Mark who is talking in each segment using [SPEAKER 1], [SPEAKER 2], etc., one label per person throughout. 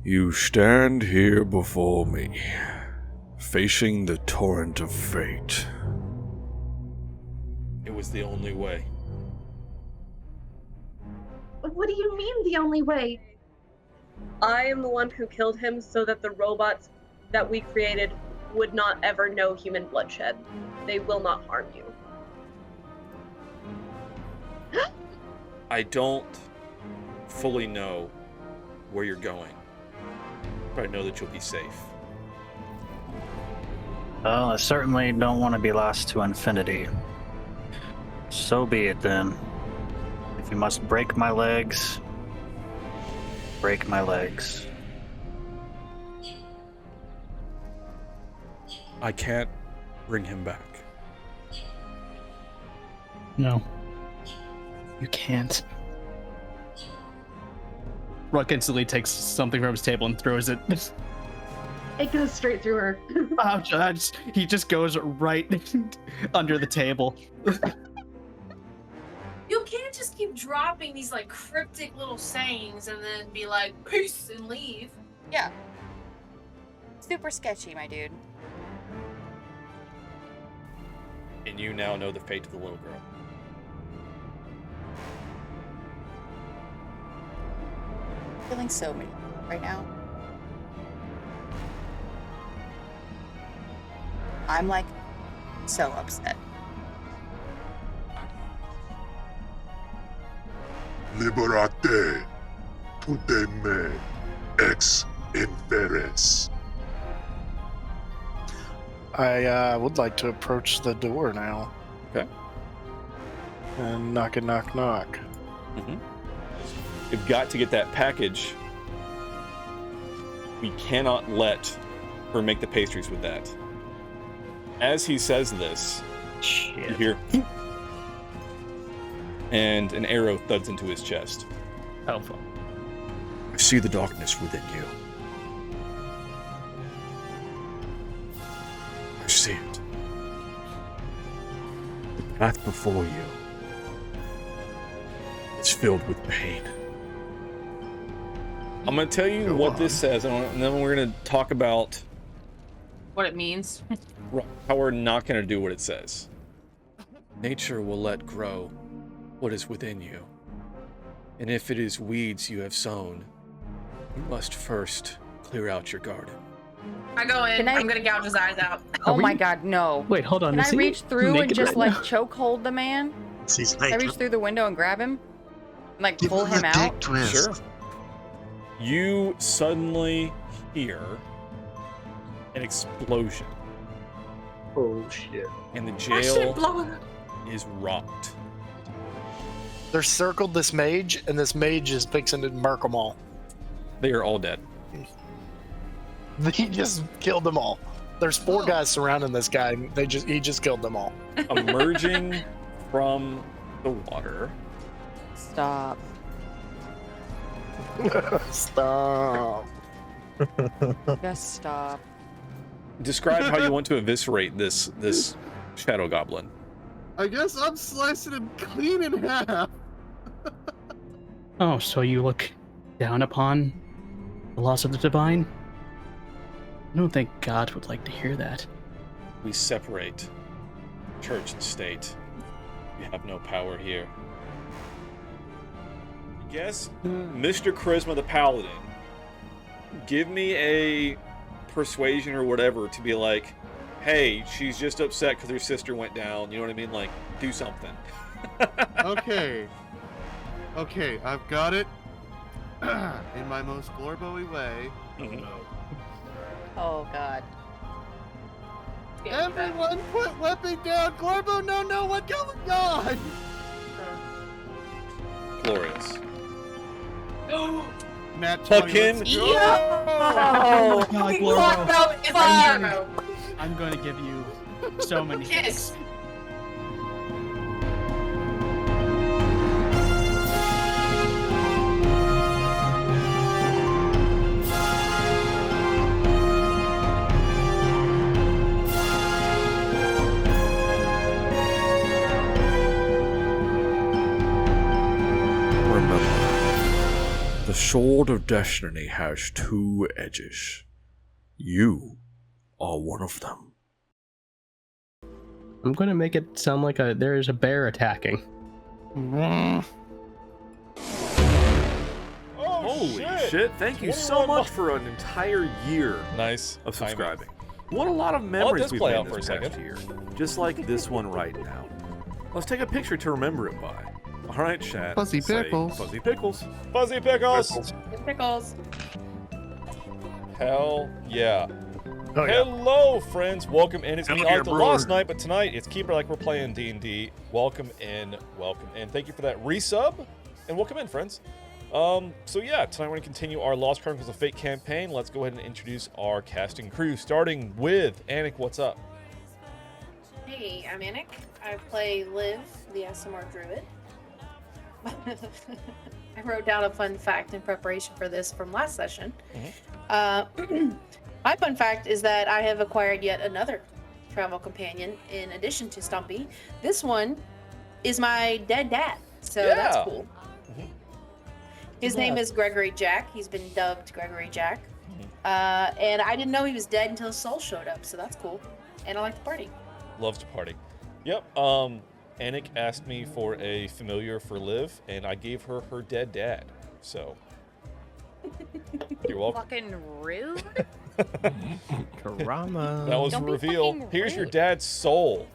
[SPEAKER 1] You stand here before me, facing the torrent of fate.
[SPEAKER 2] It was the only way.
[SPEAKER 3] What do you mean the only way?
[SPEAKER 4] I am the one who killed him so that the robots that we created would not ever know human bloodshed. They will not harm you.
[SPEAKER 2] I don't fully know where you're going, but I know that you'll be safe.
[SPEAKER 5] Well, I certainly don't want to be lost to infinity. So be it then. If you must break my legs, break my legs.
[SPEAKER 2] I can't bring him back.
[SPEAKER 6] No. You can't. Ruck instantly takes something from his table and throws it.
[SPEAKER 3] It goes straight through her.
[SPEAKER 6] He just goes right under the table.
[SPEAKER 7] You can't just keep dropping these like cryptic little sayings and then be like, peace, and leave.
[SPEAKER 8] Yeah. Super sketchy, my dude.
[SPEAKER 2] And you now know the fate of the little girl.
[SPEAKER 8] Feeling so many right now. I'm like so upset.
[SPEAKER 9] Liberate tuteme ex inferes.
[SPEAKER 10] I would like to approach the door now.
[SPEAKER 2] Okay.
[SPEAKER 10] And knock.
[SPEAKER 2] Mm-hmm. You've got to get that package. We cannot let her make the pastries with that. As he says this,
[SPEAKER 5] Shit.
[SPEAKER 2] you hear and an arrow thuds into his chest.
[SPEAKER 6] Oh, fuck.
[SPEAKER 1] I see the darkness within you. I see it. The path before you is filled with pain.
[SPEAKER 2] I'm going to tell you what this says, and then we're going to talk about
[SPEAKER 7] What it means.
[SPEAKER 2] how we're not going to do what it says. Nature will let grow what is within you. And if it is weeds you have sown, you must first clear out your garden.
[SPEAKER 7] I go in.
[SPEAKER 8] Can I-
[SPEAKER 7] I'm gonna gouge his eyes out.
[SPEAKER 8] Oh my god, no.
[SPEAKER 6] Wait, hold on.
[SPEAKER 8] Can
[SPEAKER 6] is
[SPEAKER 8] I
[SPEAKER 6] he
[SPEAKER 8] reach through and
[SPEAKER 6] naked
[SPEAKER 8] just
[SPEAKER 6] right
[SPEAKER 8] like chokehold the man?
[SPEAKER 11] He's
[SPEAKER 8] Can I reach through the window and grab him? And like
[SPEAKER 11] Give
[SPEAKER 8] pull
[SPEAKER 11] him
[SPEAKER 8] him
[SPEAKER 11] a
[SPEAKER 8] out?
[SPEAKER 11] dick twist.
[SPEAKER 2] Sure. You suddenly hear an explosion,
[SPEAKER 10] Oh shit.
[SPEAKER 2] and the
[SPEAKER 7] My shit
[SPEAKER 2] jail
[SPEAKER 7] blowing up.
[SPEAKER 2] is rocked.
[SPEAKER 10] They're circled this mage, and this mage is fixing to murk them all.
[SPEAKER 2] They are all dead.
[SPEAKER 10] He just killed them all. There's four guys surrounding this guy. And he just killed them all.
[SPEAKER 2] Emerging from the water,
[SPEAKER 8] Stop.
[SPEAKER 10] Stop.
[SPEAKER 8] Just stop.
[SPEAKER 2] describe how you want to eviscerate this shadow goblin.
[SPEAKER 12] I guess I'm slicing him clean in half.
[SPEAKER 6] Oh, so you look down upon the loss of the divine? I don't think God would like to hear that.
[SPEAKER 2] We separate church and state. We have no power here. Yes, Mr. Charisma the Paladin, give me a persuasion or whatever to be like, hey, she's just upset because her sister went down. You know what I mean? Like, do something.
[SPEAKER 12] Okay, I've got it. In my most Glorbo-y way.
[SPEAKER 8] Oh god.
[SPEAKER 12] Everyone put weapon down! Glorbo, no, what's going on?
[SPEAKER 2] Glorious.
[SPEAKER 12] Matt 20,
[SPEAKER 2] Fucking
[SPEAKER 12] let's go.
[SPEAKER 6] Oh my God, Glorbo.
[SPEAKER 7] Fire!
[SPEAKER 6] I'm going to give you so many
[SPEAKER 7] Kiss.
[SPEAKER 6] hits.
[SPEAKER 1] sword of destiny has two edges. You are one of them.
[SPEAKER 6] I'm going to make it sound like there is a bear attacking.
[SPEAKER 1] Holy shit, thank you so much for an entire year
[SPEAKER 2] Nice.
[SPEAKER 1] of subscribing. What a lot of memories we've
[SPEAKER 2] play
[SPEAKER 1] made
[SPEAKER 2] out for
[SPEAKER 1] this
[SPEAKER 2] a
[SPEAKER 1] past
[SPEAKER 2] second.
[SPEAKER 1] year. Just like this one right now. Let's take a picture to remember it by. Alright, chat.
[SPEAKER 12] Fuzzy
[SPEAKER 1] say
[SPEAKER 12] pickles.
[SPEAKER 1] Fuzzy pickles.
[SPEAKER 2] Fuzzy pickles.
[SPEAKER 8] Pickles.
[SPEAKER 2] Hell yeah.
[SPEAKER 10] Oh, yeah.
[SPEAKER 2] Hello, friends. Welcome in. It's me,
[SPEAKER 10] Hello,
[SPEAKER 2] like the
[SPEAKER 10] dear
[SPEAKER 2] last
[SPEAKER 10] brother.
[SPEAKER 2] night, but tonight it's Keeper like we're playing D&D. Welcome in. Welcome in. Thank you for that resub, and welcome in, friends. So yeah, tonight we're going to continue our Lost Chronicles of Fate campaign. Let's go ahead and introduce our casting crew, starting with Anic. What's up?
[SPEAKER 7] Hey, I'm Anic. I play Liv, the SMR Druid. I wrote down a fun fact in preparation for this from last session. My fun fact is that I have acquired yet another travel companion in addition to Stumpy. This one is my dead dad, so that's cool. His name is Gregory Jack. He's been dubbed Gregory Jack. And I didn't know he was dead until Soul showed up, so that's cool. And I like to party.
[SPEAKER 2] Loves to party. Yep. Anic asked me for a familiar for Liv, and I gave her her dead dad. So you're welcome.
[SPEAKER 8] Fucking rude.
[SPEAKER 6] Karama.
[SPEAKER 2] That was a
[SPEAKER 8] Don't be
[SPEAKER 2] reveal.
[SPEAKER 8] fucking
[SPEAKER 2] Here's your
[SPEAKER 8] rude.
[SPEAKER 2] dad's soul.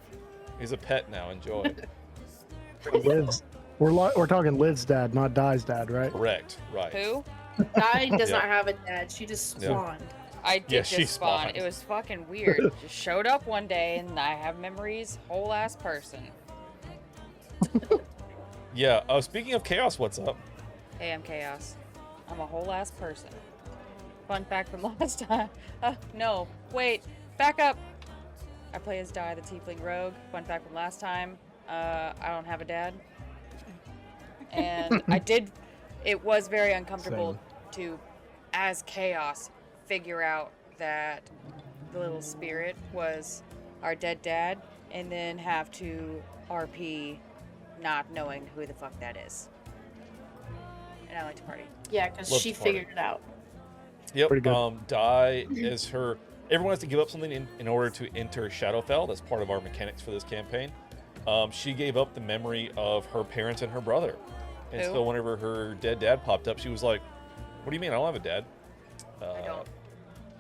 [SPEAKER 2] He's a pet now. Enjoy.
[SPEAKER 12] Liv's. We're talking Liv's dad, not Dai's dad, right?
[SPEAKER 2] Correct. Right.
[SPEAKER 8] Who?
[SPEAKER 7] Di does
[SPEAKER 2] Yeah.
[SPEAKER 7] not have a dad. She just
[SPEAKER 2] Yeah.
[SPEAKER 7] spawned.
[SPEAKER 8] I did
[SPEAKER 2] Yeah, she
[SPEAKER 8] just spawn.
[SPEAKER 2] spawned.
[SPEAKER 8] It was fucking weird. Just showed up one day and I have memories. Whole ass person.
[SPEAKER 2] Yeah. Speaking of chaos, what's up?
[SPEAKER 8] Hey, I'm Chaos. I'm a whole ass person. Fun fact from last time. No, wait, back up. I play as Dai, the Tiefling Rogue. Fun fact from last time. I don't have a dad. And it was very uncomfortable to, as Chaos, figure out that the little spirit was our dead dad, and then have to RP not knowing who the fuck that is. And I like to party.
[SPEAKER 7] Yeah, because
[SPEAKER 2] Love
[SPEAKER 7] she
[SPEAKER 2] to party.
[SPEAKER 7] figured it out.
[SPEAKER 2] Yep.
[SPEAKER 12] Pretty good.
[SPEAKER 2] Dai is her. Everyone has to give up something in order to enter Shadowfell. That's part of our mechanics for this campaign. She gave up the memory of her parents and her brother. And
[SPEAKER 8] Who?
[SPEAKER 2] so whenever her dead dad popped up, she was like, "What do you mean? I don't have a dad."
[SPEAKER 8] I don't.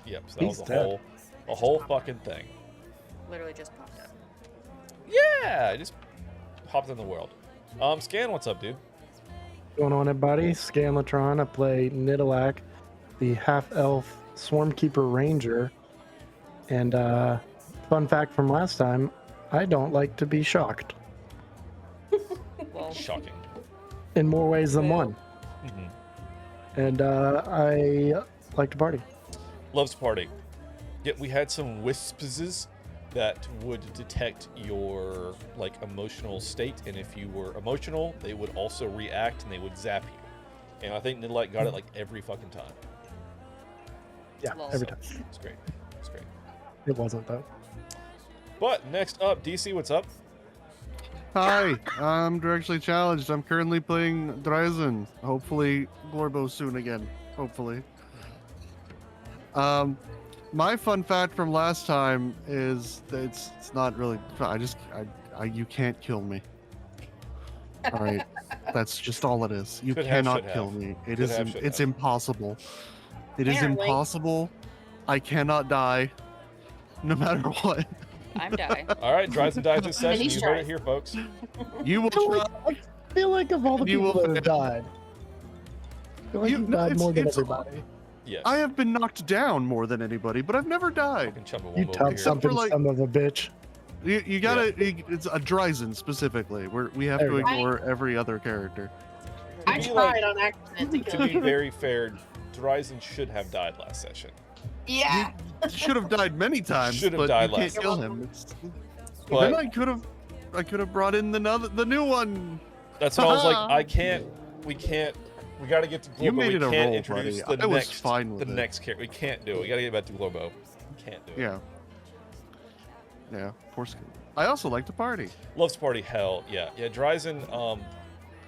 [SPEAKER 2] Yep. So that
[SPEAKER 12] He's
[SPEAKER 2] was
[SPEAKER 12] dead.
[SPEAKER 2] a whole fucking thing.
[SPEAKER 8] Literally just popped up.
[SPEAKER 2] Yeah, it just popped in the world. Scan, what's up, dude?
[SPEAKER 12] Going on, everybody? Scanlitron. I play Nidalak, the half-elf Swarmkeeper Ranger. And fun fact from last time, I don't like to be shocked.
[SPEAKER 8] Well,
[SPEAKER 2] Shocking.
[SPEAKER 12] In more ways than one.
[SPEAKER 2] hmm
[SPEAKER 12] And I like to party.
[SPEAKER 2] Loves to party. Yet we had some wisps that would detect your emotional state, and if you were emotional, they would also react and they would zap you. And I think Nidalite got it every fucking time.
[SPEAKER 12] Yeah,
[SPEAKER 8] Lol.
[SPEAKER 12] every time.
[SPEAKER 2] It's great. It's great.
[SPEAKER 12] It wasn't, though.
[SPEAKER 2] But next up, DC, what's up?
[SPEAKER 12] Hi, I'm Directionally Challenged. I'm currently playing Drazen. Hopefully, Glorbo soon again. Hopefully. My fun fact from last time is that it's not really. You can't kill me. All right, that's just all it is. You
[SPEAKER 2] Could have,
[SPEAKER 12] cannot
[SPEAKER 2] should
[SPEAKER 12] kill
[SPEAKER 2] have.
[SPEAKER 12] me. It
[SPEAKER 2] Could
[SPEAKER 12] is.
[SPEAKER 2] have, should
[SPEAKER 12] It's
[SPEAKER 2] have.
[SPEAKER 12] impossible. It is
[SPEAKER 7] Apparently.
[SPEAKER 12] impossible. I cannot die, no matter what.
[SPEAKER 8] I'm Dai.
[SPEAKER 2] All right, Drives and Dives this session.
[SPEAKER 7] Mini
[SPEAKER 2] You heard it
[SPEAKER 7] strike.
[SPEAKER 2] here, folks.
[SPEAKER 12] You will try.
[SPEAKER 11] I feel like of all the
[SPEAKER 12] You
[SPEAKER 11] people
[SPEAKER 12] will
[SPEAKER 11] that have died, I feel like you've died more than everybody.
[SPEAKER 2] Yes.
[SPEAKER 12] I have been knocked down more than anybody, but I've never died.
[SPEAKER 2] Fucking Chumbawamba
[SPEAKER 11] You
[SPEAKER 2] over
[SPEAKER 11] tough
[SPEAKER 2] here.
[SPEAKER 11] something,
[SPEAKER 12] like-
[SPEAKER 11] son of a bitch.
[SPEAKER 12] You gotta. It's a Dryzen specifically. We have
[SPEAKER 11] There
[SPEAKER 12] to
[SPEAKER 11] we go.
[SPEAKER 12] ignore every other character.
[SPEAKER 7] I
[SPEAKER 2] be
[SPEAKER 7] tried on accident to
[SPEAKER 2] To
[SPEAKER 7] kill
[SPEAKER 2] be
[SPEAKER 7] you.
[SPEAKER 2] very fair, Dryzen should have died last session.
[SPEAKER 7] Yeah.
[SPEAKER 12] Should have died many times,
[SPEAKER 2] Should have
[SPEAKER 12] but
[SPEAKER 2] died
[SPEAKER 12] you can't
[SPEAKER 2] last
[SPEAKER 12] kill
[SPEAKER 7] time.
[SPEAKER 12] him.
[SPEAKER 2] But
[SPEAKER 12] Then I could have brought in the new one.
[SPEAKER 2] that's what I was like. We gotta get to Glorbo.
[SPEAKER 12] You made
[SPEAKER 2] we
[SPEAKER 12] it a
[SPEAKER 2] can't
[SPEAKER 12] roll,
[SPEAKER 2] introduce
[SPEAKER 12] buddy.
[SPEAKER 2] the
[SPEAKER 12] I was
[SPEAKER 2] next,
[SPEAKER 12] fine with
[SPEAKER 2] the
[SPEAKER 12] it.
[SPEAKER 2] next character. We can't do it. We gotta get back to Glorbo. Can't do it.
[SPEAKER 12] Yeah. Yeah. Poor Scoot. I also like to party.
[SPEAKER 2] Loves to party. Hell yeah. Yeah. Dryzen.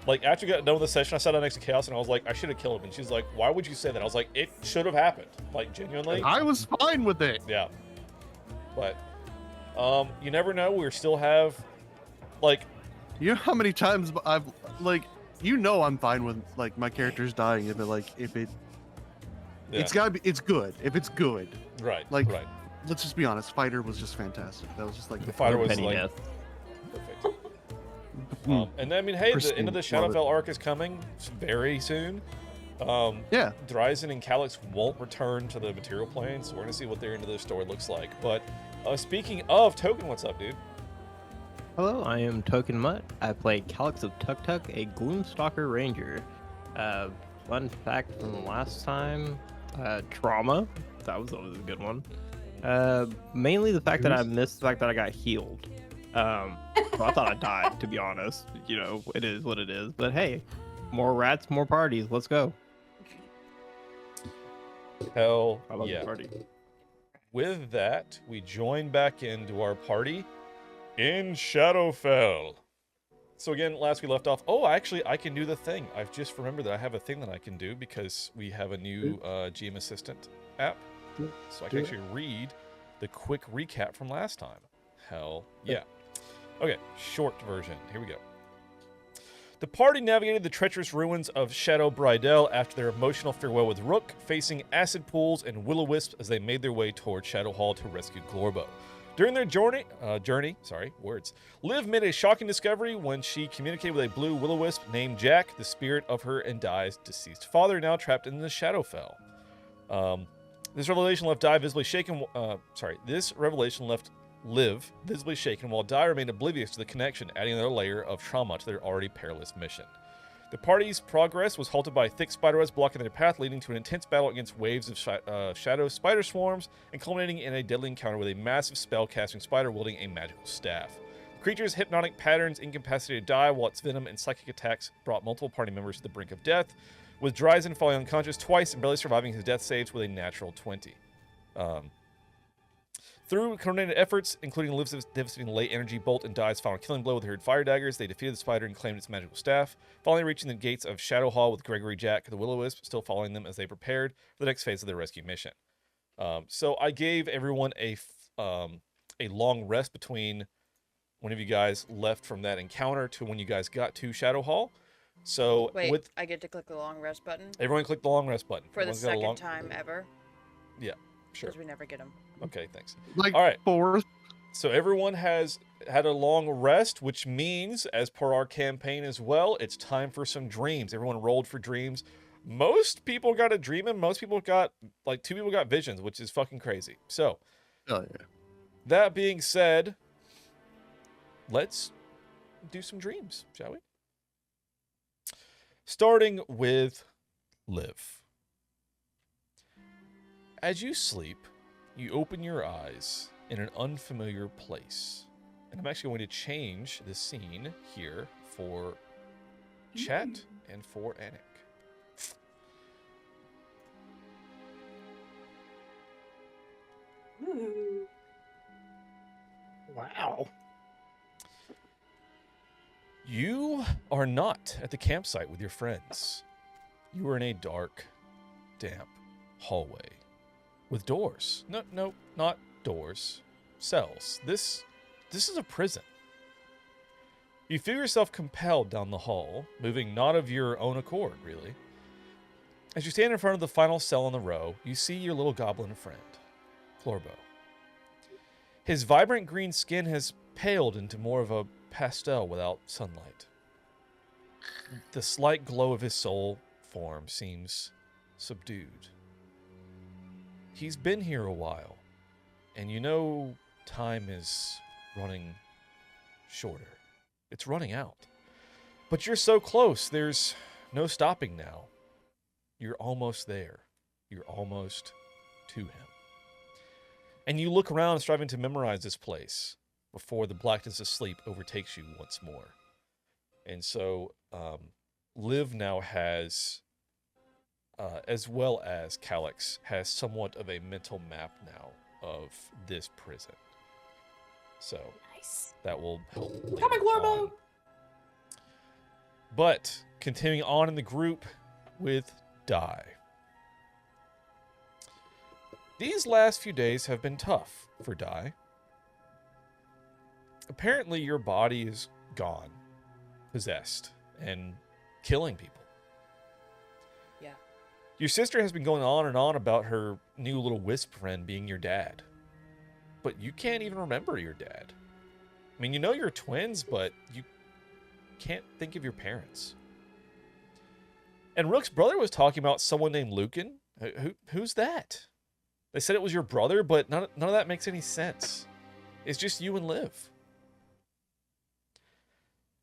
[SPEAKER 13] Like, after we got done with the session, I sat down next to Kaoz, and I was like, I should have killed him. And she's like, why would you say that? I was like, it should have happened. Like, genuinely.
[SPEAKER 14] I was fine with it.
[SPEAKER 13] Yeah. But, you never know. We still have, like...
[SPEAKER 14] You know how many times I've, like, you know I'm fine with, like, my characters dying if it...
[SPEAKER 13] Yeah.
[SPEAKER 14] It's gotta be, it's good. If it's good.
[SPEAKER 13] Right,
[SPEAKER 14] like,
[SPEAKER 13] right.
[SPEAKER 14] Let's just be honest. Fighter was just fantastic. That was just like...
[SPEAKER 13] The fighter was,
[SPEAKER 14] penny
[SPEAKER 13] like...
[SPEAKER 14] death.
[SPEAKER 13] Perfect. And then, I mean, hey, the end of the Shadowfell arc is coming very soon.
[SPEAKER 14] Yeah.
[SPEAKER 13] Dryzen and Calyx won't return to the material plane, so we're gonna see what their end of the story looks like. But speaking of Token, what's up, dude?
[SPEAKER 15] Hello, I am Token Mutt. I play Calyx of Tuk Tuk, a Gloomstalker Ranger. Fun fact from the last time, trauma. That was always a good one. Mainly the fact that I missed the fact that I got healed. So I thought I died, to be honest. You know, it is what it is. But hey, more rats, more parties. Let's go.
[SPEAKER 13] Hell
[SPEAKER 15] I love
[SPEAKER 13] yeah.
[SPEAKER 15] the party.
[SPEAKER 13] With that, we join back into our party in Shadowfell. So again, last we left off. Oh, actually, I can do the thing. I've just remembered that I have a thing that I can do because we have a new GM Assistant app. So I can actually read the quick recap from last time. Hell yeah. Okay, short version. Here we go. The party navigated the treacherous ruins of Shadow Bridel after their emotional farewell with Rook, facing acid pools and will-o-wisps as they made their way toward Shadow Hall to rescue Glorbo. During their journey, Liv made a shocking discovery when she communicated with a blue will-o-wisp named Jack, the spirit of her and Dai's deceased father, now trapped in the Shadowfell. This revelation left Dai visibly shaken. This revelation left Liv visibly shaken, while Dai remained oblivious to the connection, adding another layer of trauma to their already perilous mission. The party's progress was halted by thick spiderwebs blocking their path, leading to an intense battle against waves of shadow spider swarms, and culminating in a deadly encounter with a massive spell-casting spider wielding a magical staff. The creature's hypnotic patterns incapacitated Dai, while its venom and psychic attacks brought multiple party members to the brink of death, with Dryzen falling unconscious twice and barely surviving his death saves with a natural 20. Through coordinated efforts, including Liv's devastating late energy bolt and Dai's final killing blow with her fire daggers, they defeated the spider and claimed its magical staff, finally reaching the gates of Shadow Hall with Gregory Jack, the will-o-wisp, still following them as they prepared for the next phase of their rescue mission. So I gave everyone a long rest between when you guys left from that encounter to when you guys got to Shadow Hall. So
[SPEAKER 8] wait, I get to click the long rest button?
[SPEAKER 13] Everyone click the long rest button.
[SPEAKER 8] For the second time ever?
[SPEAKER 13] Yeah, sure.
[SPEAKER 8] Because we never get them.
[SPEAKER 13] Okay, thanks.
[SPEAKER 14] Like,
[SPEAKER 13] all right.
[SPEAKER 14] Fourth.
[SPEAKER 13] So everyone has had a long rest, which means, as per our campaign as well, it's time for some dreams. Everyone rolled for dreams. Most people got a dream, and most people got, like, 2 people got visions, which is fucking crazy. So, that being said, let's do some dreams, shall we? Starting with Liv. As you sleep, you open your eyes in an unfamiliar place. And I'm actually going to change the scene here for chat and for Anic.
[SPEAKER 12] Wow.
[SPEAKER 13] You are not at the campsite with your friends. You are in a dark, damp hallway with doors. No, not doors. Cells. This is a prison. You feel yourself compelled down the hall, moving not of your own accord, really. As you stand in front of the final cell in the row, you see your little goblin friend, Glorbo. His vibrant green skin has paled into more of a pastel without sunlight. The slight glow of his soul form seems subdued. He's been here a while, and you know time is running shorter. It's running out. But you're so close, there's no stopping now. You're almost there. You're almost to him. And you look around, striving to memorize this place before the blackness of sleep overtakes you once more. And so, Liv now has, as well as Calyx, has somewhat of a mental map now of this prison. So, that will help.
[SPEAKER 7] Come on, Glorbo!
[SPEAKER 13] But continuing on in the group with Dai. These last few days have been tough for Dai. Apparently your body is gone, possessed, and killing people.
[SPEAKER 8] Yeah.
[SPEAKER 13] Your sister has been going on and on about her new little wisp friend being your dad. But you can't even remember your dad. I mean, you know you're twins, but you can't think of your parents. And Rook's brother was talking about someone named Lucan. Who's that? They said it was your brother, but none of that makes any sense. It's just you and Liv.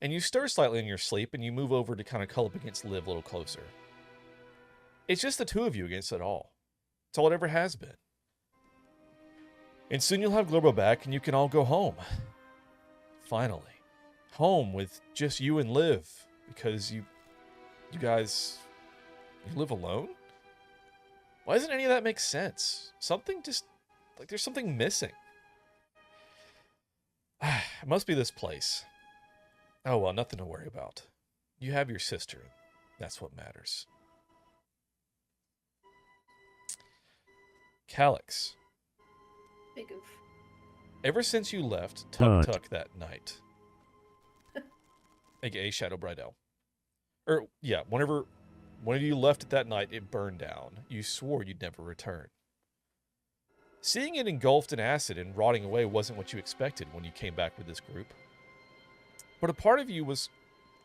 [SPEAKER 13] And you stir slightly in your sleep, and you move over to kind of cuddle up against Liv a little closer. It's just the two of you against it all. It's all it ever has been. And soon you'll have Glorbo back, and you can all go home. Finally. Home with just you and Liv, because you guys, you live alone? Why doesn't any of that make sense? Something just, like there's something missing. It must be this place. Oh well, nothing to worry about. You have your sister. That's what matters. Calyx.
[SPEAKER 7] Big oof.
[SPEAKER 13] Ever since you left Tuk that night, aka Shadow Bridell, or yeah, whenever you left it that night, it burned down. You swore you'd never return. Seeing it engulfed in acid and rotting away wasn't what you expected when you came back with this group. But a part of you was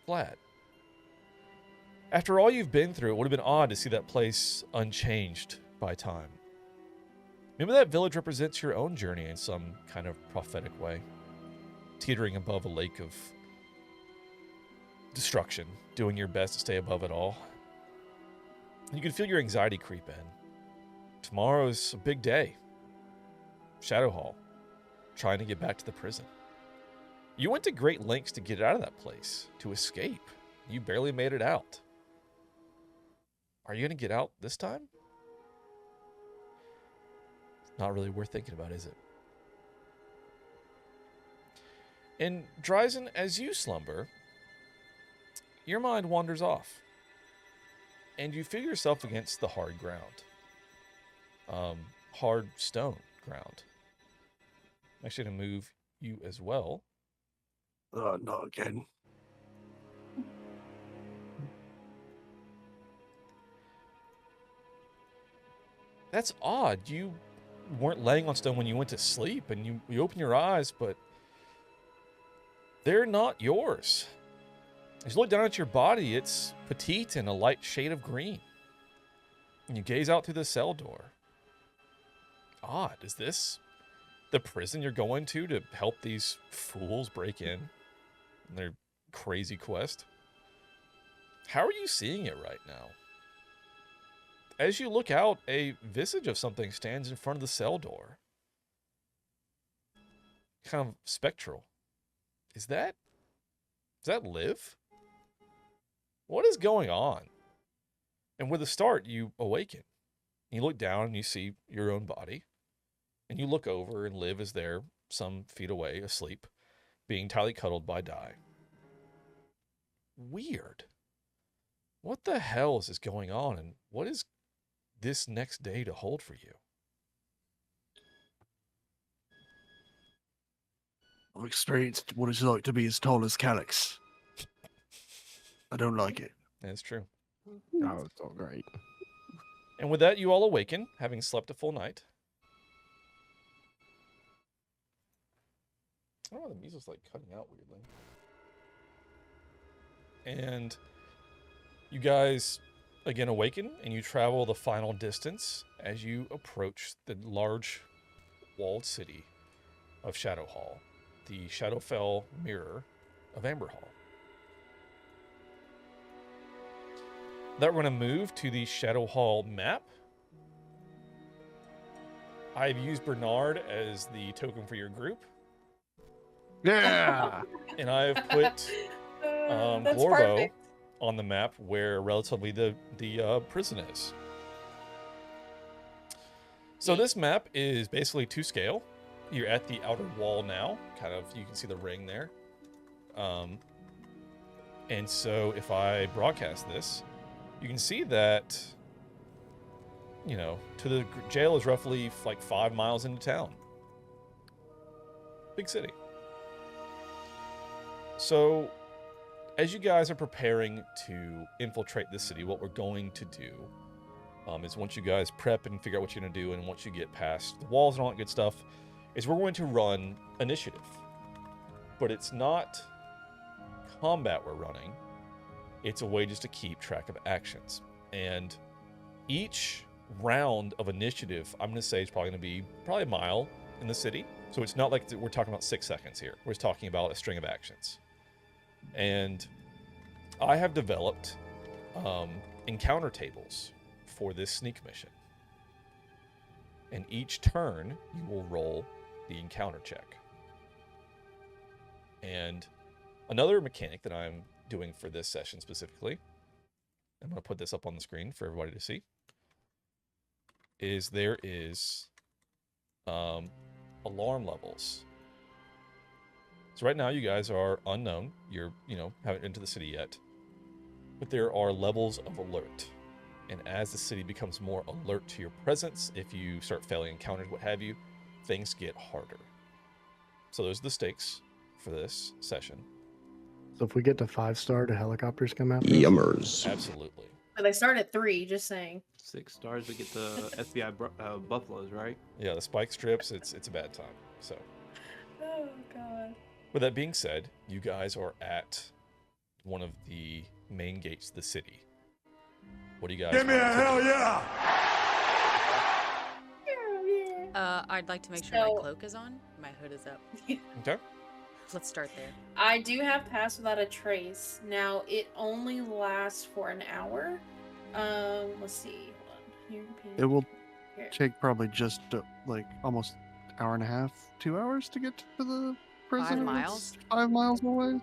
[SPEAKER 13] glad. After all you've been through, it would have been odd to see that place unchanged by time. Maybe that village represents your own journey in some kind of prophetic way, teetering above a lake of destruction, doing your best to stay above it all. You can feel your anxiety creep in. Tomorrow's a big day. Shadow Hall, trying to get back to the prison. You went to great lengths to get out of that place, to escape. You barely made it out. Are you going to get out this time? Not really worth thinking about, is it? And Dryzen, as you slumber, your mind wanders off. And you feel yourself against the hard ground. Hard stone ground. I'm actually going to move you as well.
[SPEAKER 10] Not again.
[SPEAKER 13] That's odd. You weren't laying on stone when you went to sleep, and you open your eyes, but they're not yours. As you look down at your body, it's petite and a light shade of green. And you gaze out through the cell door. Odd. Is this the prison you're going to help these fools break in their crazy quest? How are you seeing it right now? As you look out, a visage of something stands in front of the cell door. Kind of spectral. Is that Liv? What is going on? And with a start, you awaken. You look down and you see your own body. And you look over and Liv is there, some feet away, asleep, being tightly cuddled by Dai. Weird. What the hell is going on, and what is this next day to hold for you?
[SPEAKER 14] I've experienced what it's like to be as tall as Calyx. I don't like it.
[SPEAKER 13] That's true.
[SPEAKER 15] Oh, it's all great.
[SPEAKER 13] And with that, you all awaken, having slept a full night. I don't know why the music's like cutting out weirdly. And you guys again awaken, and you travel the final distance as you approach the large walled city of Shadow Hall, the Shadowfell mirror of Amber Hall. That we're going to move to the Shadow Hall map. I've used Bernard as the token for your group.
[SPEAKER 14] Yeah!
[SPEAKER 13] And I've put Glorbo on the map where relatively the prison is. So this map is basically to scale. You're at the outer wall now. Kind of, you can see the ring there. And so if I broadcast this, you can see that, you know, to the jail is roughly like 5 miles into town. Big city. So as you guys are preparing to infiltrate this city, what we're going to do is once you guys prep and figure out what you're going to do, and once you get past the walls and all that good stuff, is we're going to run initiative. But it's not combat we're running. It's a way just to keep track of actions. And each round of initiative, I'm going to say, is probably going to be a mile in the city. So it's not like we're talking about 6 seconds here. We're just talking about a string of actions. And I have developed encounter tables for this sneak mission. And each turn, you will roll the encounter check. And another mechanic that I'm doing for this session specifically, I'm going to put this up on the screen for everybody to see, is there is alarm levels. So right now you guys are unknown. You're, haven't been to the city yet. But there are levels of alert. And as the city becomes more alert to your presence, if you start failing encounters, what have you, things get harder. So those are the stakes for this session.
[SPEAKER 12] So if we get to 5-star, do helicopters come out?
[SPEAKER 13] Yummers. Absolutely.
[SPEAKER 7] But they start at 3, just saying.
[SPEAKER 15] 6 stars, we get the FBI buffaloes, right?
[SPEAKER 13] Yeah, the spike strips, it's a bad time. So.
[SPEAKER 7] Oh, God.
[SPEAKER 13] With that being said, you guys are at one of the main gates of the city. What do you guys
[SPEAKER 9] Give me a hell yeah!
[SPEAKER 8] I'd like to make sure my cloak is on. My hood is up.
[SPEAKER 13] Okay.
[SPEAKER 8] Let's start there.
[SPEAKER 7] I do have Pass Without a Trace. Now, it only lasts for an hour. Let's see. Hold on.
[SPEAKER 14] It will
[SPEAKER 7] Here.
[SPEAKER 14] take probably just like almost hour and a half, 2 hours to get to the prison.
[SPEAKER 8] 5 miles?
[SPEAKER 14] 5 miles away.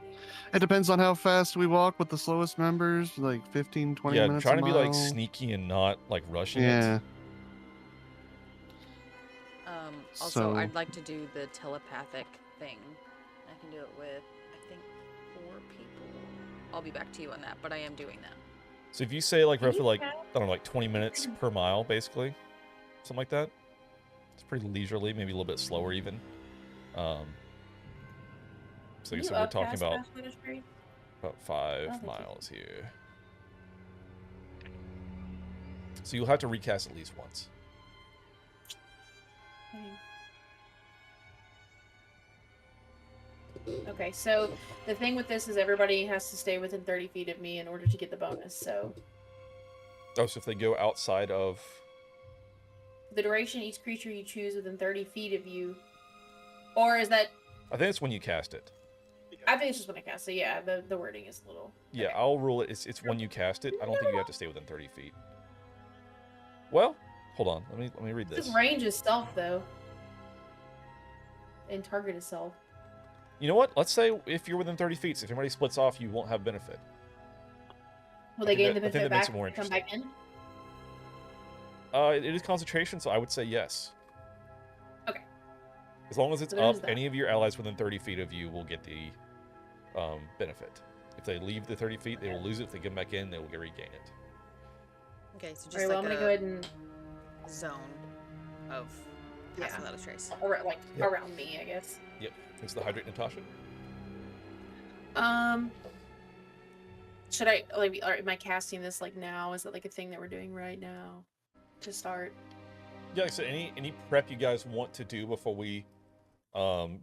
[SPEAKER 14] It depends on how fast we walk with the slowest members, like 15, 20
[SPEAKER 13] yeah,
[SPEAKER 14] minutes.
[SPEAKER 13] trying to be like
[SPEAKER 14] mile.
[SPEAKER 13] sneaky and not like rushing
[SPEAKER 14] Yeah.
[SPEAKER 13] it.
[SPEAKER 8] Also,
[SPEAKER 14] So-
[SPEAKER 8] I'd like to do the telepathic thing. I can do it with, I think, 4 people. I'll be back to you on that, but I am doing that.
[SPEAKER 13] So if you say like roughly like, I don't know, like 20 minutes per mile, basically, something like that. It's pretty leisurely, maybe a little bit slower even. So I guess we're talking about 5 miles here. So you'll have to recast at least once.
[SPEAKER 7] Okay, so the thing with this is everybody has to stay within 30 feet of me in order to get the bonus, so...
[SPEAKER 13] Oh, so if they go outside of...
[SPEAKER 7] For the duration, each creature you choose within 30 feet of you... Or is that...
[SPEAKER 13] I think it's when you cast it.
[SPEAKER 7] I think it's just when I cast it, yeah, the wording is a little...
[SPEAKER 13] Yeah, I'll rule it. It's when you cast it. I don't think you have to stay within 30 feet. Well, hold on. Let me read this.
[SPEAKER 7] This range is stealth, though. And target is stealth.
[SPEAKER 13] You know what? Let's say if you're within 30 feet, so if everybody splits off, you won't have benefit.
[SPEAKER 7] Will they gain the
[SPEAKER 13] I think
[SPEAKER 7] benefit
[SPEAKER 13] that makes
[SPEAKER 7] back
[SPEAKER 13] it more
[SPEAKER 7] and come
[SPEAKER 13] interesting.
[SPEAKER 7] back in?
[SPEAKER 13] It is concentration, so I would say yes.
[SPEAKER 7] Okay.
[SPEAKER 13] As long as it's
[SPEAKER 7] So there is
[SPEAKER 13] up,
[SPEAKER 7] that.
[SPEAKER 13] any of your allies within 30 feet of you will get the benefit. If they leave the 30 feet, they will lose it. If they get back in, they will regain it.
[SPEAKER 8] Okay, so just
[SPEAKER 7] Alright, well,
[SPEAKER 8] like
[SPEAKER 7] I'm gonna go ahead and...
[SPEAKER 8] zone of Pass Without a Trace.
[SPEAKER 7] Around me, I guess.
[SPEAKER 13] Yep. Thanks to the hydrate, Natasha.
[SPEAKER 7] Should I, like, am I casting this, like, now? Is that, like, a thing that we're doing right now? To start?
[SPEAKER 13] Yeah, so any prep you guys want to do before we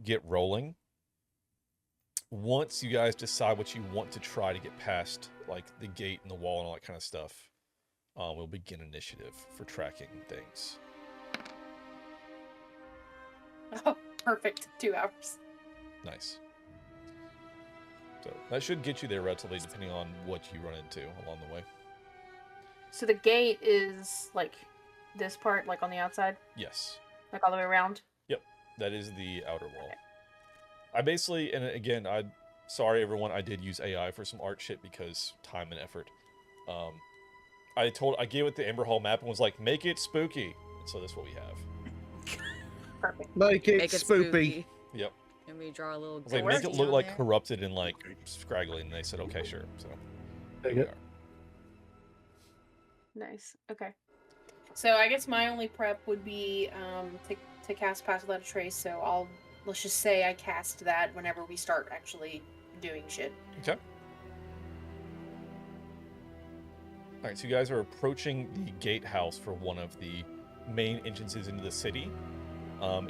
[SPEAKER 13] get rolling, once you guys decide what you want to try to get past, like the gate and the wall and all that kind of stuff, we'll begin initiative for tracking things.
[SPEAKER 7] Oh, perfect. 2 hours.
[SPEAKER 13] Nice. So that should get you there relatively, depending on what you run into along the way.
[SPEAKER 7] So the gate is, like, this part, like, on the outside?
[SPEAKER 13] Yes.
[SPEAKER 7] Like, all the way around?
[SPEAKER 13] Yep. That is the outer wall. I basically, and again, sorry everyone, I did use AI for some art shit because time and effort. I gave it the Amber Hall map and was like, make it spooky. And so that's what we have.
[SPEAKER 7] Perfect.
[SPEAKER 14] Make it spoopy.
[SPEAKER 13] Yep.
[SPEAKER 8] And we draw a little.
[SPEAKER 13] I was like, make it look like corrupted and like scraggly, and they said, okay, sure. So.
[SPEAKER 12] Take it.
[SPEAKER 7] Nice. Okay. So I guess my only prep would be to cast Pass Without a Trace. So let's just say I cast that whenever we start actually doing shit.
[SPEAKER 13] Okay. All right, so you guys are approaching the gatehouse for one of the main entrances into the city.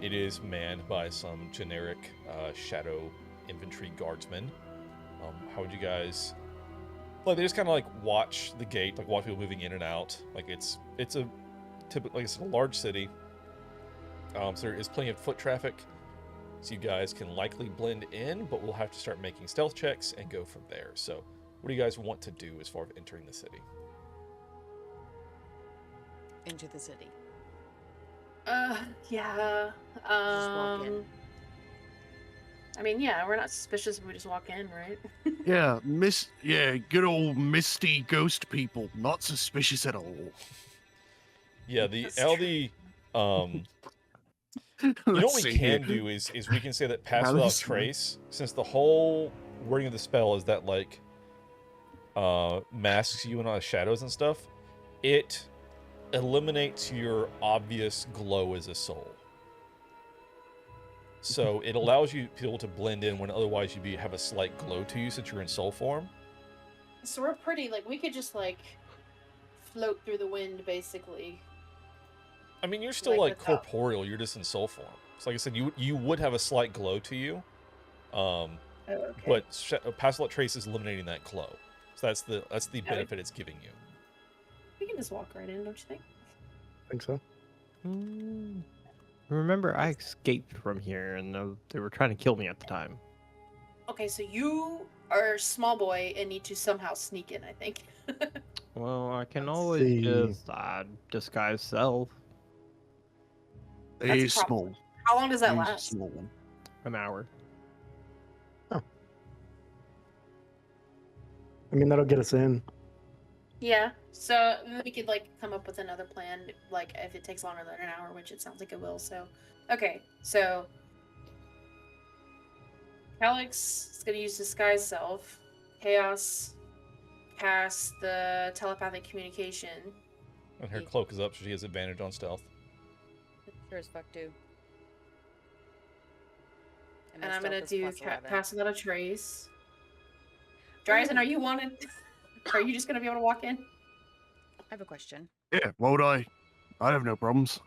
[SPEAKER 13] It is manned by some generic shadow infantry guardsmen. How would you guys? Like they just kind of like watch the gate, like watch people moving in and out. Like it's a typically it's a large city, so there is plenty of foot traffic. So you guys can likely blend in, but we'll have to start making stealth checks and go from there. So, what do you guys want to do as far as entering the city?
[SPEAKER 8] Into the city.
[SPEAKER 7] Yeah.
[SPEAKER 8] Just walk in.
[SPEAKER 7] I mean, yeah, we're not suspicious if we just walk in, right?
[SPEAKER 14] Yeah, good old misty ghost people, not suspicious at all.
[SPEAKER 13] Yeah, you know what we can do is we can say that Pass Without Trace, since the whole wording of the spell is that like masks you in all the shadows and stuff, it eliminates your obvious glow as a soul. So it allows you to be able to blend in when otherwise you'd have a slight glow to you since you're in soul form.
[SPEAKER 7] So we're pretty, like, we could just, like, float through the wind, basically.
[SPEAKER 13] I mean, you're still, like corporeal, you're just in soul form. So like I said, you would have a slight glow to you.
[SPEAKER 7] Okay.
[SPEAKER 13] But Pass Without Trace is eliminating that glow. So that's the benefit it's giving you.
[SPEAKER 7] We can just walk right in, don't you think?
[SPEAKER 12] I think so.
[SPEAKER 15] Remember, I escaped from here, and they were trying to kill me at the time.
[SPEAKER 7] Okay, so you are a small boy and need to somehow sneak in, I think.
[SPEAKER 15] Well, I can always just disguise self.
[SPEAKER 14] He's small.
[SPEAKER 7] How long does that last?
[SPEAKER 14] Small one.
[SPEAKER 15] An hour.
[SPEAKER 12] Oh. I mean, that'll get us in.
[SPEAKER 7] Yeah, so we could, like, come up with another plan, like, if it takes longer than an hour, which it sounds like it will, so... Okay, so... Alex is going to use Disguise Self. Chaos cast the telepathic communication.
[SPEAKER 13] And her cloak is up, so she has advantage on stealth.
[SPEAKER 8] Sure as fuck do.
[SPEAKER 7] And I'm going to do Pass Without a Trace. Dryzen, are you wanted? Are you just going to be able to walk in?
[SPEAKER 8] I have a question.
[SPEAKER 14] Yeah, won't I? I have no problems.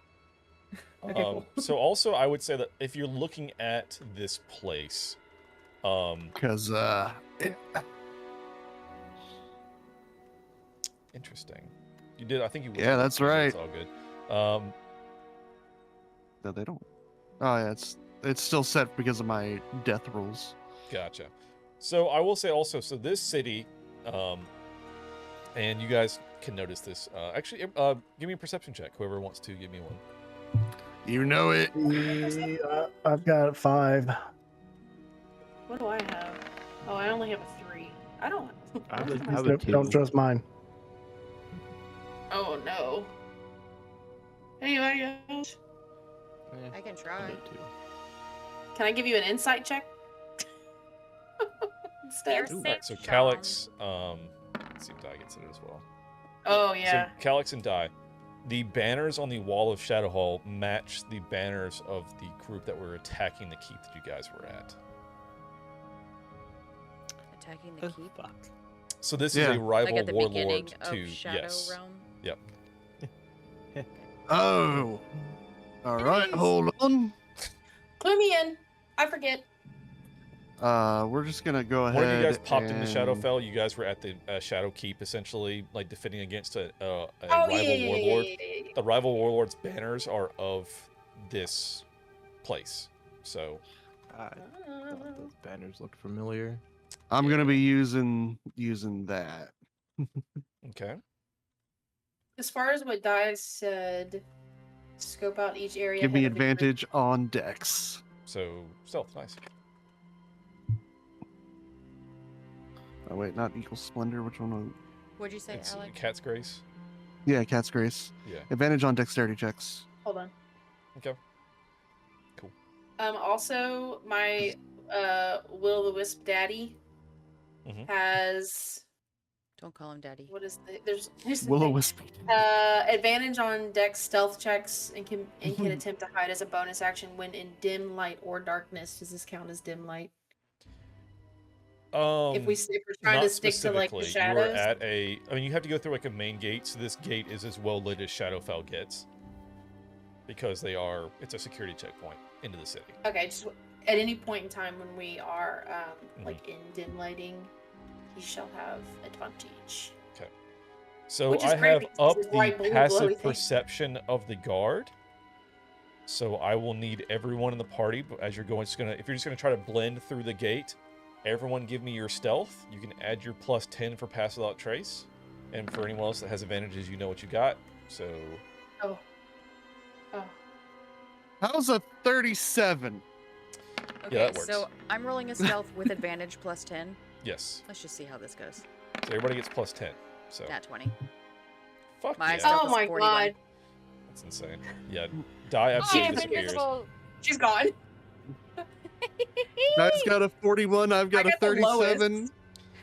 [SPEAKER 13] So also, I would say that if you're looking at this place,
[SPEAKER 14] because
[SPEAKER 13] interesting. You did. I think you.
[SPEAKER 14] Yeah, that's right.
[SPEAKER 13] It's all good.
[SPEAKER 14] No, they don't. Oh yeah, it's still set because of my death rules.
[SPEAKER 13] Gotcha. So I will say also, so this city, and you guys can notice this. Actually, give me a perception check. Whoever wants to give me one.
[SPEAKER 14] You know it.
[SPEAKER 12] I've got 5.
[SPEAKER 7] What do I have? Oh, I only have a 3. I don't.
[SPEAKER 12] Don't trust mine.
[SPEAKER 7] Oh no. Anybody else?
[SPEAKER 8] I can try.
[SPEAKER 7] Can I give you an insight check? Instead.
[SPEAKER 13] Right, so Calyx, let's see if Dai gets it as well.
[SPEAKER 7] Oh yeah.
[SPEAKER 13] So Calyx and Dai, the banners on the wall of Shadowhall match the banners of the group that were attacking the keep that you guys were at.
[SPEAKER 8] Attacking the keep.
[SPEAKER 13] So this is a rival
[SPEAKER 8] like at the
[SPEAKER 13] warlord
[SPEAKER 8] of
[SPEAKER 13] to
[SPEAKER 8] Shadow
[SPEAKER 13] Realm. Yep.
[SPEAKER 14] Oh. All right, hold on.
[SPEAKER 7] Clue me in. I forget.
[SPEAKER 14] We're just gonna go ahead.
[SPEAKER 13] When you guys popped
[SPEAKER 14] and...
[SPEAKER 13] into Shadowfell, you guys were at the Shadow Keep, essentially, like defending against a
[SPEAKER 7] rival
[SPEAKER 13] warlord.
[SPEAKER 7] Yeah.
[SPEAKER 13] The rival warlord's banners are of this place. So,
[SPEAKER 15] those banners look familiar.
[SPEAKER 14] I'm gonna be using that.
[SPEAKER 13] Okay.
[SPEAKER 7] As far as what Dai said, scope out each area.
[SPEAKER 14] Give me
[SPEAKER 7] ahead of the group.
[SPEAKER 14] advantage on Dex.
[SPEAKER 13] So stealth, nice.
[SPEAKER 14] Oh wait, not equal splendor. Which one?
[SPEAKER 8] What'd you say,
[SPEAKER 13] It's
[SPEAKER 8] Alek?
[SPEAKER 13] Cat's Grace.
[SPEAKER 14] Yeah, Cat's Grace.
[SPEAKER 13] Yeah.
[SPEAKER 14] Advantage on dexterity checks.
[SPEAKER 7] Hold on.
[SPEAKER 13] Okay. Cool.
[SPEAKER 7] Also, my Will-o'-the-Wisp daddy has.
[SPEAKER 8] Don't call him daddy.
[SPEAKER 7] What is there's the
[SPEAKER 14] Will-o'-wisp.
[SPEAKER 7] Advantage on Dex stealth checks and can attempt to hide as a bonus action when in dim light or darkness. Does this count as dim light? If we're trying to stick to like the shadows.
[SPEAKER 13] You are at a. I mean, you have to go through like a main gate, so this gate is as well lit as Shadowfell gets, because they are. It's a security checkpoint into the city.
[SPEAKER 7] Okay, just at any point in time when we are like in dim lighting, he shall have advantage.
[SPEAKER 13] Okay. So I have up the passive perception of the guard. So I will need everyone in the party, but as you're going, if you're just gonna try to blend through the gate, everyone give me your stealth. You can add your +10 for pass without trace, and for anyone else that has advantages, you know what you got. So.
[SPEAKER 7] Oh.
[SPEAKER 14] How's a 37?
[SPEAKER 8] Okay,
[SPEAKER 13] yeah, that works.
[SPEAKER 8] So I'm rolling a stealth with advantage +10.
[SPEAKER 13] Yes.
[SPEAKER 8] Let's just see how this goes.
[SPEAKER 13] So everybody gets +10. So.
[SPEAKER 8] Nat 20.
[SPEAKER 13] Fuck
[SPEAKER 8] my
[SPEAKER 13] yeah.
[SPEAKER 8] stealth
[SPEAKER 7] Oh
[SPEAKER 8] is
[SPEAKER 7] my
[SPEAKER 8] 41.
[SPEAKER 7] god.
[SPEAKER 13] That's insane. Yeah, die absolutely disappears.
[SPEAKER 7] She's gone.
[SPEAKER 14] Guy's got a 41. I've got a
[SPEAKER 7] got the
[SPEAKER 14] 37.
[SPEAKER 7] lowest.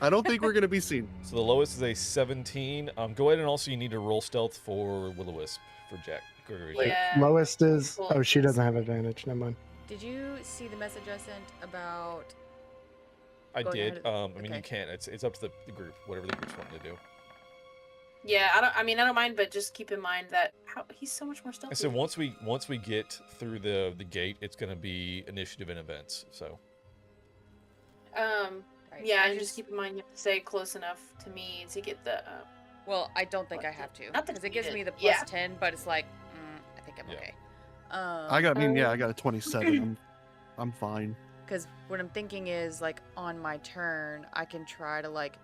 [SPEAKER 14] I don't think we're gonna be seen.
[SPEAKER 13] So the lowest is a 17. Go ahead and also you need to roll stealth for Will-o'-wisp for Jack. Gregory.
[SPEAKER 7] Yeah.
[SPEAKER 12] Lowest is. Oh, she doesn't have advantage. Never mind.
[SPEAKER 8] Did you see the message I sent about?
[SPEAKER 13] I
[SPEAKER 8] going
[SPEAKER 13] did.
[SPEAKER 8] ahead-
[SPEAKER 13] I mean, you can't. It's up to the group. Whatever the group's wanting to do.
[SPEAKER 7] Yeah, I don't mind, but just keep in mind that he's so much more stealthy.
[SPEAKER 13] And so once we get through the gate, it's going to be initiative and events. So.
[SPEAKER 7] Yeah, and just keep in mind you have to stay close enough to me to get the.
[SPEAKER 8] Well, I don't think I have to.
[SPEAKER 7] Not that
[SPEAKER 8] Because it gives me the
[SPEAKER 7] yeah.
[SPEAKER 8] +10, but it's like, I think I'm okay.
[SPEAKER 14] I got a 27. I'm fine.
[SPEAKER 8] Because what I'm thinking is, like, on my turn, I can try to, like...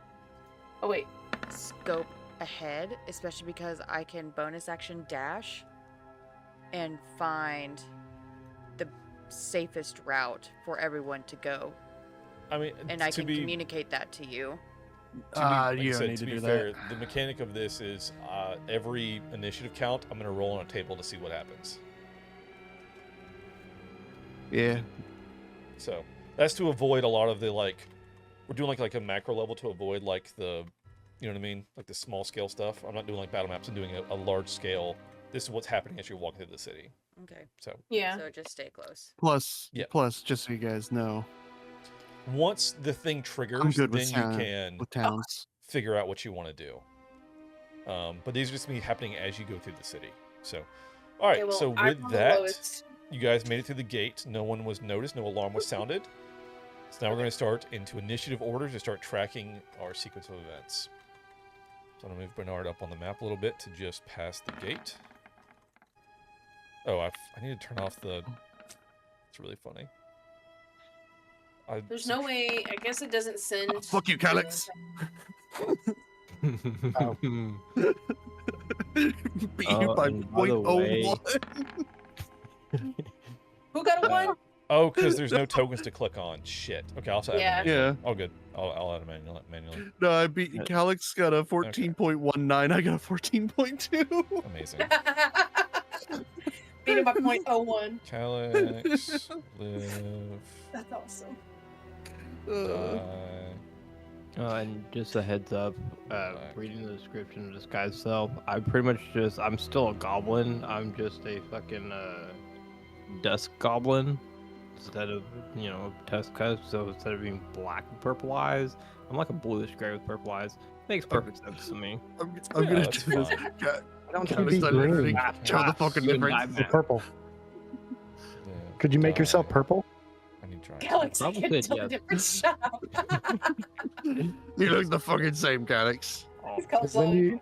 [SPEAKER 7] Oh, wait.
[SPEAKER 8] Scope ahead, especially because I can bonus action dash and find the safest route for everyone to go.
[SPEAKER 13] I mean,
[SPEAKER 8] and I can communicate that to you.
[SPEAKER 13] To be fair, the mechanic of this is every initiative count, I'm going to roll on a table to see what happens.
[SPEAKER 14] Yeah.
[SPEAKER 13] So that's to avoid a lot of the we're doing like a macro level to avoid like the, you know what I mean, like the small scale stuff. I'm not doing like battle maps. I'm doing a large scale. This is what's happening as you're walking through the city.
[SPEAKER 8] Okay.
[SPEAKER 13] So
[SPEAKER 7] yeah.
[SPEAKER 8] So just stay close.
[SPEAKER 14] Plus, just so you guys know,
[SPEAKER 13] once the thing triggers,
[SPEAKER 14] I'm good
[SPEAKER 13] then
[SPEAKER 14] with
[SPEAKER 13] you can
[SPEAKER 14] with towns.
[SPEAKER 13] figure out what you want to do. But these are just me happening as you go through the city. So, all right.
[SPEAKER 7] Okay, well,
[SPEAKER 13] so
[SPEAKER 7] I'm
[SPEAKER 13] with
[SPEAKER 7] on the
[SPEAKER 13] that,
[SPEAKER 7] lowest.
[SPEAKER 13] you guys made it through the gate. No one was noticed. No alarm was sounded. So now we're going to start into initiative order to start tracking our sequence of events. So I'm going to move Bernard up on the map a little bit to just pass the gate. Oh, I need to turn off the... It's really funny.
[SPEAKER 7] There's no way. I guess it doesn't send.
[SPEAKER 14] Oh, fuck you, Calyx.
[SPEAKER 12] Oh.
[SPEAKER 14] Beat you by .01.
[SPEAKER 7] Who got a 1?
[SPEAKER 13] Oh, because there's no tokens to click on. Shit. Okay, I'll add
[SPEAKER 7] Yeah.
[SPEAKER 13] it manually. All good. I'll add it manually.
[SPEAKER 14] No, I beat Calyx. Got a 14.19. I got a 14.2.
[SPEAKER 13] Amazing.
[SPEAKER 7] Beat him by .01.
[SPEAKER 13] Calyx, live,
[SPEAKER 7] That's awesome.
[SPEAKER 13] die.
[SPEAKER 15] And just a heads up, reading the description of this guy's self, I'm pretty much I'm still a goblin. I'm just a fucking dusk goblin instead of, tusk cuss. So instead of being black with purple eyes, I'm like a bluish gray with purple eyes. Makes perfect sense to me.
[SPEAKER 14] I'm gonna
[SPEAKER 13] that's
[SPEAKER 14] do this.
[SPEAKER 13] fine.
[SPEAKER 12] Don't
[SPEAKER 14] Calyx,
[SPEAKER 12] you be
[SPEAKER 14] I
[SPEAKER 12] green?
[SPEAKER 14] literally show the fucking difference.
[SPEAKER 12] Or purple.
[SPEAKER 13] Yeah,
[SPEAKER 12] Could you make
[SPEAKER 13] die.
[SPEAKER 12] yourself purple?
[SPEAKER 13] I need to try.
[SPEAKER 7] Calyx, I
[SPEAKER 15] Probably
[SPEAKER 7] can
[SPEAKER 15] could,
[SPEAKER 7] tell
[SPEAKER 15] yes.
[SPEAKER 7] the difference. Shut up.
[SPEAKER 14] You look the fucking same, Calyx.
[SPEAKER 7] He's called
[SPEAKER 12] Then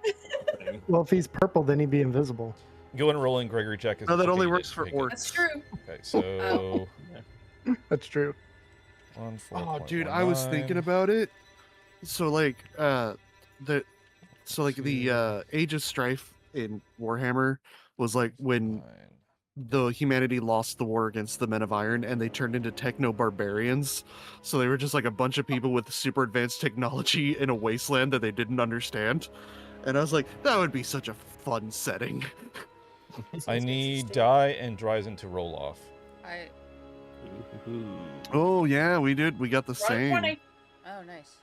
[SPEAKER 12] well, if he's purple, then he'd be invisible.
[SPEAKER 13] Go ahead and roll in Gregory check.
[SPEAKER 14] No, that only works for orcs.
[SPEAKER 7] That's true.
[SPEAKER 13] Okay, so
[SPEAKER 12] That's true.
[SPEAKER 13] 1, 4,
[SPEAKER 14] Oh, dude, I was thinking about it. So like, the Age of Strife in Warhammer was like when the humanity lost the war against the Men of Iron and they turned into techno-barbarians. So they were just like a bunch of people with super advanced technology in a wasteland that they didn't understand. And I was like, that would be such a fun setting.
[SPEAKER 13] I need die and Dryzen to roll off.
[SPEAKER 14] Oh yeah, we did. We got the same.
[SPEAKER 7] 20.
[SPEAKER 8] Oh, nice.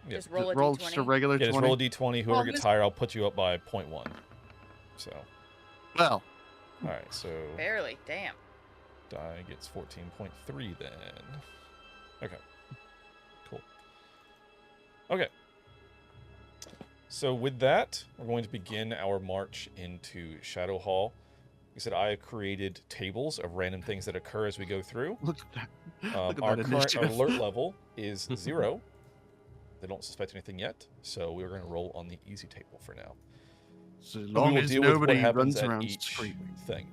[SPEAKER 13] Yeah.
[SPEAKER 8] Just roll a
[SPEAKER 14] Roll
[SPEAKER 8] d20.
[SPEAKER 14] just a regular
[SPEAKER 13] Yeah,
[SPEAKER 14] 20.
[SPEAKER 13] just roll a d20. Whoever
[SPEAKER 7] Well,
[SPEAKER 13] gets
[SPEAKER 7] this-
[SPEAKER 13] higher, I'll put you up by 0.1. So,
[SPEAKER 14] Well,
[SPEAKER 13] all right. So
[SPEAKER 8] Barely. Damn.
[SPEAKER 13] die gets 14.3 then. Okay. Cool. Okay. So with that, we're going to begin our march into Shadow Hall. Like I said, I have created tables of random things that occur as we go through.
[SPEAKER 14] look at that. Look at
[SPEAKER 13] Our
[SPEAKER 14] that
[SPEAKER 13] current
[SPEAKER 14] initiative.
[SPEAKER 13] alert level is 0. They don't suspect anything yet, so we're going to roll on the easy table for now.
[SPEAKER 14] So
[SPEAKER 13] And
[SPEAKER 14] long
[SPEAKER 13] we will
[SPEAKER 14] as
[SPEAKER 13] deal with
[SPEAKER 14] nobody
[SPEAKER 13] what happens
[SPEAKER 14] runs
[SPEAKER 13] at
[SPEAKER 14] around
[SPEAKER 13] each
[SPEAKER 14] screaming.
[SPEAKER 13] thing.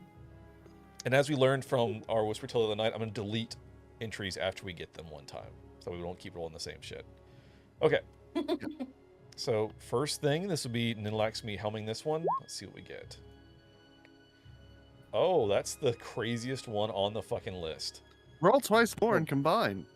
[SPEAKER 13] And as we learned from our Whisper Tale of the Night, I'm going to delete entries after we get them one time, so we don't keep rolling the same shit. Okay. So first thing, this will be Ninlax me helming this one. Let's see what we get. Oh, that's the craziest one on the fucking list.
[SPEAKER 14] Roll twice more and combine.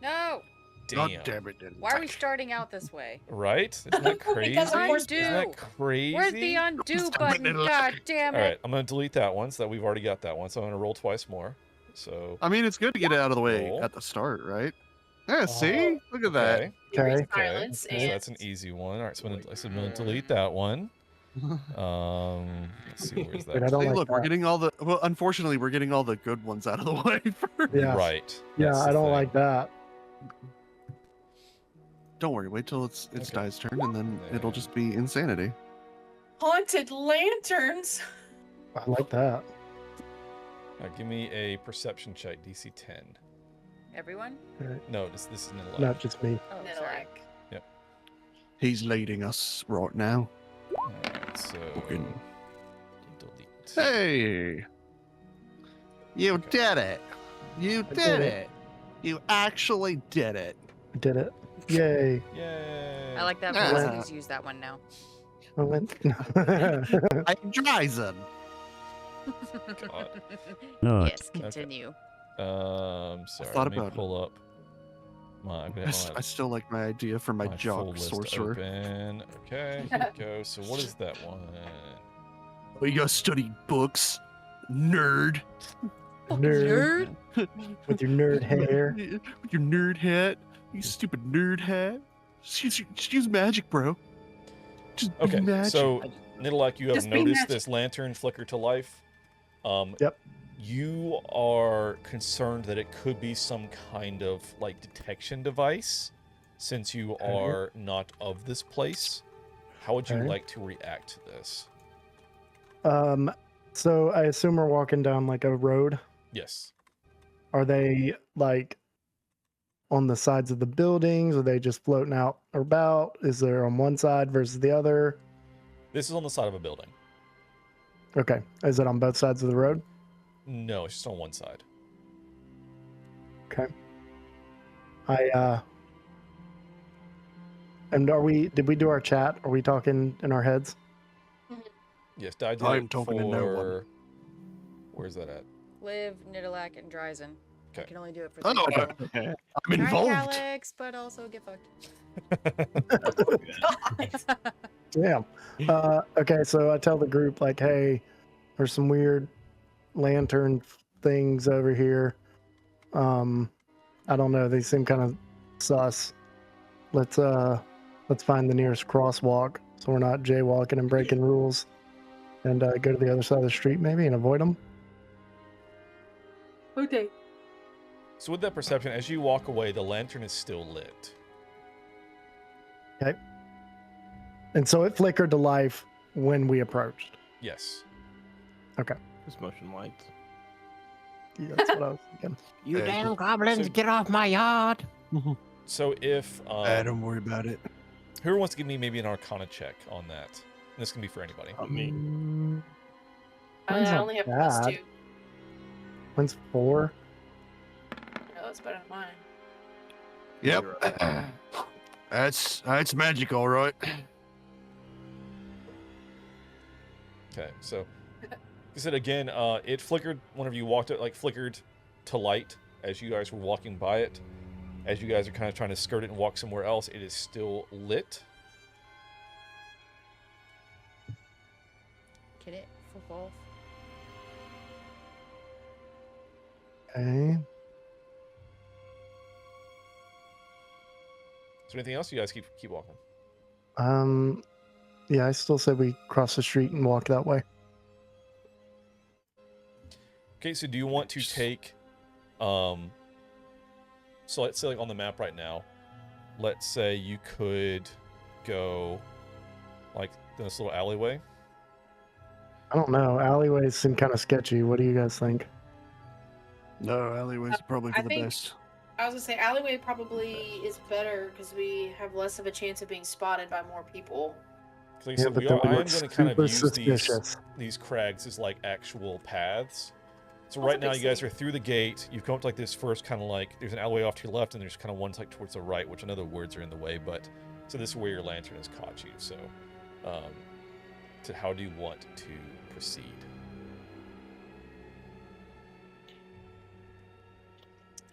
[SPEAKER 8] No.
[SPEAKER 14] God
[SPEAKER 13] Damn.
[SPEAKER 14] damn it,
[SPEAKER 8] Why are we starting out this way?
[SPEAKER 13] Right? Isn't that crazy?
[SPEAKER 7] Because of course
[SPEAKER 8] Undo.
[SPEAKER 13] Isn't that crazy?
[SPEAKER 8] Where's the undo button? God damn it.
[SPEAKER 13] All right, I'm going to delete that one so that we've already got that one. So I'm going to roll twice more. So
[SPEAKER 14] I mean, it's good to get it out of the way
[SPEAKER 13] Roll.
[SPEAKER 14] at the start, right? Yeah, see? Look at that.
[SPEAKER 13] okay.
[SPEAKER 12] Okay.
[SPEAKER 7] Silence
[SPEAKER 13] So
[SPEAKER 7] and
[SPEAKER 13] that's an easy one. All right, so I'm going to delete that one. Let's see, where's
[SPEAKER 12] Wait, I
[SPEAKER 13] that?
[SPEAKER 12] don't
[SPEAKER 14] Hey,
[SPEAKER 12] like
[SPEAKER 14] look, we're
[SPEAKER 12] that.
[SPEAKER 14] getting all the. Well, unfortunately, we're getting all the good ones out of the way first.
[SPEAKER 12] Yeah.
[SPEAKER 13] Right.
[SPEAKER 12] Yeah,
[SPEAKER 13] that's
[SPEAKER 12] I
[SPEAKER 13] the
[SPEAKER 12] don't
[SPEAKER 13] thing.
[SPEAKER 12] like that.
[SPEAKER 14] Don't worry, wait till it's
[SPEAKER 13] Okay.
[SPEAKER 14] Dai's turn, and then
[SPEAKER 13] Yeah.
[SPEAKER 14] it'll just be insanity.
[SPEAKER 7] haunted lanterns.
[SPEAKER 12] I like that.
[SPEAKER 13] Give me a perception check, DC 10.
[SPEAKER 8] Everyone?
[SPEAKER 13] No, this is an 11.
[SPEAKER 12] Not just me.
[SPEAKER 8] Oh, sorry.
[SPEAKER 14] He's leading us right now.
[SPEAKER 13] Alright, so
[SPEAKER 14] Fucking-
[SPEAKER 13] delete.
[SPEAKER 14] Hey! You
[SPEAKER 13] Okay.
[SPEAKER 14] did it! You
[SPEAKER 12] I
[SPEAKER 14] did
[SPEAKER 12] did
[SPEAKER 14] it.
[SPEAKER 12] it.
[SPEAKER 14] You actually did it!
[SPEAKER 12] I did it. Yay.
[SPEAKER 13] Yay!
[SPEAKER 8] I like that
[SPEAKER 14] Yeah.
[SPEAKER 8] voice. Please use that one now.
[SPEAKER 12] I went.
[SPEAKER 14] I'm Dryzen.
[SPEAKER 13] God.
[SPEAKER 8] Yes, continue.
[SPEAKER 13] Sorry,
[SPEAKER 14] thought
[SPEAKER 13] let me
[SPEAKER 14] about it.
[SPEAKER 13] pull up my... I'm gonna-
[SPEAKER 14] I still like my idea for my
[SPEAKER 13] full
[SPEAKER 14] jog
[SPEAKER 13] list
[SPEAKER 14] sorcerer.
[SPEAKER 13] open. Okay, here we go. So what is that one?
[SPEAKER 14] Oh, you go study books, nerd.
[SPEAKER 12] Nerd. With your nerd hair.
[SPEAKER 14] With your nerd hat. You stupid nerd hat. Just use magic, bro. Just be
[SPEAKER 13] Okay,
[SPEAKER 14] magic.
[SPEAKER 13] so Nidalak, you have
[SPEAKER 7] Just be
[SPEAKER 13] noticed
[SPEAKER 7] magic.
[SPEAKER 13] this lantern flicker to life.
[SPEAKER 12] Yep.
[SPEAKER 13] You are concerned that it could be some kind of like detection device, since you are not of this place. How would you
[SPEAKER 12] Okay.
[SPEAKER 13] like to react to this?
[SPEAKER 12] So I assume we're walking down like a road.
[SPEAKER 13] Yes.
[SPEAKER 12] Are they like on the sides of the buildings? Are they just floating out or about? Is there on one side versus the other?
[SPEAKER 13] This is on the side of a building.
[SPEAKER 12] Okay. Is it on both sides of the road?
[SPEAKER 13] No, it's just on one side.
[SPEAKER 12] Okay. And did we do our chat? Are we talking in our heads?
[SPEAKER 13] Yes, I did
[SPEAKER 14] I'm
[SPEAKER 13] it
[SPEAKER 14] talking to no one.
[SPEAKER 13] for... Where's that at?
[SPEAKER 8] Liv, Nidalak, and Dryzen. I
[SPEAKER 13] Okay.
[SPEAKER 8] can only do it for
[SPEAKER 14] Oh,
[SPEAKER 8] three people.
[SPEAKER 14] I'm
[SPEAKER 8] Sorry,
[SPEAKER 14] involved.
[SPEAKER 8] Alex, but also get fucked.
[SPEAKER 12] Damn. Okay, so I tell the group like, hey, there's some weird lantern things over here. I don't know. They seem kind of sus. Let's find the nearest crosswalk so we're not jaywalking and breaking rules, and go to the other side of the street maybe and avoid them.
[SPEAKER 7] Okay.
[SPEAKER 13] So with that perception, as you walk away, the lantern is still lit.
[SPEAKER 12] Okay. And so it flickered to life when we approached.
[SPEAKER 13] Yes.
[SPEAKER 12] Okay.
[SPEAKER 15] Just motion lights.
[SPEAKER 12] Yeah, that's what I was thinking.
[SPEAKER 15] You
[SPEAKER 14] Hey,
[SPEAKER 15] damn
[SPEAKER 14] so-
[SPEAKER 15] goblins, get off my yard!
[SPEAKER 13] So if...
[SPEAKER 14] Don't worry about it.
[SPEAKER 13] whoever wants to give me maybe an Arcana check on that. And this can be for anybody.
[SPEAKER 15] Me.
[SPEAKER 12] Mine's
[SPEAKER 7] I
[SPEAKER 12] not
[SPEAKER 7] only have
[SPEAKER 12] bad.
[SPEAKER 7] +2.
[SPEAKER 12] Mine's 4.
[SPEAKER 7] No, it's better than mine.
[SPEAKER 14] Yep. That's magic, all right.
[SPEAKER 13] Okay, so... Like I said again, it flickered whenever you walked it, like flickered to light as you guys were walking by it. As you guys are kind of trying to skirt it and walk somewhere else, it is still lit.
[SPEAKER 8] Get it for both.
[SPEAKER 12] Okay.
[SPEAKER 13] Is there anything else? You guys keep walking.
[SPEAKER 12] Yeah, I still say we cross the street and walk that way.
[SPEAKER 13] Okay, so do you want to take, so let's say like on the map right now, let's say you could go like this little alleyway.
[SPEAKER 12] I don't know. Alleyways seem kind of sketchy. What do you guys think?
[SPEAKER 14] No, alleyways probably for
[SPEAKER 7] I
[SPEAKER 14] the
[SPEAKER 7] think-
[SPEAKER 14] best.
[SPEAKER 7] I was gonna say alleyway probably is better because we have less of a chance of being spotted by more people.
[SPEAKER 13] Like
[SPEAKER 12] Yeah,
[SPEAKER 13] I said,
[SPEAKER 12] but
[SPEAKER 13] I
[SPEAKER 12] then we
[SPEAKER 13] am
[SPEAKER 12] look
[SPEAKER 13] going to kind of
[SPEAKER 12] super
[SPEAKER 13] use
[SPEAKER 12] suspicious.
[SPEAKER 13] these crags as like actual paths. So
[SPEAKER 7] That's
[SPEAKER 13] right
[SPEAKER 7] a
[SPEAKER 13] now
[SPEAKER 7] big
[SPEAKER 13] you guys
[SPEAKER 7] city.
[SPEAKER 13] are through the gate. You've come up to like this first kind of like, there's an alleyway off to your left and there's kind of one like towards the right, which I know the words are in the way, but so this is where your lantern has caught you. So, so how do you want to proceed?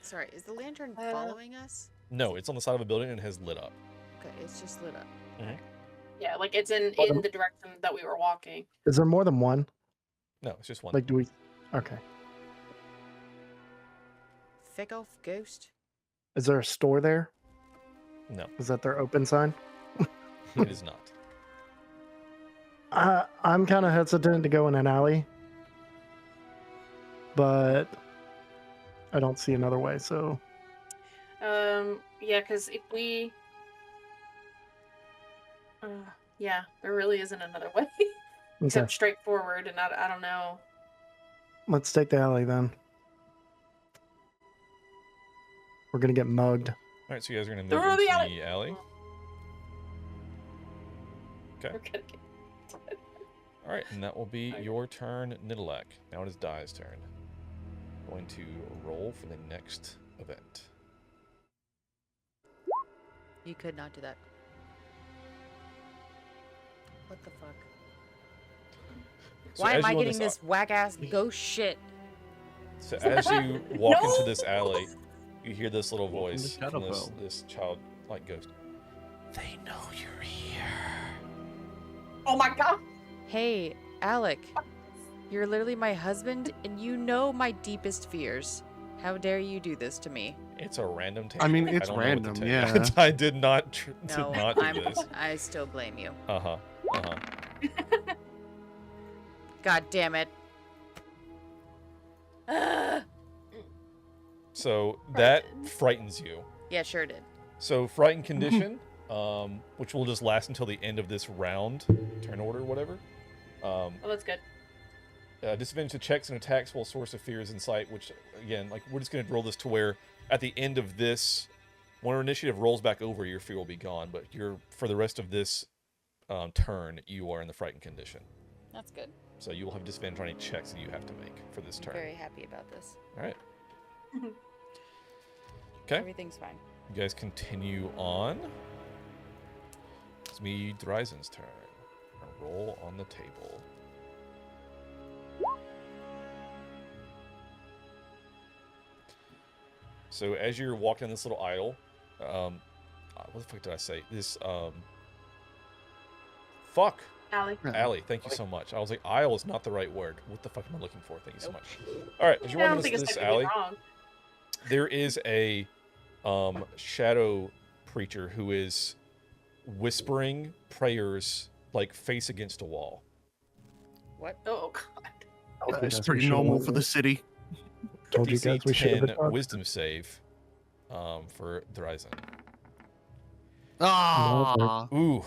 [SPEAKER 8] Sorry, is the lantern following us?
[SPEAKER 13] No, it's on the side of a building and has lit up.
[SPEAKER 8] Okay, it's just lit up.
[SPEAKER 13] Mhm.
[SPEAKER 7] Yeah, like it's in the direction that we were walking.
[SPEAKER 12] Is there more than one?
[SPEAKER 13] No, it's just one.
[SPEAKER 12] Like, do we? Okay.
[SPEAKER 8] Thick off ghost.
[SPEAKER 12] Is there a store there?
[SPEAKER 13] No,
[SPEAKER 12] Is that their open sign?
[SPEAKER 13] it is not.
[SPEAKER 12] I'm kind of hesitant to go in an alley, but I don't see another way. So
[SPEAKER 7] Yeah, because if we, yeah, there really isn't another way except straight forward, and I don't know.
[SPEAKER 12] let's take the alley then. We're gonna get mugged.
[SPEAKER 13] All right, so you guys are going to
[SPEAKER 7] Throw
[SPEAKER 13] move
[SPEAKER 7] the
[SPEAKER 13] into
[SPEAKER 7] alley.
[SPEAKER 13] the alley. Okay.
[SPEAKER 7] We're gonna get.
[SPEAKER 13] All right, and that will be your turn, Nidalek. Now it is Dai's turn. Going to roll for the next event.
[SPEAKER 8] You could not do that. What the fuck?
[SPEAKER 13] So
[SPEAKER 8] Why am
[SPEAKER 13] as
[SPEAKER 8] I
[SPEAKER 13] you on
[SPEAKER 8] getting this whack ass ghost shit?
[SPEAKER 13] So as you walk
[SPEAKER 8] No!
[SPEAKER 13] into this alley, you hear this little
[SPEAKER 15] Welcome to
[SPEAKER 13] voice from
[SPEAKER 15] Shadowfell.
[SPEAKER 13] this child-like ghost. They know you're here.
[SPEAKER 7] Oh my god!
[SPEAKER 8] Hey, Alek. You're literally my husband, and you know my deepest fears. How dare you do this to me?
[SPEAKER 13] It's a random table.
[SPEAKER 14] I mean, it's
[SPEAKER 13] don't know what to
[SPEAKER 14] random,
[SPEAKER 13] tell you.
[SPEAKER 14] yeah.
[SPEAKER 13] I did not
[SPEAKER 8] No,
[SPEAKER 13] did not do this.
[SPEAKER 8] I still blame you.
[SPEAKER 13] Uh-huh. Uh-huh.
[SPEAKER 8] God damn it.
[SPEAKER 13] So that frightens you.
[SPEAKER 8] Yeah, sure did.
[SPEAKER 13] So frightened condition, which will just last until the end of this round, turn order, whatever.
[SPEAKER 7] Oh, that's good.
[SPEAKER 13] Disadvantage to checks and attacks while source of fear is in sight, which, again, like, we're just going to roll this to where at the end of this, when our initiative rolls back over, your fear will be gone, but for the rest of this turn, you are in the frightened condition.
[SPEAKER 8] That's good.
[SPEAKER 13] So you will have disadvantage on any checks that you have to make for this
[SPEAKER 8] I'm
[SPEAKER 13] turn.
[SPEAKER 8] very happy about this.
[SPEAKER 13] All right. Okay.
[SPEAKER 8] Everything's fine.
[SPEAKER 13] You guys continue on. It's me, Dryzen's turn. A roll on the table. So as you're walking this little aisle, what the fuck did I say? This, fuck.
[SPEAKER 7] Alley.
[SPEAKER 13] Alley, thank you so much. I was like, aisle is not the right word. What the fuck am I looking for? Thank you so much. All right, as you're
[SPEAKER 7] I don't
[SPEAKER 13] walking
[SPEAKER 7] think
[SPEAKER 13] this
[SPEAKER 7] it's technically
[SPEAKER 13] alley,
[SPEAKER 7] wrong.
[SPEAKER 13] there is a shadow preacher who is whispering prayers like face against a wall.
[SPEAKER 8] What?
[SPEAKER 7] Oh god.
[SPEAKER 14] That's pretty normal for the city.
[SPEAKER 12] Told you
[SPEAKER 13] DC
[SPEAKER 12] guys we should have
[SPEAKER 13] 10
[SPEAKER 12] been talking.
[SPEAKER 13] wisdom save for Dryzen.
[SPEAKER 14] Ah.
[SPEAKER 13] Ooh.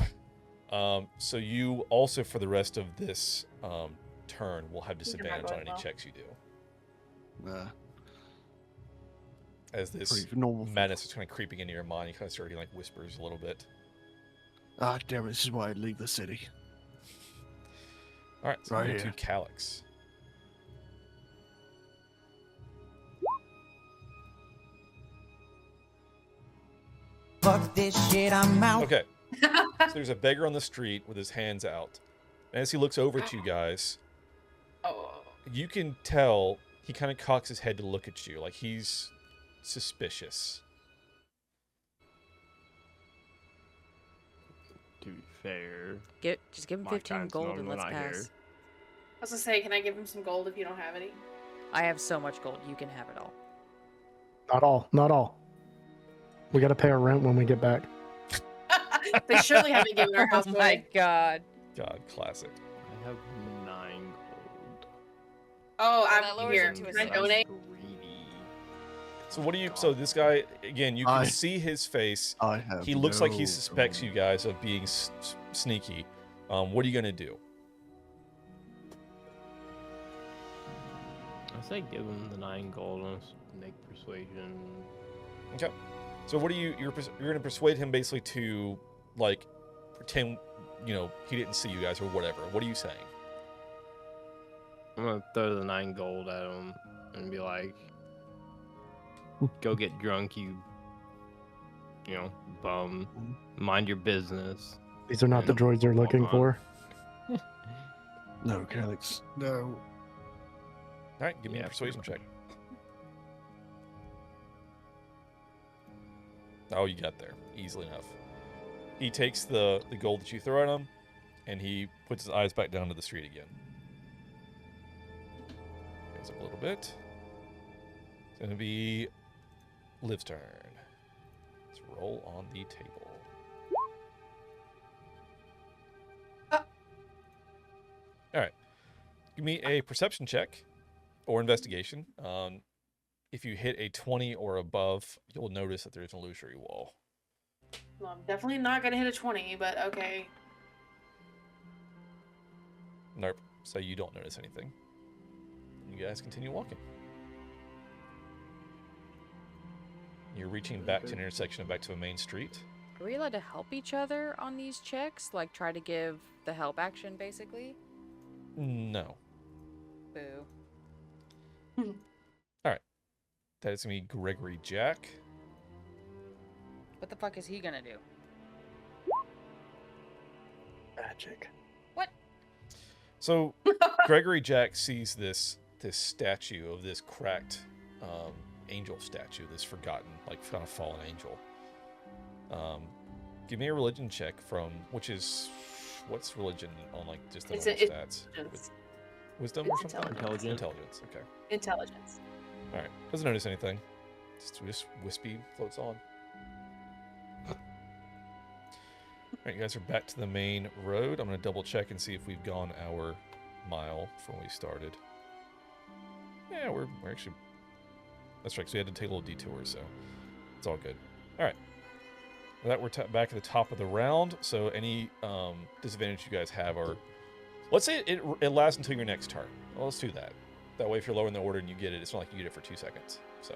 [SPEAKER 13] So you also, for the rest of this turn, will have disadvantage on any checks you do. As this
[SPEAKER 14] Pretty normal.
[SPEAKER 13] madness is kind of creeping into your mind, you kind of start hearing like whispers a little bit.
[SPEAKER 14] Ah, damn it! This is why I leave the city.
[SPEAKER 13] All right, so
[SPEAKER 14] Right
[SPEAKER 13] right to
[SPEAKER 14] here.
[SPEAKER 13] Calyx.
[SPEAKER 16] Fuck this shit, I'm out.
[SPEAKER 13] Okay. So there's a beggar on the street with his hands out. And as he looks over at you guys, you can tell he kind of cocks his head to look at you, like he's suspicious.
[SPEAKER 15] To be fair,
[SPEAKER 8] Just give him
[SPEAKER 15] my
[SPEAKER 8] 15
[SPEAKER 15] kind's
[SPEAKER 8] gold
[SPEAKER 15] known
[SPEAKER 8] and
[SPEAKER 15] when
[SPEAKER 8] let's
[SPEAKER 15] I hear.
[SPEAKER 8] pass.
[SPEAKER 7] I was gonna say, can I give him some gold if you don't have any?
[SPEAKER 8] I have so much gold. You can have it all.
[SPEAKER 12] Not all. Not all. We got to pay our rent when we get back.
[SPEAKER 7] They surely haven't given our house
[SPEAKER 8] Oh my
[SPEAKER 7] away.
[SPEAKER 8] god.
[SPEAKER 13] God, classic.
[SPEAKER 15] I have 9 gold.
[SPEAKER 7] Oh,
[SPEAKER 8] that
[SPEAKER 7] I'm
[SPEAKER 8] lowers
[SPEAKER 7] here.
[SPEAKER 8] it to a
[SPEAKER 7] Can I
[SPEAKER 8] six.
[SPEAKER 7] donate?
[SPEAKER 13] So what do you? So this guy again, you can see his face.
[SPEAKER 14] I have
[SPEAKER 13] He looks like he
[SPEAKER 14] no
[SPEAKER 13] suspects you guys of being sneaky. What are you gonna do?
[SPEAKER 15] I say give him the 9 gold and make persuasion.
[SPEAKER 13] Okay. So what are you? You're gonna persuade him basically to like pretend he didn't see you guys or whatever. What are you saying?
[SPEAKER 15] I'm gonna throw the 9 gold at him and be like, "Go get drunk, you bum. Mind your business."
[SPEAKER 12] These are not the droids you're looking for.
[SPEAKER 14] No, Calix. No.
[SPEAKER 13] All right, give me a persuasion check. Oh, you got there easily enough. He takes the gold that you throw at him, and he puts his eyes back down to the street again. Goes up a little bit. It's gonna be Liv's turn. Let's roll on the table. All right, give me a perception check or investigation. If you hit a 20 or above, you'll notice that there's an illusory wall.
[SPEAKER 7] Well, I'm definitely not gonna hit a 20, but okay.
[SPEAKER 13] Nope. So you don't notice anything. You guys continue walking. You're reaching back to an intersection and back to a main street.
[SPEAKER 8] Are we allowed to help each other on these checks? Like try to give the help action, basically?
[SPEAKER 13] No.
[SPEAKER 8] Boo.
[SPEAKER 13] All right. That is going to be Gregory Jack.
[SPEAKER 8] What the fuck is he gonna do?
[SPEAKER 12] Magic.
[SPEAKER 8] What?
[SPEAKER 13] So Gregory Jack sees this statue of this cracked angel statue, this forgotten, like kind of fallen angel. Give me a religion check what's religion on like just the normal stats? Wisdom or something? Intelligence. Okay.
[SPEAKER 7] Intelligence.
[SPEAKER 13] All right. Doesn't notice anything. Just wispy floats on. All right, you guys are back to the main road. I'm going to double check and see if we've gone our mile from when we started. Yeah, we're actually... That's right, because we had to take a little detour, so it's all good. All right. Now that we're back at the top of the round, so any disadvantage you guys have are... Let's say it lasts until your next turn. Well, let's do that. That way, if you're lower in the order and you get it, it's not like you get it for 2 seconds. So,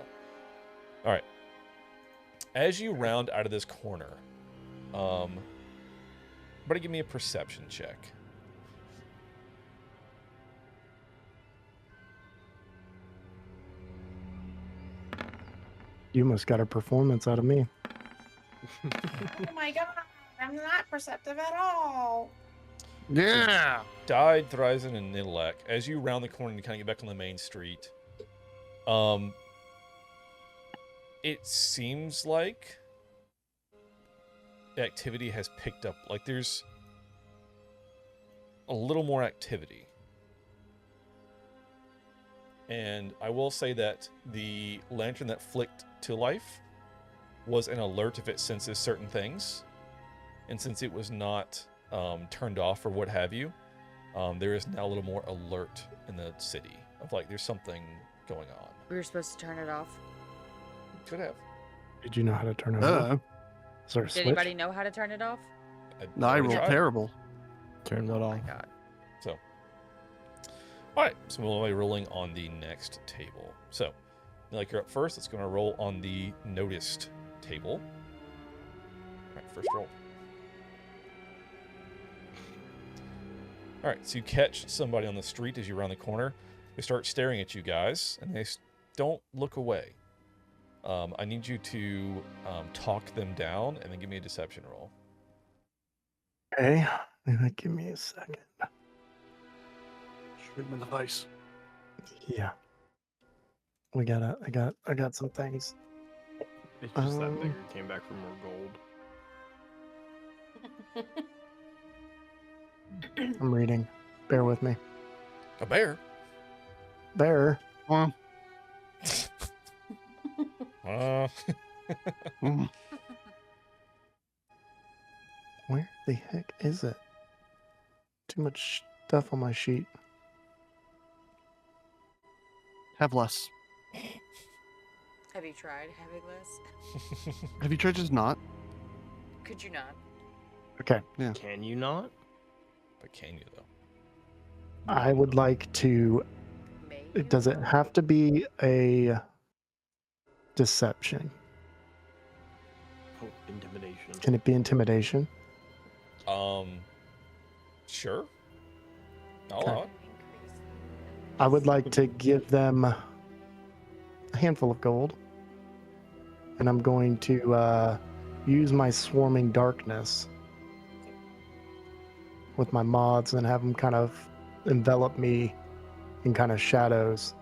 [SPEAKER 13] all right. As you round out of this corner, everybody give me a perception check.
[SPEAKER 12] You must got a performance out of me.
[SPEAKER 7] Oh my god, I'm not perceptive at all.
[SPEAKER 14] Yeah.
[SPEAKER 13] Died, Thryzen, and Nidalak. As you round the corner and kind of get back on the main street, it seems like activity has picked up. Like there's a little more activity. And I will say that the lantern that flicked to life was an alert if it senses certain things. And since it was not turned off or what have you, there is now a little more alert in the city of like there's something going on.
[SPEAKER 8] We were supposed to turn it off.
[SPEAKER 13] Could have.
[SPEAKER 12] Did you know how to turn it off? Is there a
[SPEAKER 8] Did
[SPEAKER 12] switch?
[SPEAKER 8] anybody know how to turn it off?
[SPEAKER 14] No, I rolled terrible.
[SPEAKER 15] Turn that off.
[SPEAKER 8] Oh my god.
[SPEAKER 13] So, all right. So we'll be rolling on the next table. So, like you're up first. Let's go and roll on the noticed table. All right, first roll. All right, so you catch somebody on the street as you round the corner. They start staring at you guys, and they don't look away. I need you to talk them down, and then give me a deception roll.
[SPEAKER 12] Okay, give me a second.
[SPEAKER 14] Shoot him in the face.
[SPEAKER 12] Yeah. I got some things.
[SPEAKER 15] It's just that beggar came back for more gold.
[SPEAKER 12] I'm reading. Bear with me.
[SPEAKER 13] A bear?
[SPEAKER 12] Bear. Where the heck is it? Too much stuff on my sheet.
[SPEAKER 14] Have less.
[SPEAKER 8] Have you tried having less?
[SPEAKER 14] Have you tried just not?
[SPEAKER 8] Could you not?
[SPEAKER 12] Okay.
[SPEAKER 14] Yeah.
[SPEAKER 15] Can you not?
[SPEAKER 13] But can you though?
[SPEAKER 12] I would like to. Does it have to be a deception?
[SPEAKER 15] Oh, intimidation.
[SPEAKER 12] Can it be intimidation?
[SPEAKER 13] Sure. I'll
[SPEAKER 12] Okay.
[SPEAKER 13] allow it.
[SPEAKER 12] I would like to give them a handful of gold. And I'm going to use my swarming darkness with my mods and have them kind of envelop me in kind of shadows.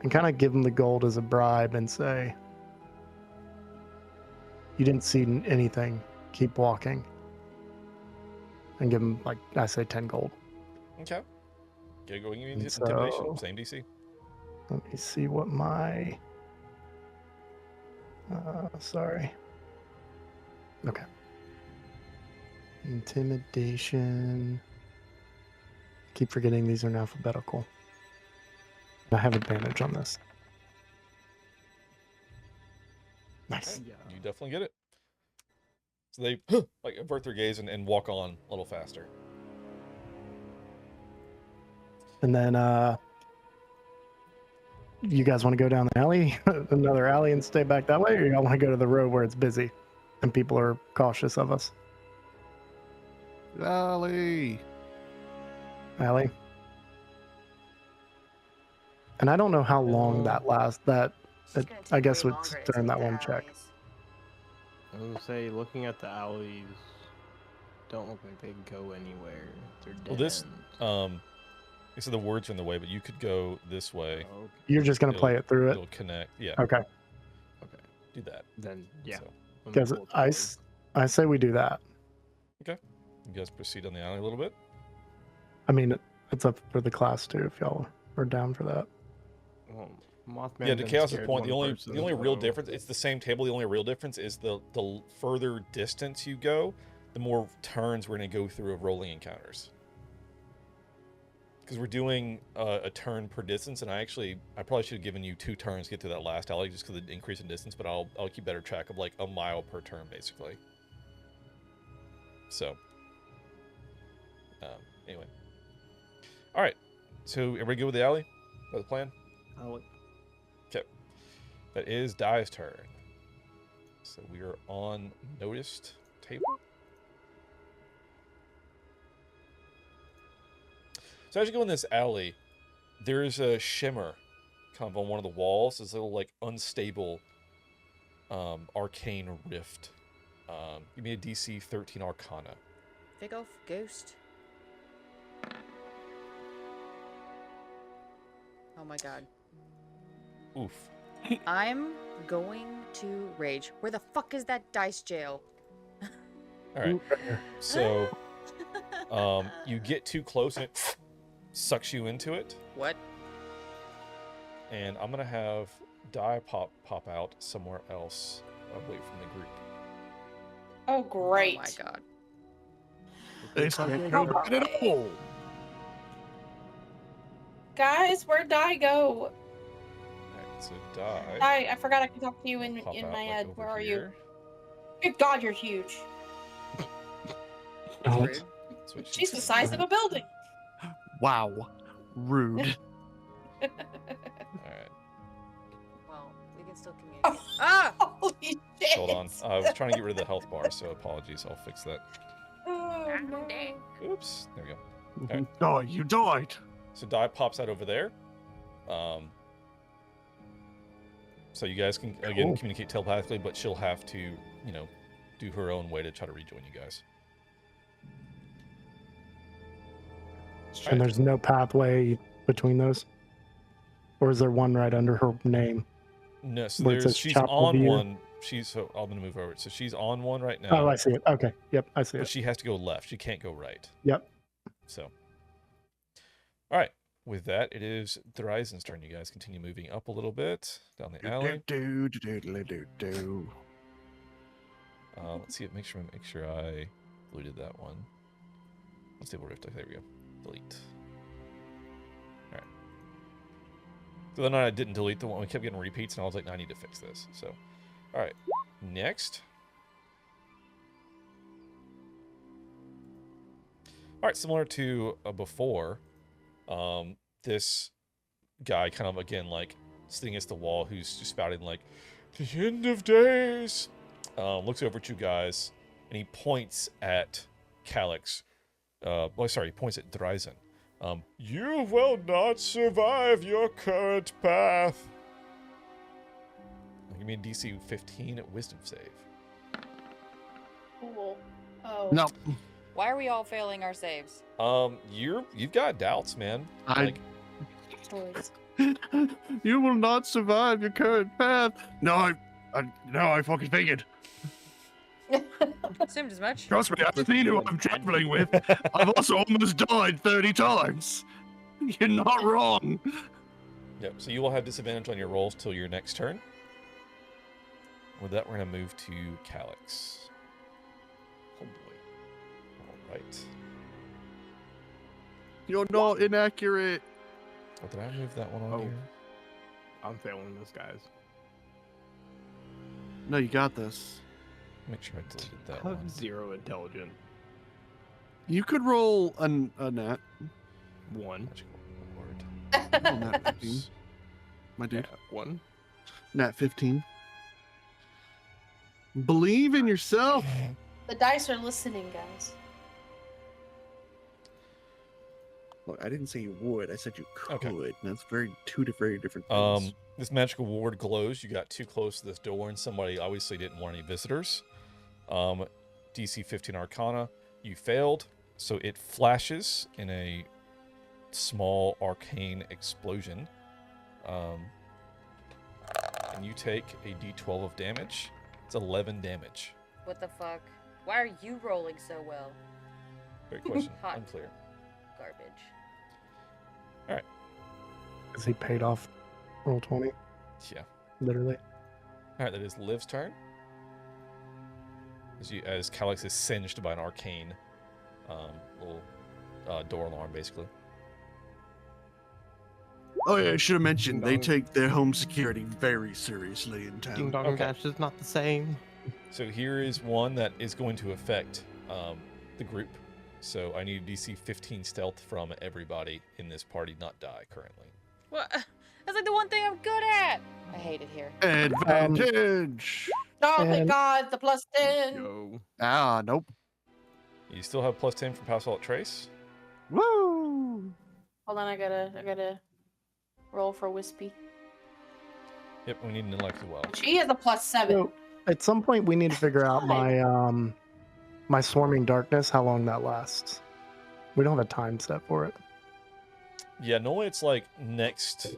[SPEAKER 12] And kind of give them the gold as a bribe and say, you didn't see anything, keep walking. And give them, like, I say 10 gold.
[SPEAKER 13] Okay. Get going. You need
[SPEAKER 12] And
[SPEAKER 13] intimidation.
[SPEAKER 12] so-
[SPEAKER 13] Same DC.
[SPEAKER 12] Let me see what my... sorry. Okay. Intimidation. Keep forgetting these are in alphabetical. I have advantage on this. Nice.
[SPEAKER 13] You definitely get it. So they like avert their gaze and walk on a little faster.
[SPEAKER 12] And then you guys want to go down the alley, another alley, and stay back that way, or y'all want to go to the road where it's busy and people are cautious of us?
[SPEAKER 14] Alley.
[SPEAKER 12] Alley. And I don't know how long that lasts. I guess it's during that one check.
[SPEAKER 15] I would say, looking at the alleys, don't look like they go anywhere. They're dead.
[SPEAKER 13] Well, this so the words are in the way, but you could go this way.
[SPEAKER 15] Oh, okay.
[SPEAKER 12] You're just gonna play it through it.
[SPEAKER 13] It'll connect. Yeah.
[SPEAKER 12] Okay.
[SPEAKER 15] Okay.
[SPEAKER 13] Do that.
[SPEAKER 15] Then yeah.
[SPEAKER 13] So,
[SPEAKER 12] Because I say we do that.
[SPEAKER 13] okay. You guys proceed on the alley a little bit.
[SPEAKER 12] I mean, it's up for the class too if y'all are down for that.
[SPEAKER 15] Mothman
[SPEAKER 13] Yeah, to
[SPEAKER 15] been
[SPEAKER 13] Kaoz's
[SPEAKER 15] scared
[SPEAKER 13] point,
[SPEAKER 15] one
[SPEAKER 13] the
[SPEAKER 15] person,
[SPEAKER 13] only real
[SPEAKER 15] so-
[SPEAKER 13] difference, it's the same table, the only real difference is the further distance you go, the more turns we're going to go through of rolling encounters. Because we're doing a turn per distance, and I probably should have given you 2 turns to get to that last alley just because of the increase in distance, but I'll keep better track of like a mile per turn, basically. So, anyway. Alright, so everybody good with the alley? Is that the plan? Okay. That is Dai's turn. So we are on noticed table. So as you go in this alley, there's a shimmer kind of on one of the walls. This little like unstable arcane rift. Give me a DC 13 Arcana.
[SPEAKER 8] Big old ghost. Oh my god.
[SPEAKER 13] Oof.
[SPEAKER 8] I'm going to rage. Where the fuck is that dice jail?
[SPEAKER 13] Alright. So you get too close and it sucks you into it.
[SPEAKER 8] What?
[SPEAKER 13] And I'm gonna have Dai pop out somewhere else away from the group.
[SPEAKER 7] Oh, great.
[SPEAKER 8] Oh my god.
[SPEAKER 14] It's incredible.
[SPEAKER 7] Guys, where'd Di go?
[SPEAKER 13] Alright, so Dai.
[SPEAKER 7] I forgot I could talk to you in
[SPEAKER 13] Pop
[SPEAKER 7] my
[SPEAKER 13] out, like,
[SPEAKER 7] head.
[SPEAKER 13] over
[SPEAKER 7] Where are
[SPEAKER 13] here.
[SPEAKER 7] you? Good God, you're huge.
[SPEAKER 13] That's what she
[SPEAKER 7] She's the
[SPEAKER 13] said.
[SPEAKER 7] size of a building.
[SPEAKER 14] Wow. Rude.
[SPEAKER 13] Alright.
[SPEAKER 8] Well, we can still communicate. Ah!
[SPEAKER 7] Holy shit.
[SPEAKER 13] Hold on. I was trying to get rid of the health bar, so apologies. I'll fix that.
[SPEAKER 7] Oh, no.
[SPEAKER 13] Oops. There we go. Alright.
[SPEAKER 14] Oh, you died.
[SPEAKER 13] So Dai pops out over there. So you guys can again
[SPEAKER 12] Cool.
[SPEAKER 13] communicate telepathically, but she'll have to, do her own way to try to rejoin you guys.
[SPEAKER 12] And there's no pathway between those? Or is there one right under her name?
[SPEAKER 13] No, so
[SPEAKER 12] Where it says
[SPEAKER 13] she's
[SPEAKER 12] Chapel
[SPEAKER 13] on
[SPEAKER 12] View?
[SPEAKER 13] one. So I'm gonna move over. So she's on one right now.
[SPEAKER 12] Oh, I see it. Okay. Yep, I see
[SPEAKER 13] But
[SPEAKER 12] it.
[SPEAKER 13] she has to go left. She can't go right.
[SPEAKER 12] Yep.
[SPEAKER 13] So. All right. with that, it is Thrizen's turn. You guys continue moving up a little bit down the alley. Let's see. Make sure I deleted that one. Let's see what Rift. There we go. Delete. All right. So then I didn't delete the one. We kept getting repeats, and I was like, no, I need to fix this. So, all right. Next. All right. Similar to before, this guy kind of again like sitting against the wall, who's just spouting like, "The end of days." Looks over at you guys, and he points at Calyx. He points at Thrizen. You will not survive your current path. Give me a DC 15 Wisdom save.
[SPEAKER 7] Cool. Oh.
[SPEAKER 10] No.
[SPEAKER 8] Why are we all failing our saves?
[SPEAKER 13] You've got doubts, man.
[SPEAKER 7] Choice.
[SPEAKER 14] You will not survive your current path. No, I fucking figured.
[SPEAKER 8] Assumed as much.
[SPEAKER 14] Trust me, I've seen who I'm traveling with. I've also almost died 30 times. You're not wrong.
[SPEAKER 13] Yep, so you will have disadvantage on your rolls till your next turn. With that, we're going to move to Calyx. Oh boy. Alright.
[SPEAKER 14] You're not inaccurate.
[SPEAKER 13] Oh, did I move that one on here?
[SPEAKER 15] I'm failing this, guys.
[SPEAKER 14] No, you got this.
[SPEAKER 13] Make sure I deleted that
[SPEAKER 15] I have
[SPEAKER 13] one.
[SPEAKER 15] 0 intelligence.
[SPEAKER 14] You could roll a nat.
[SPEAKER 15] 1.
[SPEAKER 14] Oh, nat 15. My dude.
[SPEAKER 15] Yeah, 1.
[SPEAKER 14] Nat 15. Believe in yourself.
[SPEAKER 7] The dice are listening, guys.
[SPEAKER 14] Look, I didn't say you would. I said you could.
[SPEAKER 13] Okay.
[SPEAKER 14] And that's two very different things.
[SPEAKER 13] This magical ward glows. You got too close to this door, and somebody obviously didn't want any visitors. DC 15 Arcana. You failed, so it flashes in a small arcane explosion. And you take a d12 of damage. It's 11 damage.
[SPEAKER 8] What the fuck? Why are you rolling so well?
[SPEAKER 13] Great question.
[SPEAKER 8] Hot.
[SPEAKER 13] Unclear.
[SPEAKER 8] Garbage.
[SPEAKER 13] All right.
[SPEAKER 12] Is he paid off roll 20?
[SPEAKER 13] Yeah.
[SPEAKER 12] Literally.
[SPEAKER 13] All right, that is Liv's turn. As Calyx is singed by an arcane little door alarm, basically.
[SPEAKER 14] Oh yeah, I should have mentioned they take their home security very seriously in town.
[SPEAKER 15] Ding dong dash is not the same.
[SPEAKER 13] So here is one that is going to affect the group. So I need DC 15 stealth from everybody in this party, not die currently.
[SPEAKER 8] What? That's like the one thing I'm good at. I hate it here.
[SPEAKER 14] Advantage.
[SPEAKER 7] Oh my god, the plus 10.
[SPEAKER 15] Yo.
[SPEAKER 14] Ah, nope.
[SPEAKER 13] You still have plus 10 from Pass Without Trace.
[SPEAKER 14] Woo!
[SPEAKER 7] Hold on, I gotta roll for Wispy.
[SPEAKER 13] Yep, we need an intellect as well.
[SPEAKER 7] She has a plus 7.
[SPEAKER 12] So, at some point, we need to figure out my my swarming darkness, how long that lasts. We don't have a time set for it.
[SPEAKER 13] Yeah, normally it's like next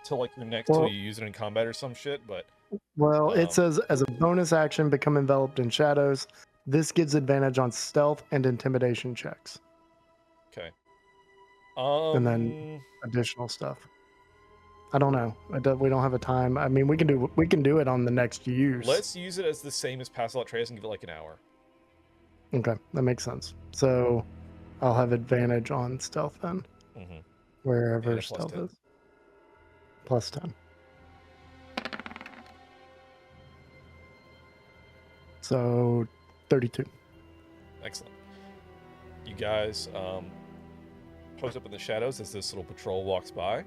[SPEAKER 13] till like your next
[SPEAKER 12] Well-
[SPEAKER 13] till you use it in combat or some shit, but
[SPEAKER 12] Well, it says as a bonus action, become enveloped in shadows. This gives advantage on stealth and intimidation checks,
[SPEAKER 13] okay.
[SPEAKER 12] and then additional stuff. I don't know. We don't have a time. I mean, we can do it on the next use.
[SPEAKER 13] Let's use it as the same as Pass Without Trace and give it like an hour.
[SPEAKER 12] Okay, that makes sense. So I'll have advantage on stealth then,
[SPEAKER 13] Mhm.
[SPEAKER 12] wherever
[SPEAKER 13] And a plus
[SPEAKER 12] stealth
[SPEAKER 13] 10.
[SPEAKER 12] is. Plus 10. So 32.
[SPEAKER 13] Excellent. You guys post up in the shadows as this little patrol walks by,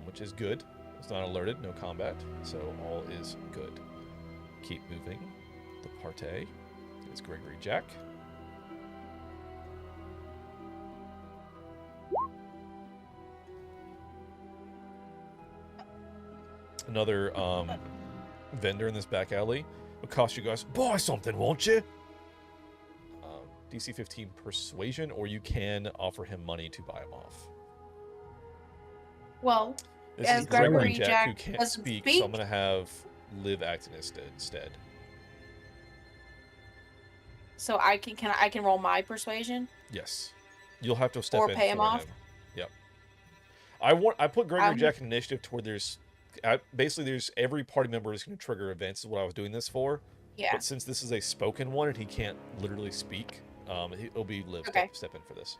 [SPEAKER 13] which is good. It's not alerted, no combat, so all is good. Keep moving. The party is Gregory Jack. Another vendor in this back alley will cost you guys, buy something, won't you? DC 15 persuasion, or you can offer him money to buy him off.
[SPEAKER 7] Well,
[SPEAKER 13] This
[SPEAKER 7] as
[SPEAKER 13] is Gregory
[SPEAKER 7] Gregory
[SPEAKER 13] Jack,
[SPEAKER 7] Jack
[SPEAKER 13] who can't
[SPEAKER 7] doesn't
[SPEAKER 13] speak,
[SPEAKER 7] speak,
[SPEAKER 13] so I'm gonna have Liv act instead.
[SPEAKER 7] so I can roll my persuasion.
[SPEAKER 13] Yes, you'll have to step
[SPEAKER 7] Or
[SPEAKER 13] in
[SPEAKER 7] pay him
[SPEAKER 13] for
[SPEAKER 7] off?
[SPEAKER 13] him. Yep. I put Gregory
[SPEAKER 7] Um,
[SPEAKER 13] Jack in initiative toward basically there's every party member is going to trigger events is what I was doing this for.
[SPEAKER 7] Yeah.
[SPEAKER 13] But since this is a spoken one and he can't literally speak, it'll be Liv step in for this.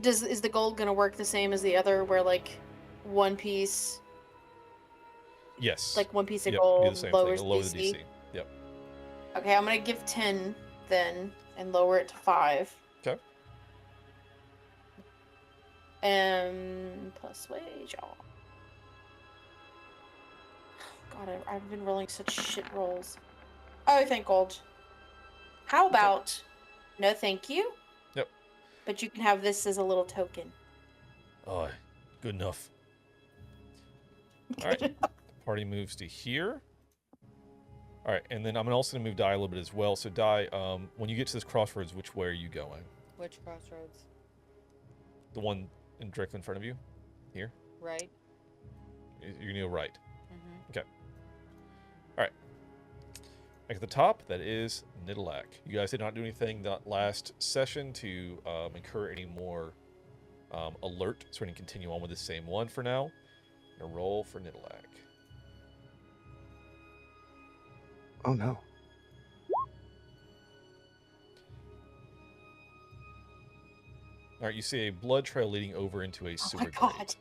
[SPEAKER 7] Is the gold gonna work the same as the other, where like one piece?
[SPEAKER 13] Yes.
[SPEAKER 7] Like one piece of
[SPEAKER 13] Yep,
[SPEAKER 7] gold
[SPEAKER 13] do the same
[SPEAKER 7] lowers
[SPEAKER 13] thing. Lower
[SPEAKER 7] DC.
[SPEAKER 13] the DC. Yep.
[SPEAKER 7] Okay, I'm gonna give 10 then and lower it to 5.
[SPEAKER 13] Okay.
[SPEAKER 7] And plus wage. Oh. God, I've been rolling such shit rolls. Oh, thank gold. How about no thank you?
[SPEAKER 13] Yep.
[SPEAKER 7] But you can have this as a little token.
[SPEAKER 13] Oh, good enough. All right. Party moves to here. All right, and then I'm also going to move Di a little bit as well. So Di, when you get to this crossroads, which way are you going?
[SPEAKER 8] Which crossroads?
[SPEAKER 13] The one directly in front of you? Here?
[SPEAKER 8] Right.
[SPEAKER 13] You're going to go right.
[SPEAKER 8] Mm-hmm.
[SPEAKER 13] Okay. All right. Back at the top, that is Nidalak. You guys did not do anything that last session to incur any more alert, so we're going to continue on with the same one for now. I'm going to roll for Nidalak.
[SPEAKER 12] Oh no.
[SPEAKER 13] All right, you see a blood trail leading over into a sewer grate.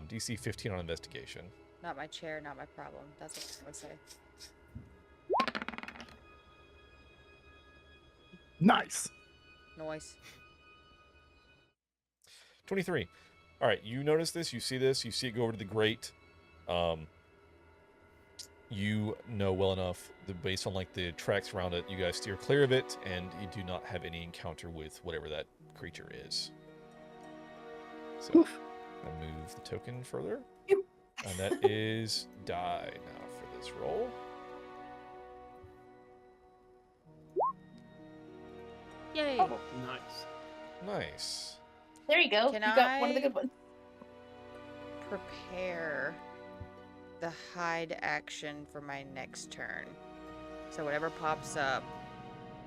[SPEAKER 13] DC 15 on investigation.
[SPEAKER 8] Not my chair, not my problem. That's what I would say.
[SPEAKER 12] Nice.
[SPEAKER 8] Noise.
[SPEAKER 13] 23. All right, you notice this, you see it go over to the grate. You know well enough that based on like the tracks around it, you guys steer clear of it, and you do not have any encounter with whatever that creature is. So I'll move the token further. And that is die now for this roll.
[SPEAKER 8] Yay!
[SPEAKER 15] Oh, nice.
[SPEAKER 13] Nice.
[SPEAKER 7] There you go.
[SPEAKER 8] Can
[SPEAKER 7] you got one of the good ones.
[SPEAKER 8] Prepare the hide action for my next turn. So whatever pops up,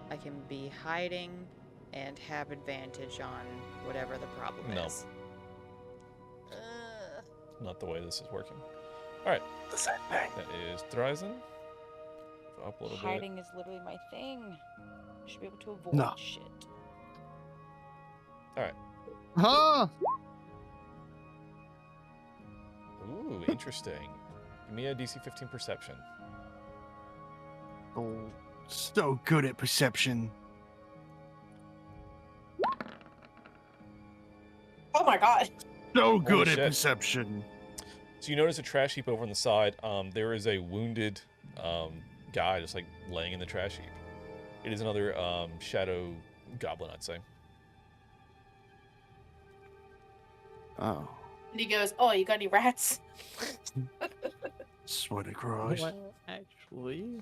[SPEAKER 8] I can be hiding and have advantage on whatever the problem is.
[SPEAKER 13] Not the way this is working. All right.
[SPEAKER 12] The same thing.
[SPEAKER 13] That is Thryzen. Up a little
[SPEAKER 8] Hiding is literally my thing. I should be able to avoid
[SPEAKER 12] No.
[SPEAKER 8] shit.
[SPEAKER 13] All right.
[SPEAKER 14] Huh?
[SPEAKER 13] Ooh, interesting. Give me a DC 15 perception.
[SPEAKER 14] Oh, so good at perception.
[SPEAKER 7] Oh my god.
[SPEAKER 14] So good
[SPEAKER 13] Holy
[SPEAKER 14] at
[SPEAKER 13] shit.
[SPEAKER 14] perception.
[SPEAKER 13] So you notice a trash heap over on the side. There is a wounded guy just like laying in the trash heap. It is another shadow goblin, I'd say.
[SPEAKER 14] Oh.
[SPEAKER 7] And he goes, "Oh, you got any rats?"
[SPEAKER 14] Sweaty Christ.
[SPEAKER 15] Well, actually,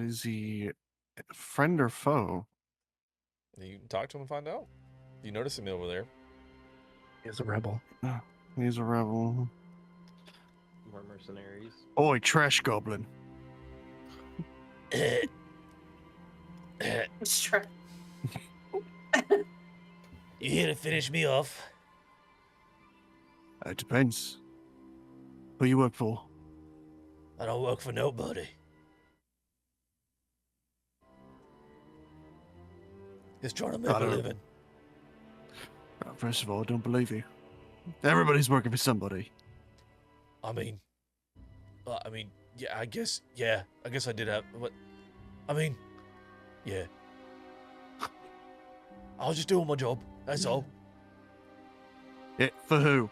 [SPEAKER 14] Is he friend or foe?
[SPEAKER 13] You can talk to him and find out. You notice him over there.
[SPEAKER 12] He's a rebel.
[SPEAKER 14] No, he's a rebel.
[SPEAKER 15] more mercenaries.
[SPEAKER 14] Oi, trash goblin.
[SPEAKER 7] It's true.
[SPEAKER 17] You here to finish me off?
[SPEAKER 14] It depends. Who you work for?
[SPEAKER 17] I don't work for nobody. Just trying to make
[SPEAKER 14] I
[SPEAKER 17] a
[SPEAKER 14] don't-
[SPEAKER 17] living.
[SPEAKER 14] First of all, I don't believe you. Everybody's working for somebody.
[SPEAKER 17] I mean, yeah, I guess I did have, but, I mean, yeah. I was just doing my job, that's all.
[SPEAKER 14] Yeah, for who?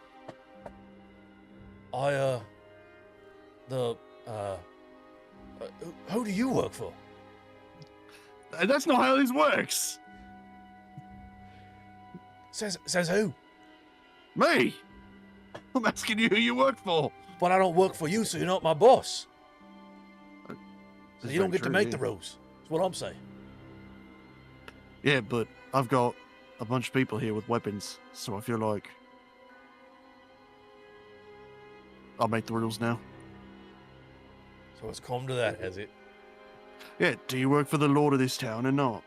[SPEAKER 17] Who do you work for?
[SPEAKER 14] That's not how this works.
[SPEAKER 17] Says who?
[SPEAKER 14] Me. I'm asking you who you work for.
[SPEAKER 17] But I don't work for you, so you're not my boss. So
[SPEAKER 14] That's
[SPEAKER 17] you don't
[SPEAKER 14] very
[SPEAKER 17] get to
[SPEAKER 14] true,
[SPEAKER 17] make
[SPEAKER 14] yeah.
[SPEAKER 17] the rules. That's what I'm saying.
[SPEAKER 14] Yeah, but I've got a bunch of people here with weapons, so I feel like I'll make the rules now.
[SPEAKER 17] So it's come to that, has it?
[SPEAKER 14] Yeah, do you work for the lord of this town or not?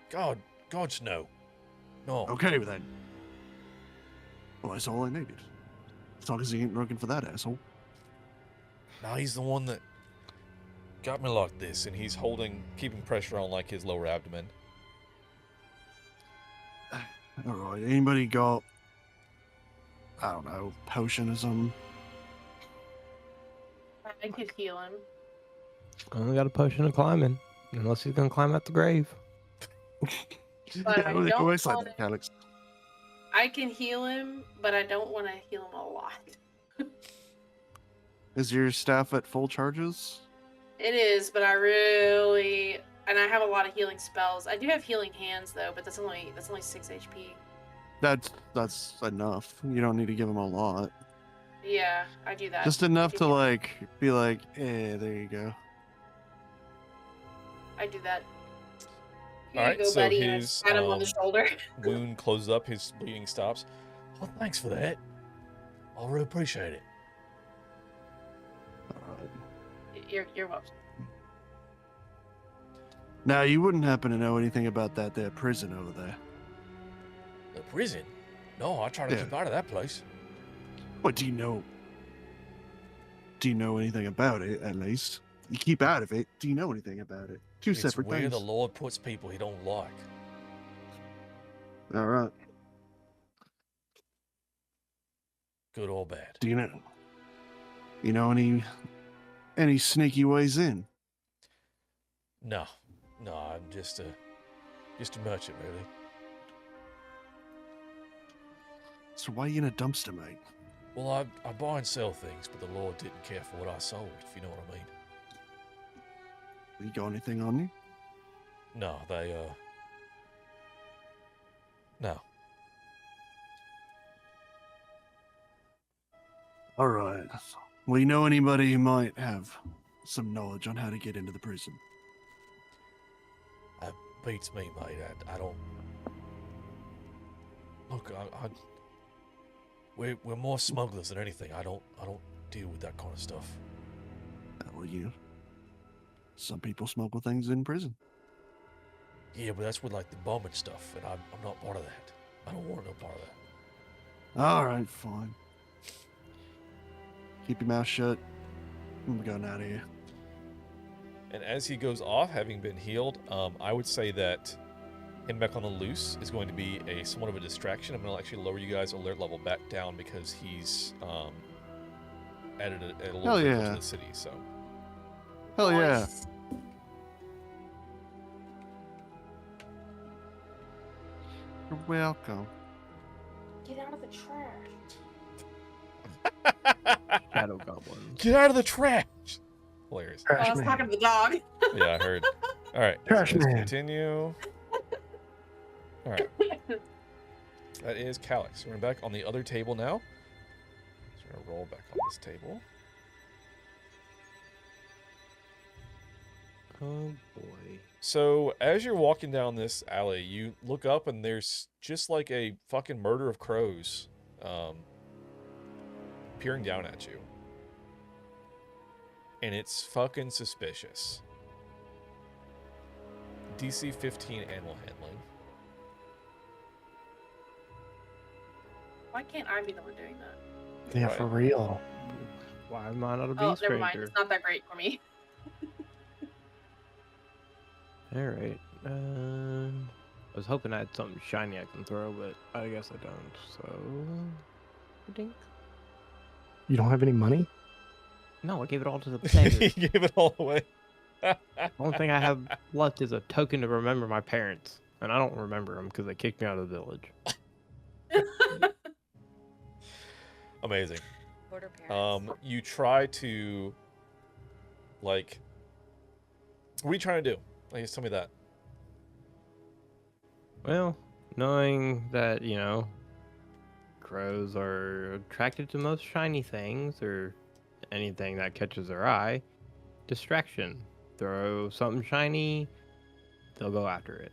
[SPEAKER 17] God gods, no. No.
[SPEAKER 14] Okay, then. Well, that's all I needed. As long as he ain't looking for that asshole.
[SPEAKER 17] Now he's the one that got me like this, and he's keeping pressure on like his lower abdomen.
[SPEAKER 14] All right, anybody got, I don't know, potion or something?
[SPEAKER 7] I could heal him.
[SPEAKER 15] I only got a potion of climbing, unless he's gonna climb out the grave.
[SPEAKER 7] But I don't
[SPEAKER 14] Always like
[SPEAKER 7] want
[SPEAKER 14] that, Alex.
[SPEAKER 7] I can heal him, but I don't want to heal him a lot.
[SPEAKER 14] Is your staff at full charges?
[SPEAKER 7] It is, but I have a lot of healing spells. I do have healing hands though, but that's only 6 HP.
[SPEAKER 14] That's enough. You don't need to give him a lot.
[SPEAKER 7] Yeah, I do that.
[SPEAKER 14] Just enough to like be like, there you go.
[SPEAKER 7] I do that. Here
[SPEAKER 2] All
[SPEAKER 7] you
[SPEAKER 2] right,
[SPEAKER 7] go,
[SPEAKER 2] so
[SPEAKER 7] buddy, and I
[SPEAKER 2] his
[SPEAKER 7] pat him on the shoulder.
[SPEAKER 2] wound closes up, his bleeding stops.
[SPEAKER 17] Well, thanks for that. I really appreciate it.
[SPEAKER 7] You're welcome.
[SPEAKER 14] Now, you wouldn't happen to know anything about that there prison over there?
[SPEAKER 17] The prison? No, I try to keep out of that place.
[SPEAKER 14] What do you know? Do you know anything about it, at least? You keep out of it. Do you know anything about it? Two
[SPEAKER 17] It's
[SPEAKER 14] separate
[SPEAKER 17] where
[SPEAKER 14] things.
[SPEAKER 17] the Lord puts people he don't like.
[SPEAKER 14] All right.
[SPEAKER 17] Good or bad.
[SPEAKER 14] Do you know any sneaky ways in?
[SPEAKER 17] No, I'm just a merchant, really.
[SPEAKER 14] So why are you in a dumpster, mate?
[SPEAKER 17] Well, I buy and sell things, but the Lord didn't care for what I sold, if you know what I mean.
[SPEAKER 14] You got anything on you?
[SPEAKER 17] No, no.
[SPEAKER 14] All right. Well, you know anybody who might have some knowledge on how to get into the prison?
[SPEAKER 17] That beats me, mate. I don't. Look, we're more smugglers than anything. I don't deal with that kind of stuff.
[SPEAKER 14] Well, some people smuggle things in prison.
[SPEAKER 17] Yeah, but that's with like the bomb and stuff, and I'm not part of that. I don't want no part of that.
[SPEAKER 14] All right, fine. Keep your mouth shut. I'm going out of here.
[SPEAKER 2] And as he goes off, having been healed, I would say that him back on the loose is going to be somewhat of a distraction. I'm going to actually lower you guys' alert level back down because he's added a little
[SPEAKER 14] Hell
[SPEAKER 2] bit
[SPEAKER 14] yeah.
[SPEAKER 2] to the city. So.
[SPEAKER 14] Hell yeah. You're welcome.
[SPEAKER 7] Get out of the trash.
[SPEAKER 15] Shadow goblins.
[SPEAKER 2] Get out of the trash! Hilarious.
[SPEAKER 7] I was talking to the dog.
[SPEAKER 2] Yeah, I heard. All right.
[SPEAKER 12] Trash
[SPEAKER 2] let's
[SPEAKER 12] man.
[SPEAKER 2] Continue. All right. That is Calyx. We're back on the other table now. So we're going to roll back on this table.
[SPEAKER 15] Oh boy.
[SPEAKER 2] So as you're walking down this alley, you look up and there's just like a fucking murder of crows peering down at you. And it's fucking suspicious. DC 15 animal handling.
[SPEAKER 7] Why can't I be the one doing that?
[SPEAKER 12] Yeah, for real.
[SPEAKER 15] Why am I not a beast
[SPEAKER 7] Oh, never
[SPEAKER 15] ranger?
[SPEAKER 7] mind. It's not that great for me.
[SPEAKER 15] All right. I was hoping I had something shiny I can throw, but I guess I don't. So, dink.
[SPEAKER 12] You don't have any money?
[SPEAKER 15] No, I gave it all to the beggars.
[SPEAKER 2] He gave it all away.
[SPEAKER 15] The only thing I have left is a token to remember my parents, and I don't remember them because they kicked me out of the village.
[SPEAKER 2] Amazing.
[SPEAKER 8] Border parents.
[SPEAKER 2] You try to, like, what are you trying to do? Like, just tell me that.
[SPEAKER 15] Well, knowing that, crows are attracted to most shiny things or anything that catches their eye, distraction. Throw something shiny, they'll go after it.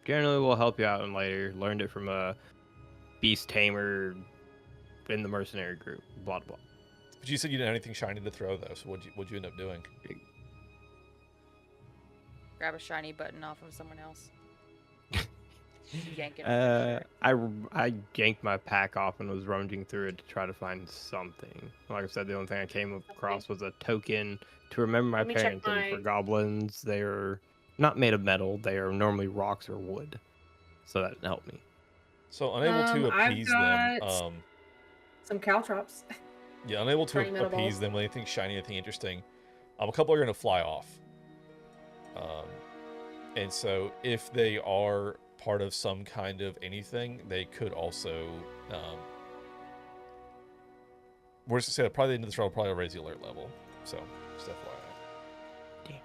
[SPEAKER 15] Generally, we'll help you out and later. Learned it from a beast tamer in the mercenary group, blah, blah.
[SPEAKER 2] But you said you didn't have anything shiny to throw, though, so what'd you end up doing?
[SPEAKER 8] Grab a shiny button off of someone else. yanking.
[SPEAKER 15] I yanked my pack off and was rummaging through it to try to find something. Like I said, the only thing I came across was a token to remember my
[SPEAKER 7] Let me check
[SPEAKER 15] parents. And for
[SPEAKER 7] my-
[SPEAKER 15] goblins, they are not made of metal. They are normally rocks or wood. So that helped me.
[SPEAKER 13] So unable to
[SPEAKER 7] I've
[SPEAKER 13] appease
[SPEAKER 7] got
[SPEAKER 13] them.
[SPEAKER 7] some caltrops.
[SPEAKER 13] Yeah, unable to
[SPEAKER 7] Tiny metal
[SPEAKER 13] appease
[SPEAKER 7] balls.
[SPEAKER 13] them with anything shiny, anything interesting. A couple are going to fly off. And so if they are part of some kind of anything, they could also... we're just going to say probably the end of this round will probably raise the alert level. So, just FYI.
[SPEAKER 15] Damn.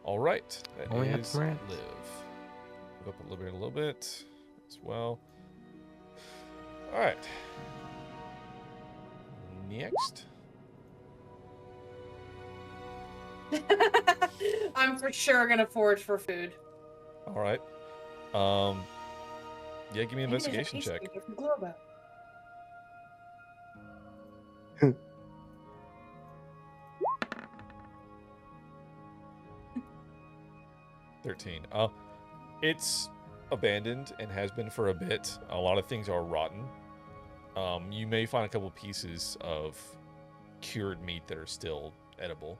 [SPEAKER 13] All right. That
[SPEAKER 15] Only had
[SPEAKER 13] is
[SPEAKER 15] some rats.
[SPEAKER 13] Liv. Move up a little bit as well. All right. Next.
[SPEAKER 7] I'm for sure gonna forage for food.
[SPEAKER 13] All right. Yeah, give me an
[SPEAKER 7] Maybe there's a
[SPEAKER 13] investigation
[SPEAKER 7] case
[SPEAKER 13] check.
[SPEAKER 7] maker from Globo.
[SPEAKER 13] It's abandoned and has been for a bit. A lot of things are rotten. You may find a couple pieces of cured meat that are still edible.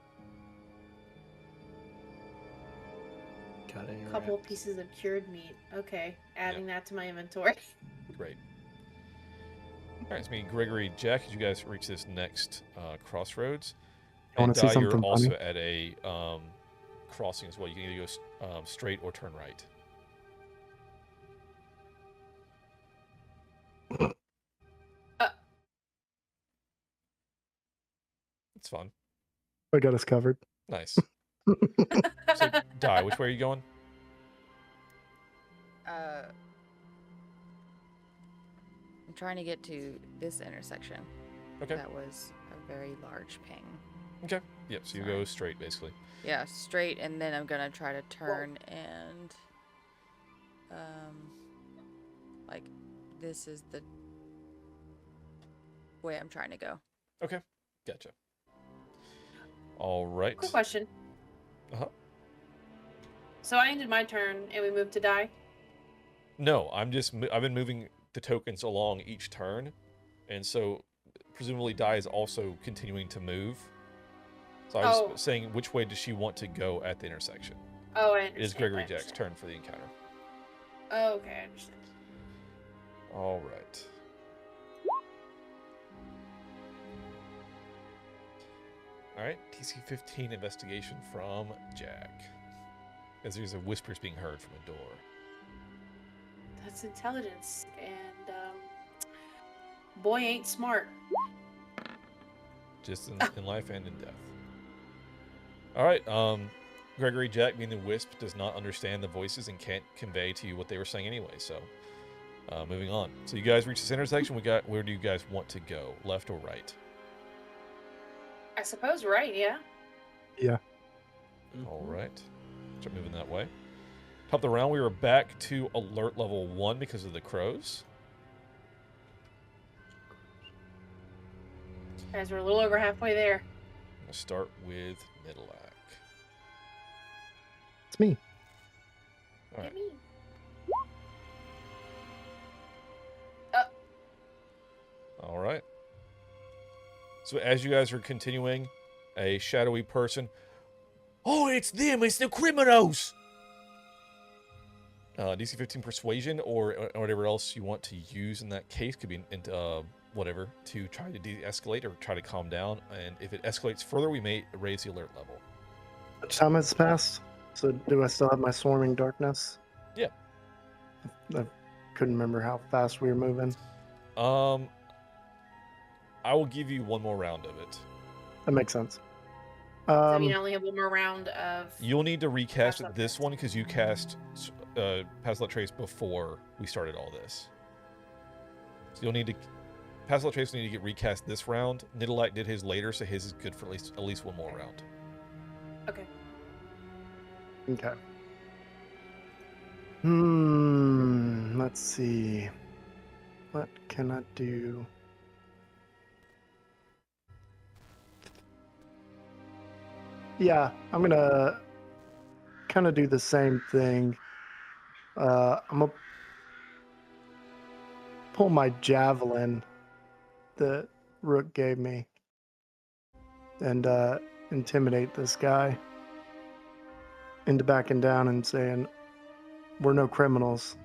[SPEAKER 7] A couple pieces of cured meat. Okay, adding that to my inventory.
[SPEAKER 13] Great. All right, it's me, Gregory, Jack. As you guys reach this next crossroads,
[SPEAKER 12] I wanna see
[SPEAKER 13] you're
[SPEAKER 12] something
[SPEAKER 13] also
[SPEAKER 12] funny.
[SPEAKER 13] at a crossing as well. You can either go straight or turn right. It's fun.
[SPEAKER 12] I got us covered.
[SPEAKER 13] Nice. So, Die, which way are you going?
[SPEAKER 8] I'm trying to get to this intersection.
[SPEAKER 13] Okay.
[SPEAKER 8] That was a very large ping.
[SPEAKER 13] Okay. Yep, so you go straight, basically.
[SPEAKER 8] Yeah, straight, and then I'm gonna try to turn and, like, this is the way I'm trying to go.
[SPEAKER 13] Okay, gotcha. All right.
[SPEAKER 7] Quick question.
[SPEAKER 13] Uh-huh.
[SPEAKER 7] So I ended my turn and we moved to die.
[SPEAKER 13] No, I've been moving the tokens along each turn, and so presumably Die is also continuing to move. So I was saying, which way does she want to go at the intersection?
[SPEAKER 7] Oh, I
[SPEAKER 13] It is
[SPEAKER 7] understand.
[SPEAKER 13] Gregory Jack's turn for the encounter.
[SPEAKER 7] Oh, okay, I understand.
[SPEAKER 13] All right. All right, TC 15 investigation from Jack. As there's a whispers being heard from a door.
[SPEAKER 7] That's intelligence, and boy ain't smart.
[SPEAKER 13] Just in life and in death. All right, Gregory Jack, being the wisp, does not understand the voices and can't convey to you what they were saying anyway. So, moving on. So you guys reach this intersection. Where do you guys want to go? Left or right?
[SPEAKER 7] I suppose, right? Yeah.
[SPEAKER 12] Yeah.
[SPEAKER 13] All right. Start moving that way. Top of the round, we are back to alert level 1 because of the crows.
[SPEAKER 7] Guys, we're a little over halfway there.
[SPEAKER 13] I'm going to start with Nidalak.
[SPEAKER 12] It's me.
[SPEAKER 13] All right. All right. So as you guys are continuing, a shadowy person. Oh, it's them! It's the criminals! DC 15 Persuasion or whatever else you want to use in that case could be whatever to try to de-escalate or try to calm down. And if it escalates further, we may raise the alert level.
[SPEAKER 12] Much time has passed? So do I still have my swarming darkness?
[SPEAKER 13] Yeah.
[SPEAKER 12] I couldn't remember how fast we were moving.
[SPEAKER 13] I will give you one more round of it.
[SPEAKER 12] That makes sense.
[SPEAKER 7] So you only have one more round of.
[SPEAKER 13] You'll need to recast this one because you cast Pass Trace before we started all this. So you'll need to Pass Trace will need to get recast this round. Nidalak did his later, so his is good for at least one more round.
[SPEAKER 7] Okay.
[SPEAKER 12] Okay. Let's see. What can I do? Yeah, I'm gonna kind of do the same thing. I'm gonna pull my javelin that Rook gave me and intimidate this guy into backing down and saying, "We're no criminals.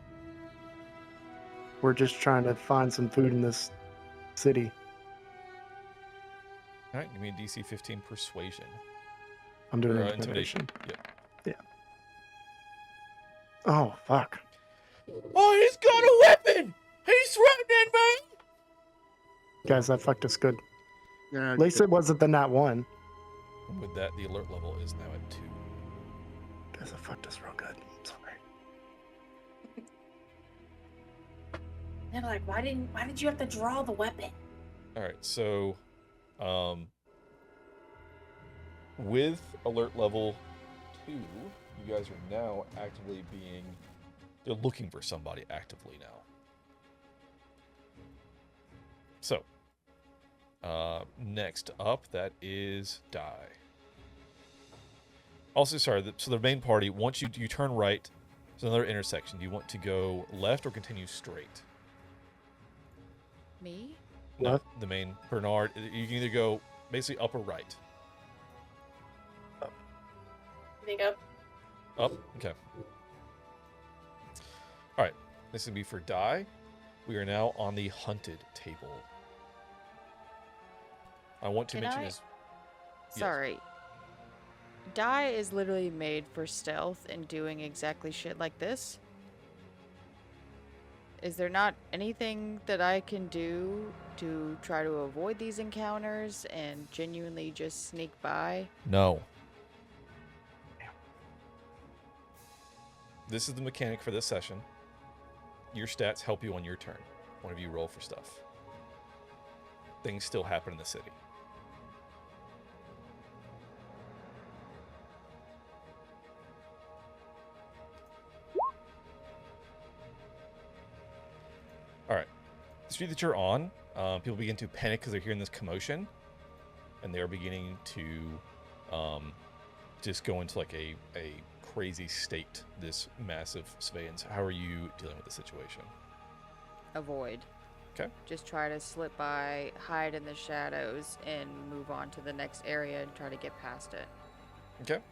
[SPEAKER 12] We're just trying to find some food in this city."
[SPEAKER 13] All right, give me a DC 15 persuasion.
[SPEAKER 12] I'm doing
[SPEAKER 13] Or,
[SPEAKER 12] intimidation.
[SPEAKER 13] Yep.
[SPEAKER 12] Yeah. Oh, fuck.
[SPEAKER 17] Oh, he's got a weapon! He's threatening me!
[SPEAKER 12] Guys, that fucked us good.
[SPEAKER 14] Yeah.
[SPEAKER 12] At least it wasn't the nat 1.
[SPEAKER 13] And with that, the alert level is now at 2.
[SPEAKER 12] Guys, that fucked us real good. I'm sorry.
[SPEAKER 7] They're like, why did you have to draw the weapon?
[SPEAKER 13] All right, so with alert level 2, you guys are now actively they're looking for somebody actively now. So, next up, that is Die. Also, sorry, so the main party, once you turn right, there's another intersection. Do you want to go left or continue straight?
[SPEAKER 8] Me?
[SPEAKER 13] No,
[SPEAKER 12] Left.
[SPEAKER 13] the main Bernard. You can either go basically up or right.
[SPEAKER 7] You think up?
[SPEAKER 13] Up? Okay. Alright, this is going to be for Die. We are now on the hunted table. I want to mention this. Yes.
[SPEAKER 8] Sorry. Die is literally made for stealth and doing exactly shit like this. Is there not anything that I can do to try to avoid these encounters and genuinely just sneak by?
[SPEAKER 13] No. This is the mechanic for this session. Your stats help you on your turn. One of you roll for stuff. Things still happen in the city. Alright. The street that you're on, people begin to panic because they're hearing this commotion. And they're beginning to just go into like a crazy state, this massive surveillance. How are you dealing with the situation?
[SPEAKER 8] Avoid.
[SPEAKER 13] Okay.
[SPEAKER 8] Just try to slip by, hide in the shadows, and move on to the next area and try to get past it.
[SPEAKER 13] Okay.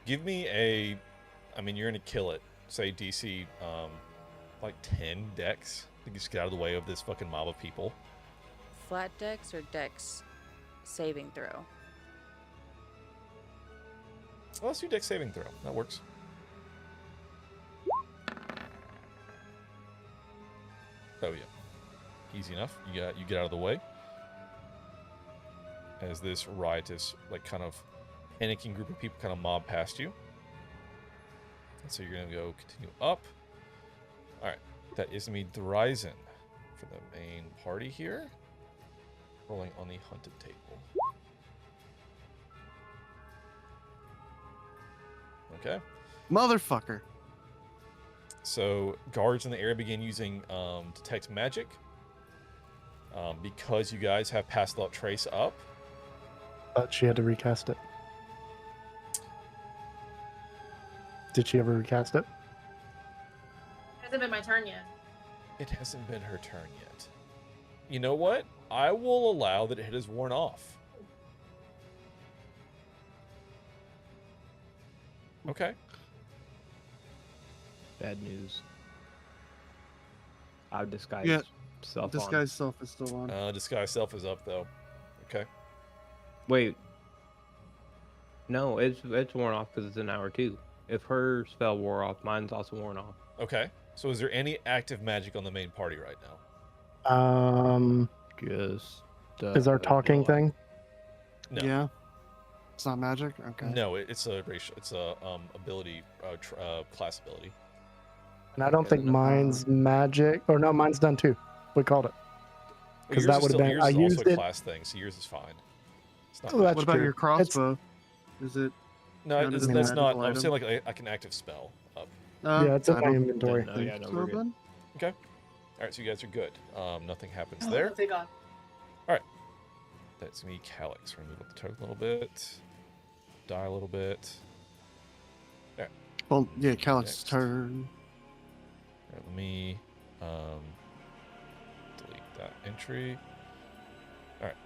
[SPEAKER 13] Give me you're going to kill it. Say DC, like 10 dex. to just get out of the way of this fucking mob of people.
[SPEAKER 8] Flat dex or dex saving throw?
[SPEAKER 13] Well, let's do dex saving throw. That works. Oh yeah, easy enough. You get out of the way as this riotous, like, kind of panicking group of people kind of mob past you. And so you're gonna go continue up. All right, that is me Thryzen for the main party here. Rolling on the hunted table. Okay.
[SPEAKER 14] Motherfucker.
[SPEAKER 13] So guards in the area begin using detect magic. Because you guys have passed without trace up.
[SPEAKER 12] But she had to recast it. Did she ever recast it?
[SPEAKER 7] Hasn't been my turn yet.
[SPEAKER 13] It hasn't been her turn yet. You know what? I will allow that it has worn off. Okay.
[SPEAKER 15] Bad news. I've disguised self on.
[SPEAKER 14] Disguise self is still on.
[SPEAKER 13] Disguise self is up though. Okay.
[SPEAKER 15] Wait. No, it's worn off because it's an hour too. If her spell wore off, mine's also worn off.
[SPEAKER 13] Okay. So is there any active magic on the main party right now?
[SPEAKER 15] Just
[SPEAKER 12] is our talking thing?
[SPEAKER 13] No.
[SPEAKER 14] Yeah. It's not magic. Okay.
[SPEAKER 13] No, it's a racial. It's a ability, class ability.
[SPEAKER 12] And I don't think mine's magic. Or no, mine's done too. We called it. Because that would have been.
[SPEAKER 13] Yours
[SPEAKER 12] I
[SPEAKER 13] is
[SPEAKER 12] used
[SPEAKER 13] also a
[SPEAKER 12] it.
[SPEAKER 13] class thing, so yours is fine. It's not
[SPEAKER 12] Oh, that's
[SPEAKER 14] What about
[SPEAKER 12] true.
[SPEAKER 14] your crossbow? Is it?
[SPEAKER 13] No,
[SPEAKER 14] counted
[SPEAKER 13] it's,
[SPEAKER 14] as a
[SPEAKER 13] that's not.
[SPEAKER 14] magical
[SPEAKER 13] I'm
[SPEAKER 14] item?
[SPEAKER 13] saying like an active spell up.
[SPEAKER 12] Yeah, it's in
[SPEAKER 14] I
[SPEAKER 12] my
[SPEAKER 14] don't
[SPEAKER 12] inventory.
[SPEAKER 15] No,
[SPEAKER 14] think
[SPEAKER 15] yeah, no,
[SPEAKER 14] so
[SPEAKER 15] we're good.
[SPEAKER 14] then.
[SPEAKER 13] Okay. All right, so you guys are good. Nothing happens
[SPEAKER 7] Oh,
[SPEAKER 13] there.
[SPEAKER 7] thank God.
[SPEAKER 13] All right. That's me, Calyx. We're gonna move up the token a little bit. Die a little bit. There.
[SPEAKER 14] Well, yeah, Calix's
[SPEAKER 13] Next.
[SPEAKER 14] turn.
[SPEAKER 13] Right, let me delete that entry. All right.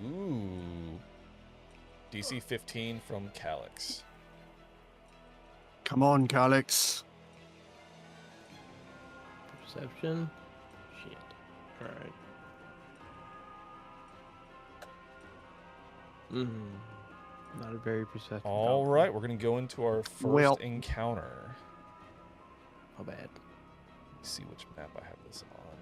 [SPEAKER 13] Ooh. DC 15 from Calyx.
[SPEAKER 14] Come on, Calyx.
[SPEAKER 15] Perception. Shit. Alright. Not a very perceptive.
[SPEAKER 13] All right, we're going to go into our first encounter.
[SPEAKER 15] How bad?
[SPEAKER 13] Let's see which map I have this on.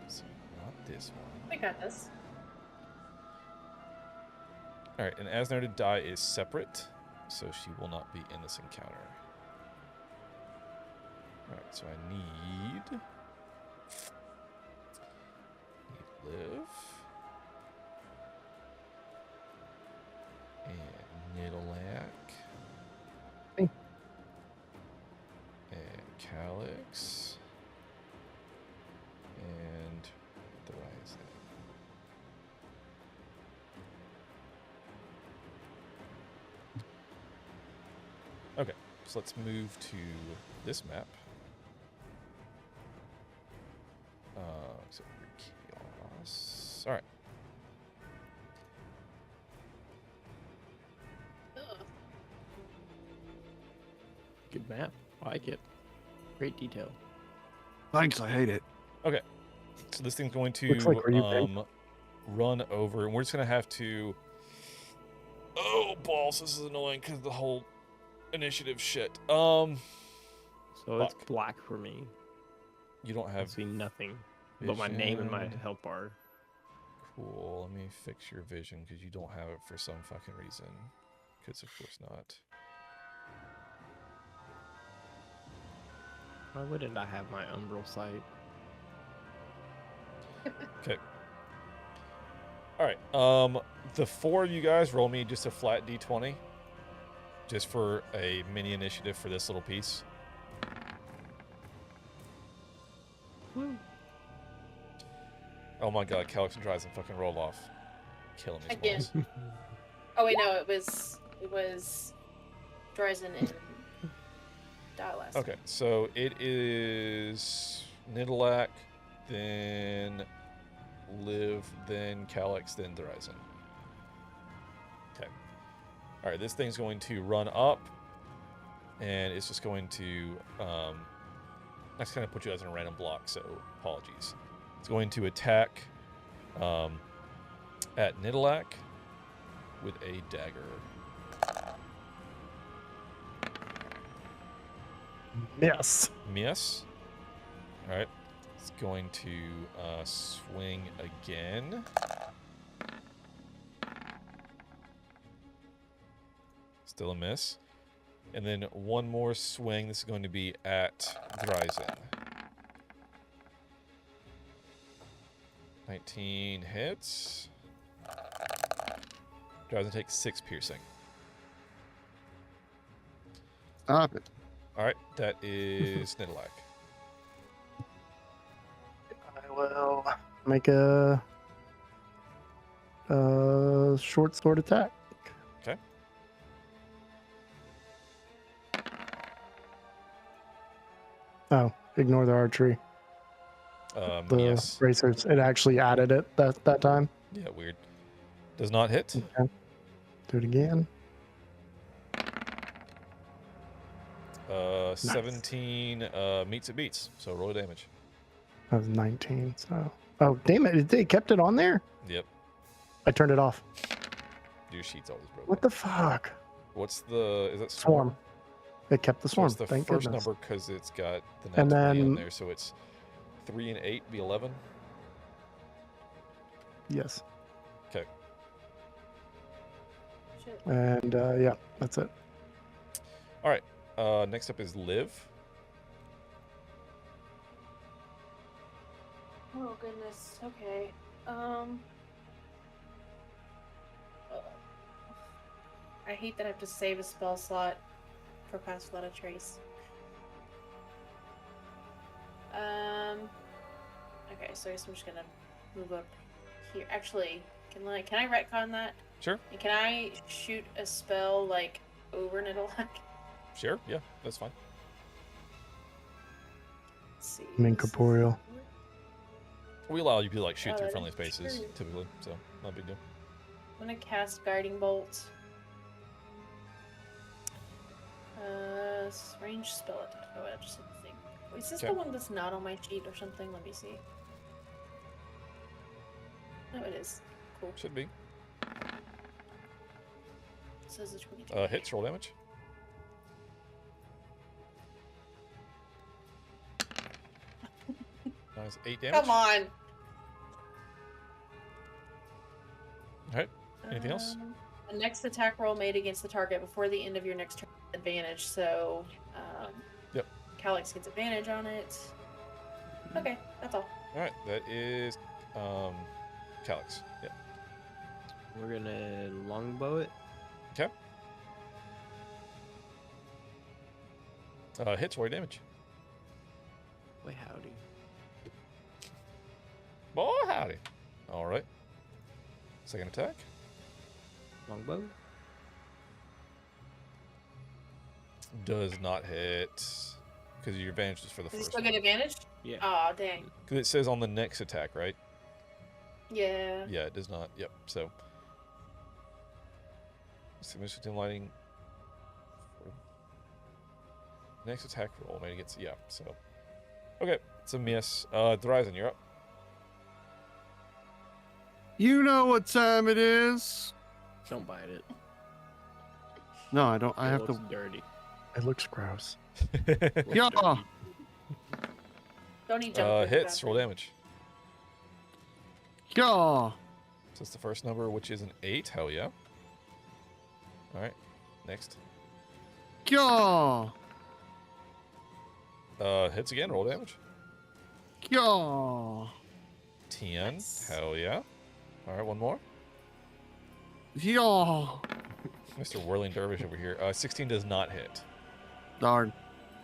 [SPEAKER 13] So not this one.
[SPEAKER 7] I got this.
[SPEAKER 13] All right, and as noted, die is separate, so she will not be in this encounter. All right, so I need live and Nidalak and Calyx and the Rising. Okay, so let's move to this map. Except for Kaoz. All right.
[SPEAKER 15] Good map. I like it. Great detail.
[SPEAKER 14] Thanks, I hate it.
[SPEAKER 13] Okay, so this thing's going to
[SPEAKER 12] Looks like where you picked.
[SPEAKER 13] run over, and we're just gonna have to. Oh balls! This is annoying because the whole initiative shit.
[SPEAKER 15] So it's black for me.
[SPEAKER 13] You don't have.
[SPEAKER 15] I see nothing but my name and my
[SPEAKER 13] vision.
[SPEAKER 15] health bar.
[SPEAKER 13] Cool. Let me fix your vision because you don't have it for some fucking reason. Because of course not.
[SPEAKER 15] Why wouldn't I have my umbral sight?
[SPEAKER 13] Okay. All right. The four of you guys roll me just a flat d20, just for a mini initiative for this little piece.
[SPEAKER 7] Woo.
[SPEAKER 13] Oh my god, Calyx and Dryzen fucking rolled off. Killing these
[SPEAKER 7] Again.
[SPEAKER 13] balls.
[SPEAKER 7] Oh wait, no, it was Dryzen and Dialast.
[SPEAKER 13] Okay, so it is Nidalak, then Liv, then Calyx, then Dryzen. Okay. Alright, this thing's going to run up, and it's just going to, I just kind of put you guys in a random block, so apologies. It's going to attack at Nidalak with a dagger.
[SPEAKER 12] Yes.
[SPEAKER 13] Miss. All right. It's going to swing again. Still a miss. And then one more swing. This is going to be at Dryzen. 19 hits. Dryzen takes 6 piercing.
[SPEAKER 14] Stop it.
[SPEAKER 13] All right, that is Nidalak.
[SPEAKER 12] I will make a short sword attack.
[SPEAKER 13] Okay.
[SPEAKER 12] Oh, ignore the archery. The
[SPEAKER 13] yes.
[SPEAKER 12] racers. It actually added it that time.
[SPEAKER 13] Yeah, weird. Does not hit.
[SPEAKER 12] Okay. Do it again.
[SPEAKER 13] 17 meets it beats. So roll damage.
[SPEAKER 12] That was 19. So, oh damn it! They kept it on there.
[SPEAKER 13] Yep.
[SPEAKER 12] I turned it off.
[SPEAKER 13] Your sheet's always broken.
[SPEAKER 12] What the fuck?
[SPEAKER 13] What's the? Is that
[SPEAKER 12] Swarm. It kept the
[SPEAKER 13] So
[SPEAKER 12] swarm.
[SPEAKER 13] it's the
[SPEAKER 12] Thank
[SPEAKER 13] first
[SPEAKER 12] goodness.
[SPEAKER 13] number because it's got the
[SPEAKER 12] And
[SPEAKER 13] nat 20 in
[SPEAKER 12] then-
[SPEAKER 13] there, so it's 3 and 8 be 11.
[SPEAKER 12] Yes.
[SPEAKER 13] Okay.
[SPEAKER 12] And yeah, that's it.
[SPEAKER 13] All right. Next up is Liv.
[SPEAKER 7] Oh goodness. Okay. I hate that I have to save a spell slot for Pass Without a Trace. Okay, so I guess I'm just gonna move up here. Actually, can I retcon that?
[SPEAKER 13] Sure.
[SPEAKER 7] And can I shoot a spell like over Nidalak?
[SPEAKER 13] Sure. Yeah, that's fine.
[SPEAKER 7] Let's see.
[SPEAKER 12] I'm incorporeal.
[SPEAKER 13] We allow you to like shoot
[SPEAKER 7] Oh,
[SPEAKER 13] through
[SPEAKER 7] that
[SPEAKER 13] friendly
[SPEAKER 7] is
[SPEAKER 13] spaces
[SPEAKER 7] true.
[SPEAKER 13] typically, so not a big deal.
[SPEAKER 7] I'm gonna cast Guiding Bolt. Range spell attack. Oh, I just didn't think. Wait, is this the
[SPEAKER 13] Okay.
[SPEAKER 7] one that's not on my sheet or something? Let me see. No, it is. Cool.
[SPEAKER 13] Should be.
[SPEAKER 7] It says the 22.
[SPEAKER 13] Hits, roll damage. Nice, 8 damage.
[SPEAKER 7] Come on.
[SPEAKER 13] Alright, anything else?
[SPEAKER 7] The next attack roll made against the target before the end of your next turn advantage. So,
[SPEAKER 13] Yep.
[SPEAKER 7] Calyx gets advantage on it. Okay, that's all.
[SPEAKER 13] Alright, that is Calyx. Yep.
[SPEAKER 15] We're gonna longbow it.
[SPEAKER 13] Okay. Hits, roll damage.
[SPEAKER 15] Boy, howdy.
[SPEAKER 13] Boy, howdy. Alright. Second attack.
[SPEAKER 15] Longbow.
[SPEAKER 13] Does not hit. Because your advantage is for the
[SPEAKER 7] Does he
[SPEAKER 13] first
[SPEAKER 7] still
[SPEAKER 13] one.
[SPEAKER 7] get advantage?
[SPEAKER 15] Yeah.
[SPEAKER 7] Aw, dang.
[SPEAKER 13] Because it says on the next attack, right?
[SPEAKER 7] Yeah.
[SPEAKER 13] Yeah, it does not. Yep, so. Submission lighting. Next attack roll made against. Yeah, so. Okay, it's a miss. Dryzen, you're up.
[SPEAKER 14] You know what time it is.
[SPEAKER 15] Don't bite it.
[SPEAKER 14] No, I don't. I
[SPEAKER 15] It
[SPEAKER 14] have to.
[SPEAKER 15] looks dirty.
[SPEAKER 12] It looks gross.
[SPEAKER 14] Yeah.
[SPEAKER 7] Don't eat junk food,
[SPEAKER 13] Hits,
[SPEAKER 7] bad
[SPEAKER 13] roll
[SPEAKER 7] for you.
[SPEAKER 13] damage.
[SPEAKER 14] Yeah.
[SPEAKER 13] So it's the first number, which is an 8. Hell yeah. Alright, next.
[SPEAKER 14] Yeah.
[SPEAKER 13] Hits again, roll damage.
[SPEAKER 14] Yeah.
[SPEAKER 13] 10. Hell yeah. Alright, one more.
[SPEAKER 14] Yeah.
[SPEAKER 13] Mr. Whirling Dervish over here. 16 does not hit.
[SPEAKER 14] Darn.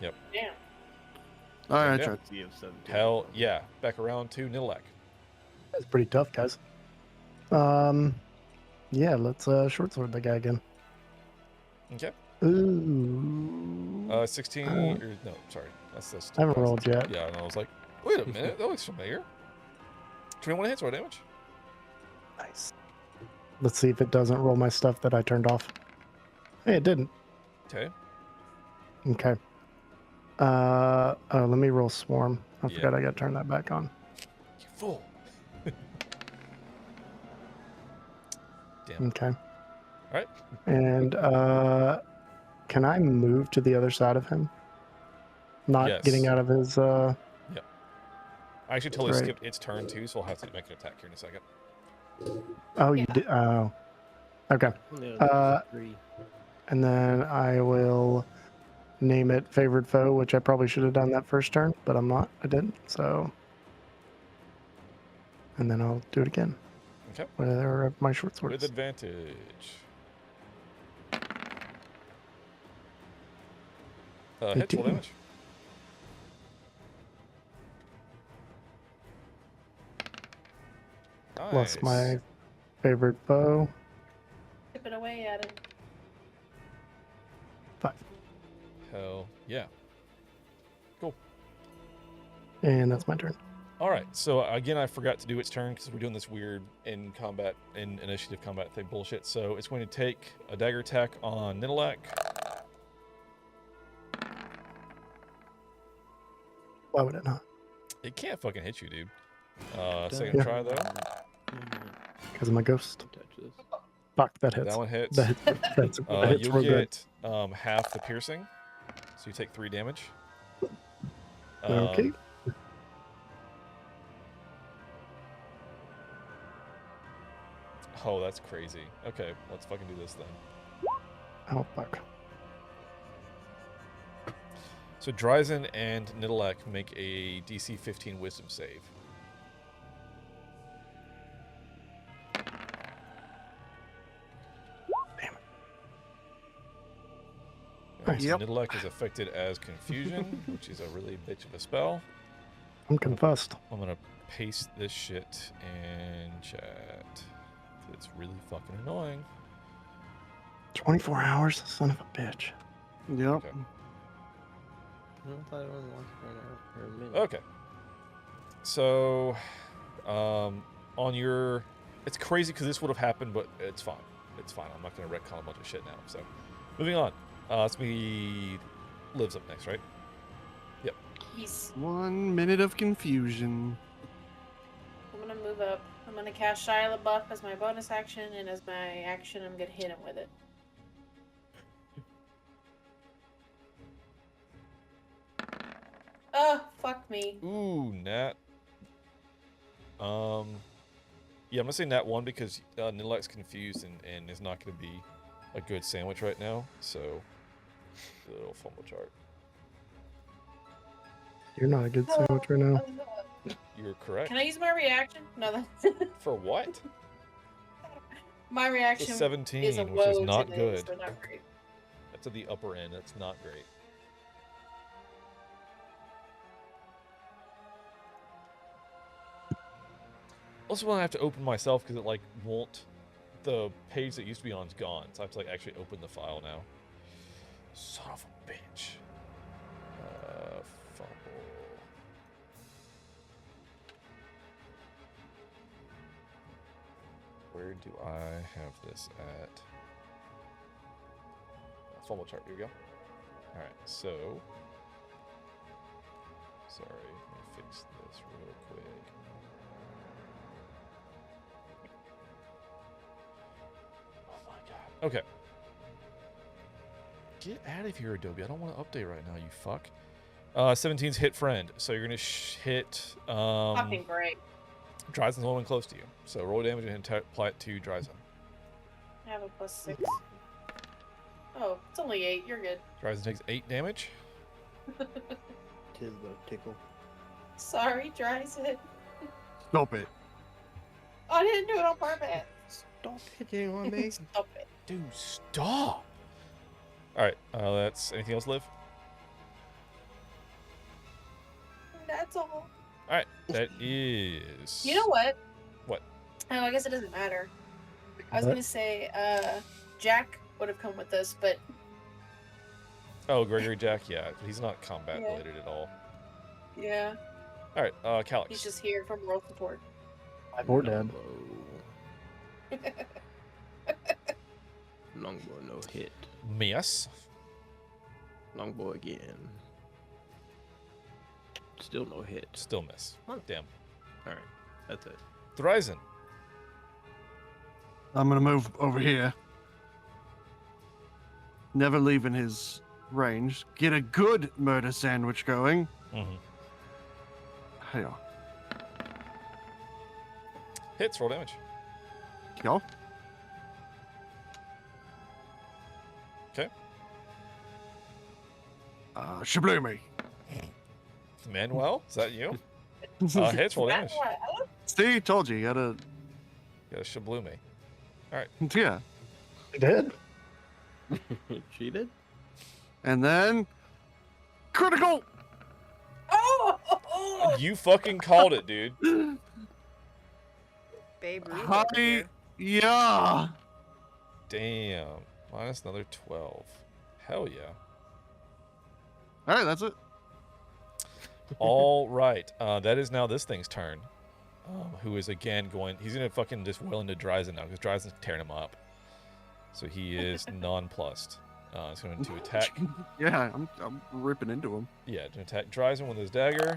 [SPEAKER 13] Yep.
[SPEAKER 7] Damn.
[SPEAKER 14] All right, I
[SPEAKER 13] Yeah.
[SPEAKER 14] tried.
[SPEAKER 13] Hell yeah. Back around to Nidalak.
[SPEAKER 12] That's pretty tough, guys. Yeah, let's short sword the guy again.
[SPEAKER 13] Okay.
[SPEAKER 12] Ooh.
[SPEAKER 13] 16. Or, no, sorry. That's
[SPEAKER 12] I haven't rolled yet.
[SPEAKER 13] Yeah, and I was like, wait a minute. That looks familiar. 21 hits, roll damage.
[SPEAKER 12] Nice. Let's see if it doesn't roll my stuff that I turned off. Hey, it didn't.
[SPEAKER 13] Okay.
[SPEAKER 12] Okay. Let me roll swarm. I
[SPEAKER 13] Yeah.
[SPEAKER 12] forgot I got to turn that back on.
[SPEAKER 13] You fool. Damn.
[SPEAKER 12] Okay.
[SPEAKER 13] All right.
[SPEAKER 12] And can I move to the other side of him? Not
[SPEAKER 13] Yes.
[SPEAKER 12] getting out of his.
[SPEAKER 13] Yep. I actually totally
[SPEAKER 12] Right.
[SPEAKER 13] skipped its turn too, so I'll have to make an attack here in a second.
[SPEAKER 12] Oh, you did. Oh. Okay.
[SPEAKER 15] Yeah, 3.
[SPEAKER 12] And then I will name it favored foe, which I probably should have done that first turn, but I'm not. I didn't. So. And then I'll do it again.
[SPEAKER 13] Okay.
[SPEAKER 12] Whatever my short sword
[SPEAKER 13] With
[SPEAKER 12] is.
[SPEAKER 13] advantage. Hits, roll
[SPEAKER 12] 18.
[SPEAKER 13] damage.
[SPEAKER 12] Plus
[SPEAKER 13] Nice.
[SPEAKER 12] my favorite foe.
[SPEAKER 7] Chip it away at it.
[SPEAKER 12] 5.
[SPEAKER 13] Hell yeah. Cool.
[SPEAKER 12] And that's my turn.
[SPEAKER 13] All right. So again, I forgot to do its turn because we're doing this weird in initiative combat thing bullshit. So it's going to take a dagger attack on Nidalak.
[SPEAKER 12] Why would it not?
[SPEAKER 13] It can't fucking hit you, dude. Second
[SPEAKER 12] Yeah.
[SPEAKER 13] try though.
[SPEAKER 12] Because of my ghost. Fuck, that hits.
[SPEAKER 13] That one hits.
[SPEAKER 12] That hits
[SPEAKER 13] You'll
[SPEAKER 12] real good.
[SPEAKER 13] get half the piercing, so you take 3 damage.
[SPEAKER 12] Okay.
[SPEAKER 13] Oh, that's crazy. Okay, let's fucking do this then.
[SPEAKER 12] Oh, fuck.
[SPEAKER 13] So Dryzen and Nidalak make a DC 15 Wisdom save. Alright, so
[SPEAKER 12] Yep.
[SPEAKER 13] Nidalak is affected as Confusion, which is a really bitch of a spell.
[SPEAKER 12] I'm confussed.
[SPEAKER 13] I'm gonna paste this shit in chat. It's really fucking annoying.
[SPEAKER 12] 24 hours, son of a bitch.
[SPEAKER 14] Yep.
[SPEAKER 13] Okay.
[SPEAKER 15] I thought it only lasted for an hour or a minute.
[SPEAKER 13] Okay. So, on your, it's crazy because this would have happened, but it's fine. It's fine. I'm not gonna retcon a bunch of shit now. So, moving on. It's me. Lives up next, right? Yep.
[SPEAKER 7] He's.
[SPEAKER 14] 1 minute of confusion.
[SPEAKER 7] I'm gonna move up. I'm gonna cast Shia LaBeouf as my bonus action, and as my action, I'm gonna hit him with it. Oh, fuck me.
[SPEAKER 13] Ooh, Nat. Yeah, I'm gonna say Nat 1 because Nilak's confused and is not gonna be a good sandwich right now. So, a little fumble chart.
[SPEAKER 12] You're not a good sandwich right now.
[SPEAKER 13] You're correct.
[SPEAKER 7] Can I use my reaction? No, that's
[SPEAKER 13] For what?
[SPEAKER 7] my reaction.
[SPEAKER 13] It's a 17,
[SPEAKER 7] is a
[SPEAKER 13] which is
[SPEAKER 7] woe
[SPEAKER 13] not
[SPEAKER 7] today,
[SPEAKER 13] good.
[SPEAKER 7] so not great.
[SPEAKER 13] That's at the upper end. That's not great. Also, when I have to open myself because it like won't, the page that used to be on is gone, so I have to like actually open the file now. Son of a bitch. Fumble. Where do I have this at? Fumble chart. Here we go. All right. So, sorry. Let me fix this real quick. Okay. Get out of here, Adobe. I don't want to update right now, you fuck. 17's hit friend. So you're going to hit...
[SPEAKER 7] Fucking great.
[SPEAKER 13] Dryzen's the one close to you. So roll damage and apply it to Dryzen.
[SPEAKER 7] I have a +6. Oh, it's only 8. You're good.
[SPEAKER 13] Dryzen takes 8 damage.
[SPEAKER 15] Tis but a tickle.
[SPEAKER 7] Sorry, Dryzen.
[SPEAKER 14] Stop it.
[SPEAKER 7] I didn't do it on purpose.
[SPEAKER 15] Stop hitting on me.
[SPEAKER 7] Stop it.
[SPEAKER 13] Dude, stop. Alright, that's... Anything else, Liv?
[SPEAKER 7] That's all.
[SPEAKER 13] Alright, that is...
[SPEAKER 7] You know what?
[SPEAKER 13] What?
[SPEAKER 7] Oh, I guess it doesn't matter. I was
[SPEAKER 12] What?
[SPEAKER 7] gonna say, Jack would have come with us, but
[SPEAKER 13] Oh, Gregory Jack, yeah. But he's not combat
[SPEAKER 7] Yeah.
[SPEAKER 13] related at all.
[SPEAKER 7] yeah,
[SPEAKER 13] Alright, Calyx.
[SPEAKER 7] he's just here for moral support.
[SPEAKER 12] Or dead.
[SPEAKER 15] Longbow, no hit.
[SPEAKER 13] Miss.
[SPEAKER 15] Longbow again. Still no hit.
[SPEAKER 13] Still miss. Damn.
[SPEAKER 15] Alright, that's it.
[SPEAKER 13] Dryzen.
[SPEAKER 14] I'm gonna move over here. Never leaving his range. Get a good murder sandwich going.
[SPEAKER 13] Mm-hmm.
[SPEAKER 14] Hey,
[SPEAKER 13] Hits, roll damage.
[SPEAKER 14] y'all.
[SPEAKER 13] Okay.
[SPEAKER 14] Shabloomy.
[SPEAKER 13] Manuel, is that you? Hits, roll damage.
[SPEAKER 14] See, told you. You gotta.
[SPEAKER 13] You got a shabloomy. Alright.
[SPEAKER 14] Yeah.
[SPEAKER 12] You did?
[SPEAKER 15] Cheated?
[SPEAKER 14] And then. Critical!
[SPEAKER 7] Oh!
[SPEAKER 13] You fucking called it, dude.
[SPEAKER 8] Babe Ruth.
[SPEAKER 14] Hi. Yeah.
[SPEAKER 13] Damn. Minus another 12. Hell yeah.
[SPEAKER 14] Alright, that's it.
[SPEAKER 13] All right. That is now this thing's turn. Who is again going... He's going to fucking just will into Dryzen now because Dryzen's tearing him up. So he is nonplussed. He's going to attack...
[SPEAKER 14] Yeah, I'm ripping into him.
[SPEAKER 13] Yeah, to attack Dryzen with his dagger.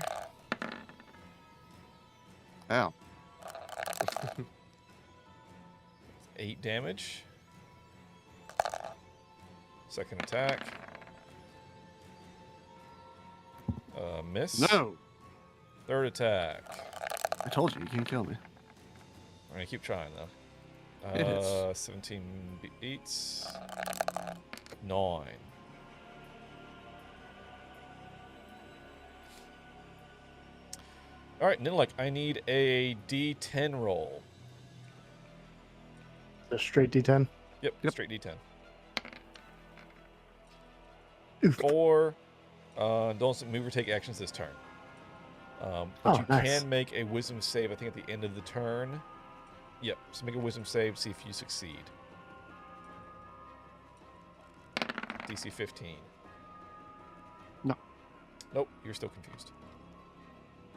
[SPEAKER 14] Ow.
[SPEAKER 13] 8 damage. Second attack. Miss.
[SPEAKER 14] No.
[SPEAKER 13] Third attack.
[SPEAKER 14] I told you, you can't kill me.
[SPEAKER 13] I'm gonna keep trying though.
[SPEAKER 14] It is.
[SPEAKER 13] 17 beats. 9. Alright, Nilek, I need a D10 roll.
[SPEAKER 12] A straight D10.
[SPEAKER 13] Yep, straight D10. 4. Don't move or take actions this turn. But you
[SPEAKER 12] nice.
[SPEAKER 13] can make a wisdom save, I think, at the end of the turn. Yep. So make a wisdom save, see if you succeed. DC 15.
[SPEAKER 14] No.
[SPEAKER 13] Nope, you're still confused.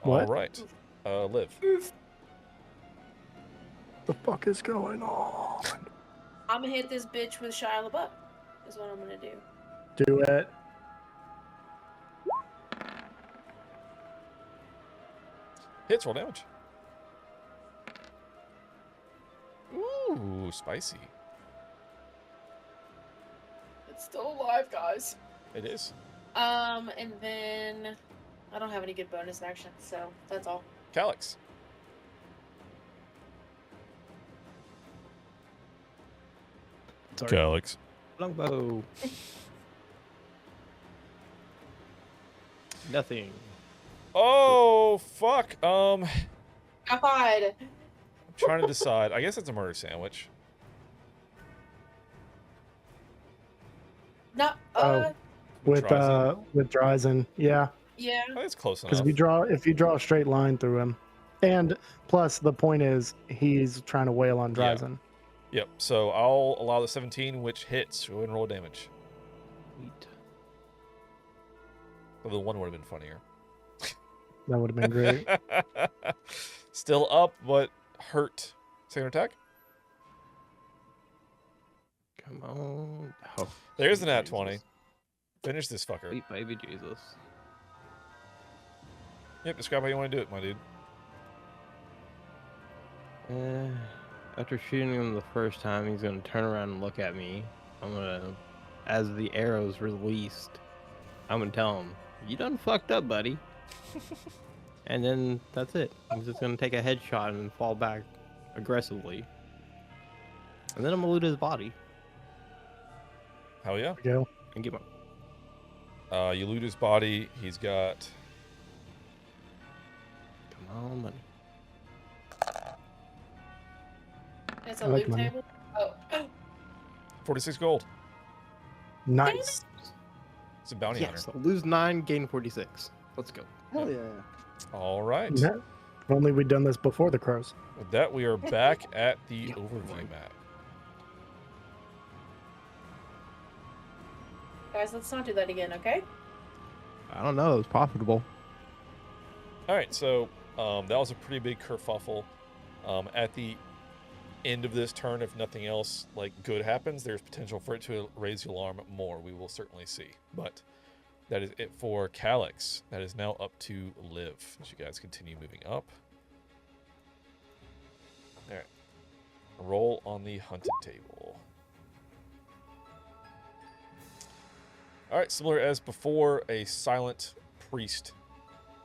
[SPEAKER 12] What?
[SPEAKER 13] All right. Liv.
[SPEAKER 12] The fuck is going on?
[SPEAKER 7] I'm gonna hit this bitch with Shia LaBeouf. Is what I'm gonna do.
[SPEAKER 12] Do it.
[SPEAKER 13] Hits, roll damage. Ooh, spicy.
[SPEAKER 7] It's still alive, guys.
[SPEAKER 13] It is.
[SPEAKER 7] And then I don't have any good bonus actions, so that's all.
[SPEAKER 13] Calyx.
[SPEAKER 15] Sorry.
[SPEAKER 13] Calyx.
[SPEAKER 15] Longbow. Nothing.
[SPEAKER 13] Oh, fuck.
[SPEAKER 7] I
[SPEAKER 13] I'm
[SPEAKER 7] lied.
[SPEAKER 13] trying to decide. I guess it's a murder sandwich.
[SPEAKER 7] Not
[SPEAKER 12] with Dryzen, yeah.
[SPEAKER 7] Yeah.
[SPEAKER 13] Oh, that's close
[SPEAKER 12] Because
[SPEAKER 13] enough.
[SPEAKER 12] if you draw a straight line through him, and plus the point is he's trying to wail on
[SPEAKER 13] Yeah.
[SPEAKER 12] Dryzen.
[SPEAKER 13] Yep. So I'll allow the 17, which hits. Go ahead and roll damage.
[SPEAKER 15] Sweet.
[SPEAKER 13] Well, the one would have been funnier.
[SPEAKER 12] That would have been great.
[SPEAKER 13] Still up, but hurt. Second attack.
[SPEAKER 15] Come on. Oh,
[SPEAKER 13] There's the
[SPEAKER 15] sweet
[SPEAKER 13] nat
[SPEAKER 15] Jesus.
[SPEAKER 13] 20. Finish this fucker.
[SPEAKER 15] Sweet baby Jesus.
[SPEAKER 13] Yep, describe how you want to do it, my dude.
[SPEAKER 15] After shooting him the first time, he's gonna turn around and look at me. I'm gonna, as the arrow's released, I'm gonna tell him, "You done fucked up, buddy." And then that's it. He's just gonna take a headshot and fall back aggressively. And then I'm gonna loot his body
[SPEAKER 13] Hell yeah.
[SPEAKER 12] Go.
[SPEAKER 15] and get my.
[SPEAKER 13] You loot his body. He's got
[SPEAKER 15] Come on, money.
[SPEAKER 7] It's
[SPEAKER 12] I
[SPEAKER 7] a
[SPEAKER 12] like
[SPEAKER 7] loot
[SPEAKER 12] money.
[SPEAKER 7] table. Oh.
[SPEAKER 13] 46 gold.
[SPEAKER 12] Nice.
[SPEAKER 13] It's a bounty
[SPEAKER 15] Yes,
[SPEAKER 13] hunter.
[SPEAKER 15] I'll lose 9, gain 46. Let's go.
[SPEAKER 14] Hell yeah.
[SPEAKER 13] All right.
[SPEAKER 12] Yeah. If only we'd done this before the crows.
[SPEAKER 13] With that, we are back at the overview map.
[SPEAKER 7] Guys, let's not do that again, okay?
[SPEAKER 15] I don't know. It was profitable.
[SPEAKER 13] All right, so that was a pretty big kerfuffle. At the end of this turn, if nothing else like good happens, there's potential for it to raise the alarm more. We will certainly see. But that is it for Calyx. That is now up to Liv as you guys continue moving up. All right. Roll on the hunted table. All right, similar as before, a silent priest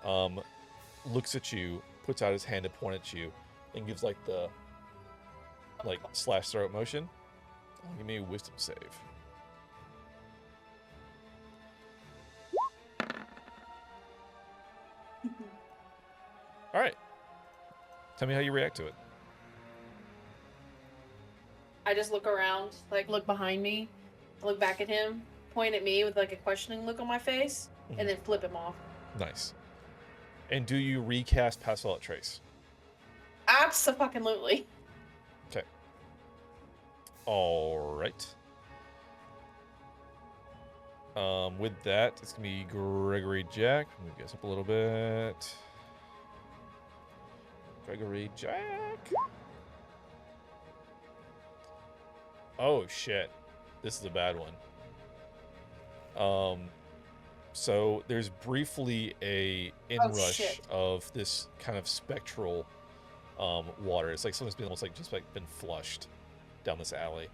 [SPEAKER 13] looks at you, puts out his hand to point at you, and gives like the slash throat motion. Give me a wisdom save. All right. Tell me how you react to it.
[SPEAKER 7] I just look around, like look behind me, look back at him, point at me with like a questioning look on my face, and then flip him off.
[SPEAKER 13] Nice. And do you recast Pastoral at Trace?
[SPEAKER 7] Absolutely.
[SPEAKER 13] Okay. All right. With that, it's gonna be Gregory Jack. Let me guess up a little bit. Gregory Jack. Oh shit, this is a bad one. So there's briefly a inrush
[SPEAKER 7] shit.
[SPEAKER 13] of this kind of spectral water. It's like something's been almost like just like been flushed down this alley.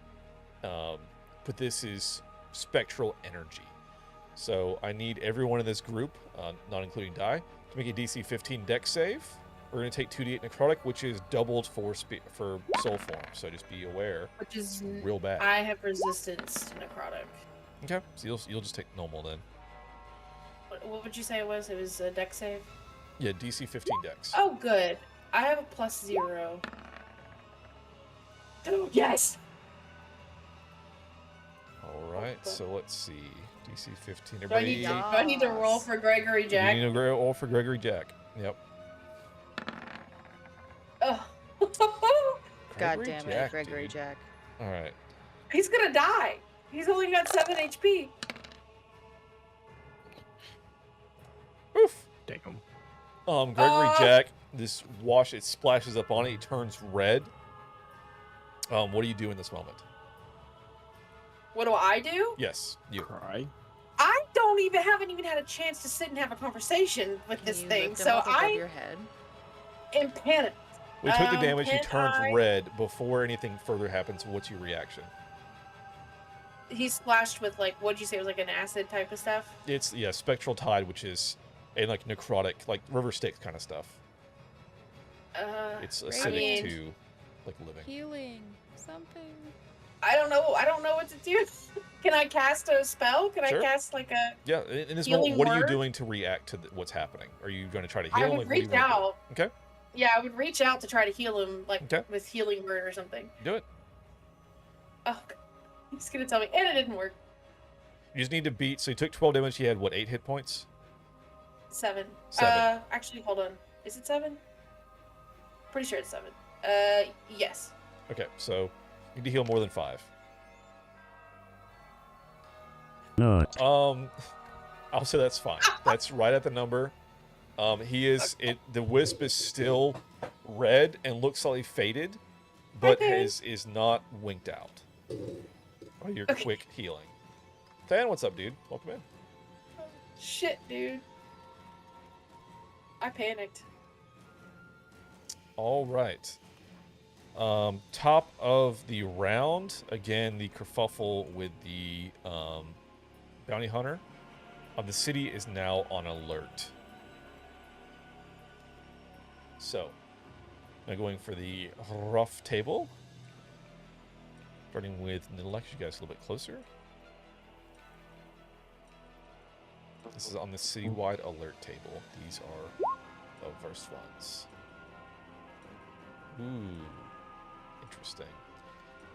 [SPEAKER 13] But this is spectral energy. So I need everyone in this group, not including Dai, to make a DC 15 Dex save. We're going to take 2d8 necrotic, which is doubled for soul form. So just be aware.
[SPEAKER 7] Which is
[SPEAKER 13] real bad.
[SPEAKER 7] I have resistance to necrotic.
[SPEAKER 13] Okay, so you'll just take normal then.
[SPEAKER 7] What would you say it was? It was a dex save?
[SPEAKER 13] Yeah, DC 15 Dex.
[SPEAKER 7] Oh, good. I have a +0. Oh, yes!
[SPEAKER 13] All right, so let's see. DC 15.
[SPEAKER 7] Do I need to roll for Gregory Jack?
[SPEAKER 13] You need to roll for Gregory Jack. Yep.
[SPEAKER 7] Oh.
[SPEAKER 8] God damn it, Gregory Jack.
[SPEAKER 13] All right.
[SPEAKER 7] He's gonna die. He's only got 7 HP.
[SPEAKER 13] Oof.
[SPEAKER 15] Take him.
[SPEAKER 13] Gregory Jack, this wash, it splashes up on it. He turns red. What do you do in this moment?
[SPEAKER 7] What do I do?
[SPEAKER 13] Yes, you.
[SPEAKER 15] Cry.
[SPEAKER 7] I haven't even had a chance to sit and have a conversation with this thing, so
[SPEAKER 8] your head?
[SPEAKER 7] am panicked.
[SPEAKER 13] We took the damage. He
[SPEAKER 7] can
[SPEAKER 13] turns
[SPEAKER 7] I-
[SPEAKER 13] red. Before anything further happens, what's your reaction?
[SPEAKER 7] He's splashed with, like, what'd you say, it was like an acid type of stuff?
[SPEAKER 13] It's, yeah, Spectral Tide, which is a, like, necrotic, like, River Styx kind of stuff. It's acidic to, like, living.
[SPEAKER 8] Healing. Something.
[SPEAKER 7] I don't know what to do. Can I cast a spell? Can
[SPEAKER 13] Sure.
[SPEAKER 7] I cast, like, a
[SPEAKER 13] Yeah, in this
[SPEAKER 7] healing
[SPEAKER 13] moment, what are you
[SPEAKER 7] word?
[SPEAKER 13] doing to react to what's happening? Are you going to try to heal
[SPEAKER 7] I
[SPEAKER 13] him?
[SPEAKER 7] would
[SPEAKER 13] Like, what do you
[SPEAKER 7] reach
[SPEAKER 13] wanna do?
[SPEAKER 7] out.
[SPEAKER 13] Okay,
[SPEAKER 7] Yeah, I would reach out to try to heal him, like,
[SPEAKER 13] Okay.
[SPEAKER 7] with healing word or something.
[SPEAKER 13] do it.
[SPEAKER 7] Oh, God. He's gonna tell me, and it didn't work.
[SPEAKER 13] You just need to beat, so you took 12 damage, he had, what, 8 hit points?
[SPEAKER 7] 7.
[SPEAKER 13] 7.
[SPEAKER 7] Actually, hold on. Is it 7? Pretty sure it's 7. Yes.
[SPEAKER 13] Okay, so you need to heal more than 5.
[SPEAKER 18] No.
[SPEAKER 13] I'll say that's fine. That's right at the number. The wisp is still red and looks slightly faded, but is not winked out by your quick healing. Than, what's up, dude? Welcome in.
[SPEAKER 7] Shit, dude. I panicked.
[SPEAKER 13] All right. Top of the round, again, the kerfuffle with the bounty hunter. The city is now on alert. So, now going for the rough table. Starting with Nilek, you guys a little bit closer. This is on the citywide alert table. These are the first ones. Ooh, interesting.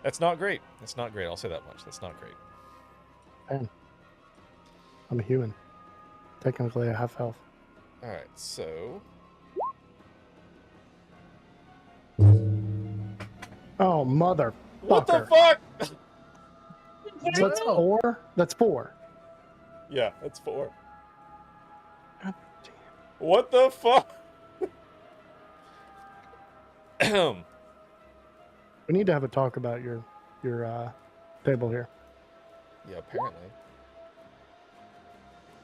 [SPEAKER 13] That's not great. That's not great. I'll say that much. That's not great.
[SPEAKER 12] Man. I'm a human. Technically a half health.
[SPEAKER 13] All right, so
[SPEAKER 12] Oh, mother.
[SPEAKER 13] what the fuck?
[SPEAKER 12] That's 4? That's 4.
[SPEAKER 13] Yeah, that's 4. What the fuck?
[SPEAKER 12] We need to have a talk about your table here.
[SPEAKER 13] Yeah, apparently.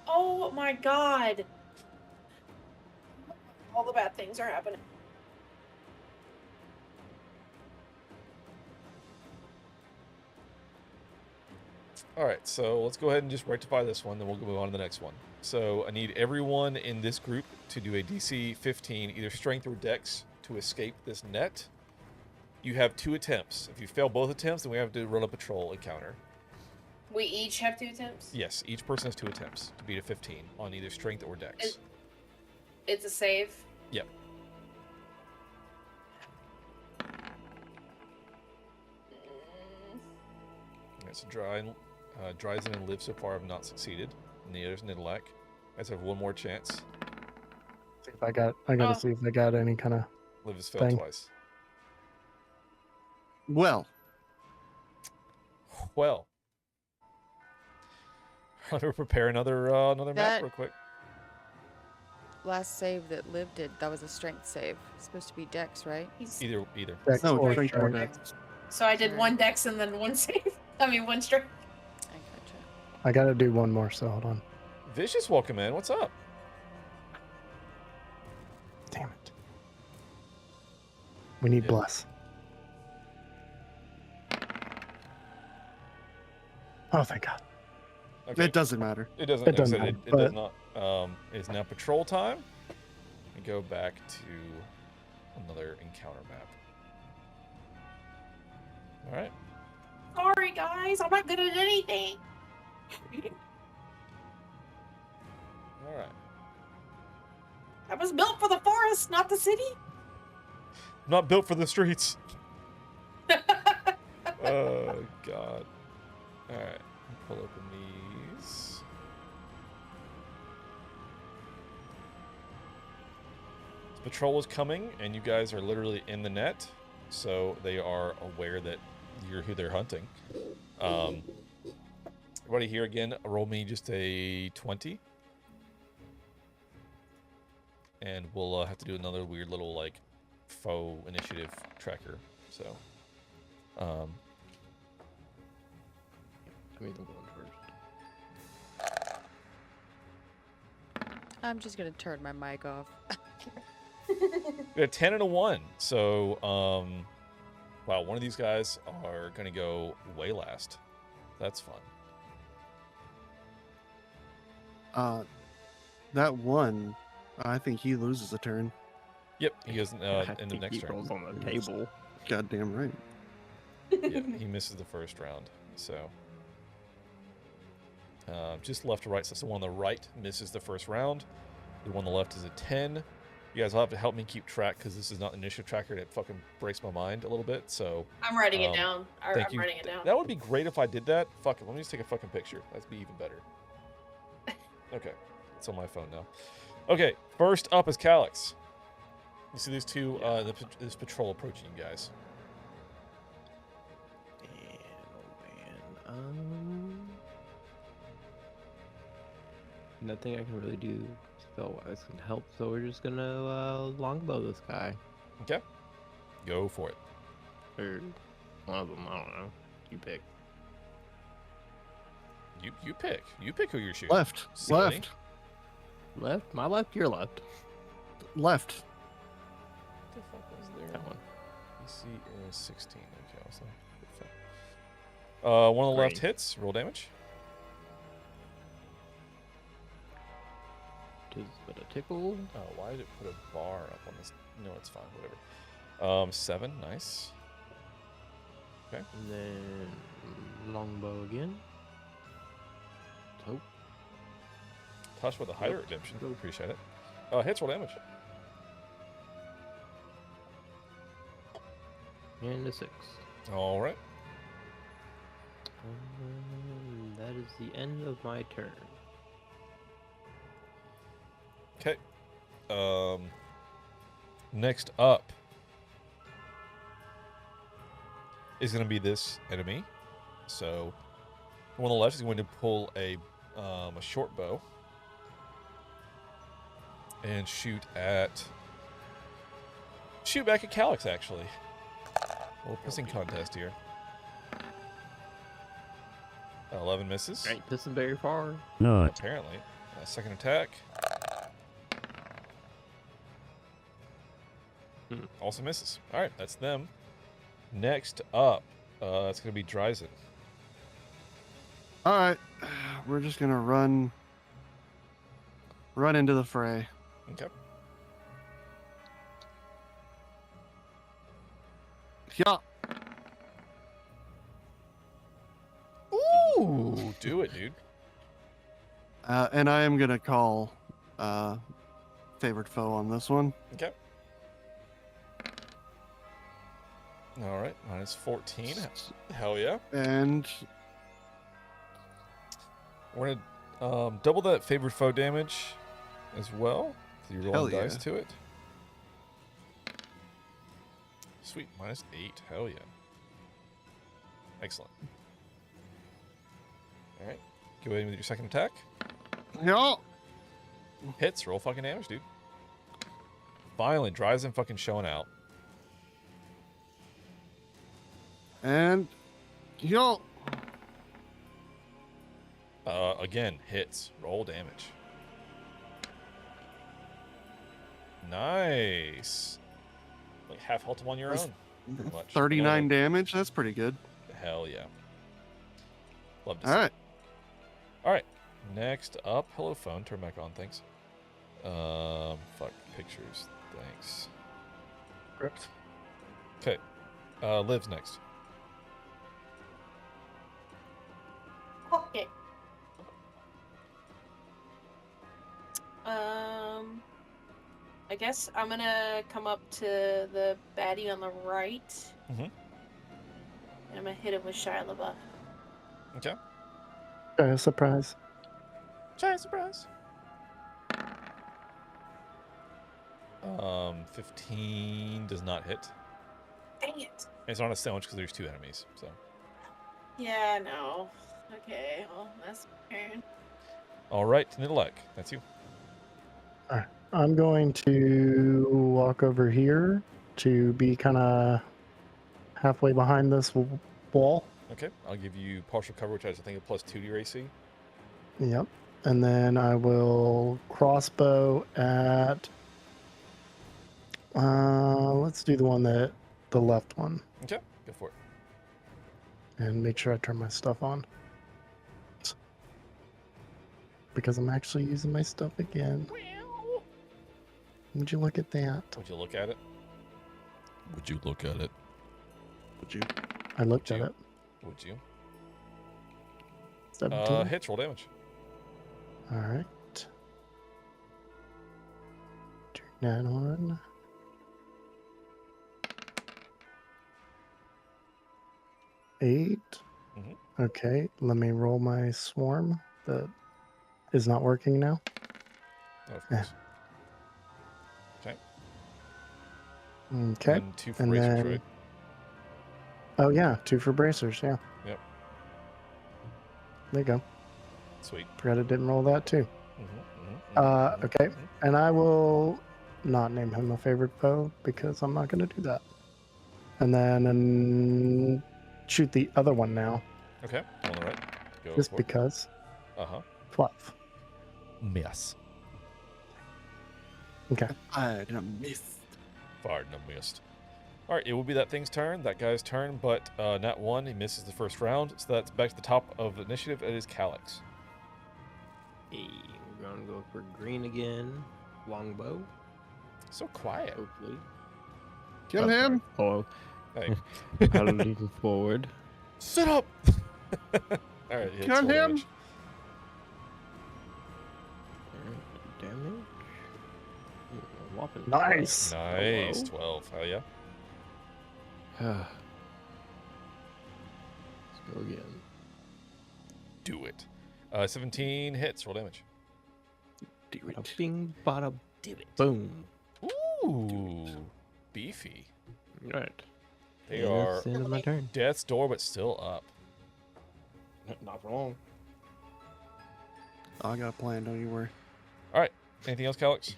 [SPEAKER 7] Oh my god. All the bad things are happening.
[SPEAKER 13] All right, so let's go ahead and just rectify this one, then we'll move on to the next one. So I need everyone in this group to do a DC 15, either Strength or Dex, to escape this net. You have 2 attempts. If you fail both attempts, then we have to run a patrol encounter.
[SPEAKER 7] We each have 2 attempts?
[SPEAKER 13] Yes, each person has 2 attempts to beat a 15 on either Strength or Dex.
[SPEAKER 7] It's a save?
[SPEAKER 13] Yep. Alright, so Dryzen and Liv so far have not succeeded. And the other's Nidalek. I guys have one more chance.
[SPEAKER 12] See if I gotta see if I got any kind of
[SPEAKER 13] Liv has failed
[SPEAKER 12] thing.
[SPEAKER 13] twice.
[SPEAKER 14] Well.
[SPEAKER 13] I'm gonna prepare another map
[SPEAKER 8] That-
[SPEAKER 13] real quick.
[SPEAKER 8] Last save that Liv did, that was a strength save. It's supposed to be Dex, right?
[SPEAKER 13] Either.
[SPEAKER 12] Dex
[SPEAKER 14] No,
[SPEAKER 12] or
[SPEAKER 14] strength or
[SPEAKER 12] strength.
[SPEAKER 14] dex.
[SPEAKER 7] So I did 1 dex and then 1 save? I mean, 1 strength.
[SPEAKER 12] I gotta do one more, so hold on.
[SPEAKER 13] Vicious, welcome in. What's up?
[SPEAKER 12] Damn it. We need bless. Oh, thank God.
[SPEAKER 13] Okay.
[SPEAKER 14] It doesn't matter.
[SPEAKER 13] It doesn't.
[SPEAKER 12] It doesn't
[SPEAKER 13] like I said,
[SPEAKER 12] matter,
[SPEAKER 13] it does not. It's now patrol time. And go back to another encounter map. All right.
[SPEAKER 7] Sorry, guys. I'm not good at anything.
[SPEAKER 13] All right.
[SPEAKER 7] I was built for the forest, not the city.
[SPEAKER 13] Not built for the streets. Oh God. All right. Pull open these. Patrol is coming, and you guys are literally in the net. so they are aware that you're who they're hunting. Everybody here again, roll me just a 20. And we'll have to do another weird little, like, faux initiative tracker. So,
[SPEAKER 15] I mean, I'm going first.
[SPEAKER 8] I'm just gonna turn my mic off.
[SPEAKER 13] we got a 10 and a 1. So, wow, one of these guys are going to go way last. That's fun.
[SPEAKER 14] That one, I think he loses a turn.
[SPEAKER 13] Yep, he goes in the next turn.
[SPEAKER 15] Rolls on the table.
[SPEAKER 14] Goddamn right.
[SPEAKER 13] Yeah, he misses the first round. So, just left to right. So the one on the right misses the first round. The one on the left is a 10. You guys will have to help me keep track because this is not an initiative tracker. It fucking breaks my mind a little bit. So
[SPEAKER 7] I'm writing it down.
[SPEAKER 13] Thank
[SPEAKER 7] I'm
[SPEAKER 13] you.
[SPEAKER 7] writing it down.
[SPEAKER 13] That would be great if I did that. Fuck it. Let me just take a fucking picture. That'd be even better. Okay, it's on my phone now. Okay, first up is Calyx. You see these two, this patrol approaching you guys.
[SPEAKER 15] Nothing I can really do spell-wise can help, so we're just gonna longbow this guy.
[SPEAKER 13] Okay, go for it.
[SPEAKER 15] Or one of them, I don't know. You pick.
[SPEAKER 13] You pick. You pick who you're shooting.
[SPEAKER 14] Left.
[SPEAKER 13] Silly.
[SPEAKER 14] Left.
[SPEAKER 15] Left? My left, your left.
[SPEAKER 14] Left.
[SPEAKER 13] What the fuck was there?
[SPEAKER 15] That one.
[SPEAKER 13] DC is 16. Okay, I was like, one on the left hits. Roll damage.
[SPEAKER 15] Tis but a tickle.
[SPEAKER 13] Oh, why did it put a bar up on this? No, it's fine. Whatever. 7. Nice. Okay.
[SPEAKER 15] And then longbow again. Hope.
[SPEAKER 13] Touch with a higher redemption. Appreciate it. Hits, roll damage.
[SPEAKER 15] And a 6.
[SPEAKER 13] All right.
[SPEAKER 15] That is the end of my turn.
[SPEAKER 13] Okay. Next up is going to be this enemy. So, the one on the left is going to pull a short bow and shoot back at Calyx, actually. A little pissing contest here. 11 misses.
[SPEAKER 15] Ain't pissing very far.
[SPEAKER 13] No. Apparently. Second attack. Also misses. All right, that's them. Next up, it's going to be Dryzen.
[SPEAKER 14] All right, we're just gonna run into the fray.
[SPEAKER 13] Okay.
[SPEAKER 14] Yeah.
[SPEAKER 13] Ooh, do it, dude.
[SPEAKER 14] And I am gonna call favored foe on this one.
[SPEAKER 13] Okay. All right, minus 14. Hell yeah.
[SPEAKER 14] And
[SPEAKER 13] we're gonna double that favored foe damage as well. So you roll the dice to it. Sweet, minus 8. Hell yeah. Excellent. All right, go ahead with your second attack.
[SPEAKER 14] Yeah.
[SPEAKER 13] Hits. Roll fucking damage, dude. Finally, Dryzen fucking showing out.
[SPEAKER 14] And yo.
[SPEAKER 13] Again, hits. Roll damage. Nice. Like half health on your own. Pretty much.
[SPEAKER 14] 39 damage. That's pretty good.
[SPEAKER 13] Hell yeah. Love to see.
[SPEAKER 14] All right.
[SPEAKER 13] All right. Next up, hello phone. Turn back on. Thanks. Fuck pictures. Thanks.
[SPEAKER 12] Grips.
[SPEAKER 13] Okay. Liv's next.
[SPEAKER 7] Okay. I guess I'm gonna come up to the baddie on the right.
[SPEAKER 13] Mm-hmm.
[SPEAKER 7] And I'm gonna hit him with Shia LaBeouf.
[SPEAKER 13] Okay.
[SPEAKER 12] Surprise.
[SPEAKER 13] Giant surprise. 15 does not hit.
[SPEAKER 7] Dang it.
[SPEAKER 13] It's not a sandwich because there's 2 enemies. So.
[SPEAKER 7] Yeah, no. Okay, well, that's my turn.
[SPEAKER 13] All right, Nidalek, that's you.
[SPEAKER 12] Alright, I'm going to walk over here to be kind of halfway behind this wall.
[SPEAKER 13] Okay, I'll give you partial cover, which has, I think, a +2 to your AC.
[SPEAKER 12] Yep. And then I will crossbow at... let's do the left one.
[SPEAKER 13] Okay, go for it.
[SPEAKER 12] And make sure I turn my stuff on. Because I'm actually using my stuff again. Would you look at that?
[SPEAKER 13] Would you look at it?
[SPEAKER 1] Would you look at it?
[SPEAKER 14] Would you?
[SPEAKER 12] I looked at it.
[SPEAKER 13] Would you?
[SPEAKER 12] 17.
[SPEAKER 13] Hits, roll damage.
[SPEAKER 12] Alright. Turn that on. Eight. Okay, let me roll my swarm that is not working now.
[SPEAKER 13] Oh, of course. Okay.
[SPEAKER 12] Okay.
[SPEAKER 13] And 2 for bracers, right?
[SPEAKER 12] Oh yeah, 2 for bracers, yeah.
[SPEAKER 13] Yep.
[SPEAKER 12] There you go.
[SPEAKER 13] Sweet.
[SPEAKER 12] Forgot I didn't roll that too. Okay, and I will not name him a favorite foe because I'm not going to do that. And then shoot the other one now.
[SPEAKER 13] Okay, on the right. Go
[SPEAKER 12] Just
[SPEAKER 13] for it.
[SPEAKER 12] because. 12.
[SPEAKER 1] Miss.
[SPEAKER 12] Okay.
[SPEAKER 14] I missed.
[SPEAKER 13] Fired and a missed. All right, it will be that thing's turn, that guy's turn, but nat 1, he misses the first round, so that's back to the top of the initiative. It is Calyx.
[SPEAKER 15] Hey, we're gonna go for green again. Longbow.
[SPEAKER 13] So quiet.
[SPEAKER 15] Hopefully.
[SPEAKER 14] Kill him.
[SPEAKER 15] Oh.
[SPEAKER 13] Hey.
[SPEAKER 15] I'm leaning forward.
[SPEAKER 13] Sit up. All right, hits,
[SPEAKER 14] Kill
[SPEAKER 13] roll
[SPEAKER 14] him.
[SPEAKER 13] damage.
[SPEAKER 15] Damage. Whopping
[SPEAKER 12] Nice.
[SPEAKER 13] Nice.
[SPEAKER 15] Hello.
[SPEAKER 13] 12. Hell yeah.
[SPEAKER 15] Let's go again.
[SPEAKER 13] Do it. 17 hits. Roll damage.
[SPEAKER 15] Bada bing, bada boom.
[SPEAKER 13] Ooh. Beefy.
[SPEAKER 15] Right.
[SPEAKER 13] They
[SPEAKER 15] Yeah,
[SPEAKER 13] are
[SPEAKER 15] that's the end of my turn.
[SPEAKER 13] death's door, but still up.
[SPEAKER 15] Not wrong.
[SPEAKER 14] Oh, I got a plan. Don't you worry.
[SPEAKER 13] All right. Anything else, Calyx?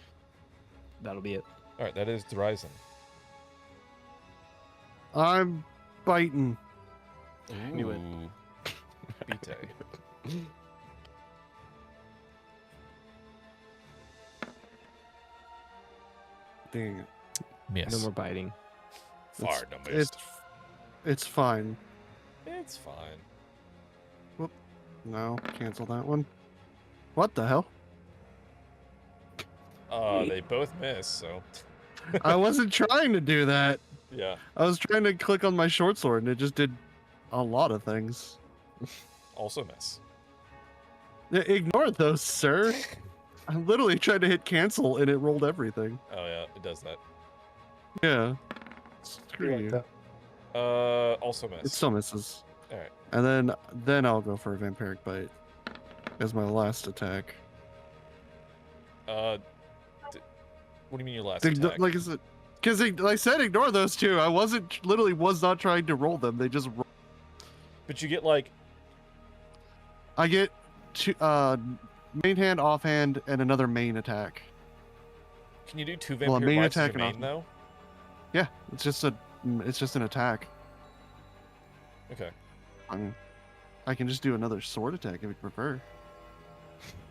[SPEAKER 15] That'll be it.
[SPEAKER 13] All right. That is Dryzen.
[SPEAKER 14] I'm biting.
[SPEAKER 15] Knew it.
[SPEAKER 13] Bite.
[SPEAKER 14] Dang it.
[SPEAKER 1] Miss.
[SPEAKER 15] No more biting.
[SPEAKER 13] Fired and a missed.
[SPEAKER 14] It's fine.
[SPEAKER 13] It's fine.
[SPEAKER 14] Whoop. No, cancel that one. What the hell?
[SPEAKER 13] They both miss, so.
[SPEAKER 14] I wasn't trying to do that.
[SPEAKER 13] Yeah.
[SPEAKER 14] I was trying to click on my short sword and it just did a lot of things.
[SPEAKER 13] Also miss.
[SPEAKER 14] Ignore those, sir. I literally tried to hit cancel and it rolled everything.
[SPEAKER 13] Oh, yeah. It does that.
[SPEAKER 14] Yeah. Screw you.
[SPEAKER 13] Also miss.
[SPEAKER 14] It still misses.
[SPEAKER 13] All right.
[SPEAKER 14] And then I'll go for a vampiric bite as my last attack.
[SPEAKER 13] What do you mean your last attack?
[SPEAKER 14] Like I said, because I said ignore those two. I was not trying to roll them. They just.
[SPEAKER 13] But you get like.
[SPEAKER 14] I get two, main hand, offhand, and another main attack.
[SPEAKER 13] Can you do 2 vampire
[SPEAKER 14] Well, main
[SPEAKER 13] bites as
[SPEAKER 14] attack
[SPEAKER 13] your
[SPEAKER 14] and
[SPEAKER 13] main though?
[SPEAKER 14] Yeah, it's just an attack.
[SPEAKER 13] Okay.
[SPEAKER 14] I can just do another sword attack if you prefer.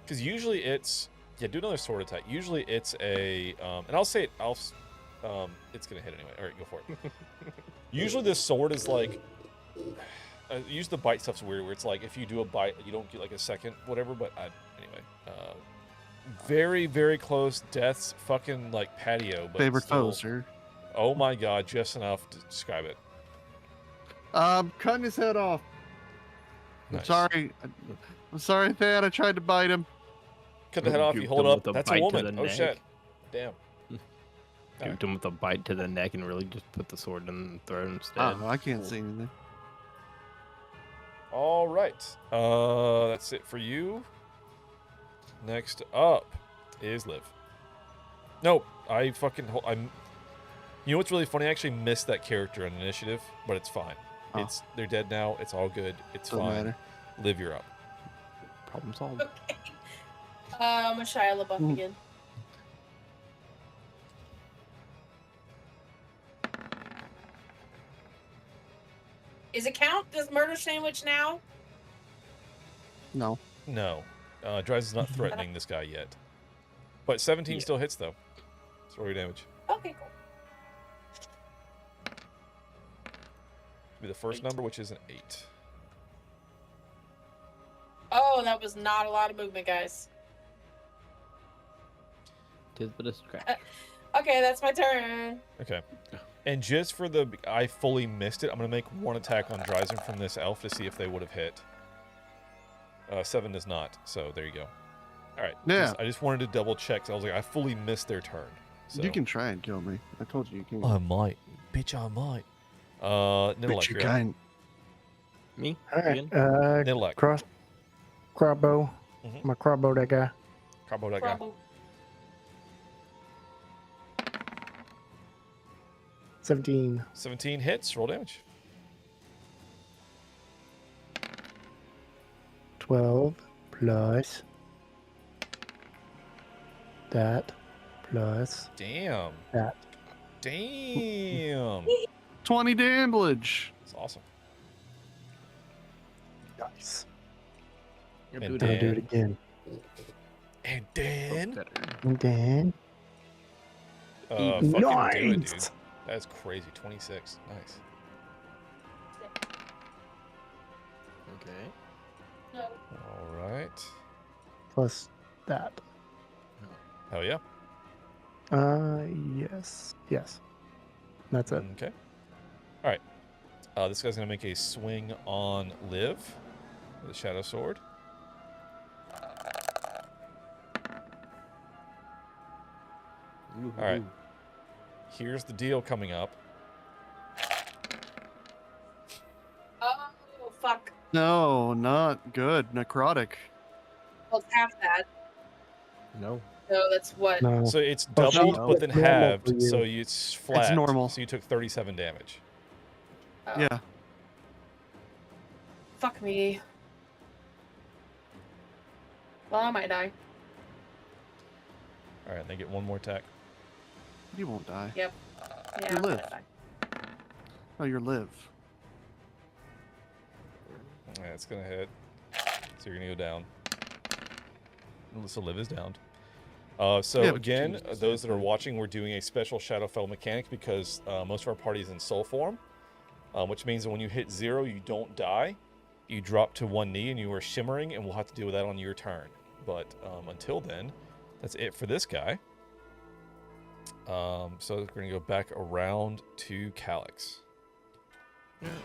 [SPEAKER 13] Because usually it's do another sword attack. Usually it's a and I'll say it. It's gonna hit anyway. All right, go for it. Usually this sword is like. Use the bite stuff's weird, where it's like if you do a bite, you don't get like a second, whatever. But anyway, very very close. Death's fucking like patio. But
[SPEAKER 14] Favorite
[SPEAKER 13] still,
[SPEAKER 14] foe, sir.
[SPEAKER 13] Oh my god, just enough to describe it.
[SPEAKER 14] Cutting his head off.
[SPEAKER 13] Nice.
[SPEAKER 14] I'm sorry, Thad. I tried to bite him.
[SPEAKER 13] Cut the head off. You hold up. That's a woman. Oh shit. Damn.
[SPEAKER 15] Give him with a bite to the neck and really just put the sword in the throat instead.
[SPEAKER 14] Oh, I can't see anything.
[SPEAKER 13] All right. That's it for you. Next up is Liv. Nope. I'm You know what's really funny? I actually missed that character on initiative, but it's fine.
[SPEAKER 14] Oh.
[SPEAKER 13] They're dead now. It's all good. It's
[SPEAKER 14] Doesn't
[SPEAKER 13] fine.
[SPEAKER 14] matter.
[SPEAKER 13] Liv, you're up.
[SPEAKER 15] Problem solved.
[SPEAKER 7] Okay. I'm a Shia LaBeouf again. Is it count? Does murder sandwich now?
[SPEAKER 14] No.
[SPEAKER 13] No. Dries is not threatening this guy yet. But 17 still hits, though. It's roll your damage.
[SPEAKER 7] Okay, cool.
[SPEAKER 13] Be the first number, which is an 8.
[SPEAKER 7] Oh, that was not a lot of movement, guys.
[SPEAKER 15] Tis but a scratch.
[SPEAKER 7] Okay, that's my turn.
[SPEAKER 13] Okay. And just for the... I fully missed it. I'm going to make one attack on Dryzen from this elf to see if they would have hit. 7 does not, so there you go. All right.
[SPEAKER 14] Yeah.
[SPEAKER 13] I just wanted to double check. I was like, I fully missed their turn. So.
[SPEAKER 14] You can try and kill me. I told you you can.
[SPEAKER 13] I might. Bitch, I might. Nidalek,
[SPEAKER 14] But you
[SPEAKER 13] you're up.
[SPEAKER 14] can.
[SPEAKER 15] Me?
[SPEAKER 12] All right.
[SPEAKER 15] Again?
[SPEAKER 13] Nidalek.
[SPEAKER 12] Crowbow.
[SPEAKER 13] Mhm.
[SPEAKER 12] My crowbow, that guy.
[SPEAKER 13] Crowbow that guy.
[SPEAKER 12] 17.
[SPEAKER 13] 17 hits. Roll damage.
[SPEAKER 12] 12 plus that plus
[SPEAKER 13] Damn.
[SPEAKER 12] that.
[SPEAKER 13] Damn.
[SPEAKER 14] 20 damage.
[SPEAKER 13] That's awesome.
[SPEAKER 12] Nice.
[SPEAKER 13] And
[SPEAKER 12] I'm gonna do it again.
[SPEAKER 13] And then...
[SPEAKER 12] And then.
[SPEAKER 13] fucking do it, dude.
[SPEAKER 12] Nice.
[SPEAKER 13] That's crazy. 26. Nice.
[SPEAKER 15] Okay.
[SPEAKER 7] No.
[SPEAKER 13] All right.
[SPEAKER 12] Plus that.
[SPEAKER 13] Hell yeah.
[SPEAKER 12] Yes. Yes. That's it.
[SPEAKER 13] Okay. All right. This guy's going to make a swing on Liv with a Shadow Sword. All right. Here's the deal coming up.
[SPEAKER 7] Oh, fuck.
[SPEAKER 14] No, not good. Necrotic.
[SPEAKER 7] Well, it's half that.
[SPEAKER 15] No.
[SPEAKER 7] So that's what?
[SPEAKER 13] So it's
[SPEAKER 12] Oh,
[SPEAKER 13] doubled,
[SPEAKER 12] no.
[SPEAKER 13] but then
[SPEAKER 12] It's normal
[SPEAKER 13] halved,
[SPEAKER 12] for you.
[SPEAKER 13] so it's flat.
[SPEAKER 14] normal.
[SPEAKER 13] So you took 37 damage.
[SPEAKER 7] Oh,
[SPEAKER 14] Yeah.
[SPEAKER 7] Fuck me. Well, I might die.
[SPEAKER 13] All right, they get one more attack.
[SPEAKER 14] You won't die.
[SPEAKER 7] Yep. Yeah,
[SPEAKER 14] You
[SPEAKER 7] I'm
[SPEAKER 14] live.
[SPEAKER 7] gonna die.
[SPEAKER 14] Oh, you're live.
[SPEAKER 13] Yeah, it's going to hit. So you're going to go down. So Liv is downed. So
[SPEAKER 14] Yeah, but
[SPEAKER 13] again,
[SPEAKER 14] Jesus.
[SPEAKER 13] those that are watching, we're doing a special Shadowfell mechanic because most of our party is in soul form, which means that when you hit 0, you don't die. You drop to 1 knee and you are shimmering, and we'll have to deal with that on your turn. But until then, that's it for this guy. So we're going to go back around to Calyx.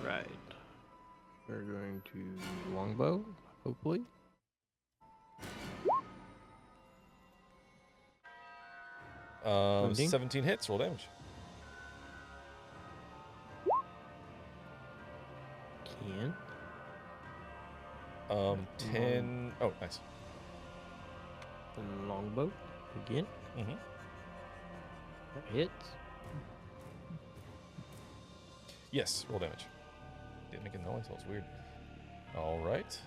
[SPEAKER 15] Right. We're going to longbow, hopefully.
[SPEAKER 13] Um, 17 hits, roll damage.
[SPEAKER 15] Can.
[SPEAKER 13] 10. Oh, nice.
[SPEAKER 15] Then longbow again.
[SPEAKER 13] Mm-hmm.
[SPEAKER 15] That hits.
[SPEAKER 13] Yes, roll damage. Didn't make a noise, so it's weird. All right.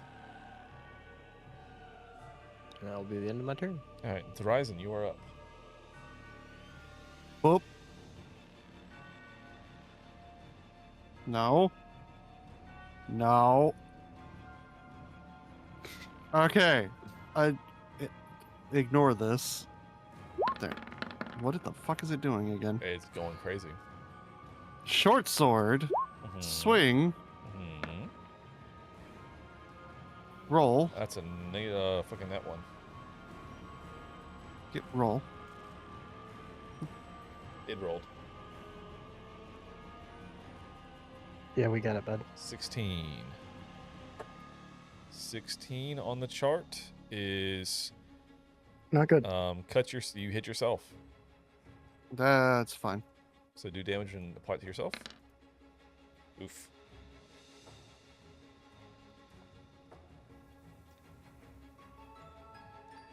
[SPEAKER 15] And that'll be the end of my turn.
[SPEAKER 13] All right, Horizon, you are up.
[SPEAKER 14] Whoop. No. No. Okay. Ignore this. There. What the fuck is it doing again?
[SPEAKER 13] It's going crazy.
[SPEAKER 14] Short sword. Swing.
[SPEAKER 13] Mm-hmm.
[SPEAKER 14] Roll.
[SPEAKER 13] That's a fucking that one.
[SPEAKER 14] Get roll.
[SPEAKER 13] It rolled.
[SPEAKER 12] Yeah, we got it, bud.
[SPEAKER 13] 16. 16 on the chart is
[SPEAKER 12] Not good.
[SPEAKER 13] you hit yourself.
[SPEAKER 14] That's fine.
[SPEAKER 13] So do damage and apply it to yourself. Oof.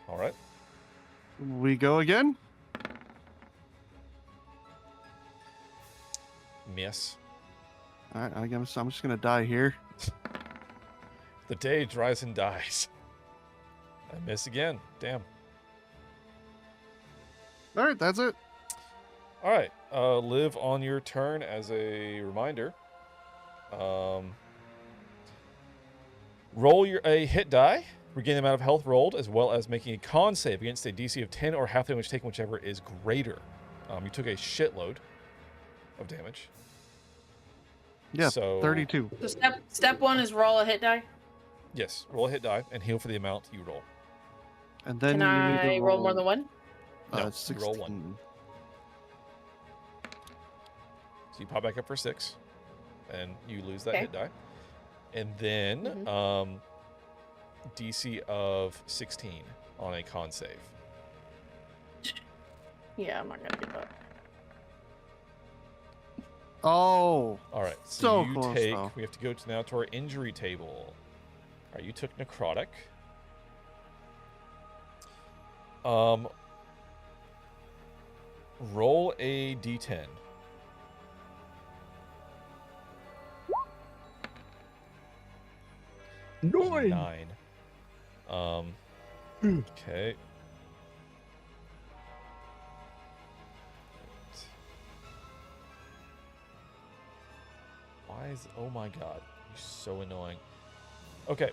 [SPEAKER 13] All right.
[SPEAKER 14] We go again.
[SPEAKER 13] Yes.
[SPEAKER 14] All right, I'm just gonna die here.
[SPEAKER 13] The day dries and dies. I miss again. Damn.
[SPEAKER 14] All right, that's it.
[SPEAKER 13] All right. Live on your turn. As a reminder, roll a hit die, regain the amount of health rolled, as well as making a con save against a DC of 10 or half the damage taken, whichever is greater. You took a shitload of damage.
[SPEAKER 14] Yeah,
[SPEAKER 13] so
[SPEAKER 14] 32.
[SPEAKER 7] So step 1 is roll a hit die.
[SPEAKER 13] Yes, roll a hit die and heal for the amount you roll.
[SPEAKER 14] And then
[SPEAKER 7] Can I roll more than one?
[SPEAKER 13] No, you roll 1. So you pop back up for 6, and you lose that hit die. And then DC of 16 on a con save.
[SPEAKER 7] Yeah, I'm not gonna do that.
[SPEAKER 14] Oh.
[SPEAKER 13] All right.
[SPEAKER 14] So
[SPEAKER 13] you
[SPEAKER 14] close,
[SPEAKER 13] take.
[SPEAKER 14] though.
[SPEAKER 13] We have to go now to our injury table. All right. You took necrotic. Roll a d10.
[SPEAKER 12] Nine.
[SPEAKER 13] Okay. Why is... Oh my god. You're so annoying. Okay.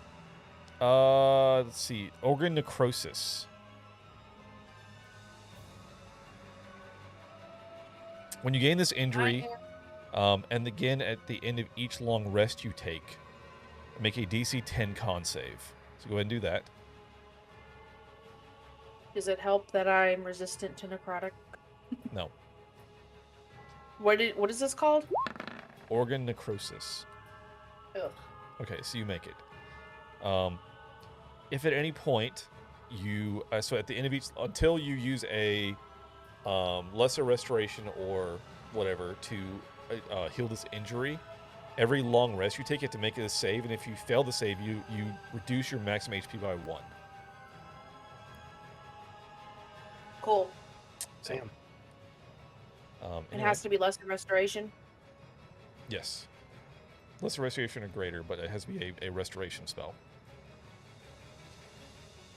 [SPEAKER 13] Let's see. Organ necrosis. When you gain this injury, and again at the end of each long rest you take, make a DC 10 con save. So go ahead and do that.
[SPEAKER 7] Does it help that I'm resistant to necrotic?
[SPEAKER 13] No.
[SPEAKER 7] What is this called?
[SPEAKER 13] Organ necrosis.
[SPEAKER 7] Ugh.
[SPEAKER 13] Okay, so you make it. If at any point you so at the end of each, until you use a lesser restoration or whatever to heal this injury, every long rest you take, you have to make it a save, and if you fail the save, you reduce your maximum HP by 1.
[SPEAKER 7] Cool.
[SPEAKER 12] Damn.
[SPEAKER 7] It
[SPEAKER 13] Anyway.
[SPEAKER 7] has to be less than restoration.
[SPEAKER 13] Yes. Lesser restoration or greater, but it has to be a restoration spell.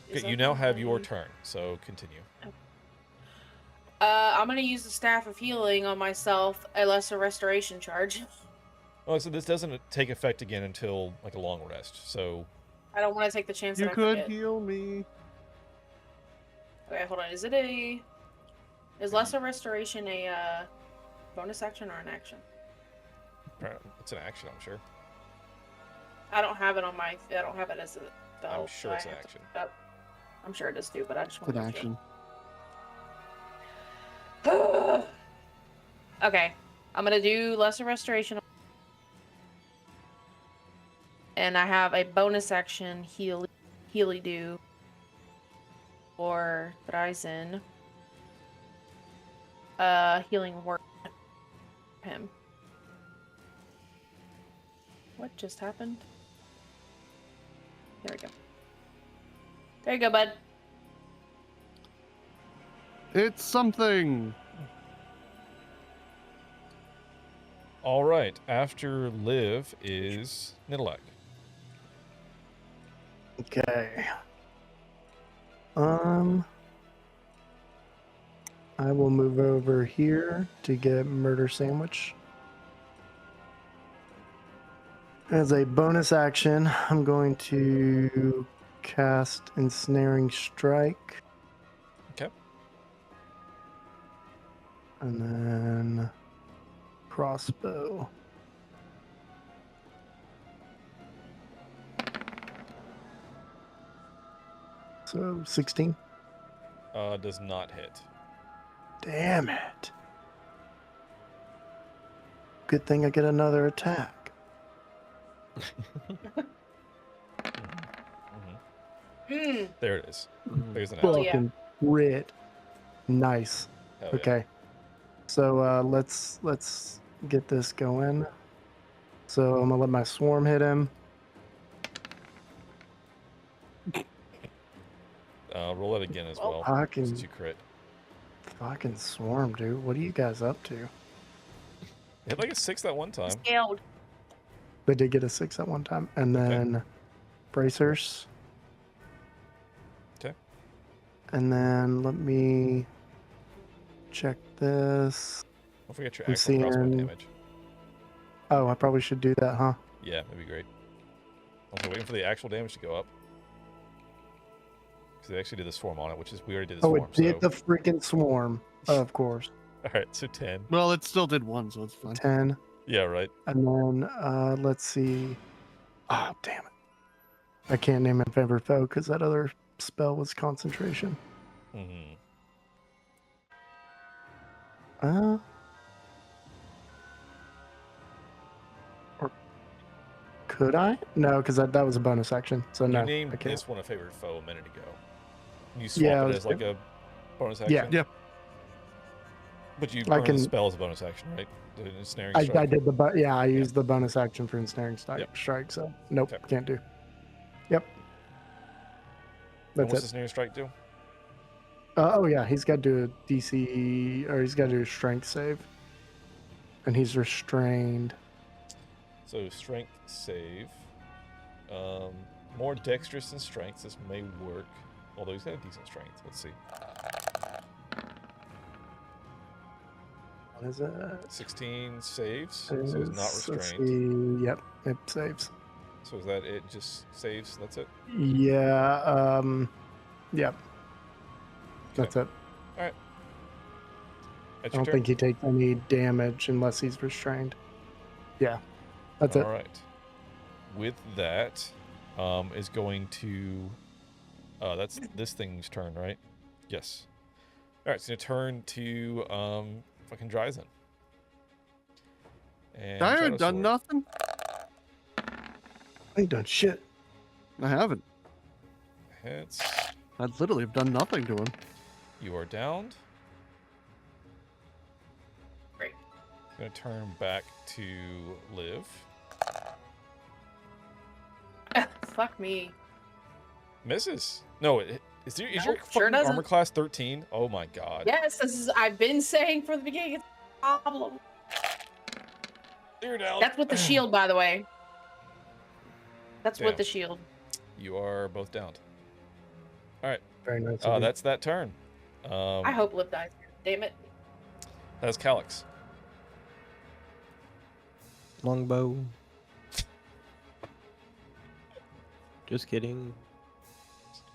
[SPEAKER 13] Okay, you now have your turn, so continue.
[SPEAKER 7] I'm gonna use the Staff of Healing on myself, a lesser restoration charge.
[SPEAKER 13] Oh, so this doesn't take effect again until like a long rest. So
[SPEAKER 7] I don't want to take the chance
[SPEAKER 14] You
[SPEAKER 7] that I
[SPEAKER 14] could
[SPEAKER 7] forget.
[SPEAKER 14] heal me.
[SPEAKER 7] Okay, hold on. Is lesser restoration a bonus action or an action?
[SPEAKER 13] it's an action, I'm sure.
[SPEAKER 7] I don't have it on my. I don't have it as a spell.
[SPEAKER 13] I'm sure it's an action.
[SPEAKER 7] I'm sure it is too, but I just
[SPEAKER 14] It's
[SPEAKER 7] want
[SPEAKER 14] an
[SPEAKER 7] to.
[SPEAKER 14] action.
[SPEAKER 7] Okay, I'm gonna do lesser restoration, and I have a bonus action healy do for Thryzen. Healing word for him. What just happened? There we go. There you go, bud.
[SPEAKER 14] It's something.
[SPEAKER 13] All right. After Liv is Nidalak.
[SPEAKER 12] Okay. I will move over here to get Murder Sandwich. As a bonus action, I'm going to cast Ensnaring Strike.
[SPEAKER 13] Okay.
[SPEAKER 12] And then Crossbow. So 16.
[SPEAKER 13] Does not hit.
[SPEAKER 12] Damn it. Good thing I get another attack.
[SPEAKER 13] There it is. There's an
[SPEAKER 12] Fucking grit. Nice.
[SPEAKER 13] Hell yeah.
[SPEAKER 12] Okay. So let's get this going. So I'm gonna let my swarm hit him.
[SPEAKER 13] Roll it again as well.
[SPEAKER 12] Fucking-
[SPEAKER 13] Since you crit.
[SPEAKER 12] Fucking swarm, dude. What are you guys up to?
[SPEAKER 13] Hit like a 6 that one time.
[SPEAKER 7] Scaled.
[SPEAKER 12] They did get a 6 at one time. And then bracers.
[SPEAKER 13] Okay.
[SPEAKER 12] And then let me check this.
[SPEAKER 13] Don't forget your
[SPEAKER 12] I'm
[SPEAKER 13] actual crossbow
[SPEAKER 12] seeing-
[SPEAKER 13] damage.
[SPEAKER 12] Oh, I probably should do that, huh?
[SPEAKER 13] Yeah, that'd be great. Also waiting for the actual damage to go up. Because they actually did the swarm on it, which is we already did the
[SPEAKER 12] Oh,
[SPEAKER 13] swarm.
[SPEAKER 12] it did
[SPEAKER 13] so...
[SPEAKER 12] the freaking swarm. Of course.
[SPEAKER 13] Alright, so 10.
[SPEAKER 14] Well, it still did 1, so it's fine.
[SPEAKER 12] 10.
[SPEAKER 13] Yeah, right.
[SPEAKER 12] And then let's see. Oh, damn it. I can't name it favorite foe because that other spell was concentration.
[SPEAKER 13] Mm-hmm.
[SPEAKER 12] Or could I? No, because that was a bonus action. So no,
[SPEAKER 13] You named
[SPEAKER 12] I can't.
[SPEAKER 13] this one a favorite foe a minute ago. You swap
[SPEAKER 12] Yeah,
[SPEAKER 13] it as like a bonus action?
[SPEAKER 12] Yeah.
[SPEAKER 13] But you
[SPEAKER 12] I
[SPEAKER 13] burn
[SPEAKER 12] can-
[SPEAKER 13] the spell as a bonus action, right? The ensnaring
[SPEAKER 12] I
[SPEAKER 13] strike.
[SPEAKER 12] did I used the bonus action for ensnaring strike, so nope, can't do. Yep.
[SPEAKER 13] And
[SPEAKER 12] That's
[SPEAKER 13] what's
[SPEAKER 12] it.
[SPEAKER 13] the snare strike do?
[SPEAKER 12] Oh yeah, he's got to do a DC, or he's got to do a strength save, and he's restrained.
[SPEAKER 13] So strength save. More dexterous than strength. This may work. Although he's got a decent strength. Let's see.
[SPEAKER 12] What is it?
[SPEAKER 13] 16 saves. So he's not
[SPEAKER 12] Let's
[SPEAKER 13] restrained.
[SPEAKER 12] see. Yep, it saves.
[SPEAKER 13] So is that it? Just saves? That's it?
[SPEAKER 12] Yeah. Yep. That's it.
[SPEAKER 13] Alright.
[SPEAKER 12] I don't think he takes any damage unless he's restrained. Yeah. That's it.
[SPEAKER 13] Alright. With that, is going to... that's this thing's turn, right? Yes. Alright, it's going to turn to, fucking Dryzen. And
[SPEAKER 14] I haven't done
[SPEAKER 13] Shadowsword.
[SPEAKER 14] nothing.
[SPEAKER 12] I ain't done shit.
[SPEAKER 14] I haven't.
[SPEAKER 13] Hits.
[SPEAKER 14] I literally have done nothing to him.
[SPEAKER 13] You are downed.
[SPEAKER 7] Great.
[SPEAKER 13] Going to turn back to Liv.
[SPEAKER 7] Fuck me.
[SPEAKER 13] Misses. No, is your
[SPEAKER 7] Nope,
[SPEAKER 13] fucking
[SPEAKER 7] sure doesn't.
[SPEAKER 13] armor class 13? Oh my god.
[SPEAKER 7] Yes, this is. I've been saying from the beginning. It's a problem.
[SPEAKER 13] You're down.
[SPEAKER 7] That's with the shield, by the way. That's
[SPEAKER 13] Damn.
[SPEAKER 7] with the shield.
[SPEAKER 13] You are both downed. Alright.
[SPEAKER 12] Very nice. of you.
[SPEAKER 13] That's that turn.
[SPEAKER 7] I hope Liv dies. Damn it.
[SPEAKER 13] That's Calyx.
[SPEAKER 15] Longbow. Just kidding.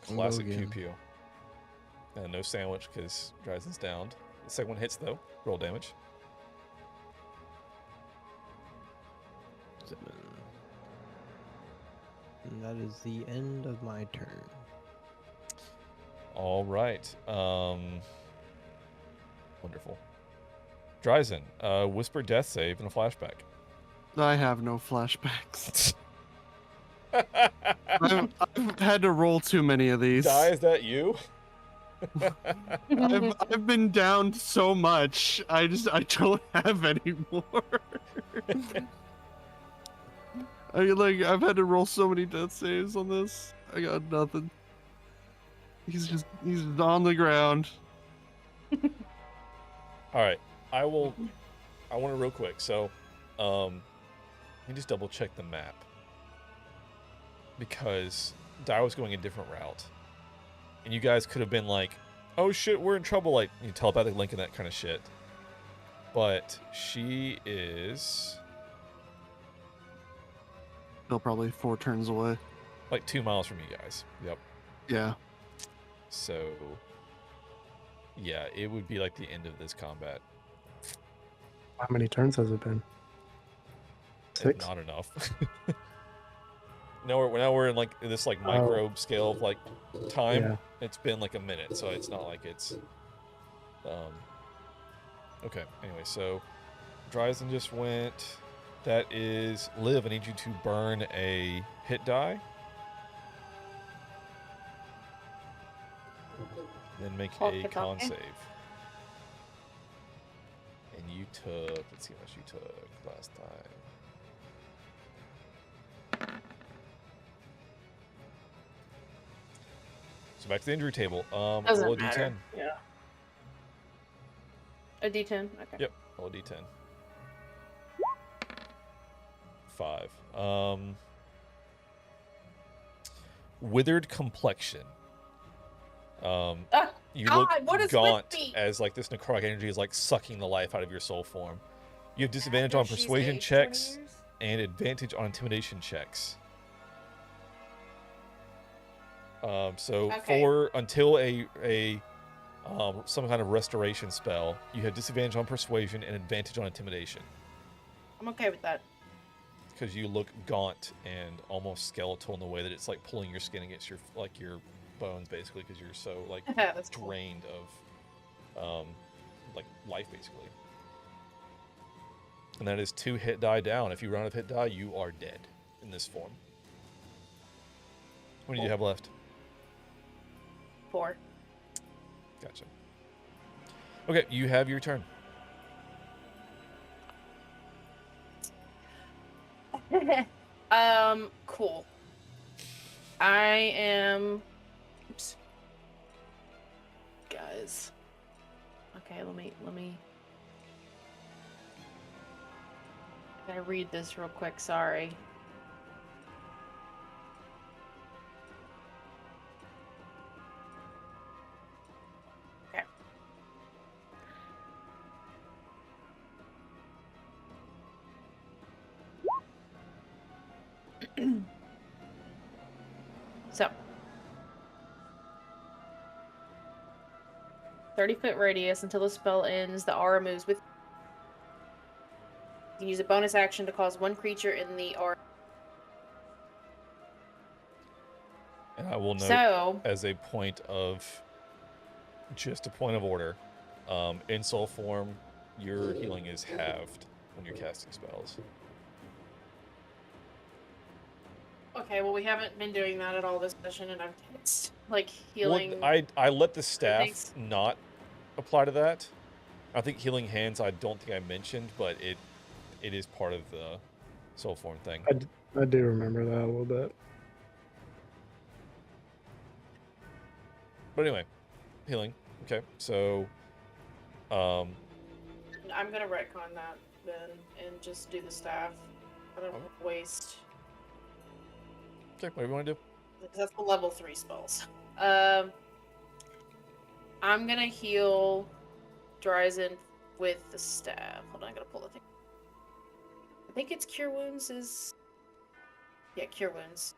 [SPEAKER 13] Classic
[SPEAKER 15] Longbow
[SPEAKER 13] pew
[SPEAKER 15] again.
[SPEAKER 13] pew. And no sandwich because Dryzen's downed. The second one hits though. Roll damage.
[SPEAKER 15] 7. And that is the end of my turn.
[SPEAKER 13] All right. Wonderful. Dryzen, whisper death save and a flashback.
[SPEAKER 14] I have no flashbacks. I've had to roll too many of these.
[SPEAKER 13] Die, is that you?
[SPEAKER 14] I've been down so much. I don't have any more. I've had to roll so many death saves on this. I got nothing. He's on the ground.
[SPEAKER 13] All right. I want to real quick. So, let me just double check the map because Di was going a different route, and you guys could have been like, "Oh shit, we're in trouble!" Like you telepathic link and that kind of shit. But she is
[SPEAKER 14] Still probably 4 turns away.
[SPEAKER 13] like 2 miles from you guys. Yep.
[SPEAKER 14] Yeah.
[SPEAKER 13] So, yeah, it would be like the end of this combat.
[SPEAKER 12] How many turns has it been? 6?
[SPEAKER 13] Not enough. now we're in like this like micro scale of like time.
[SPEAKER 12] Yeah.
[SPEAKER 13] It's been like a minute, so it's not like it's. Okay. Anyway, so Dryzen just went. That is Liv. I need you to burn a hit die. Then make a
[SPEAKER 7] Okay.
[SPEAKER 13] con save. And you took. Let's see how much you took last time. So back to the injury table.
[SPEAKER 7] Doesn't
[SPEAKER 13] Roll a
[SPEAKER 7] matter.
[SPEAKER 13] d10.
[SPEAKER 7] Yeah. A D10. Okay.
[SPEAKER 13] Yep. Roll a d10. 5. Withered complexion. You look
[SPEAKER 7] what is with
[SPEAKER 13] gaunt
[SPEAKER 7] me?
[SPEAKER 13] as like this necrotic energy is like sucking the life out of your soul form. You have disadvantage on
[SPEAKER 8] She's
[SPEAKER 13] persuasion
[SPEAKER 8] aged 20
[SPEAKER 13] checks
[SPEAKER 8] years?
[SPEAKER 13] and advantage on intimidation checks. So
[SPEAKER 7] Okay.
[SPEAKER 13] until some kind of restoration spell, you have disadvantage on persuasion and advantage on intimidation.
[SPEAKER 7] I'm okay with that.
[SPEAKER 13] Because you look gaunt and almost skeletal in the way that it's like pulling your skin against your bones, basically, because you're so like
[SPEAKER 7] That's cool.
[SPEAKER 13] drained of like life, basically. And that is 2 hit die down. If you run out of hit die, you are dead in this form. What do you have left?
[SPEAKER 7] 4.
[SPEAKER 13] Gotcha. Okay, you have your turn.
[SPEAKER 7] Cool. I am. Oops. Guys. Okay, let me. I gotta read this real quick. Sorry. Okay. So, 30-foot radius until the spell ends. The aura moves with. You can use a bonus action to cause one creature in the aura.
[SPEAKER 13] And I will note,
[SPEAKER 7] So,
[SPEAKER 13] as a point of order, in soul form, your healing is halved when you're casting spells.
[SPEAKER 7] okay, well, we haven't been doing that at all this session, and I'm just, like, healing.
[SPEAKER 13] Well, I let the staff
[SPEAKER 7] things.
[SPEAKER 13] not apply to that. I think healing hands I don't think I mentioned, but it is part of the soul form thing.
[SPEAKER 12] I do remember that a little bit.
[SPEAKER 13] But anyway, healing. Okay, so
[SPEAKER 7] I'm gonna retcon that then and just do the staff. I don't want to waste.
[SPEAKER 13] okay, whatever you want to do.
[SPEAKER 7] Because that's the level 3 spells. I'm gonna heal Dryzen with the staff. Hold on, I gotta pull the thing. I think it's Cure Wounds yeah, Cure Wounds.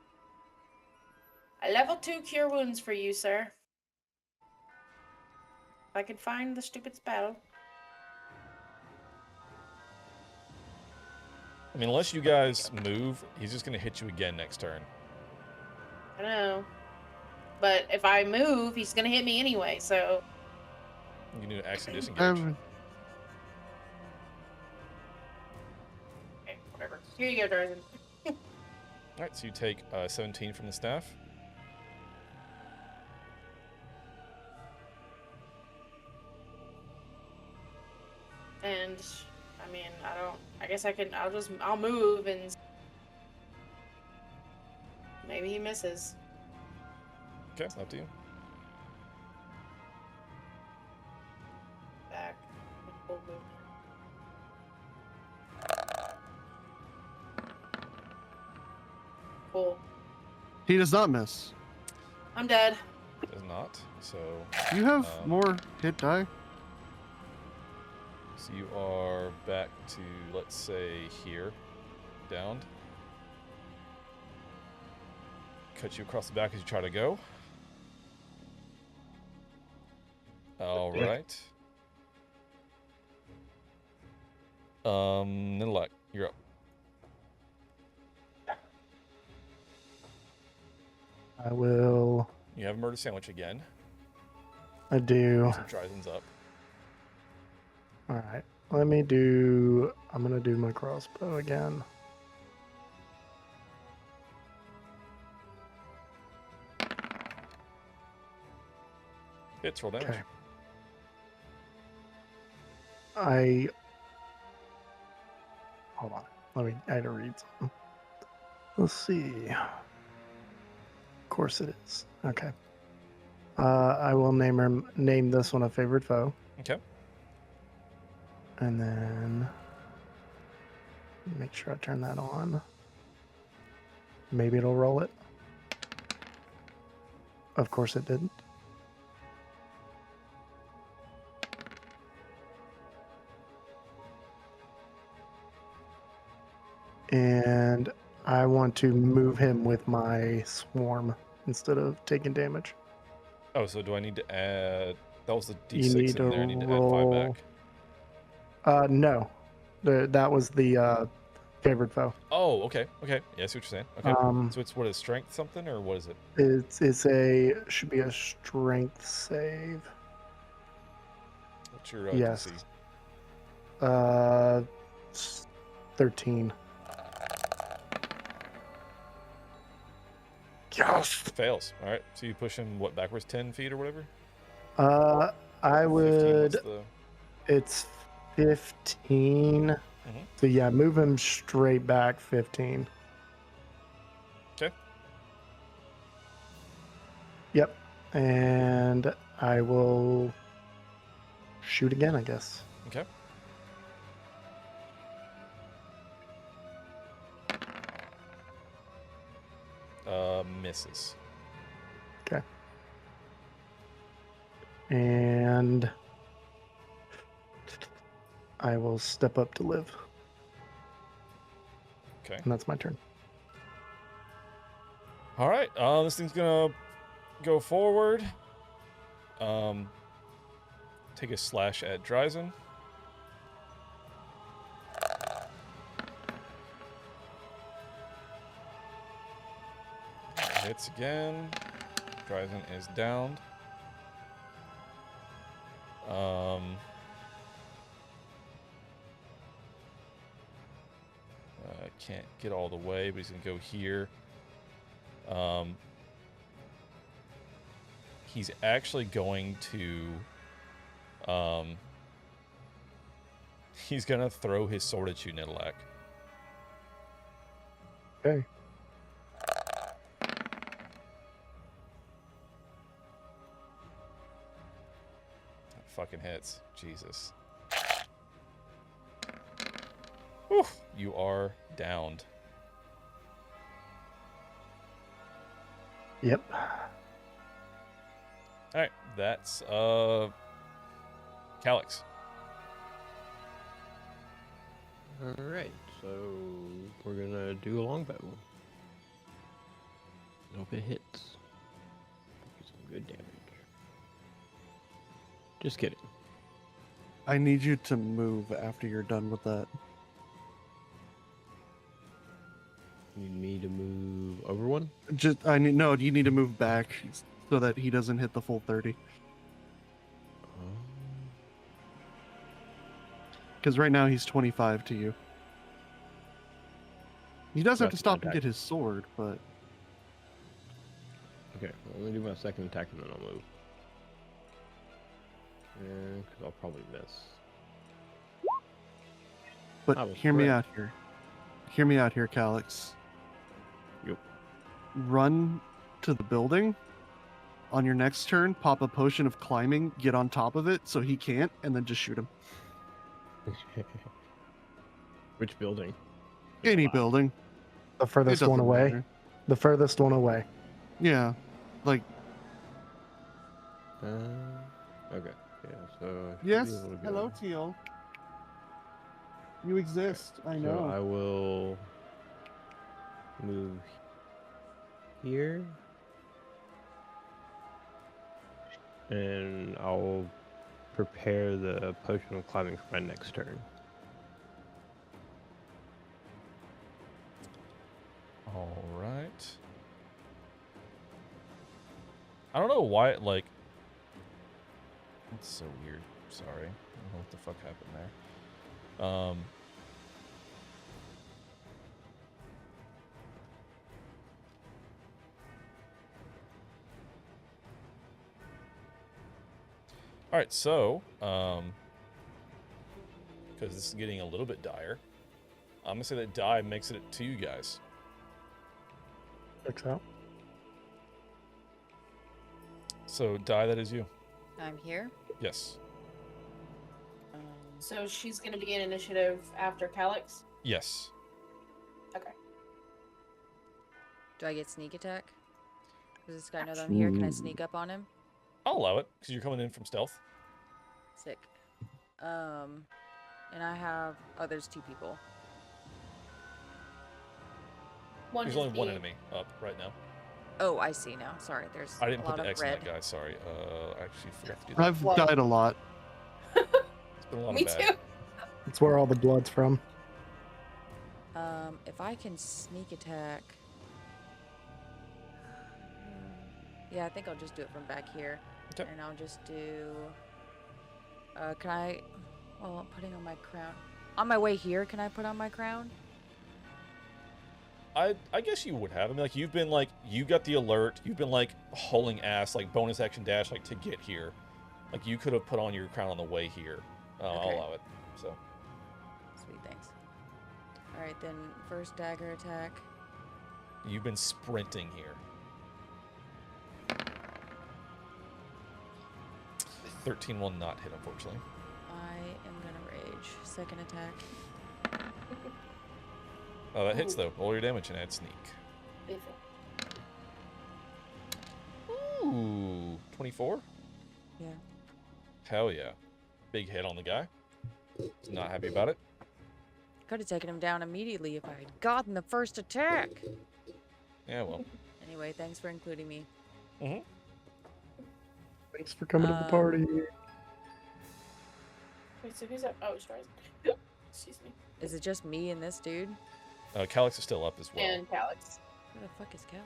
[SPEAKER 7] A level 2 Cure Wounds for you, sir. If I can find the stupid spell.
[SPEAKER 13] I mean, unless you guys move, he's just going to hit you again next turn.
[SPEAKER 7] I know. But if I move, he's gonna hit me anyway, so.
[SPEAKER 13] You can do an action disengage.
[SPEAKER 7] Okay, whatever. Here you go, Dryzen.
[SPEAKER 13] Alright, so you take 17 from the staff.
[SPEAKER 7] And I mean, I guess I'll move and maybe he misses.
[SPEAKER 13] Okay, up to you.
[SPEAKER 7] Back. Full movement. Cool.
[SPEAKER 14] He does not miss.
[SPEAKER 7] I'm dead.
[SPEAKER 13] Does not, so...
[SPEAKER 14] You have more hit die?
[SPEAKER 13] So you are back to, let's say, here. Downed. Cut you across the back as you try to go. Alright. Nidalak, you're up.
[SPEAKER 12] I will.
[SPEAKER 13] You have a murder sandwich again.
[SPEAKER 12] I do.
[SPEAKER 13] So Dryzen's up.
[SPEAKER 12] All right. Let me do. I'm gonna do my crossbow again.
[SPEAKER 13] Hits, roll damage.
[SPEAKER 12] Okay. Hold on. I had to read something. Let's see. Of course it is. Okay. I will name this one a favorite foe.
[SPEAKER 13] Okay.
[SPEAKER 12] And then Make sure I turn that on. Maybe it'll roll it. Of course it didn't. And I want to move him with my swarm instead of taking damage.
[SPEAKER 13] Oh, so do I need to add... That was the
[SPEAKER 12] You
[SPEAKER 13] D6
[SPEAKER 12] need
[SPEAKER 13] in
[SPEAKER 12] to
[SPEAKER 13] there. I need to add
[SPEAKER 12] roll...
[SPEAKER 13] 5 back.
[SPEAKER 12] No. That was the favored foe.
[SPEAKER 13] Oh, okay. Okay. Yeah, I see what you're saying. Okay.
[SPEAKER 12] Um,
[SPEAKER 13] So it's what is strength something, or what is it?
[SPEAKER 12] Should be a strength save.
[SPEAKER 13] What's your
[SPEAKER 12] Yes.
[SPEAKER 13] DC?
[SPEAKER 12] 13. Yes.
[SPEAKER 13] Fails. All right. So you push him, what, backwards 10 feet or whatever?
[SPEAKER 12] I would.
[SPEAKER 13] 15, what's
[SPEAKER 12] It's 15. So yeah, move him straight back 15.
[SPEAKER 13] Okay.
[SPEAKER 12] Yep. And I will shoot again, I guess.
[SPEAKER 13] Okay. Misses.
[SPEAKER 12] Okay. And I will step up to live.
[SPEAKER 13] Okay.
[SPEAKER 12] And that's my turn.
[SPEAKER 13] All right. This thing's gonna go forward. Take a slash at Dryzen. Hits again. Dryzen is downed. Can't get all the way, but he's gonna go here. He's actually going to he's gonna throw his sword at you, Nidalak.
[SPEAKER 12] Okay.
[SPEAKER 13] That fucking hits. Jesus. Whew, you are downed.
[SPEAKER 12] Yep.
[SPEAKER 13] Alright, that's Calyx.
[SPEAKER 15] Alright, so we're gonna do a longbow. Hope it hits. Do some good damage. Just kidding.
[SPEAKER 14] I need you to move after you're done with that.
[SPEAKER 15] You need me to move over one?
[SPEAKER 14] You need to move back so that he doesn't hit the full 30. Because right now he's 25 to you. He does have to stop and get his sword, but...
[SPEAKER 15] Okay, well, let me do my second attack and then I'll move. Yeah, because I'll probably miss.
[SPEAKER 14] But hear me out here. Hear me out here, Calyx.
[SPEAKER 15] Yep.
[SPEAKER 14] Run to the building. On your next turn, pop a potion of climbing, get on top of it so he can't, and then just shoot him.
[SPEAKER 15] Which building?
[SPEAKER 14] Any building.
[SPEAKER 12] The furthest
[SPEAKER 14] It
[SPEAKER 12] one
[SPEAKER 14] doesn't
[SPEAKER 12] away.
[SPEAKER 14] matter.
[SPEAKER 12] The furthest one away.
[SPEAKER 14] Yeah. Like,
[SPEAKER 15] Okay. Yeah, so... I should be
[SPEAKER 14] yes,
[SPEAKER 15] able to go.
[SPEAKER 14] hello, Teal. You exist, I know.
[SPEAKER 15] So I will move here. And I'll prepare the potion of climbing for my next turn.
[SPEAKER 13] All right. I don't know why it, like... It's so weird. Sorry. I don't know what the fuck happened there. Alright, so, because this is getting a little bit dire, I'm going to say that die makes it to you guys.
[SPEAKER 12] Checks out.
[SPEAKER 13] So, die, that is you.
[SPEAKER 8] I'm here.
[SPEAKER 13] Yes.
[SPEAKER 7] So she's going to be in initiative after Calyx?
[SPEAKER 13] Yes.
[SPEAKER 8] Do I get sneak attack? Does this guy know that I'm here? Can I sneak up on him?
[SPEAKER 13] I'll allow it because you're coming in from stealth.
[SPEAKER 8] Sick. And I have... Oh, there's 2 people.
[SPEAKER 13] There's only one enemy up right now.
[SPEAKER 8] Oh, I see now. Sorry, there's
[SPEAKER 13] I didn't
[SPEAKER 8] a
[SPEAKER 13] put
[SPEAKER 8] lot
[SPEAKER 13] the
[SPEAKER 8] of
[SPEAKER 13] X in
[SPEAKER 8] red.
[SPEAKER 13] that guy. Sorry. I actually forgot to do that.
[SPEAKER 14] I've died a lot.
[SPEAKER 13] It's been a lot
[SPEAKER 7] Me
[SPEAKER 13] of bad.
[SPEAKER 7] too.
[SPEAKER 12] That's where all the blood's from.
[SPEAKER 8] If I can sneak attack... Yeah, I think I'll just do it from back here.
[SPEAKER 13] Okay.
[SPEAKER 8] And I'll just do... can I... Well, I'm putting on my crown. On my way here, can I put on my crown?
[SPEAKER 13] I guess you would have. I mean, like, you've been, like, you got the alert. You've been, like, hauling ass, like, bonus action dash, like, to get here. Like, you could have put on your crown on the way here. I'll allow it, so.
[SPEAKER 8] Sweet, thanks. Alright, then first dagger attack.
[SPEAKER 13] You've been sprinting here. 13 will not hit, unfortunately.
[SPEAKER 8] I am gonna rage. Second attack.
[SPEAKER 13] Oh, that hits, though. Roll your damage and add sneak. Ooh, 24?
[SPEAKER 8] Yeah.
[SPEAKER 13] Hell yeah. Big hit on the guy. He's not happy about it.
[SPEAKER 8] Could have taken him down immediately if I had gotten the first attack.
[SPEAKER 13] Yeah, well.
[SPEAKER 8] Anyway, thanks for including me.
[SPEAKER 13] Mm-hmm.
[SPEAKER 12] Thanks for coming to the party.
[SPEAKER 7] Wait, so who's up? Oh, it's Ryzen. Excuse me.
[SPEAKER 8] Is it just me and this dude?
[SPEAKER 13] Calix is still up as well.
[SPEAKER 7] And Calyx.
[SPEAKER 8] Where the fuck is Calyx?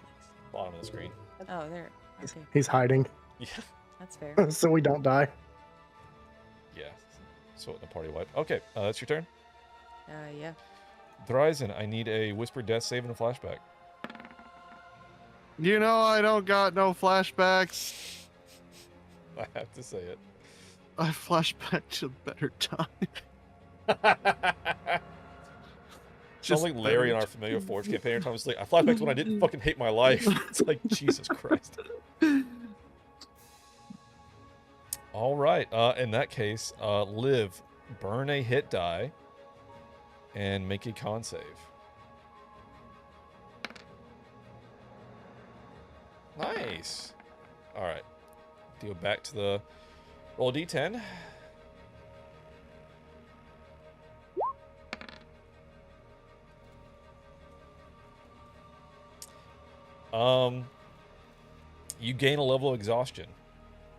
[SPEAKER 13] Bottom of the screen.
[SPEAKER 8] Oh, there. Okay.
[SPEAKER 12] He's hiding.
[SPEAKER 13] Yeah.
[SPEAKER 8] That's fair.
[SPEAKER 12] So we don't die.
[SPEAKER 13] Yeah. So the party wipe. Okay, that's your turn.
[SPEAKER 8] Yeah.
[SPEAKER 13] Thryzen, I need a Whispered Death save and a flashback.
[SPEAKER 14] You know, I don't got no flashbacks.
[SPEAKER 13] I have to say it.
[SPEAKER 14] I flash back to a better time.
[SPEAKER 13] Sounds like Larry in our Familiar Forge campaign. Every time it's like, I flashbacks when I didn't fucking hate my life. It's like, Jesus Christ. All right. In that case, Liv, burn a hit die and make a con save. Nice. All right. Go back to the roll d10. You gain a level of exhaustion.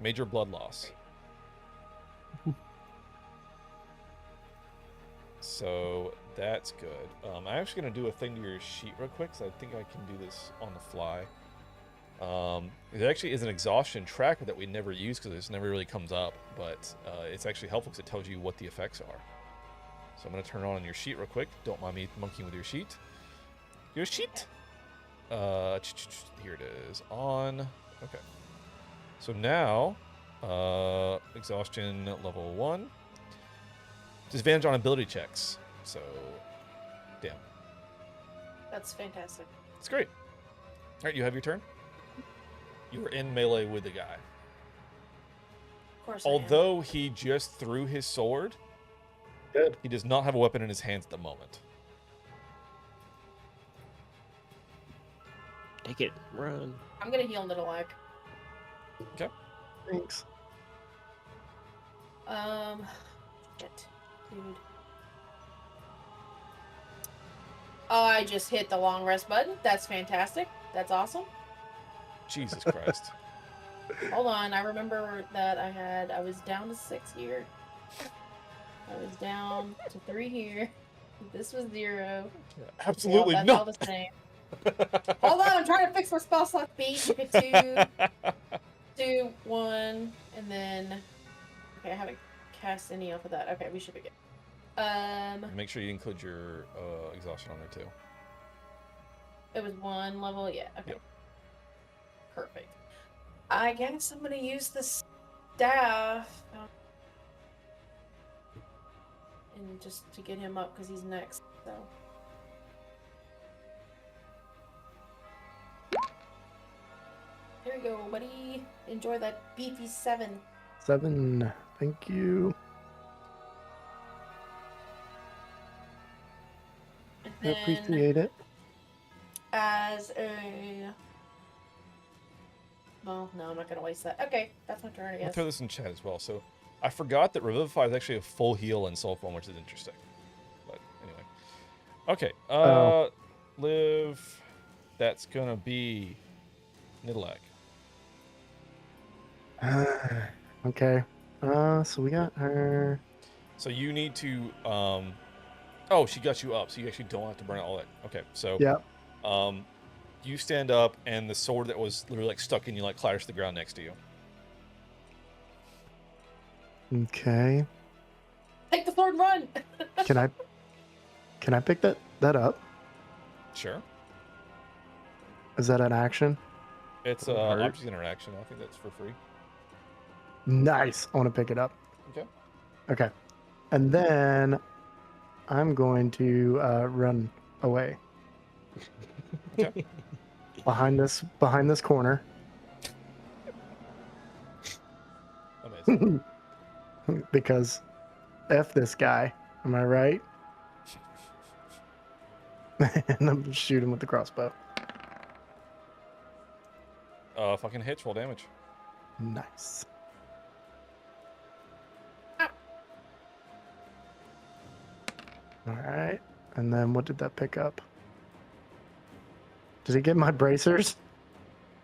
[SPEAKER 13] Major blood loss. So that's good. I'm actually going to do a thing to your sheet real quick, because I think I can do this on the fly. There actually is an exhaustion tracker that we never use because this never really comes up, but it's actually helpful because it tells you what the effects are. So I'm going to turn it on your sheet real quick. Don't mind me monkeying with your sheet. Your sheet! Here it is. On. Okay. So now, exhaustion level 1. Disadvantage on ability checks. So, damn.
[SPEAKER 7] That's fantastic.
[SPEAKER 13] It's great. All right, you have your turn. You were in melee with the guy.
[SPEAKER 7] Of course.
[SPEAKER 13] Although he just threw his sword,
[SPEAKER 12] good.
[SPEAKER 13] He does not have a weapon in his hands at the moment.
[SPEAKER 15] Take it. Run.
[SPEAKER 7] I'm gonna heal Nidalak.
[SPEAKER 13] Okay.
[SPEAKER 12] Thanks.
[SPEAKER 7] Shit, dude. Oh, I just hit the long rest button. That's fantastic. That's awesome.
[SPEAKER 13] Jesus Christ.
[SPEAKER 7] Hold on, I remember that I was down to 6 here. I was down to 3 here. This was 0.
[SPEAKER 13] Absolutely
[SPEAKER 7] that's
[SPEAKER 13] not.
[SPEAKER 7] all the same. Hold on, I'm trying to fix my spell slot beat. Okay, 2, 1, and then. Okay, I haven't cast any off of that. Okay, we should be good.
[SPEAKER 13] Make sure you include your exhaustion on there too.
[SPEAKER 7] It was 1 level, yeah. Okay.
[SPEAKER 13] Yep.
[SPEAKER 7] Perfect. I guess I'm gonna use the staff. And just to get him up because he's next. So. There you go, buddy. Enjoy that beefy 7.
[SPEAKER 12] 7. Thank you.
[SPEAKER 7] And
[SPEAKER 12] I appreciate it.
[SPEAKER 7] As as a. Oh, no, I'm not going to waste that. Okay, that's my turn, I
[SPEAKER 13] I'll
[SPEAKER 7] guess.
[SPEAKER 13] throw this in chat as well. So I forgot that Revivify is actually a full heal in Soul Form, which is interesting. But anyway. Okay. Liv. That's going to be Nidalak.
[SPEAKER 12] Okay. So we got her.
[SPEAKER 13] So you need to. Oh, she got you up, so you actually don't have to burn out all that. Okay, so.
[SPEAKER 12] Yep.
[SPEAKER 13] You stand up, and the sword that was literally like stuck in you like clatters to the ground next to you.
[SPEAKER 12] Okay.
[SPEAKER 7] Take the sword and run!
[SPEAKER 12] Can I pick that up?
[SPEAKER 13] Sure.
[SPEAKER 12] Is that an action?
[SPEAKER 13] It's object interaction. I think that's for free.
[SPEAKER 12] Nice. I want to pick it up.
[SPEAKER 13] Okay.
[SPEAKER 12] Okay. And then I'm going to run away.
[SPEAKER 13] Okay.
[SPEAKER 12] behind this corner.
[SPEAKER 13] Amazing.
[SPEAKER 12] Because F this guy. Am I right? And I'm shooting with the crossbow.
[SPEAKER 13] Fucking hits, roll damage.
[SPEAKER 12] Nice. Alright. And then what did that pick up? Did it get my bracers?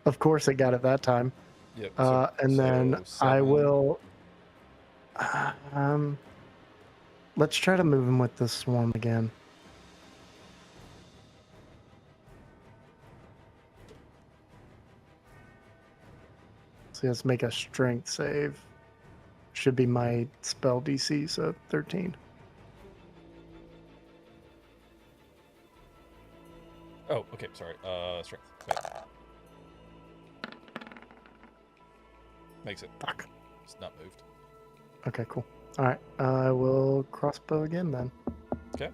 [SPEAKER 12] Of course it got it that time.
[SPEAKER 13] Yep.
[SPEAKER 12] And then I
[SPEAKER 13] 7.
[SPEAKER 12] will... let's try to move him with the swarm again. So let's make a strength save. Should be my spell DC, so 13.
[SPEAKER 13] Oh, okay, sorry. Strength. Wait. Makes it.
[SPEAKER 12] Fuck.
[SPEAKER 13] It's not moved.
[SPEAKER 12] Okay, cool. Alright, I will crossbow again then.
[SPEAKER 13] Okay.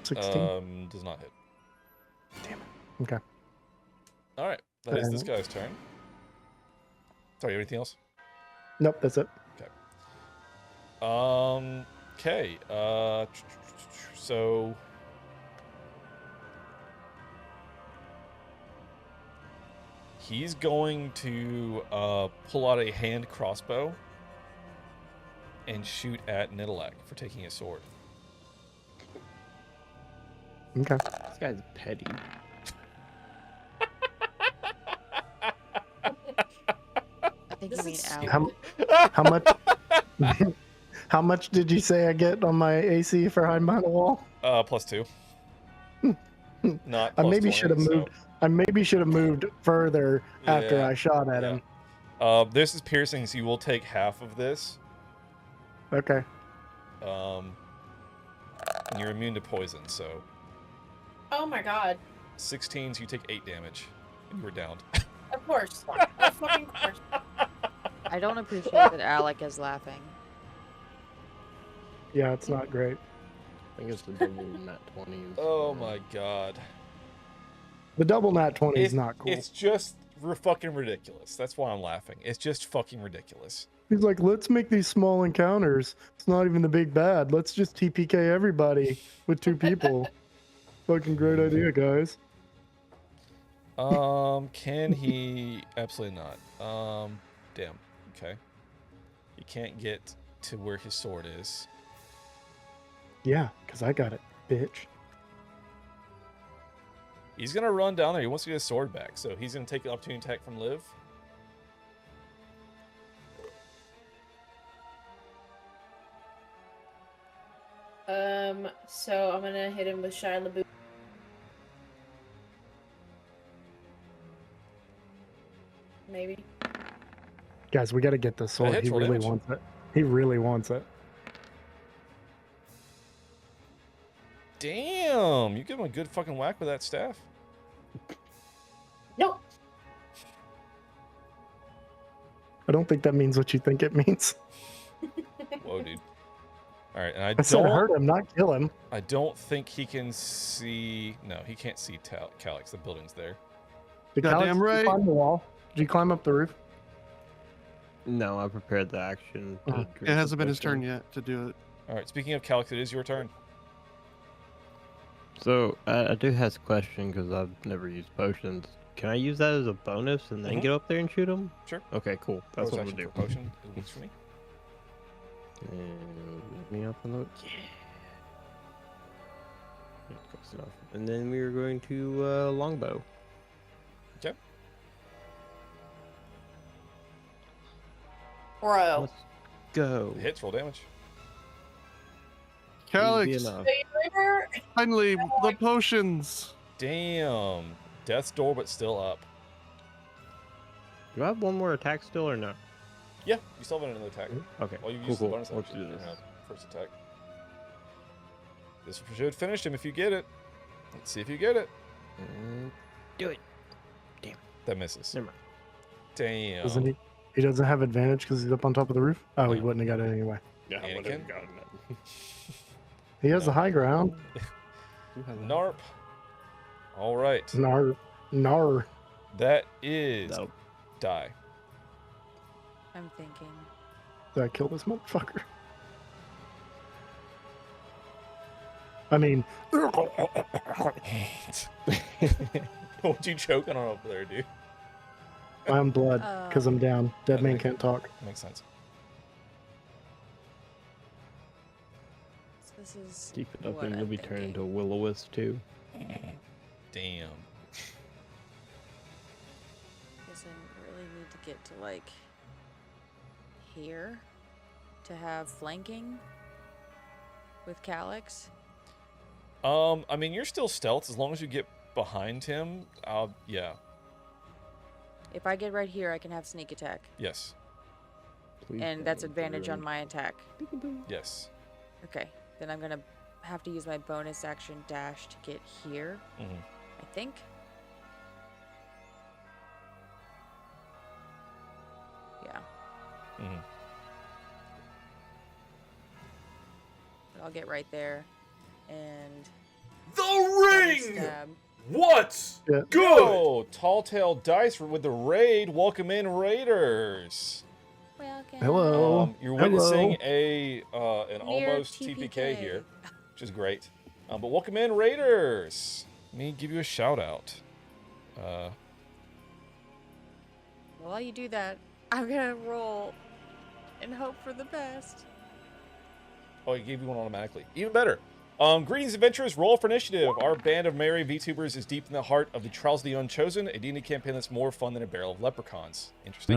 [SPEAKER 13] Does not hit.
[SPEAKER 12] Damn it. Okay.
[SPEAKER 13] Alright, that is this guy's turn. Sorry, anything else?
[SPEAKER 12] Nope, that's it.
[SPEAKER 13] Okay. Okay. So he's going to pull out a hand crossbow and shoot at Nidalak for taking his sword.
[SPEAKER 12] Okay.
[SPEAKER 15] This guy's petty.
[SPEAKER 8] I think you mean Alek.
[SPEAKER 12] How much? How much did you say I get on my AC for hiding behind the wall?
[SPEAKER 13] +2. Not.
[SPEAKER 12] I maybe
[SPEAKER 13] 20,
[SPEAKER 12] should have moved. I maybe should have moved further after I shot at him.
[SPEAKER 13] This is piercing, so you will take half of this.
[SPEAKER 12] Okay.
[SPEAKER 13] And you're immune to poison, so.
[SPEAKER 7] Oh my god.
[SPEAKER 13] 16, so you take 8 damage, and you were downed.
[SPEAKER 7] Of course. Of fucking course.
[SPEAKER 8] I don't appreciate that Alek is laughing.
[SPEAKER 12] Yeah, it's not great.
[SPEAKER 15] I think it's the double nat 20.
[SPEAKER 13] Oh my god.
[SPEAKER 12] The double nat 20 is not cool.
[SPEAKER 13] It's just fucking ridiculous. That's why I'm laughing. It's just fucking ridiculous.
[SPEAKER 12] He's like, let's make these small encounters. It's not even the big bad. Let's just TPK everybody with 2 people. Fucking great idea, guys.
[SPEAKER 13] Can he? Absolutely not. Damn. Okay. He can't get to where his sword is.
[SPEAKER 12] Yeah, because I got it, bitch.
[SPEAKER 13] He's gonna run down there. He wants to get his sword back, so he's gonna take the opportunity attack from Liv.
[SPEAKER 7] So I'm gonna hit him with Shia LaBeouf. Maybe.
[SPEAKER 12] Guys, we got to get this sword.
[SPEAKER 13] hits,
[SPEAKER 12] He
[SPEAKER 13] roll
[SPEAKER 12] really
[SPEAKER 13] damage.
[SPEAKER 12] wants it. He really wants it.
[SPEAKER 13] Damn! You give him a good fucking whack with that staff.
[SPEAKER 7] Nope.
[SPEAKER 12] I don't think that means what you think it means.
[SPEAKER 13] Whoa, dude. All right, and
[SPEAKER 12] I said hurt him, not kill him.
[SPEAKER 13] I don't think he can see. No, he can't see Calyx. The building's there.
[SPEAKER 12] Did
[SPEAKER 14] Goddamn
[SPEAKER 12] Alex
[SPEAKER 14] right.
[SPEAKER 12] climb the wall? Did you climb up the roof?
[SPEAKER 15] No, I prepared the action.
[SPEAKER 12] Oh.
[SPEAKER 14] It hasn't been his turn yet to do it.
[SPEAKER 13] All right. Speaking of Calyx, it is your turn.
[SPEAKER 15] So I do have a question because I've never used potions. Can I use that as a bonus and then get up there and shoot them?
[SPEAKER 13] Sure.
[SPEAKER 15] Okay, cool. That's what I'm gonna do.
[SPEAKER 13] Potion. It works for me.
[SPEAKER 15] And let me up a note. Yeah. Close enough. And then we are going to longbow.
[SPEAKER 13] Okay.
[SPEAKER 7] Bro.
[SPEAKER 15] Let's go.
[SPEAKER 13] Hits, roll damage.
[SPEAKER 14] Calyx, finally, the potions.
[SPEAKER 13] Damn. Death's door, but still up.
[SPEAKER 15] Do I have one more attack still or no?
[SPEAKER 13] Yeah, you still have another attack.
[SPEAKER 15] Okay,
[SPEAKER 13] Well, you
[SPEAKER 15] cool,
[SPEAKER 13] used the
[SPEAKER 15] cool.
[SPEAKER 13] bonus
[SPEAKER 15] Let's
[SPEAKER 13] action.
[SPEAKER 15] do this.
[SPEAKER 13] First attack. This should finish him if you get it. Let's see if you get it.
[SPEAKER 15] Do it. Damn.
[SPEAKER 13] That misses.
[SPEAKER 15] Never mind.
[SPEAKER 13] Damn.
[SPEAKER 12] Doesn't he? He doesn't have advantage because he's up on top of the roof? Oh, he wouldn't have got it anyway.
[SPEAKER 15] Yeah, I wouldn't
[SPEAKER 13] Anakin?
[SPEAKER 15] have gotten that.
[SPEAKER 12] He has the high ground.
[SPEAKER 13] Narp. All right.
[SPEAKER 12] Nar. Nar.
[SPEAKER 13] That is die.
[SPEAKER 8] I'm thinking.
[SPEAKER 12] Did I kill this motherfucker? I mean...
[SPEAKER 13] What you choking on up there, dude?
[SPEAKER 12] I'm blood, because I'm down. Dead man can't talk.
[SPEAKER 13] Makes sense.
[SPEAKER 8] So this is
[SPEAKER 15] Keep it up
[SPEAKER 8] what
[SPEAKER 15] and
[SPEAKER 8] I'm
[SPEAKER 15] you'll be
[SPEAKER 8] thinking.
[SPEAKER 15] turned into a will-o-wisp too.
[SPEAKER 13] Damn.
[SPEAKER 8] Guess I really need to get to like here to have flanking with Calyx.
[SPEAKER 13] I mean, you're still stealth as long as you get behind him. Yeah.
[SPEAKER 8] If I get right here, I can have sneak attack.
[SPEAKER 13] Yes.
[SPEAKER 8] And that's advantage on my attack.
[SPEAKER 13] Yes.
[SPEAKER 8] Okay, then I'm gonna have to use my bonus action dash to get here. I think. Yeah. But I'll get right there, and
[SPEAKER 17] The ring!
[SPEAKER 8] stab.
[SPEAKER 17] What's good?
[SPEAKER 13] Go! Tall Tale Dice with the raid. Welcome in, Raiders.
[SPEAKER 8] Welcome.
[SPEAKER 12] Hello.
[SPEAKER 13] You're witnessing
[SPEAKER 12] Hello.
[SPEAKER 13] an
[SPEAKER 8] Near
[SPEAKER 13] almost TPK
[SPEAKER 8] TPK.
[SPEAKER 13] here, which is great. But welcome in, Raiders. Let me give you a shout out.
[SPEAKER 8] While you do that, I'm gonna roll and hope for the best.
[SPEAKER 13] Oh, he gave you one automatically. Even better. Greetings, adventurers. Roll for initiative. Our band of merry VTubers is deep in the heart of the Trials of the Unchosen, a D&D campaign that's more fun than a barrel of leprechauns. Interesting.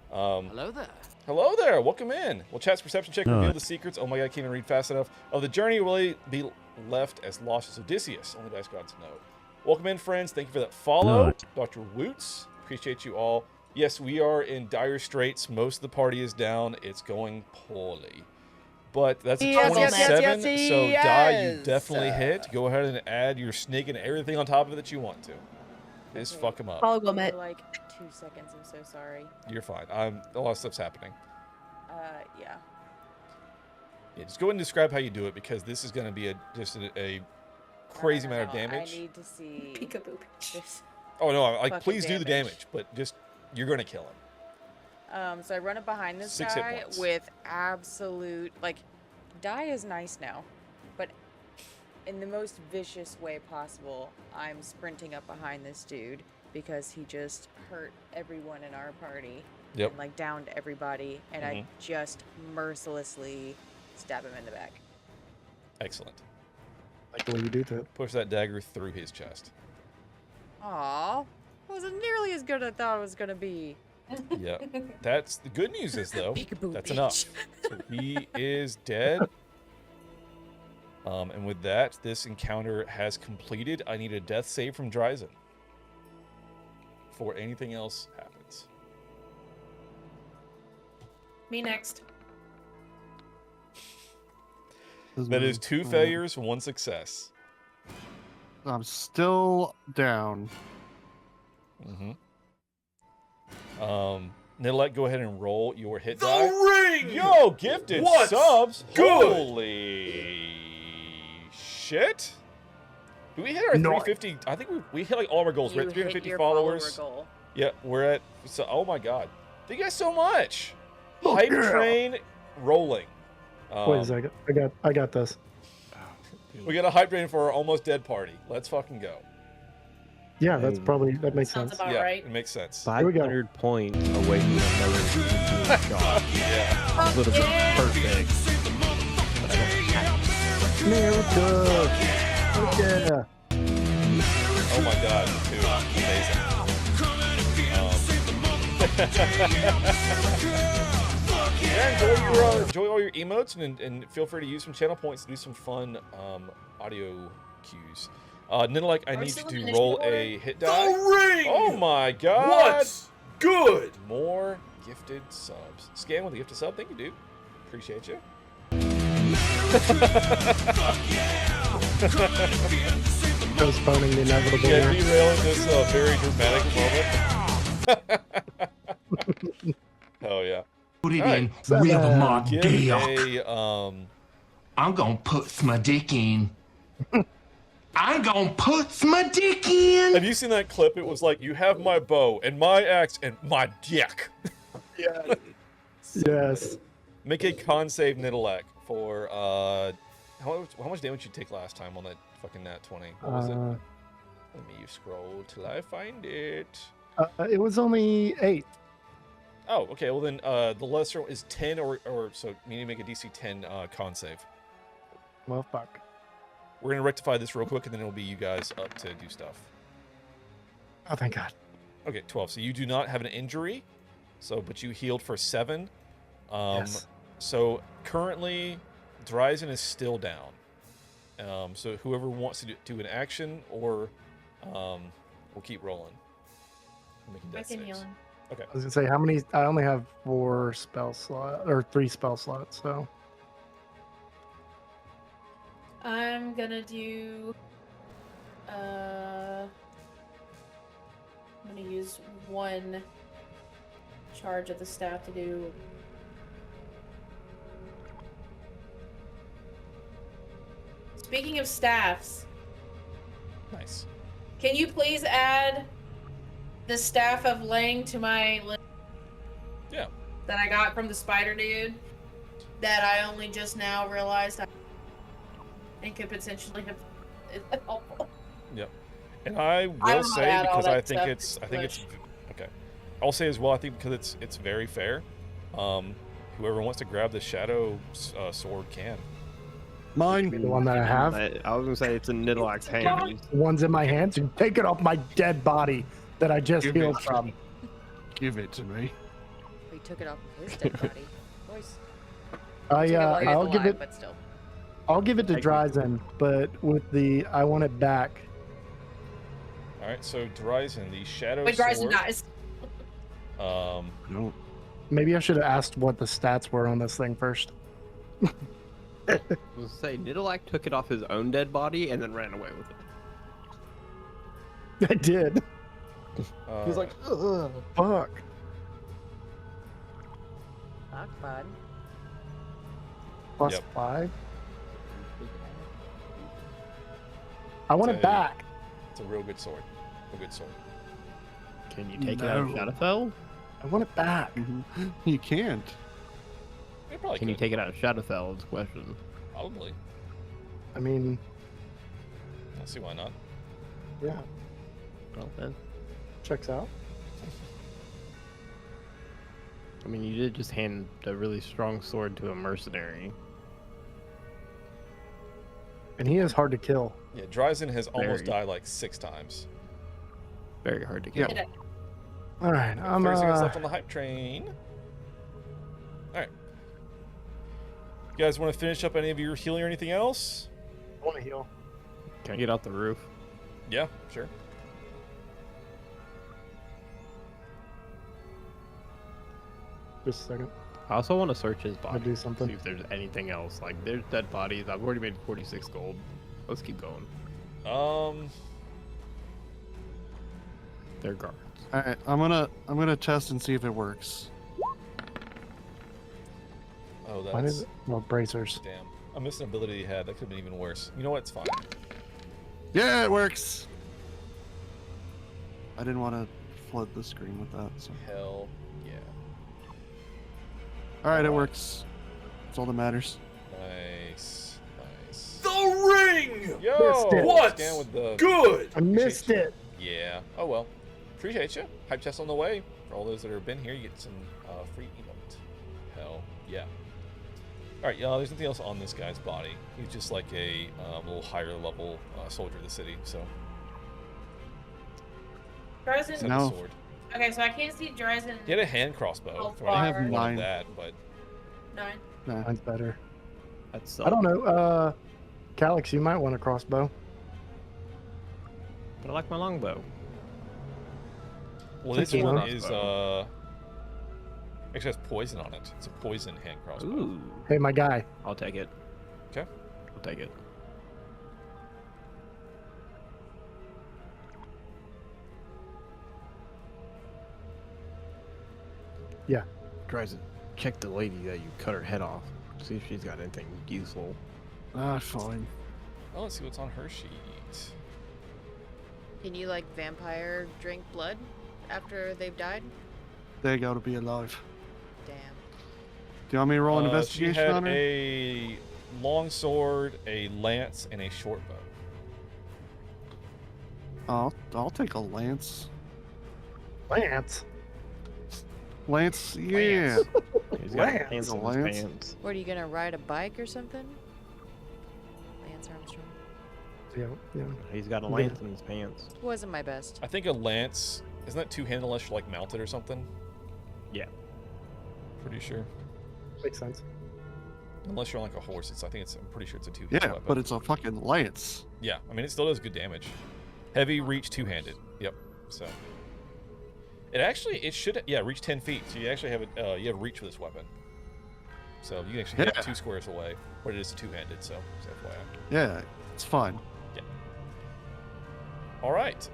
[SPEAKER 18] Hello there.
[SPEAKER 13] Hello there. Welcome in. Well, chat's perception check revealed the secrets. Oh my god, I can't even read fast enough. Of the journey will really be left as lost as Odysseus. Only dice gods know. Welcome in, friends. Thank you for that follow. Dr. Woots. Appreciate you all. Yes, we are in dire straits. Most of the party is down. It's going poorly. But that's a 27, so die, you definitely hit. Go ahead and add your snig and everything on top of it that you want to. Just fuck them up.
[SPEAKER 7] I'll go, Matt.
[SPEAKER 8] For like 2 seconds, I'm so sorry.
[SPEAKER 13] You're fine. A lot of stuff's happening.
[SPEAKER 8] Yeah.
[SPEAKER 13] Yeah, just go ahead and describe how you do it, because this is going to be just a crazy amount of damage.
[SPEAKER 8] I need to see this.
[SPEAKER 13] Oh no! Like,
[SPEAKER 8] fucking
[SPEAKER 13] please do the damage, but just you're going to kill him.
[SPEAKER 8] So I run up behind this
[SPEAKER 13] 6 hit
[SPEAKER 8] guy
[SPEAKER 13] points.
[SPEAKER 8] with absolute, like, die is nice now, but in the most vicious way possible, I'm sprinting up behind this dude because he just hurt everyone in our party.
[SPEAKER 13] Yep.
[SPEAKER 8] And, like, downed everybody, and I just mercilessly stab him in the back.
[SPEAKER 13] Excellent.
[SPEAKER 12] Like the way you do that.
[SPEAKER 13] Push that dagger through his chest.
[SPEAKER 8] Aw, wasn't nearly as good as I thought it was gonna be.
[SPEAKER 13] Yeah. That's the good news is though.
[SPEAKER 8] Peekaboo,
[SPEAKER 13] That's
[SPEAKER 8] bitch.
[SPEAKER 13] enough. So he is dead. And with that, this encounter has completed. I need a death save from Dryzen before anything else happens.
[SPEAKER 7] Me next.
[SPEAKER 13] That is 2 failures, 1 success.
[SPEAKER 14] I'm still down.
[SPEAKER 13] Nidalek, go ahead and roll your hit
[SPEAKER 17] The
[SPEAKER 13] die.
[SPEAKER 17] ring!
[SPEAKER 13] Yo, gifted
[SPEAKER 17] What's
[SPEAKER 13] subs.
[SPEAKER 17] good?
[SPEAKER 13] Holy shit. Do we hit our
[SPEAKER 12] No.
[SPEAKER 13] 350? I think we hit like all our goals. We're
[SPEAKER 8] You
[SPEAKER 13] at
[SPEAKER 8] hit
[SPEAKER 13] 350
[SPEAKER 8] your
[SPEAKER 13] followers.
[SPEAKER 8] follower goal.
[SPEAKER 13] Yeah, we're at, so, oh my god. Thank you guys so much.
[SPEAKER 12] Oh,
[SPEAKER 13] Hype
[SPEAKER 12] yeah.
[SPEAKER 13] train rolling.
[SPEAKER 12] Wait a second. I got this.
[SPEAKER 13] We got a hype train for our almost dead party. Let's fucking go.
[SPEAKER 12] Yeah, that makes
[SPEAKER 7] Sounds
[SPEAKER 12] sense.
[SPEAKER 7] about
[SPEAKER 13] Yeah,
[SPEAKER 7] right.
[SPEAKER 13] it makes sense.
[SPEAKER 15] 500 points away from another shot.
[SPEAKER 13] Yeah.
[SPEAKER 15] Would have been perfect.
[SPEAKER 12] America! Yeah.
[SPEAKER 13] Oh my god, dude, amazing. Yeah, enjoy all your emotes and feel free to use some channel points to do some fun audio cues. Nidalek, I need to roll a hit die.
[SPEAKER 1] The ring!
[SPEAKER 13] Oh my god!
[SPEAKER 1] What's good?
[SPEAKER 13] More gifted subs. Scan with a gifted sub. Thank you, dude. Appreciate you.
[SPEAKER 12] Postponing the inevitable.
[SPEAKER 13] Yeah, derailing this very dramatic moment. Oh yeah.
[SPEAKER 18] Put it
[SPEAKER 13] Alright.
[SPEAKER 18] in with my
[SPEAKER 13] Give
[SPEAKER 18] dick. I'm gonna put my dick in. I'm gonna put my dick in.
[SPEAKER 13] Have you seen that clip? It was like, you have my bow and my axe and my dick.
[SPEAKER 12] Yeah. Yes.
[SPEAKER 13] Make a con save, Nidalek, for how much damage you take last time on that fucking nat 20? What was it? Let me scroll till I find it.
[SPEAKER 12] It was only 8.
[SPEAKER 13] Oh, okay. Well then, the lesser is 10 or so. Meaning make a DC 10 con save.
[SPEAKER 12] Well, fuck.
[SPEAKER 13] We're gonna rectify this real quick, and then it'll be you guys up to do stuff.
[SPEAKER 12] Oh, thank God.
[SPEAKER 13] Okay, 12. So you do not have an injury, but you healed for 7.
[SPEAKER 12] Yes.
[SPEAKER 13] So currently, Dryzen is still down. So whoever wants to do an action, or we'll keep rolling. Making death saves. Okay.
[SPEAKER 12] I was gonna say how many? I only have 4 spell slots or 3 spell slots, so.
[SPEAKER 7] I'm gonna do. I'm gonna use 1 charge of the staff to do. Speaking of staffs,
[SPEAKER 13] Nice.
[SPEAKER 7] can you please add the staff of laying to my list?
[SPEAKER 13] Yeah.
[SPEAKER 7] That I got from the spider dude. That I only just now realized and could potentially have helpful.
[SPEAKER 13] Yep. And I will say, because I think it's okay. I'll say as well, I think because it's very fair. Whoever wants to grab the shadow sword can.
[SPEAKER 14] Mine.
[SPEAKER 12] The one that I have.
[SPEAKER 15] I was gonna say it's in Nidalek's hand.
[SPEAKER 12] The one's in my hands. You take it off my dead body that I just healed from.
[SPEAKER 14] Give it to me.
[SPEAKER 8] We took it off of his dead body. Boys.
[SPEAKER 12] I'll give it.
[SPEAKER 8] But still.
[SPEAKER 12] I'll give it to Dryzen, but with the I want it back.
[SPEAKER 13] All right, so Dryzen, the shadow
[SPEAKER 7] Wait,
[SPEAKER 13] sword.
[SPEAKER 7] Dryzen dies.
[SPEAKER 14] No.
[SPEAKER 12] Maybe I should have asked what the stats were on this thing first.
[SPEAKER 15] I was gonna say Nidalek took it off his own dead body and then ran away with it.
[SPEAKER 12] I did. He's like,
[SPEAKER 15] ugh,
[SPEAKER 12] fuck.
[SPEAKER 8] Fuck, bud.
[SPEAKER 12] Plus
[SPEAKER 13] Yep.
[SPEAKER 12] 5. I want it back.
[SPEAKER 13] It's a real good sword. A good sword.
[SPEAKER 15] Can you take it out of Shadowfell?
[SPEAKER 12] I want it back.
[SPEAKER 14] You can't.
[SPEAKER 13] You probably
[SPEAKER 15] Can you
[SPEAKER 13] could.
[SPEAKER 15] take it out of Shadowfell? Is the question.
[SPEAKER 13] Probably.
[SPEAKER 12] I mean,
[SPEAKER 13] I see why not.
[SPEAKER 12] yeah,
[SPEAKER 15] Well then,
[SPEAKER 12] checks out.
[SPEAKER 15] I mean, you did just hand a really strong sword to a mercenary.
[SPEAKER 12] And he is hard to kill.
[SPEAKER 13] Yeah, Dryzen has almost
[SPEAKER 15] Very.
[SPEAKER 13] died like 6 times.
[SPEAKER 15] Very hard to kill.
[SPEAKER 12] All right, I'm
[SPEAKER 13] 30 seconds left on the hype train. All right. You guys want to finish up any of your healing or anything else?
[SPEAKER 12] I want to heal.
[SPEAKER 15] Can I get out the roof?
[SPEAKER 13] Yeah, sure.
[SPEAKER 12] Just a second.
[SPEAKER 15] I also want to search his body.
[SPEAKER 12] I'll do something.
[SPEAKER 15] See if there's anything else. Like, there's dead bodies. I've already made 46 gold. Let's keep going. They're guards.
[SPEAKER 14] All right, I'm gonna test and see if it works.
[SPEAKER 13] Oh,
[SPEAKER 12] Why
[SPEAKER 13] that's...
[SPEAKER 12] did it? Well, bracers.
[SPEAKER 13] Damn. I missed an ability he had. That could have been even worse. You know what? It's fine.
[SPEAKER 14] Yeah, it works. I didn't want to flood the screen with that. So.
[SPEAKER 13] Hell yeah.
[SPEAKER 14] All right, it works. That's all that matters.
[SPEAKER 13] Nice. Nice.
[SPEAKER 1] The Dang!
[SPEAKER 13] Yo!
[SPEAKER 1] What?
[SPEAKER 13] Scan with the
[SPEAKER 1] Good!
[SPEAKER 12] I missed it.
[SPEAKER 13] Yeah. Oh well. Appreciate you. Hype test on the way. For all those that have been here, you get some free emote. Hell yeah. Alright, there's nothing else on this guy's body. He's just like a little higher level soldier of the city, so.
[SPEAKER 19] Dryzen.
[SPEAKER 13] Except the sword.
[SPEAKER 19] Okay, so I can't see Dryzen.
[SPEAKER 13] He had a hand crossbow.
[SPEAKER 19] Oh, I have
[SPEAKER 13] one of
[SPEAKER 14] 9.
[SPEAKER 13] that, but
[SPEAKER 19] 9.
[SPEAKER 12] Mine's better.
[SPEAKER 15] That's.
[SPEAKER 12] I don't know. Calix, you might want a crossbow.
[SPEAKER 15] But I like my longbow.
[SPEAKER 13] Well, this
[SPEAKER 12] Take
[SPEAKER 13] one
[SPEAKER 12] one.
[SPEAKER 13] is actually has poison on it. It's a poison hand crossbow.
[SPEAKER 15] Ooh.
[SPEAKER 12] Hey, my guy.
[SPEAKER 15] I'll take it.
[SPEAKER 13] Okay.
[SPEAKER 15] I'll take it.
[SPEAKER 12] Yeah.
[SPEAKER 15] Dryzen, check the lady that you cut her head off. See if she's got anything useful.
[SPEAKER 14] Fine.
[SPEAKER 13] Oh, let's see what's on her sheet.
[SPEAKER 8] Can you like vampire drink blood after they've died?
[SPEAKER 14] They gotta be alive.
[SPEAKER 8] Damn.
[SPEAKER 14] Do you want me to roll an investigation
[SPEAKER 13] she had
[SPEAKER 14] on her?
[SPEAKER 13] a long sword, a lance, and a short bow.
[SPEAKER 14] I'll take a lance.
[SPEAKER 12] Lance.
[SPEAKER 14] Lance, yeah.
[SPEAKER 15] He's got
[SPEAKER 12] Lance.
[SPEAKER 15] pants in his
[SPEAKER 14] Lance.
[SPEAKER 15] pants.
[SPEAKER 8] What, are you gonna ride a bike or something? Lance Armstrong.
[SPEAKER 12] Yeah.
[SPEAKER 15] He's got a lance in his pants.
[SPEAKER 8] Wasn't my best.
[SPEAKER 13] I think a lance isn't that two-handed unless you're like mounted or something.
[SPEAKER 15] Yeah.
[SPEAKER 13] Pretty sure.
[SPEAKER 12] Makes sense.
[SPEAKER 13] Unless you're on like a horse, I'm pretty sure it's a two-handed
[SPEAKER 14] Yeah,
[SPEAKER 13] weapon.
[SPEAKER 14] but it's a fucking lance.
[SPEAKER 13] Yeah, I mean it still does good damage. Heavy reach two-handed. Yep. So it should reach 10 feet. So you actually have you have reach for this weapon. So you can actually hit it 2 squares away, but it is two-handed. So FYI.
[SPEAKER 14] Yeah, it's fine.
[SPEAKER 13] Yeah. All right.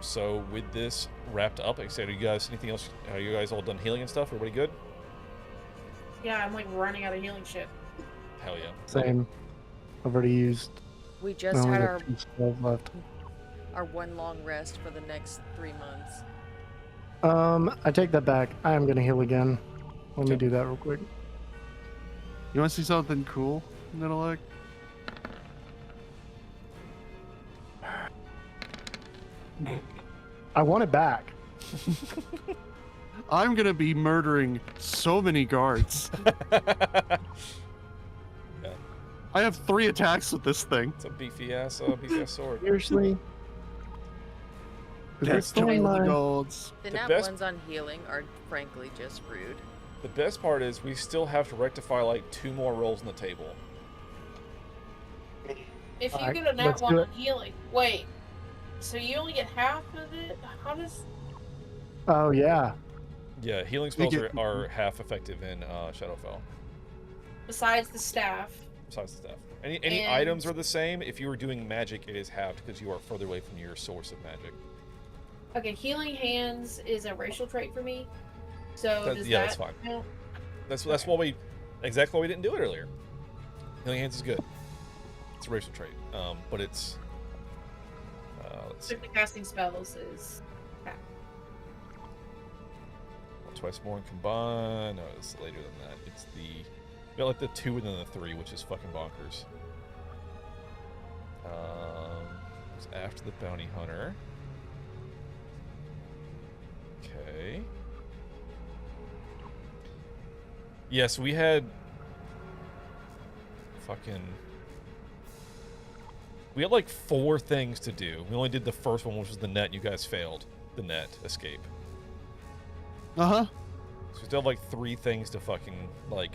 [SPEAKER 13] So with this wrapped up, like I said, you guys anything else? Are you guys all done healing and stuff? Everybody good?
[SPEAKER 19] Yeah, I'm like running out of healing shit.
[SPEAKER 13] Hell yeah.
[SPEAKER 12] Same. I've already used.
[SPEAKER 8] We
[SPEAKER 12] I
[SPEAKER 8] just
[SPEAKER 12] only
[SPEAKER 8] had
[SPEAKER 12] got 2 spells left.
[SPEAKER 8] our one long rest for the next 3 months.
[SPEAKER 12] I take that back. I am gonna heal again. Let me do that real quick.
[SPEAKER 14] You want to see something cool, Alek?
[SPEAKER 12] I want it back.
[SPEAKER 14] I'm gonna be murdering so many guards. I have 3 attacks with this thing.
[SPEAKER 13] It's a beefy ass sword.
[SPEAKER 12] Seriously?
[SPEAKER 14] That's
[SPEAKER 12] still
[SPEAKER 14] double
[SPEAKER 12] mine.
[SPEAKER 14] the golds.
[SPEAKER 8] The
[SPEAKER 13] The
[SPEAKER 8] nat
[SPEAKER 13] best-
[SPEAKER 8] ones on healing are frankly just rude.
[SPEAKER 13] The best part is we still have to rectify like 2 more rolls on the table.
[SPEAKER 19] If you
[SPEAKER 12] Alright,
[SPEAKER 19] get a nat
[SPEAKER 12] let's
[SPEAKER 19] 1
[SPEAKER 12] do
[SPEAKER 19] on healing, wait. So you only get half of it? How does?
[SPEAKER 12] Oh yeah.
[SPEAKER 13] Yeah, healing spells are half effective in Shadowfell.
[SPEAKER 19] Besides the staff.
[SPEAKER 13] Besides the staff. Any
[SPEAKER 19] And-
[SPEAKER 13] items are the same. If you were doing magic, it is halved because you are further away from your source of magic.
[SPEAKER 19] Okay, healing hands is a racial trait for me. So does
[SPEAKER 13] That's
[SPEAKER 19] that
[SPEAKER 13] fine.
[SPEAKER 19] count?
[SPEAKER 13] That's why we exactly why we didn't do it earlier. Healing hands is good. It's a racial trait, but it's let's see.
[SPEAKER 19] Strictly casting spells is.
[SPEAKER 13] Twice more and combine. No, it's later than that. It's you got like the 2 and then the 3, which is fucking bonkers. It's after the bounty hunter. Okay. Yes, we had we had like 4 things to do. We only did the first one, which was the net. You guys failed the net escape.
[SPEAKER 14] Uh-huh.
[SPEAKER 13] So we still have like 3 things to fucking like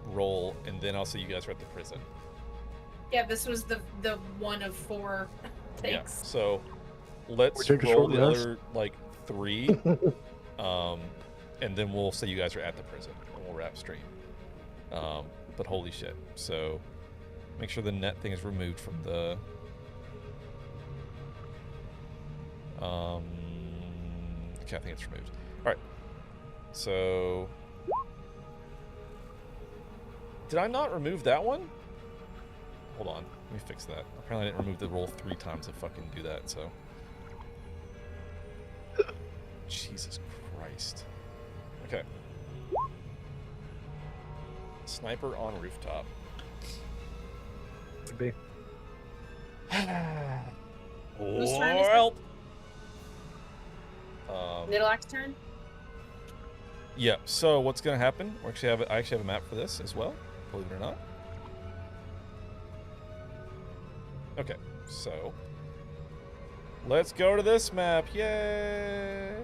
[SPEAKER 13] roll, and then I'll see you guys are at the prison.
[SPEAKER 19] Yeah, this was the one of 4 things.
[SPEAKER 13] Yeah. So let's
[SPEAKER 12] take a
[SPEAKER 13] roll
[SPEAKER 12] short
[SPEAKER 13] the
[SPEAKER 12] rest.
[SPEAKER 13] other like 3, and then we'll say you guys are at the prison, and we'll wrap stream. But holy shit! So make sure the net thing is removed from the. Okay, I think it's removed. All right. So, did I not remove that one? Hold on, let me fix that. Apparently I didn't remove the roll 3 times to fucking do that, so. Jesus Christ. Okay. Sniper on rooftop.
[SPEAKER 12] Could be.
[SPEAKER 7] Whose turn is it?
[SPEAKER 13] Well.
[SPEAKER 7] Nidalak's turn?
[SPEAKER 13] Yeah, so what's going to happen? I actually have a map for this as well, believe it or not. Okay, so let's go to this map. Yay!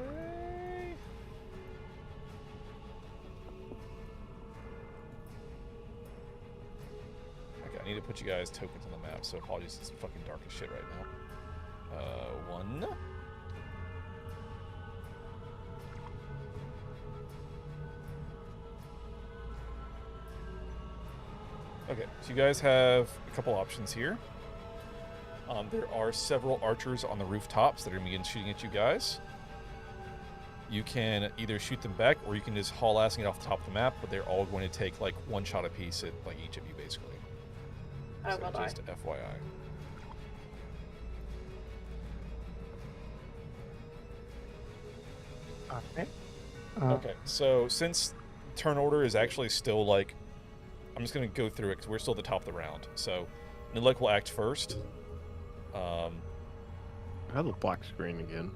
[SPEAKER 13] Okay, I need to put you guys tokens on the map, so apologies, it's fucking dark as shit right now. One. Okay, so you guys have a couple options here. There are several archers on the rooftops that are going to begin shooting at you guys. You can either shoot them back, or you can just haul ass and get off the top of the map, but they're all going to take like one shot apiece at like each of you, basically.
[SPEAKER 7] Oh,
[SPEAKER 13] so just FYI.
[SPEAKER 12] Okay.
[SPEAKER 13] Okay, so since turn order is actually still like, I'm just going to go through it because we're still at the top of the round. So Nilek will act first.
[SPEAKER 15] I have a black screen again.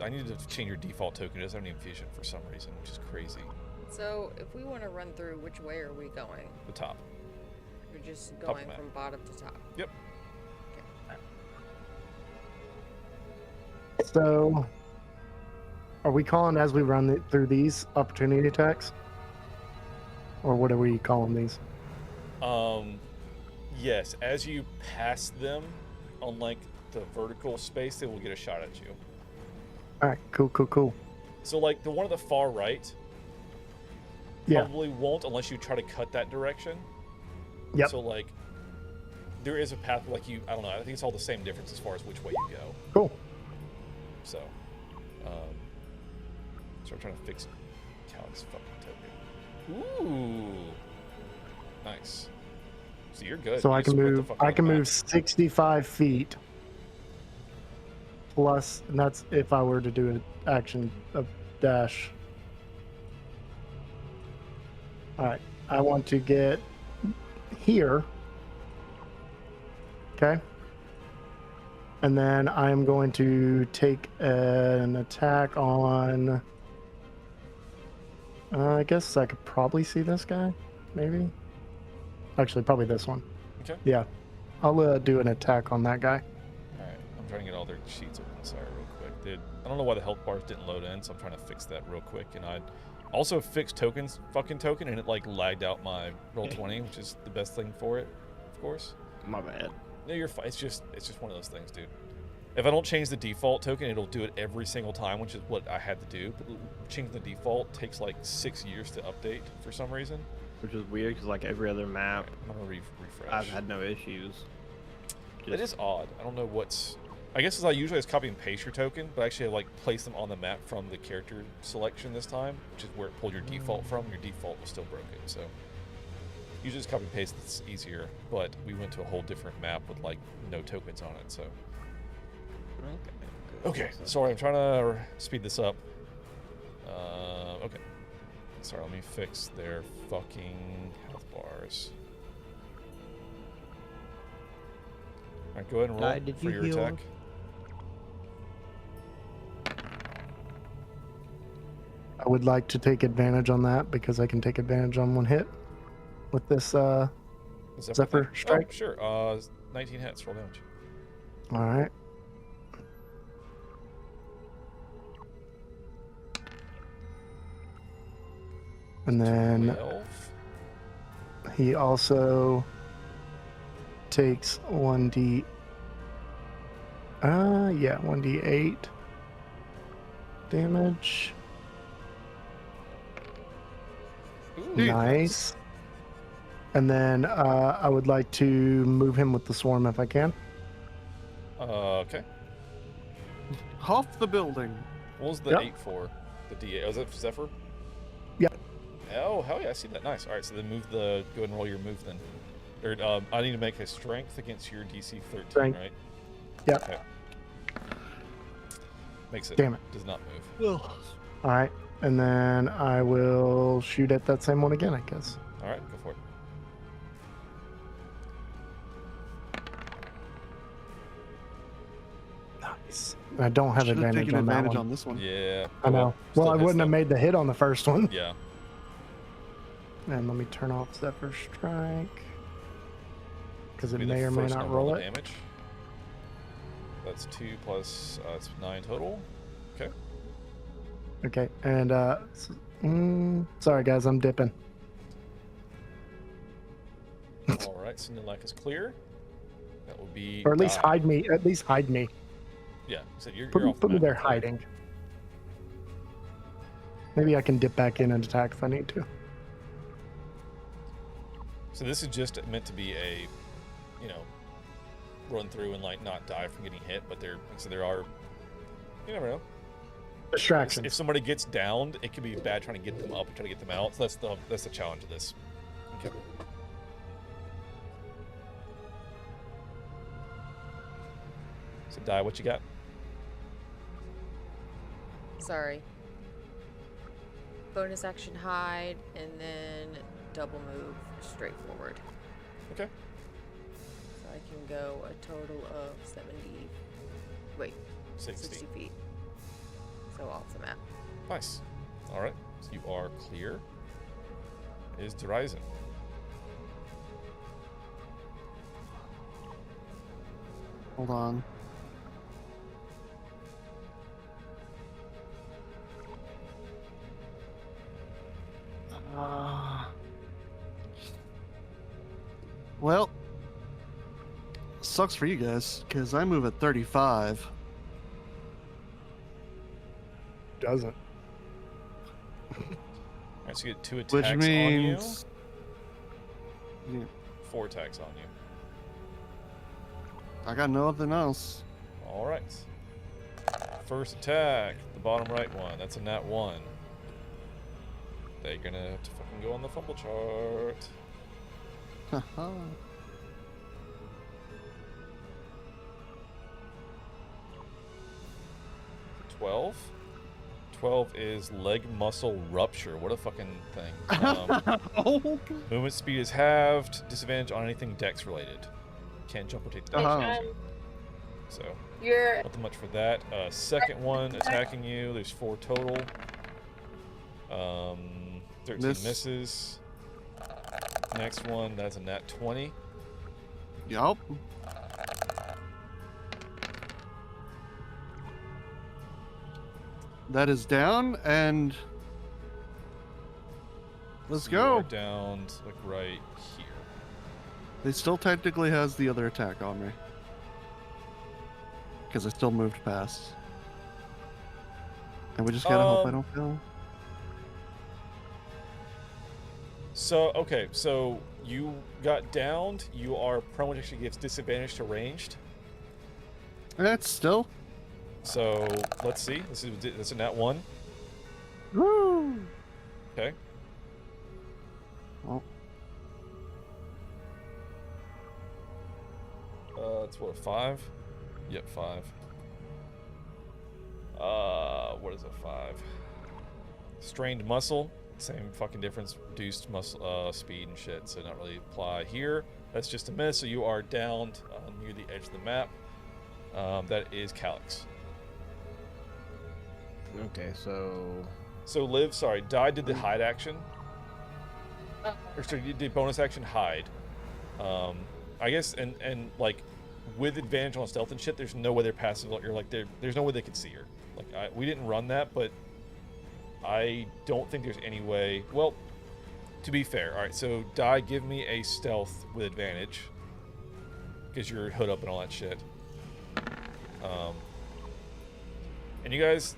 [SPEAKER 13] I need to change your default token. It doesn't have any infusion for some reason, which is crazy.
[SPEAKER 8] So, if we want to run through, which way are we going?
[SPEAKER 13] The top.
[SPEAKER 8] We're just
[SPEAKER 13] Top
[SPEAKER 8] going
[SPEAKER 13] map.
[SPEAKER 8] from bottom to top.
[SPEAKER 13] Yep.
[SPEAKER 12] So, are we calling as we run through these opportunity attacks? Or what are we calling these?
[SPEAKER 13] Yes, as you pass them on like the vertical space, they will get a shot at you.
[SPEAKER 12] Alright, cool.
[SPEAKER 13] So like the one at the far right probably won't unless you try to cut that direction.
[SPEAKER 12] Yep.
[SPEAKER 13] So like there is a path like I don't know, I think it's all the same difference as far as which way you go.
[SPEAKER 12] Cool.
[SPEAKER 13] So I'm trying to fix Kaoz fucking token. Ooh. Nice. So you're good.
[SPEAKER 12] So
[SPEAKER 13] You
[SPEAKER 12] I
[SPEAKER 13] just
[SPEAKER 12] can
[SPEAKER 13] put the
[SPEAKER 12] move.
[SPEAKER 13] fucking
[SPEAKER 12] I can
[SPEAKER 13] map.
[SPEAKER 12] move 65 feet. Plus, and that's if I were to do an action of dash. All right. I want to get here. Okay. And then I'm going to take an attack on. I guess I could probably see this guy, maybe. Actually, probably this one.
[SPEAKER 13] Okay.
[SPEAKER 12] Yeah. I'll do an attack on that guy.
[SPEAKER 13] Alright, I'm trying to get all their sheets open, sorry, real quick. I don't know why the health bars didn't load in, so I'm trying to fix that real quick. And I also fixed fucking token, and it like lagged out my Roll20, which is the best thing for it, of course.
[SPEAKER 15] My bad.
[SPEAKER 13] No, you're fine. It's just one of those things, dude. If I don't change the default token, it'll do it every single time, which is what I had to do. But changing the default takes like 6 years to update for some reason.
[SPEAKER 15] Which is weird, because like every other map,
[SPEAKER 13] I'm gonna refresh.
[SPEAKER 15] I've had no issues.
[SPEAKER 13] It is odd. I don't know what's... I guess I usually just copy and paste your token, but actually I like place them on the map from the character selection this time, which is where it pulled your default from. Your default was still broken, so usually just copy and paste. It's easier, but we went to a whole different map with like no tokens on it. So okay, sorry, I'm trying to speed this up. Okay, sorry, let me fix their fucking health bars. All right, go ahead and roll for your attack.
[SPEAKER 12] I would like to take advantage on that because I can take advantage on one hit with this Zephyr strike.
[SPEAKER 13] Oh, sure. 19 hits. Roll damage.
[SPEAKER 12] All right. And then
[SPEAKER 13] 12.
[SPEAKER 12] he also takes 1d. 1d8 damage.
[SPEAKER 13] Ooh,
[SPEAKER 12] nice. And then I would like to move him with the swarm if I can.
[SPEAKER 13] Okay.
[SPEAKER 14] Half the building.
[SPEAKER 13] What was the 8 for? The D8. Oh, was that Zephyr?
[SPEAKER 12] Yep.
[SPEAKER 13] Oh, hell yeah, I see that. Nice. All right, so then go ahead and roll your move then. Or, I need to make a strength against your DC 13,
[SPEAKER 12] Strength.
[SPEAKER 13] right?
[SPEAKER 12] Yep.
[SPEAKER 13] Okay. Makes it.
[SPEAKER 12] Damn it.
[SPEAKER 13] Does not move.
[SPEAKER 12] All right. And then I will shoot at that same one again, I guess.
[SPEAKER 13] All right, go for it.
[SPEAKER 12] I don't have
[SPEAKER 14] Should've
[SPEAKER 12] advantage
[SPEAKER 14] taken
[SPEAKER 12] on that
[SPEAKER 14] advantage
[SPEAKER 12] one.
[SPEAKER 14] on this one.
[SPEAKER 13] Yeah.
[SPEAKER 12] I know. Well, I wouldn't have made the hit on the first one.
[SPEAKER 13] Yeah.
[SPEAKER 12] And let me turn off Zephyr Strike. Because it
[SPEAKER 13] Be the
[SPEAKER 12] may or may
[SPEAKER 13] first
[SPEAKER 12] not
[SPEAKER 13] one
[SPEAKER 12] roll
[SPEAKER 13] the
[SPEAKER 12] it.
[SPEAKER 13] damage. That's 2 plus it's 9 total. Okay.
[SPEAKER 12] Okay, and sorry guys, I'm dipping.
[SPEAKER 13] All right, so Nilak is clear. That will be.
[SPEAKER 12] Or at least
[SPEAKER 13] die.
[SPEAKER 12] hide me. At least hide me.
[SPEAKER 13] Yeah, so you're
[SPEAKER 12] Put,
[SPEAKER 13] off
[SPEAKER 12] put
[SPEAKER 13] the
[SPEAKER 12] me
[SPEAKER 13] map.
[SPEAKER 12] there hiding. Maybe I can dip back in and attack if I need to.
[SPEAKER 13] So this is just meant to be a, run through and like not die from getting hit, but there are, you never know.
[SPEAKER 12] Distractions.
[SPEAKER 13] If somebody gets downed, it could be bad trying to get them up and trying to get them out. So that's the challenge of this. Okay. So Die, what you got?
[SPEAKER 8] Sorry. Bonus action hide, and then double move straight forward.
[SPEAKER 13] Okay.
[SPEAKER 8] So I can go a total of 60 feet. So off the map.
[SPEAKER 13] Nice. All right. So you are clear. It is Horizon.
[SPEAKER 14] Hold on. Well, sucks for you guys because I move at 35.
[SPEAKER 12] Doesn't.
[SPEAKER 13] Alright, so you get 2 attacks
[SPEAKER 14] Which means...
[SPEAKER 13] on you. 4 attacks on you.
[SPEAKER 14] I got nothing else.
[SPEAKER 13] Alright. First attack, the bottom right one. That's a nat 1. They're gonna have to fucking go on the fumble chart.
[SPEAKER 14] Haha.
[SPEAKER 13] 12. 12 is leg muscle rupture. What a fucking thing. Movement speed is halved. Disadvantage on anything dex related. Can't jump or take damage. So, nothing much for that. Second one attacking you. There's 4 total. 13 misses. Next one, that's a nat 20.
[SPEAKER 14] Yup. That is down, and let's
[SPEAKER 13] So
[SPEAKER 14] go.
[SPEAKER 13] You are down, like right here.
[SPEAKER 14] They still technically has the other attack on me. Because I still moved past. And we just gotta hope I don't fail.
[SPEAKER 13] So, okay, so you got downed. You are prone, which actually gives disadvantage to ranged.
[SPEAKER 14] That's still.
[SPEAKER 13] So, let's see. That's a nat 1.
[SPEAKER 14] Woo!
[SPEAKER 13] Okay.
[SPEAKER 14] Well.
[SPEAKER 13] That's what, 5? Yep, 5. What is a 5? Strained muscle. Same fucking difference. Reduced muscle speed and shit, so not really apply here. That's just a miss, so you are downed near the edge of the map. That is Calyx.
[SPEAKER 15] Okay, so...
[SPEAKER 13] So Liv, sorry, Die did the hide action. Or sorry, you did bonus action hide. I guess, and like, with advantage on stealth and shit, there's no way they're passive. You're like, there's no way they could see her. Like, we didn't run that, but I don't think there's any way. Well, to be fair, all right. So Die, give me a stealth with advantage, because you're hood up and all that shit. And you guys,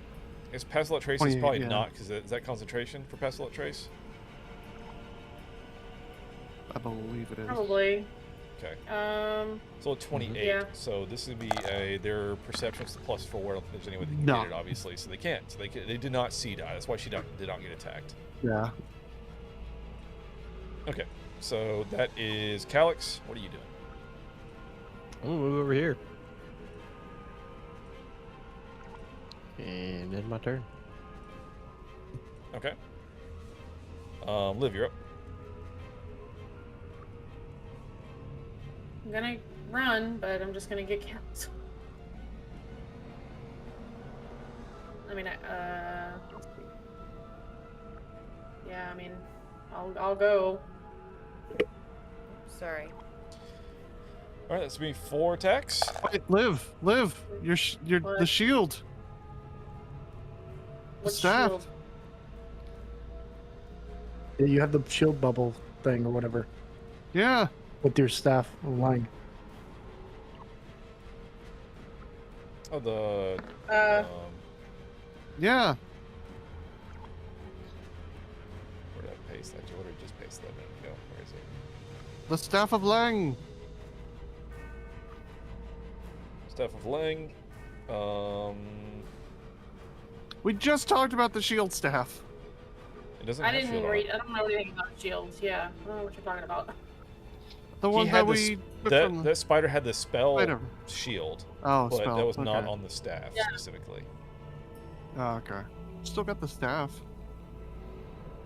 [SPEAKER 13] is Pestilent Trace is probably not, because is that concentration for Pestilent Trace?
[SPEAKER 14] I believe it is.
[SPEAKER 19] Probably.
[SPEAKER 13] Okay.
[SPEAKER 19] So
[SPEAKER 13] 28.
[SPEAKER 19] Yeah.
[SPEAKER 13] So this would be their perception is +4. I don't think there's any way they can
[SPEAKER 14] No.
[SPEAKER 13] get it, obviously. So they can't. So they did not see Die. That's why she did not get attacked.
[SPEAKER 14] Yeah.
[SPEAKER 13] Okay. So that is Calyx. What are you doing?
[SPEAKER 15] I'm gonna move over here. And end my turn.
[SPEAKER 13] Okay. Liv, you're up.
[SPEAKER 19] I'm gonna run, but I'm just gonna get counts. I mean, yeah, I mean, I'll go.
[SPEAKER 8] Sorry.
[SPEAKER 13] All right, that's gonna be 4 attacks.
[SPEAKER 14] Wait, live. You're the shield. The
[SPEAKER 19] What
[SPEAKER 14] staff.
[SPEAKER 19] shield?
[SPEAKER 12] Yeah, you have the shield bubble thing or whatever.
[SPEAKER 14] Yeah.
[SPEAKER 12] With your staff line.
[SPEAKER 13] Oh, the.
[SPEAKER 14] Yeah.
[SPEAKER 13] Where did I paste that? Or did I just paste that a minute ago? Where is it?
[SPEAKER 14] The staff of Lang.
[SPEAKER 13] Staff of Lang.
[SPEAKER 14] We just talked about the shield staff.
[SPEAKER 13] It doesn't.
[SPEAKER 19] I
[SPEAKER 13] have
[SPEAKER 19] didn't
[SPEAKER 13] shield on
[SPEAKER 19] read.
[SPEAKER 13] it.
[SPEAKER 19] I don't know anything about shields. Yeah, I don't know what you're talking about.
[SPEAKER 14] The
[SPEAKER 13] He
[SPEAKER 14] one
[SPEAKER 13] had
[SPEAKER 14] that
[SPEAKER 13] this-
[SPEAKER 14] we took
[SPEAKER 13] that,
[SPEAKER 14] from the-
[SPEAKER 13] that spider had the spell
[SPEAKER 14] Spider.
[SPEAKER 13] shield.
[SPEAKER 14] Oh,
[SPEAKER 13] but
[SPEAKER 14] spell,
[SPEAKER 13] that was not
[SPEAKER 14] okay.
[SPEAKER 13] on the staff
[SPEAKER 19] Yeah.
[SPEAKER 13] specifically.
[SPEAKER 14] Oh, okay. Still got the staff.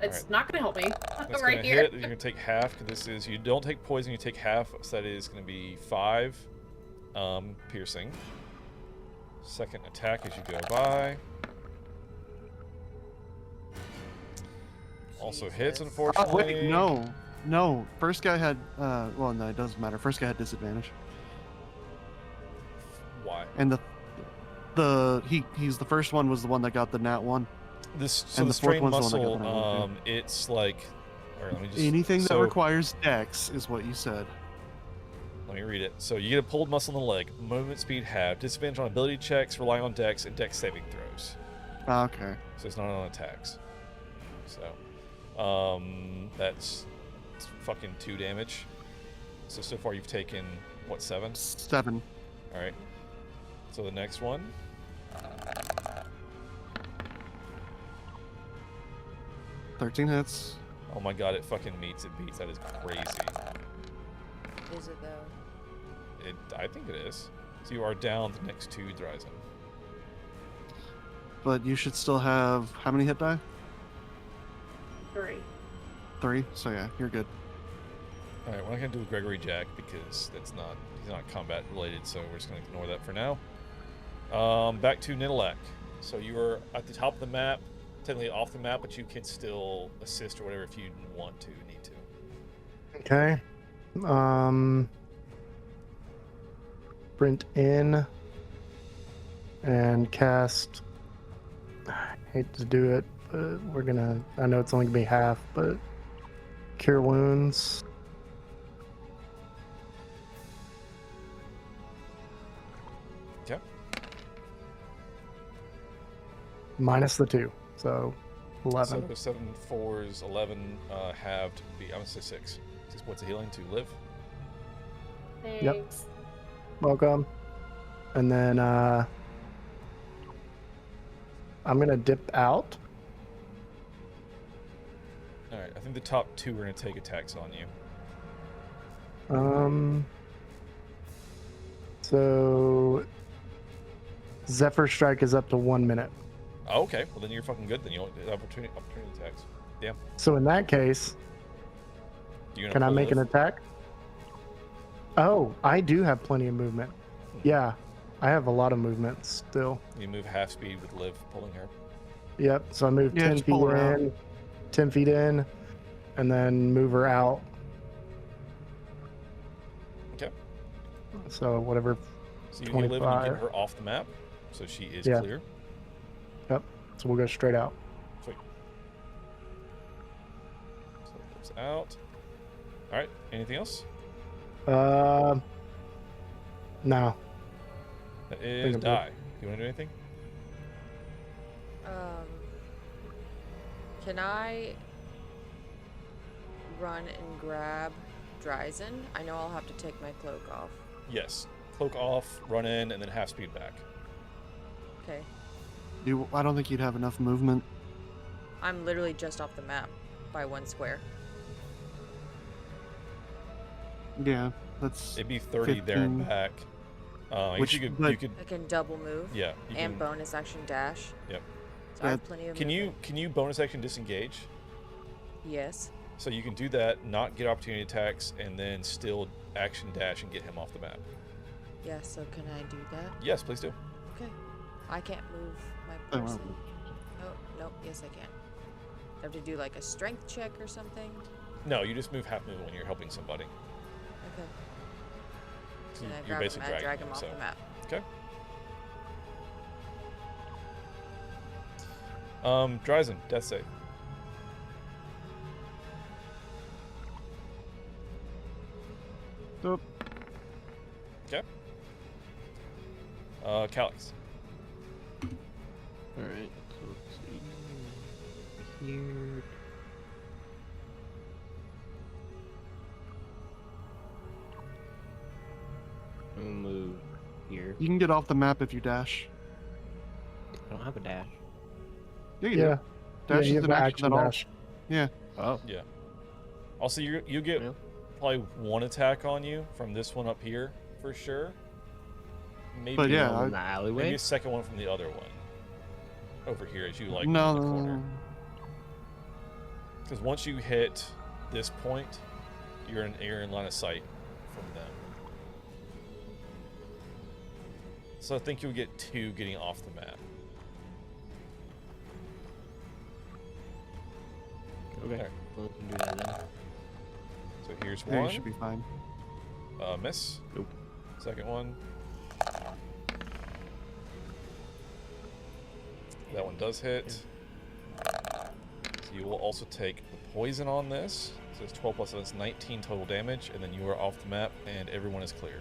[SPEAKER 19] It's not gonna help me.
[SPEAKER 13] That's
[SPEAKER 19] right
[SPEAKER 13] gonna
[SPEAKER 19] here.
[SPEAKER 13] hit. You're gonna take half because this is you don't take poison. You take half, so that is gonna be 5 piercing. Second attack as you go by. Also hits, unfortunately.
[SPEAKER 14] Wait, no. First guy had. Well, no, it doesn't matter. First guy had disadvantage.
[SPEAKER 13] Why?
[SPEAKER 14] And he's the first one was the one that got the nat 1.
[SPEAKER 13] So
[SPEAKER 14] and
[SPEAKER 13] the
[SPEAKER 14] the fourth
[SPEAKER 13] strain
[SPEAKER 14] one's the one
[SPEAKER 13] muscle,
[SPEAKER 14] that got the nat 1.
[SPEAKER 13] it's like. All right, let me just.
[SPEAKER 14] Anything that
[SPEAKER 13] so,
[SPEAKER 14] requires dex is what you said.
[SPEAKER 13] Let me read it. So you get a pulled muscle in the leg, movement speed half, disadvantage on ability checks, relying on dex, and dex saving throws.
[SPEAKER 14] Okay.
[SPEAKER 13] So it's not on attacks. So, that's fucking 2 damage. So far you've taken, what, 7?
[SPEAKER 14] 7.
[SPEAKER 13] Alright. So the next one.
[SPEAKER 14] 13 hits.
[SPEAKER 13] Oh my god, it fucking meets, it beats. That is crazy.
[SPEAKER 8] Is it though?
[SPEAKER 13] I think it is. So you are down the next 2 Dryzen.
[SPEAKER 14] But you should still have how many hit die?
[SPEAKER 19] 3.
[SPEAKER 14] 3. So yeah, you're good.
[SPEAKER 13] Alright, we're not gonna do Gregory Jack because he's not combat related, so we're just gonna ignore that for now. Back to Nidalak. So you are at the top of the map, technically off the map, but you can still assist or whatever if you want to, need to.
[SPEAKER 12] Okay. Sprint in and cast. I hate to do it, but we're gonna. I know it's only gonna be half, but Cure Wounds.
[SPEAKER 13] Okay.
[SPEAKER 12] Minus the 2, so 11.
[SPEAKER 13] So 7 4s, 11 halved. I'm gonna say 6. What's the healing to live?
[SPEAKER 19] Thanks.
[SPEAKER 12] Yep. Welcome. And then I'm gonna dip out.
[SPEAKER 13] All right, I think the top 2 are gonna take attacks on you.
[SPEAKER 12] So Zephyr Strike is up to 1 minute.
[SPEAKER 13] Oh, okay, well then you're fucking good. Then you don't opportunity attacks. Damn.
[SPEAKER 12] So in that case,
[SPEAKER 13] You gonna
[SPEAKER 12] can I
[SPEAKER 13] pull
[SPEAKER 12] make an
[SPEAKER 13] live?
[SPEAKER 12] attack? Oh, I do have plenty of movement. Yeah, I have a lot of movement still.
[SPEAKER 13] You move half speed with Liv pulling her.
[SPEAKER 12] Yep. So I move
[SPEAKER 14] Yeah,
[SPEAKER 12] 10
[SPEAKER 14] just
[SPEAKER 12] feet
[SPEAKER 14] pull her out.
[SPEAKER 12] in, 10 feet in, and then move her out.
[SPEAKER 13] Okay.
[SPEAKER 12] So whatever.
[SPEAKER 13] So you live and you
[SPEAKER 12] 25.
[SPEAKER 13] get her off the map, so she is
[SPEAKER 12] Yeah.
[SPEAKER 13] clear.
[SPEAKER 12] Yep. So we'll go straight out.
[SPEAKER 13] Sweet. So Liv's out. All right. Anything else?
[SPEAKER 12] No.
[SPEAKER 13] That is
[SPEAKER 12] I'm
[SPEAKER 13] die. You want to do anything?
[SPEAKER 8] Can I run and grab Dryzen? I know I'll have to take my cloak off.
[SPEAKER 13] Yes. Cloak off, run in, and then half speed back.
[SPEAKER 8] Okay.
[SPEAKER 14] I don't think you'd have enough movement.
[SPEAKER 8] I'm literally just off the map by 1 square.
[SPEAKER 14] Yeah, that's.
[SPEAKER 13] It'd be 30 there and
[SPEAKER 14] 15.
[SPEAKER 13] back. I guess
[SPEAKER 14] Which-
[SPEAKER 13] you could.
[SPEAKER 14] but-
[SPEAKER 13] You could.
[SPEAKER 8] I can double move.
[SPEAKER 13] Yeah. You
[SPEAKER 8] And
[SPEAKER 13] can,
[SPEAKER 8] bonus action dash.
[SPEAKER 13] Yep.
[SPEAKER 8] So I have plenty of
[SPEAKER 13] Can
[SPEAKER 8] movement.
[SPEAKER 13] you bonus action disengage?
[SPEAKER 8] Yes.
[SPEAKER 13] So you can do that, not get opportunity attacks, and then still action dash and get him off the map.
[SPEAKER 8] Yeah, so can I do that?
[SPEAKER 13] Yes, please do.
[SPEAKER 8] Okay. I can't move my
[SPEAKER 14] Oh, wow.
[SPEAKER 8] person. Oh, nope. Yes, I can. I have to do like a strength check or something.
[SPEAKER 13] No, you just move half movement when you're helping somebody.
[SPEAKER 8] Okay.
[SPEAKER 13] So
[SPEAKER 8] And I
[SPEAKER 13] you're
[SPEAKER 8] grab
[SPEAKER 13] basically
[SPEAKER 8] him and
[SPEAKER 13] dragging
[SPEAKER 8] drag him off
[SPEAKER 13] so.
[SPEAKER 8] the map.
[SPEAKER 13] Okay. Dryzen, death save.
[SPEAKER 14] Nope.
[SPEAKER 13] Okay. Calyx.
[SPEAKER 15] Alright, so let's see. Here. I'm gonna move here.
[SPEAKER 14] You can get off the map if you dash.
[SPEAKER 15] I don't have a dash.
[SPEAKER 14] Yeah, you
[SPEAKER 12] Yeah.
[SPEAKER 14] do. Dash
[SPEAKER 12] you
[SPEAKER 14] is
[SPEAKER 12] have
[SPEAKER 14] an
[SPEAKER 12] an
[SPEAKER 14] action that all.
[SPEAKER 12] dash.
[SPEAKER 14] Yeah.
[SPEAKER 15] Oh.
[SPEAKER 13] Yeah. Also, you get probably one attack on you from this one up here for sure. Maybe
[SPEAKER 14] But yeah,
[SPEAKER 15] in the alleyway.
[SPEAKER 13] maybe a second one from the other one. Over here as you like
[SPEAKER 14] No,
[SPEAKER 13] in the corner. Because once you hit this point, you're in line of sight from them. So I think you'll get 2 getting off the map.
[SPEAKER 15] Okay.
[SPEAKER 13] There.
[SPEAKER 15] We can do that then.
[SPEAKER 13] So here's
[SPEAKER 14] Yeah, you
[SPEAKER 13] one.
[SPEAKER 14] should be fine.
[SPEAKER 13] Miss.
[SPEAKER 15] Nope.
[SPEAKER 13] Second one. That one does hit. So you will also take the poison on this. So it's 12 plus 7, it's 19 total damage, and then you are off the map, and everyone is clear.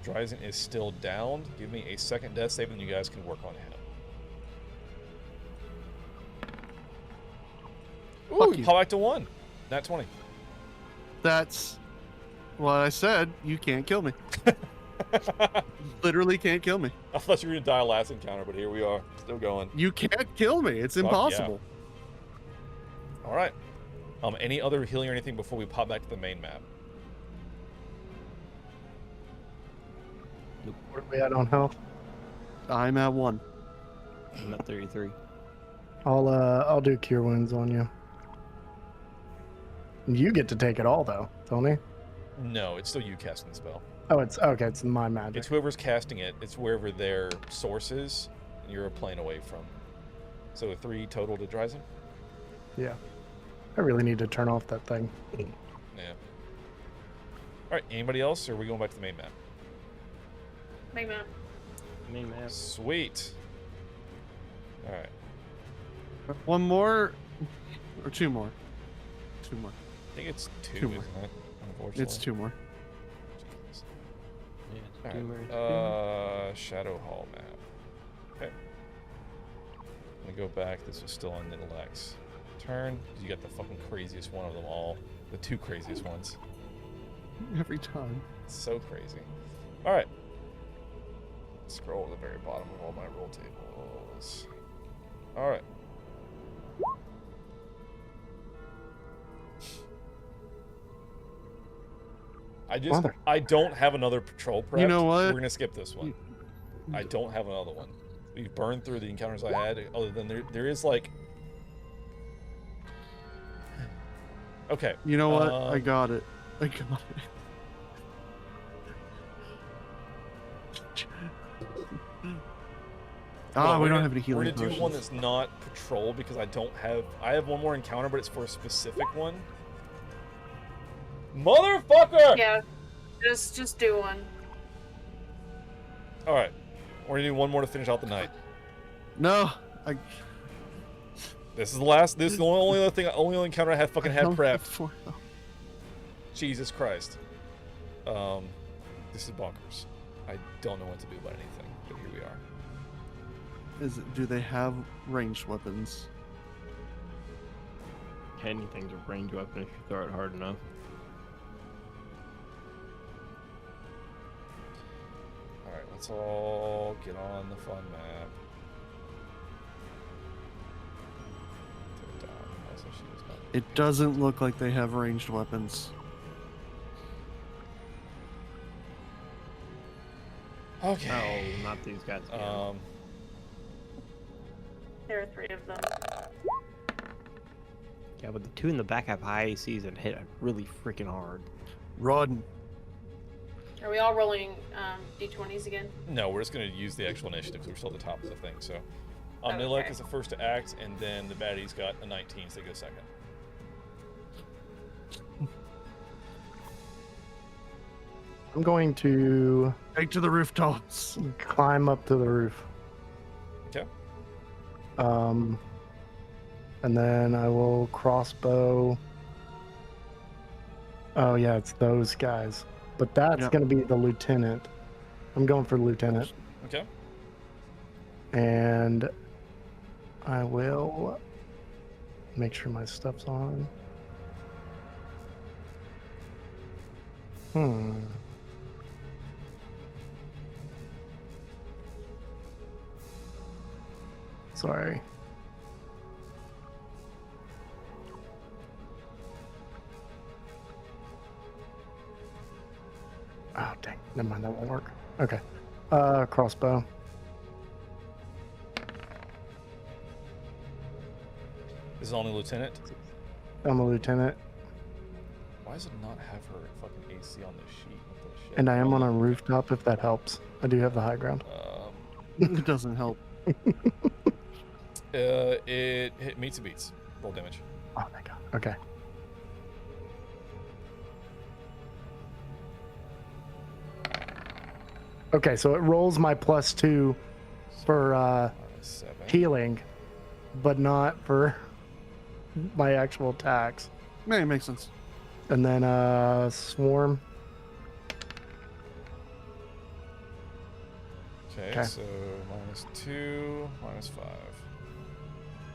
[SPEAKER 13] Dryzen is still downed. Give me a second death save, and you guys can work on him. Ooh, you pop back to 1. Nat 20.
[SPEAKER 14] That's what I said. You can't kill me. Literally can't kill me.
[SPEAKER 13] I thought you were gonna die last encounter, but here we are, still going.
[SPEAKER 14] You can't kill me. It's
[SPEAKER 13] Fuck
[SPEAKER 14] impossible.
[SPEAKER 13] Yeah. All right. Any other healing or anything before we pop back to the main map?
[SPEAKER 12] Where are we at on health?
[SPEAKER 14] I'm at 1.
[SPEAKER 15] I'm at 33.
[SPEAKER 12] I'll do cure wounds on you. You get to take it all though, don't you?
[SPEAKER 13] No, it's still you casting the spell.
[SPEAKER 12] Oh, it's okay. It's my magic.
[SPEAKER 13] It's whoever's casting it. It's wherever their source is, and you're a plane away from. So a 3 total to Dryzen?
[SPEAKER 12] Yeah. I really need to turn off that thing.
[SPEAKER 13] Yeah. All right. Anybody else, or are we going back to the main map?
[SPEAKER 19] Main map.
[SPEAKER 15] Main map.
[SPEAKER 13] Sweet. All right.
[SPEAKER 14] One more, or 2 more. 2 more.
[SPEAKER 13] I think it's 2,
[SPEAKER 14] Two more.
[SPEAKER 13] isn't it? Unfortunately.
[SPEAKER 14] It's 2 more.
[SPEAKER 15] Yeah, it's
[SPEAKER 13] Alright, Shadow Hall map. Okay. I'm gonna go back. This was still on Nidalax. Turn. You got the fucking craziest one of them all. The 2 craziest ones.
[SPEAKER 14] Every time.
[SPEAKER 13] It's so crazy. Alright. Scroll to the very bottom of all my roll tables. Alright. I don't have another patrol prep.
[SPEAKER 14] You know what?
[SPEAKER 13] We're gonna skip this one. I don't have another one. We've burned through the encounters I had. Other than there is like. Okay.
[SPEAKER 14] You know what? I got it. I got it. We don't have any healing
[SPEAKER 13] We're gonna do
[SPEAKER 14] potions.
[SPEAKER 13] one that's not patrol because I don't have. I have one more encounter, but it's for a specific one. Motherfucker!
[SPEAKER 19] Yeah, just do one.
[SPEAKER 13] All right, we're gonna do one more to finish out the night.
[SPEAKER 14] No,
[SPEAKER 13] This is the last. This is the only other thing. Only other encounter I have fucking had prepped. Jesus Christ. This is bonkers. I don't know what to do about anything, but here we are.
[SPEAKER 14] Do they have ranged weapons?
[SPEAKER 15] Anything's a range weapon if you throw it hard enough.
[SPEAKER 13] Alright, let's all get on the fun map. Take it down. Also, she does not.
[SPEAKER 14] It doesn't look like they have ranged weapons.
[SPEAKER 13] Okay.
[SPEAKER 15] No, not these guys.
[SPEAKER 19] There are 3 of them.
[SPEAKER 15] Yeah, but the 2 in the back have high ACs and hit really freaking hard.
[SPEAKER 14] Run.
[SPEAKER 19] Are we all rolling d20s again?
[SPEAKER 13] No, we're just going to use the actual initiative because we're still at the top of the thing. So,
[SPEAKER 19] Okay.
[SPEAKER 13] Nilek is the first to act, and then the baddie's got a 19, so they go second.
[SPEAKER 12] I'm going to
[SPEAKER 14] take to the rooftops.
[SPEAKER 12] Climb up to the roof.
[SPEAKER 13] Okay.
[SPEAKER 12] And then I will crossbow. Oh yeah, it's those guys. But that's going to be the lieutenant. I'm going for lieutenant.
[SPEAKER 13] Okay.
[SPEAKER 12] And I will make sure my stuff's on. Sorry. Oh, dang. Never mind, that won't work. Okay. Crossbow.
[SPEAKER 13] Is it only lieutenant?
[SPEAKER 12] I'm a lieutenant.
[SPEAKER 13] Why does it not have her fucking AC on the sheet? What the shit?
[SPEAKER 12] And I am on a rooftop, if that helps. I do have the high ground.
[SPEAKER 14] It doesn't help.
[SPEAKER 13] It meets and beats. Roll damage.
[SPEAKER 12] Oh my god. Okay. Okay, so it rolls my +2 for healing, but not for my actual attacks.
[SPEAKER 14] Yeah, it makes sense.
[SPEAKER 12] And then swarm.
[SPEAKER 13] Okay, so -2, -5.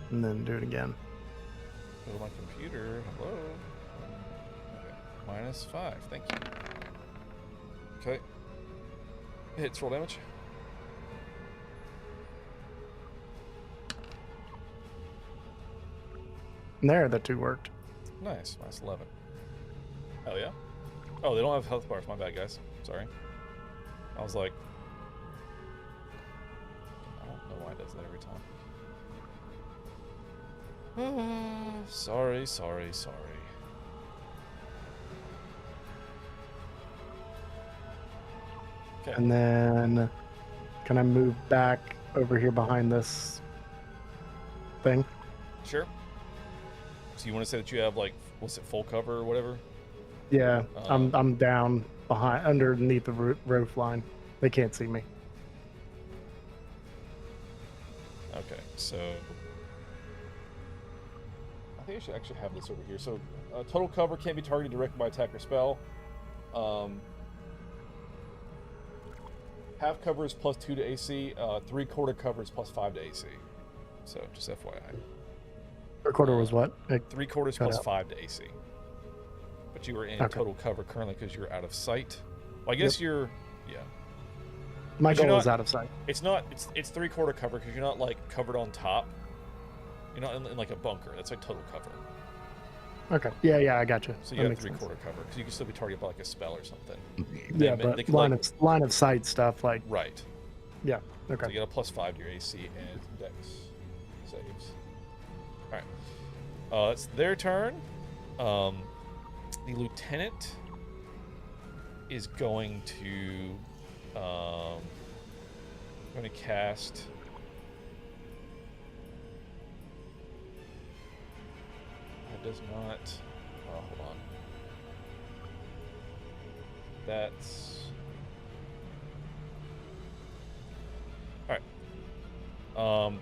[SPEAKER 12] And then do it again.
[SPEAKER 13] Go to my computer. Hello. Okay. -5. Thank you. Okay. Hits, roll damage.
[SPEAKER 12] And there, the 2 worked.
[SPEAKER 13] Nice. -11. Hell yeah. Oh, they don't have health bars. My bad, guys. Sorry. I was like, I don't know why it does that every time. Sorry. Okay.
[SPEAKER 12] And then, can I move back over here behind this thing?
[SPEAKER 13] Sure. So you want to say that you have like, what's it, full cover or whatever?
[SPEAKER 12] Yeah, I'm down behind, underneath the roof line. They can't see me.
[SPEAKER 13] Okay, so I think I should actually have this over here. So total cover can't be targeted directly by attack or spell. Half cover is +2 to AC. 3/4 cover is +5 to AC. So just FYI.
[SPEAKER 12] 3/4 was what?
[SPEAKER 13] 3/4 +5 to AC. But you are in total cover currently because you're out of sight. Well, I guess you're, yeah.
[SPEAKER 12] My goal is out of sight.
[SPEAKER 13] It's not. It's 3/4 cover because you're not like covered on top. You're not in like a bunker. That's like total cover.
[SPEAKER 12] Okay. Yeah, I got you.
[SPEAKER 13] So you have 3/4 cover because you can still be targeted by like a spell or something.
[SPEAKER 12] Yeah, but line of sight stuff like.
[SPEAKER 13] Right.
[SPEAKER 12] Yeah. Okay.
[SPEAKER 13] So you get a +5 to your AC and Dex saves. All right. It's their turn. The lieutenant is going to cast it does not hold on, that's all right.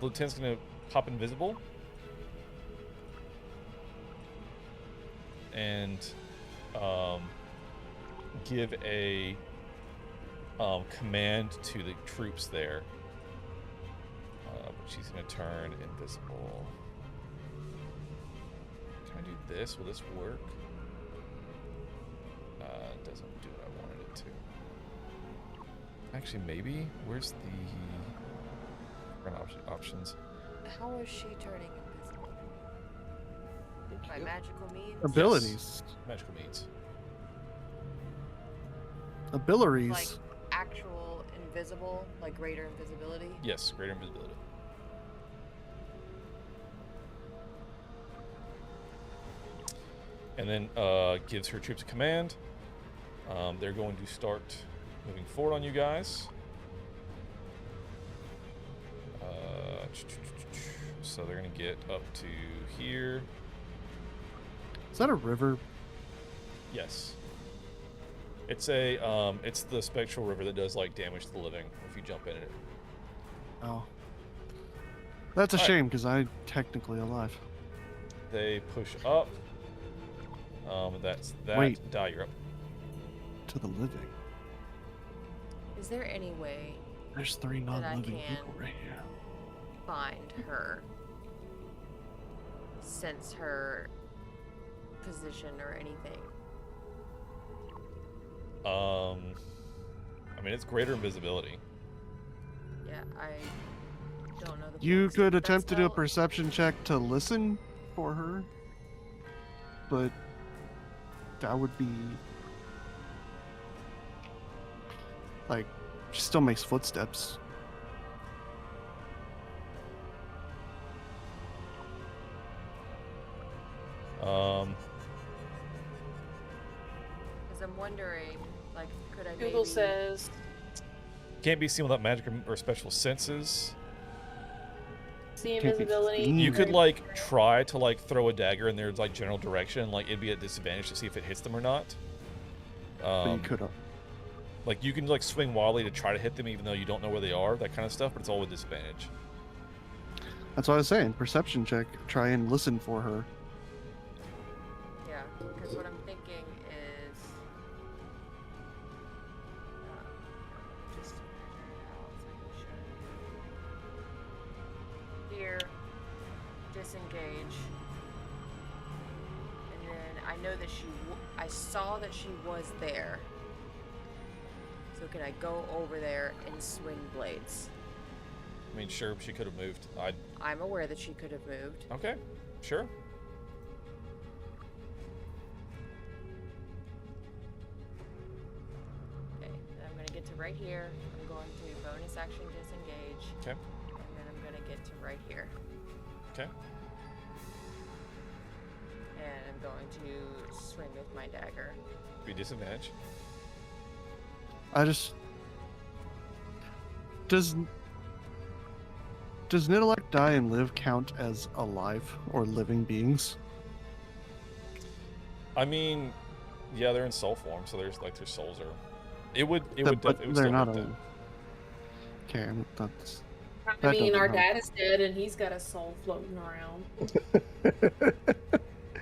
[SPEAKER 13] Lieutenant's gonna pop invisible and give a command to the troops there. But she's going to turn invisible. Can I do this? Will this work? It doesn't do what I wanted it to. Actually, maybe. Where's the options?
[SPEAKER 8] How is she turning invisible? By magical means?
[SPEAKER 14] Abilities.
[SPEAKER 13] Yes. Magical means.
[SPEAKER 14] Abilities.
[SPEAKER 8] Like actual invisible, like greater invisibility?
[SPEAKER 13] Yes, greater invisibility. And then gives her troops a command. They're going to start moving forward on you guys. So they're gonna get up to here.
[SPEAKER 14] Is that a river?
[SPEAKER 13] Yes. It's it's the spectral river that does like damage to the living if you jump in it.
[SPEAKER 14] Oh. That's a
[SPEAKER 13] All right.
[SPEAKER 14] shame because I'm technically alive.
[SPEAKER 13] They push up. That's that.
[SPEAKER 14] Wait.
[SPEAKER 13] Die, you're up.
[SPEAKER 14] To the living.
[SPEAKER 8] Is there any way
[SPEAKER 14] There's 3
[SPEAKER 8] that I
[SPEAKER 14] non-living
[SPEAKER 8] can
[SPEAKER 14] people right here.
[SPEAKER 8] find her, sense her position or anything?
[SPEAKER 13] I mean, it's greater invisibility.
[SPEAKER 8] Yeah, I don't know the
[SPEAKER 14] You
[SPEAKER 8] basics
[SPEAKER 14] could
[SPEAKER 8] of that
[SPEAKER 14] attempt to do a
[SPEAKER 8] spell.
[SPEAKER 14] perception check to listen for her, but that would be like she still makes footsteps.
[SPEAKER 8] Because I'm wondering, like, could I
[SPEAKER 7] Google
[SPEAKER 8] maybe...
[SPEAKER 7] says
[SPEAKER 13] Can't be seen without magic or special senses.
[SPEAKER 7] see invisibility.
[SPEAKER 13] You could like try to like throw a dagger in their like general direction, like it'd be at disadvantage to see if it hits them or not.
[SPEAKER 14] But you could
[SPEAKER 13] Like you can like swing wildly to try to hit them even though you don't know where they are, that kind of stuff, but it's all with disadvantage.
[SPEAKER 14] That's what I was saying. Perception check. Try and listen for her.
[SPEAKER 8] Yeah, because what I'm thinking is... just here, disengage, and then I know that I saw that she was there. So can I go over there and swing blades?
[SPEAKER 13] I mean, sure, she could have moved.
[SPEAKER 8] I'm aware that she could have moved.
[SPEAKER 13] Okay, sure.
[SPEAKER 8] Okay, then I'm gonna get to right here. I'm going to bonus action disengage.
[SPEAKER 13] Okay.
[SPEAKER 8] And then I'm gonna get to right here.
[SPEAKER 13] Okay.
[SPEAKER 8] And I'm going to swing with my dagger.
[SPEAKER 13] Be disadvantage.
[SPEAKER 14] I just does Nidalek die and live count as alive or living beings?
[SPEAKER 13] I mean, yeah, they're in soul form, so there's like their souls are. It would
[SPEAKER 14] But
[SPEAKER 13] it would
[SPEAKER 14] they're
[SPEAKER 13] still
[SPEAKER 14] not
[SPEAKER 13] hurt
[SPEAKER 14] a.
[SPEAKER 13] them.
[SPEAKER 14] Okay, that's.
[SPEAKER 19] I
[SPEAKER 14] that
[SPEAKER 19] mean,
[SPEAKER 14] doesn't
[SPEAKER 19] our
[SPEAKER 14] help.
[SPEAKER 19] dad is dead, and he's got a soul floating around.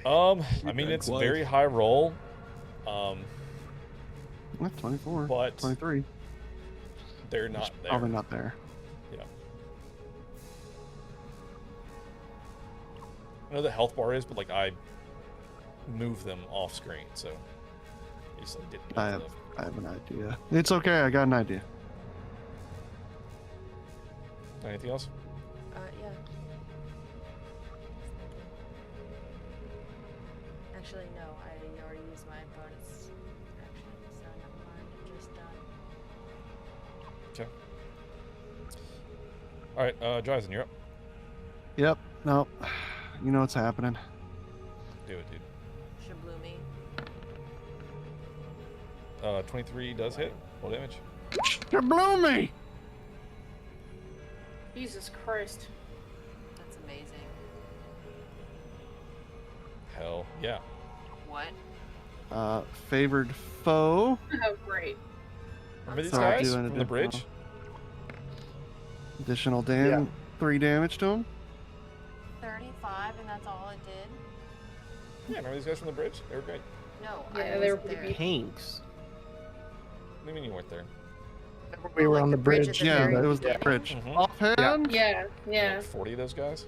[SPEAKER 13] I mean, it's very high roll.
[SPEAKER 14] What, 24?
[SPEAKER 13] But
[SPEAKER 14] 23.
[SPEAKER 13] They're not there.
[SPEAKER 14] Probably not there.
[SPEAKER 13] Yeah. I know the health bar is, but like I move them off screen, so you just like, didn't.
[SPEAKER 14] I have an idea. It's okay. I got an idea.
[SPEAKER 13] Anything else?
[SPEAKER 8] Yeah. Actually, no. I already used my bonus action, so never mind. I'm just done.
[SPEAKER 13] Okay. All right, Dryzen, you're up.
[SPEAKER 14] Yep. No. You know what's happening.
[SPEAKER 13] Do it, dude.
[SPEAKER 8] Shabloomy.
[SPEAKER 13] 23 does hit. Full damage.
[SPEAKER 14] You blew me!
[SPEAKER 19] Jesus Christ.
[SPEAKER 8] That's amazing.
[SPEAKER 13] Hell yeah.
[SPEAKER 8] What?
[SPEAKER 14] Favored foe.
[SPEAKER 19] Oh, great.
[SPEAKER 13] Remember these
[SPEAKER 14] Sorry,
[SPEAKER 13] guys
[SPEAKER 14] doing
[SPEAKER 13] from the bridge?
[SPEAKER 14] Additional damage. 3 damage to him.
[SPEAKER 8] 35, and that's all it did?
[SPEAKER 13] Yeah, remember these guys from the bridge? They were great.
[SPEAKER 8] No,
[SPEAKER 19] Yeah,
[SPEAKER 8] I
[SPEAKER 19] they were
[SPEAKER 8] wasn't there.
[SPEAKER 15] Tanks.
[SPEAKER 13] What do you mean you weren't there?
[SPEAKER 12] We were on the
[SPEAKER 8] bridge at
[SPEAKER 12] bridge.
[SPEAKER 8] the
[SPEAKER 14] Yeah,
[SPEAKER 8] very
[SPEAKER 14] it was the
[SPEAKER 8] beginning?
[SPEAKER 14] bridge.
[SPEAKER 13] Mhm.
[SPEAKER 14] Offhand?
[SPEAKER 19] Yeah, yeah.
[SPEAKER 13] Like 40 of those guys?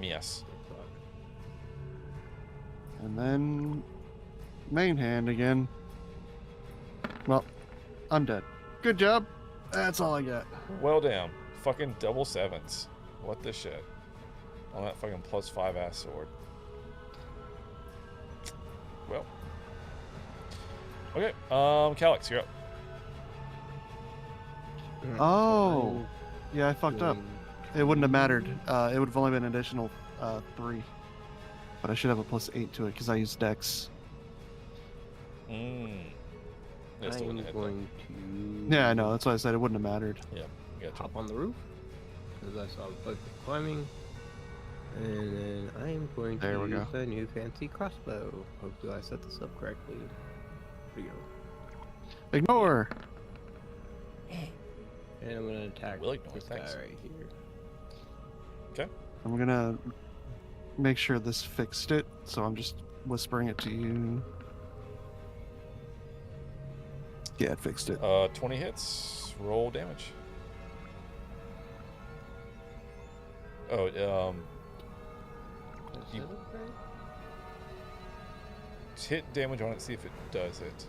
[SPEAKER 13] Yes.
[SPEAKER 14] And then main hand again. Well, I'm dead. Good job. That's all I got.
[SPEAKER 13] Well, damn. Fucking double sevens. What the shit? On that fucking +5 ass sword. Well. Okay, Calix, you're up.
[SPEAKER 14] Oh. Yeah, I fucked up. It wouldn't have mattered. It would have only been an additional 3. But I should have a +8 to it because I used Dex.
[SPEAKER 13] Yeah, still wouldn't
[SPEAKER 15] I'm
[SPEAKER 13] have hit,
[SPEAKER 15] going to.
[SPEAKER 14] Yeah, I know. That's why I said it wouldn't have mattered.
[SPEAKER 13] Yeah, gotcha.
[SPEAKER 15] Hop on the roof because I saw the bug climbing, and then I am going to
[SPEAKER 14] There we
[SPEAKER 15] use
[SPEAKER 14] go.
[SPEAKER 15] a new fancy crossbow. Hopefully, I set this up correctly. Here we go.
[SPEAKER 14] Ignore.
[SPEAKER 15] And I'm gonna attack
[SPEAKER 13] Will ignore,
[SPEAKER 15] this
[SPEAKER 13] thanks.
[SPEAKER 15] guy right here.
[SPEAKER 13] Okay.
[SPEAKER 14] I'm gonna make sure this fixed it, so I'm just whispering it to you. Yeah, it fixed it.
[SPEAKER 13] 20 hits. Roll damage. Oh, you hit damage on it. See if it does it.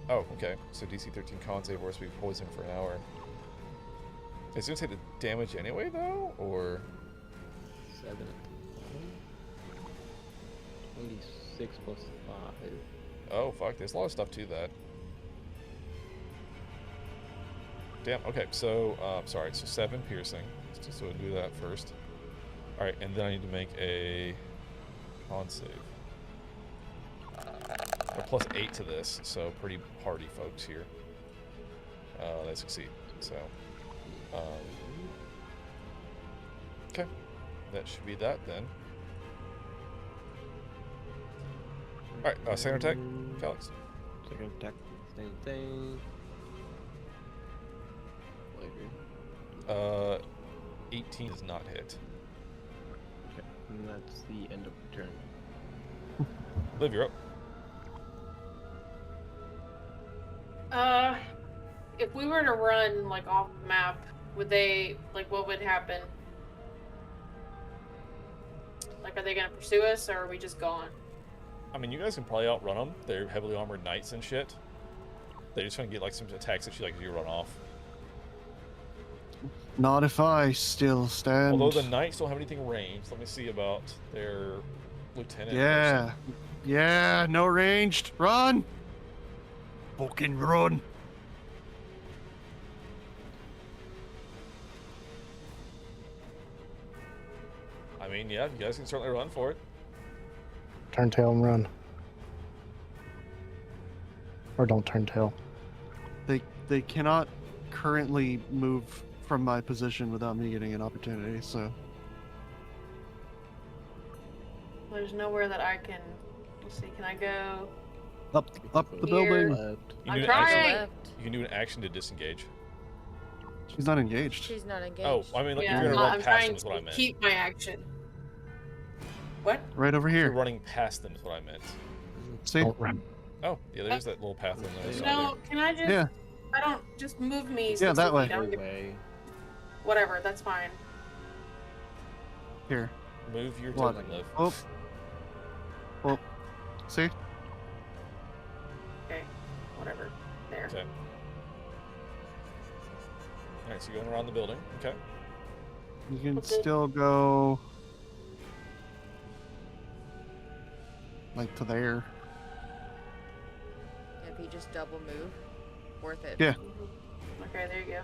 [SPEAKER 13] Oh, okay. So DC 13 con save or be poisoned for an hour. Is it gonna take the damage anyway, though, or
[SPEAKER 15] 7, 26 plus 5.
[SPEAKER 13] Oh fuck, there's a lot of stuff to that. Damn. Okay, so sorry. So 7 piercing. So we'll do that first. All right, and then I need to make a con save. A plus 8 to this, so pretty hardy folks here. They succeed. So, okay, that should be that then. All right, second attack, Alex.
[SPEAKER 15] Second attack, same thing.
[SPEAKER 13] 18 does not hit.
[SPEAKER 15] Okay, and that's the end of the turn.
[SPEAKER 13] Liv, you're up.
[SPEAKER 19] If we were to run like off the map, would they what would happen? Like, are they gonna pursue us, or are we just gone?
[SPEAKER 13] I mean, you guys can probably outrun them. They're heavily armored knights and shit. They're just trying to get like some attacks that you like as you run off.
[SPEAKER 14] Not if I still stand.
[SPEAKER 13] Although the knights don't have anything ranged. Let me see about their lieutenant.
[SPEAKER 14] Yeah. Yeah, no ranged. Run! Fucking run!
[SPEAKER 13] I mean, yeah, you guys can certainly run for it.
[SPEAKER 12] Turn tail and run. Or don't turn tail.
[SPEAKER 14] They cannot currently move from my position without me getting an opportunity, so.
[SPEAKER 19] There's nowhere that I can. Let's see. Can I go?
[SPEAKER 14] Up the
[SPEAKER 19] Here.
[SPEAKER 14] building.
[SPEAKER 13] You
[SPEAKER 19] I'm
[SPEAKER 13] can do an
[SPEAKER 19] trying.
[SPEAKER 13] action. You can do an action to disengage.
[SPEAKER 14] She's not engaged.
[SPEAKER 8] She's not engaged.
[SPEAKER 13] Oh, I mean, like,
[SPEAKER 19] Yeah,
[SPEAKER 13] you're gonna run
[SPEAKER 19] I'm
[SPEAKER 13] past them
[SPEAKER 19] trying
[SPEAKER 13] is what I
[SPEAKER 19] to
[SPEAKER 13] meant.
[SPEAKER 19] keep my action. What?
[SPEAKER 14] Right over here.
[SPEAKER 13] You're running past them is what I meant.
[SPEAKER 14] See?
[SPEAKER 13] Oh, yeah, there's that little path on the side
[SPEAKER 19] No, can I just?
[SPEAKER 14] Yeah.
[SPEAKER 19] I don't just move me.
[SPEAKER 14] Yeah,
[SPEAKER 19] 60
[SPEAKER 14] that way.
[SPEAKER 19] feet. I don't give- Whatever, that's fine.
[SPEAKER 14] Here.
[SPEAKER 13] there. Move your
[SPEAKER 14] What?
[SPEAKER 13] token, Liv.
[SPEAKER 14] Oh. Oh. See?
[SPEAKER 19] Okay, whatever. There.
[SPEAKER 13] Okay. Alright, so you're going around the building. Okay.
[SPEAKER 14] You can still go like to there.
[SPEAKER 8] If you just double move, worth it.
[SPEAKER 14] Yeah.
[SPEAKER 19] Okay, there you go.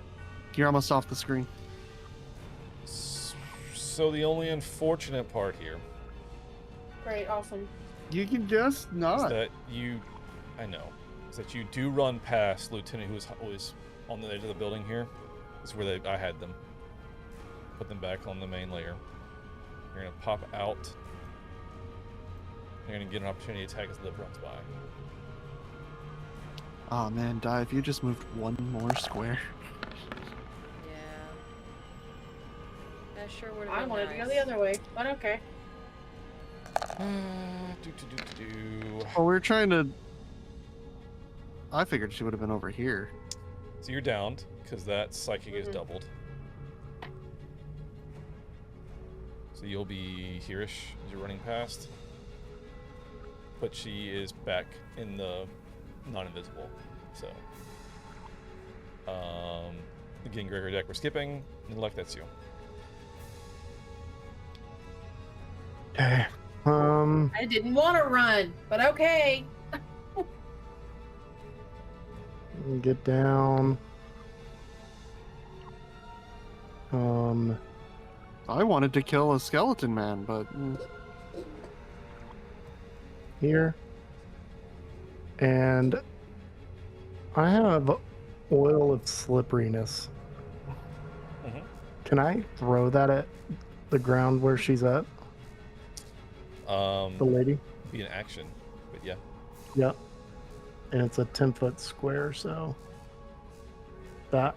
[SPEAKER 14] You're almost off the screen.
[SPEAKER 13] So the only unfortunate part here
[SPEAKER 19] Great, awesome.
[SPEAKER 14] You can just
[SPEAKER 13] is
[SPEAKER 14] not.
[SPEAKER 13] that you, I know, is that you do run past Lieutenant, who was on the edge of the building here. This is where I had them. Put them back on the main layer. You're gonna pop out. You're gonna get an opportunity to attack as Liv runs by.
[SPEAKER 14] Oh man, Die, if you just moved one more square.
[SPEAKER 8] That sure would have
[SPEAKER 19] I
[SPEAKER 8] been
[SPEAKER 19] wanted to go
[SPEAKER 8] nice.
[SPEAKER 19] the other way, but okay.
[SPEAKER 14] Oh, we're trying to. I figured she would have been over here.
[SPEAKER 13] So you're downed, because that psychic is doubled. So you'll be here-ish as you're running past. But she is back in the non-invisible, so. Again, Gregory deck, we're skipping. Luck, that's you.
[SPEAKER 12] Okay.
[SPEAKER 19] I didn't want to run, but okay.
[SPEAKER 12] Get down.
[SPEAKER 14] I wanted to kill a skeleton man, but
[SPEAKER 12] Here. And I have oil of slipperiness.
[SPEAKER 13] Mhm.
[SPEAKER 12] Can I throw that at the ground where she's at? The lady?
[SPEAKER 13] Be an action, but yeah.
[SPEAKER 12] Yep. And it's a 10-foot square, so that.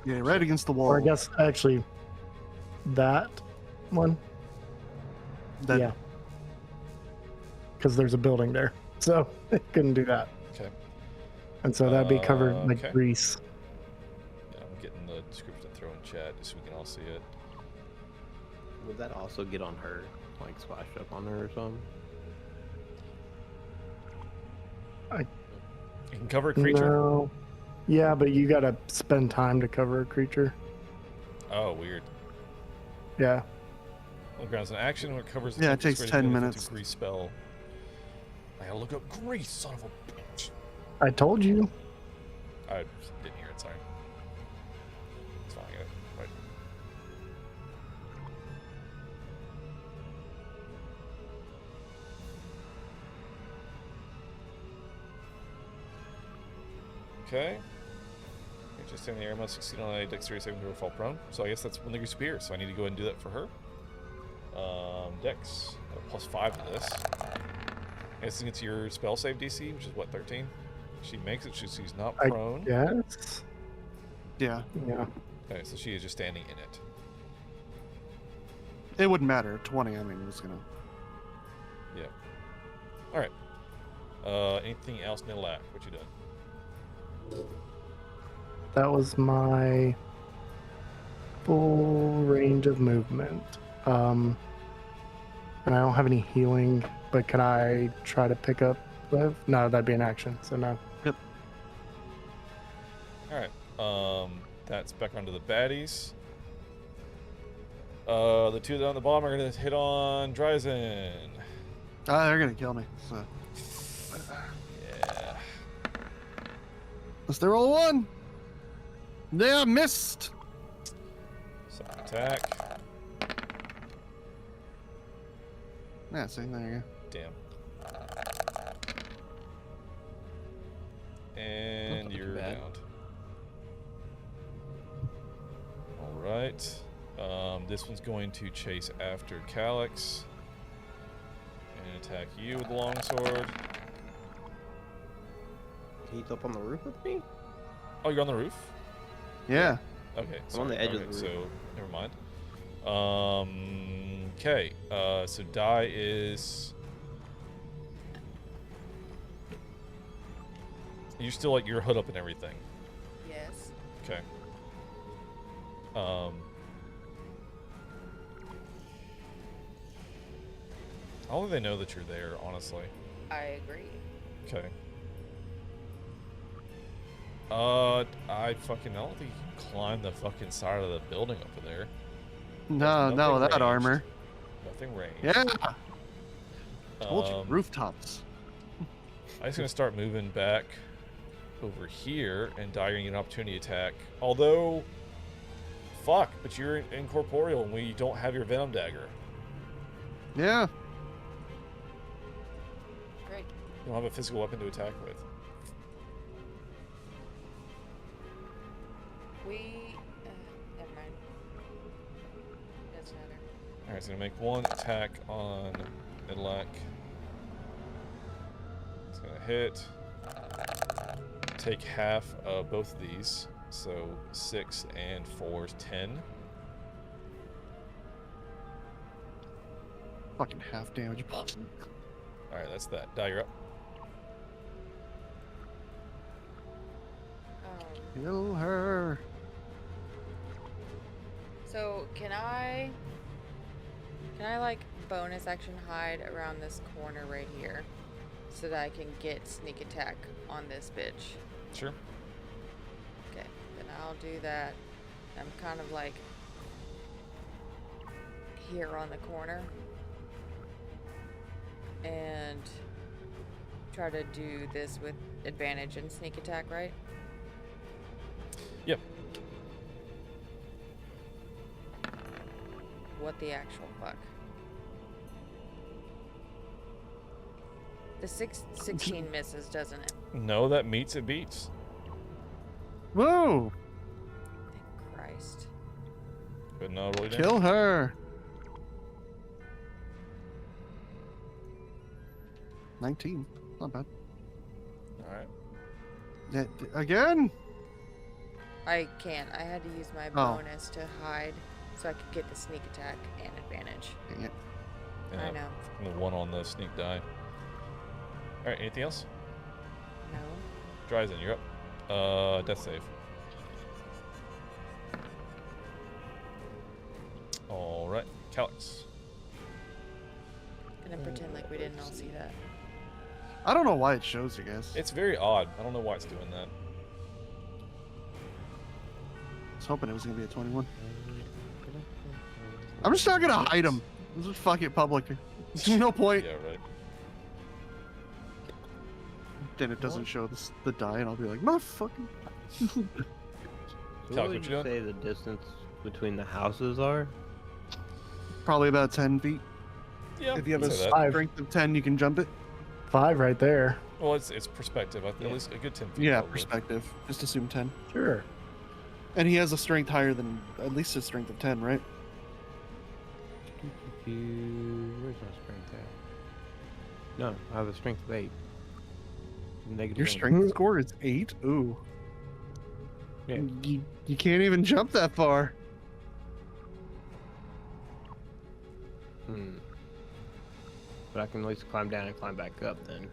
[SPEAKER 14] yeah, right against the wall.
[SPEAKER 12] Or I guess actually that one.
[SPEAKER 14] That-
[SPEAKER 12] Yeah. Because there's a building there, so it couldn't do that.
[SPEAKER 13] Okay.
[SPEAKER 12] And so that'd be covered like
[SPEAKER 13] okay.
[SPEAKER 12] grease.
[SPEAKER 13] Yeah, I'm getting the description to throw in chat just so we can all see it.
[SPEAKER 15] Would that also get on her? Like splash up on her or something?
[SPEAKER 13] You can cover a creature?
[SPEAKER 12] No. Yeah, but you gotta spend time to cover a creature.
[SPEAKER 13] Oh, weird.
[SPEAKER 12] Yeah.
[SPEAKER 13] On the ground is an action when it covers the
[SPEAKER 14] Yeah, it
[SPEAKER 13] tempted
[SPEAKER 14] takes
[SPEAKER 13] square
[SPEAKER 14] 10
[SPEAKER 13] to
[SPEAKER 14] minutes.
[SPEAKER 13] grease spell. I gotta look up grease, son of a bitch.
[SPEAKER 12] I told you.
[SPEAKER 13] I didn't hear it, sorry. It's fine, I get it. Right. Okay. Just in the air must succeed on a dexterity saving throw or fall prone. So I guess that's one degree superior, so I need to go ahead and do that for her. Dex, +5 to this. I guess it's your spell save DC, which is what, 13? She makes it, she's not prone.
[SPEAKER 12] Yes.
[SPEAKER 14] Yeah.
[SPEAKER 12] Yeah.
[SPEAKER 13] Okay, so she is just standing in it.
[SPEAKER 14] It wouldn't matter. 20, I mean, it's gonna.
[SPEAKER 13] Yeah. Alright. Anything else, Nilak? What you done?
[SPEAKER 12] That was my full range of movement. And I don't have any healing, but can I try to pick up live? No, that'd be an action, so no.
[SPEAKER 14] Yep.
[SPEAKER 13] Alright. That's back onto the baddies. The two down the bottom are gonna hit on Dryzen.
[SPEAKER 14] They're gonna kill me. So.
[SPEAKER 13] Yeah.
[SPEAKER 14] Let's roll a 1. Yeah, missed.
[SPEAKER 13] Second attack.
[SPEAKER 14] Yeah, see, there you go.
[SPEAKER 13] Damn. And you're down. Alright. This one's going to chase after Calyx and attack you with the longsword.
[SPEAKER 15] He's up on the roof with me?
[SPEAKER 13] Oh, you're on the roof?
[SPEAKER 14] Yeah.
[SPEAKER 13] Okay.
[SPEAKER 15] I'm on the edge of the roof.
[SPEAKER 13] So, never mind. Okay. So die is... You're still like your hood up and everything.
[SPEAKER 8] Yes.
[SPEAKER 13] Okay. I don't think they know that you're there, honestly.
[SPEAKER 8] I agree.
[SPEAKER 13] Okay. I fucking don't think you can climb the fucking side of the building over there.
[SPEAKER 14] No, not with that
[SPEAKER 13] ranged.
[SPEAKER 14] armor.
[SPEAKER 13] Nothing ranged.
[SPEAKER 14] Yeah. Told you, rooftops.
[SPEAKER 13] I'm just gonna start moving back over here, and die getting an opportunity attack. Although, fuck, but you're incorporeal, and we don't have your venom dagger.
[SPEAKER 14] Yeah.
[SPEAKER 8] Great.
[SPEAKER 13] You don't have a physical weapon to attack with.
[SPEAKER 8] Never mind. Doesn't matter.
[SPEAKER 13] Alright, so I'm gonna make one attack on Midlack. It's gonna hit. Take half of both of these. So 6 and 4 is 10.
[SPEAKER 14] Fucking half damage.
[SPEAKER 13] Alright, that's that. Die, you're up.
[SPEAKER 14] Kill her.
[SPEAKER 8] So can I like bonus action hide around this corner right here so that I can get sneak attack on this bitch?
[SPEAKER 13] Sure.
[SPEAKER 8] Okay, then I'll do that. I'm kind of like here on the corner and try to do this with advantage and sneak attack, right?
[SPEAKER 13] Yep.
[SPEAKER 8] What the actual fuck? The 16 misses, doesn't it?
[SPEAKER 13] No, that meets it beats.
[SPEAKER 14] Whoa!
[SPEAKER 8] Christ.
[SPEAKER 13] But no, really
[SPEAKER 14] Kill her. 19. Not bad.
[SPEAKER 13] All right.
[SPEAKER 14] Again?
[SPEAKER 13] Oh.
[SPEAKER 8] I can't. I had to use my bonus to hide so I could get the sneak attack and advantage.
[SPEAKER 14] Dang it.
[SPEAKER 8] I know.
[SPEAKER 13] The one on the sneak die. All right. Anything else?
[SPEAKER 8] No.
[SPEAKER 13] Dryzen, you're up. Death save. All right. Calyx.
[SPEAKER 8] Gonna pretend like we didn't all see that.
[SPEAKER 14] I don't know why it shows you guys.
[SPEAKER 13] It's very odd. I don't know why it's doing that.
[SPEAKER 14] I was hoping it was gonna be a 21. I'm just not gonna hide them. This is fuck it public. There's no point.
[SPEAKER 13] Yeah, right.
[SPEAKER 14] Then it doesn't show the die, and I'll be like, motherfucker.
[SPEAKER 15] So what would you say the distance between the houses are?
[SPEAKER 14] Probably about 10 feet.
[SPEAKER 13] Yeah.
[SPEAKER 14] If you have a
[SPEAKER 13] I'd say that.
[SPEAKER 14] strength of 10, you can jump it.
[SPEAKER 12] 5 right there.
[SPEAKER 13] Well, it's perspective. At least a good 10 feet.
[SPEAKER 14] Yeah,
[SPEAKER 13] probably.
[SPEAKER 14] perspective. Just assume 10.
[SPEAKER 12] Sure.
[SPEAKER 14] And he has a strength higher than at least a strength of 10, right?
[SPEAKER 15] Where's my strength at? No, I have a strength of 8. Negative
[SPEAKER 14] Your
[SPEAKER 15] one.
[SPEAKER 14] strength score is 8? Ooh.
[SPEAKER 15] Yeah.
[SPEAKER 14] You can't even jump that far.
[SPEAKER 15] But I can at least climb down and climb back up then.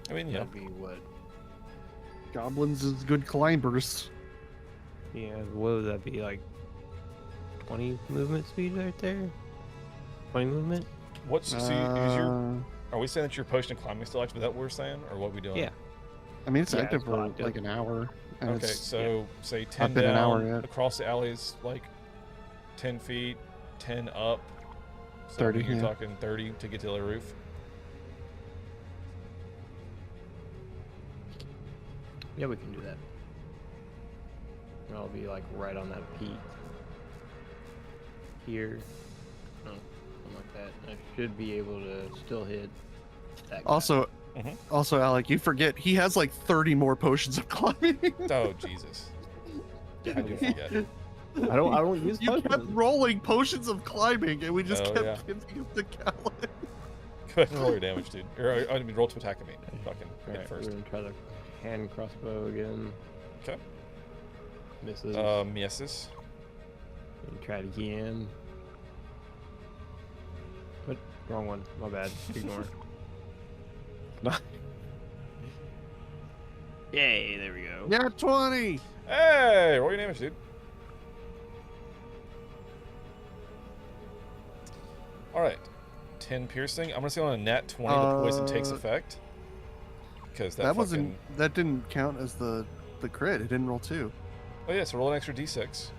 [SPEAKER 13] I mean, yeah.
[SPEAKER 15] That'd be what?
[SPEAKER 14] Goblins is good climbers.
[SPEAKER 15] Yeah, what would that be, like 20 movement speed right there? 20 movement?
[SPEAKER 13] What's is your? Are we saying that your potion of climbing still active? Is that what we're saying, or what are we doing?
[SPEAKER 15] Yeah.
[SPEAKER 14] I mean, it's
[SPEAKER 15] Yeah,
[SPEAKER 14] active
[SPEAKER 15] it's
[SPEAKER 14] for
[SPEAKER 15] active.
[SPEAKER 14] like an hour. and
[SPEAKER 13] Okay,
[SPEAKER 14] it's-
[SPEAKER 13] so say 10
[SPEAKER 14] been
[SPEAKER 13] down
[SPEAKER 14] an hour yet.
[SPEAKER 13] across the alleys, like 10 feet, 10 up. So
[SPEAKER 14] 30,
[SPEAKER 13] you're
[SPEAKER 14] yeah.
[SPEAKER 13] talking 30 to get to the roof.
[SPEAKER 15] Yeah, we can do that. And I'll be like right on that peak. Here. No, something like that. I should be able to still hit that guy.
[SPEAKER 14] Also, Alec, you forget he has like 30 more potions of climbing.
[SPEAKER 13] Oh Jesus! I do forget.
[SPEAKER 15] I don't use
[SPEAKER 14] You
[SPEAKER 15] potions.
[SPEAKER 14] kept rolling potions of climbing, and we just
[SPEAKER 13] Oh,
[SPEAKER 14] kept
[SPEAKER 13] yeah.
[SPEAKER 14] giving him the Callus.
[SPEAKER 13] Go ahead and roll your damage, dude. Or I mean, roll to attack me. Fucking hit
[SPEAKER 15] Alright,
[SPEAKER 13] first.
[SPEAKER 15] we're gonna try the hand crossbow again.
[SPEAKER 13] Okay.
[SPEAKER 15] Misses.
[SPEAKER 13] Misses.
[SPEAKER 15] And try it again. What? Wrong one. My bad. Ignore. Yay, there we go.
[SPEAKER 14] Yeah, 20.
[SPEAKER 13] Hey, roll your damage, dude. All right, 10 piercing. I'm gonna say on a nat 20, the poison takes effect. Because that
[SPEAKER 14] wasn't. That didn't count as the crit. It didn't roll 2.
[SPEAKER 13] Oh yeah, so roll an extra d6.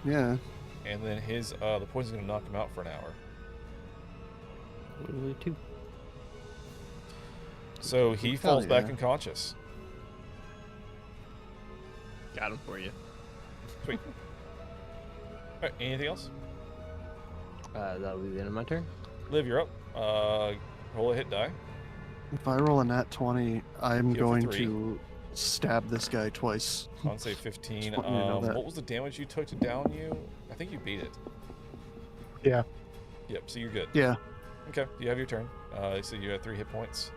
[SPEAKER 14] Yeah.
[SPEAKER 13] And then his the poison's gonna knock him out for an hour.
[SPEAKER 15] Literally 2.
[SPEAKER 13] So he
[SPEAKER 14] Hell
[SPEAKER 13] falls back
[SPEAKER 14] yeah.
[SPEAKER 13] unconscious.
[SPEAKER 15] Got him for you.
[SPEAKER 13] Sweet. All right, anything else?
[SPEAKER 15] That'll be the end of my turn.
[SPEAKER 13] Liv, you're up. Roll a hit die.
[SPEAKER 14] If I roll a nat 20, I'm
[SPEAKER 13] Go for
[SPEAKER 14] going
[SPEAKER 13] 3.
[SPEAKER 14] to stab this guy twice.
[SPEAKER 13] I'll say 15.
[SPEAKER 14] Just want you to know that.
[SPEAKER 13] What was the damage you took to down you? I think you beat it.
[SPEAKER 12] Yeah.
[SPEAKER 13] Yep, so you're good.
[SPEAKER 14] Yeah.
[SPEAKER 13] Okay, you have your turn. So you have 3 hit points.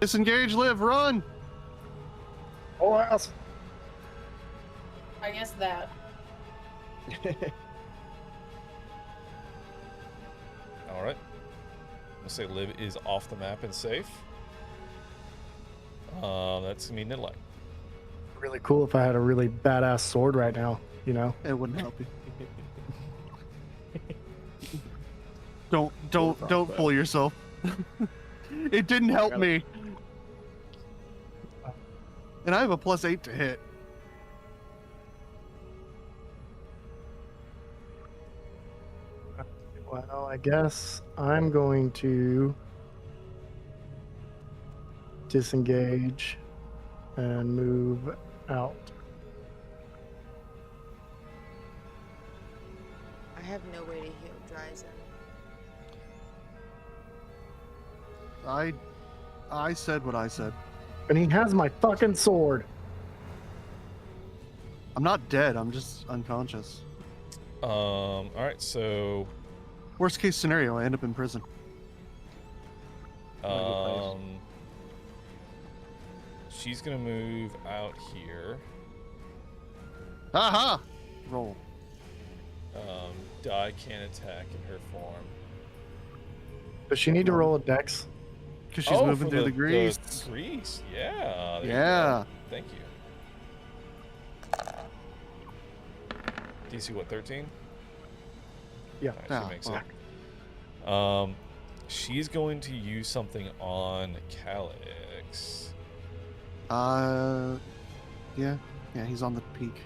[SPEAKER 14] Disengage, Liv, run!
[SPEAKER 12] Oh, ass.
[SPEAKER 19] I guess that.
[SPEAKER 13] All right. We'll say Liv is off the map and safe. That's gonna be Nidlek.
[SPEAKER 12] Really cool if I had a really badass sword right now, you know?
[SPEAKER 14] It wouldn't help you. Don't fool yourself. It didn't help me. And I have a +8 to hit.
[SPEAKER 12] Well, I guess I'm going to disengage and move out.
[SPEAKER 8] have no way to heal Dryzen.
[SPEAKER 14] I said what I said.
[SPEAKER 12] And he has my fucking sword.
[SPEAKER 14] I'm not dead. I'm just unconscious.
[SPEAKER 13] All right, so
[SPEAKER 14] Worst case scenario, I end up in prison.
[SPEAKER 13] she's gonna move out here.
[SPEAKER 14] Aha! Roll.
[SPEAKER 13] Die can't attack in her form.
[SPEAKER 12] Does she need to roll a dex?
[SPEAKER 14] Because she's moving
[SPEAKER 13] for
[SPEAKER 14] through the grease.
[SPEAKER 13] The grease, yeah. there you
[SPEAKER 14] Yeah.
[SPEAKER 13] go. Thank you. DC what, 13?
[SPEAKER 12] Yeah.
[SPEAKER 13] Alright, she makes it. She's going to use something on Calyx.
[SPEAKER 14] Yeah, he's on the peak.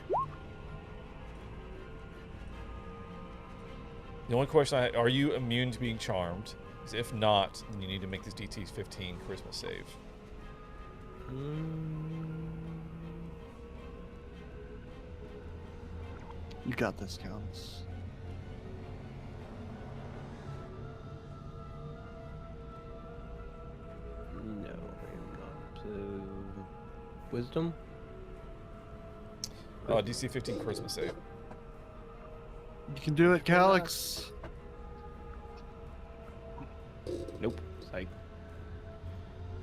[SPEAKER 13] The only question are you immune to being charmed? 'Cause if not, then you need to make this DT 15 charisma save.
[SPEAKER 14] You got this, Kaoz.
[SPEAKER 15] No, I'm not. Wisdom?
[SPEAKER 13] DC 15 charisma save.
[SPEAKER 14] You can do it, Calyx.
[SPEAKER 15] Nope. Psych.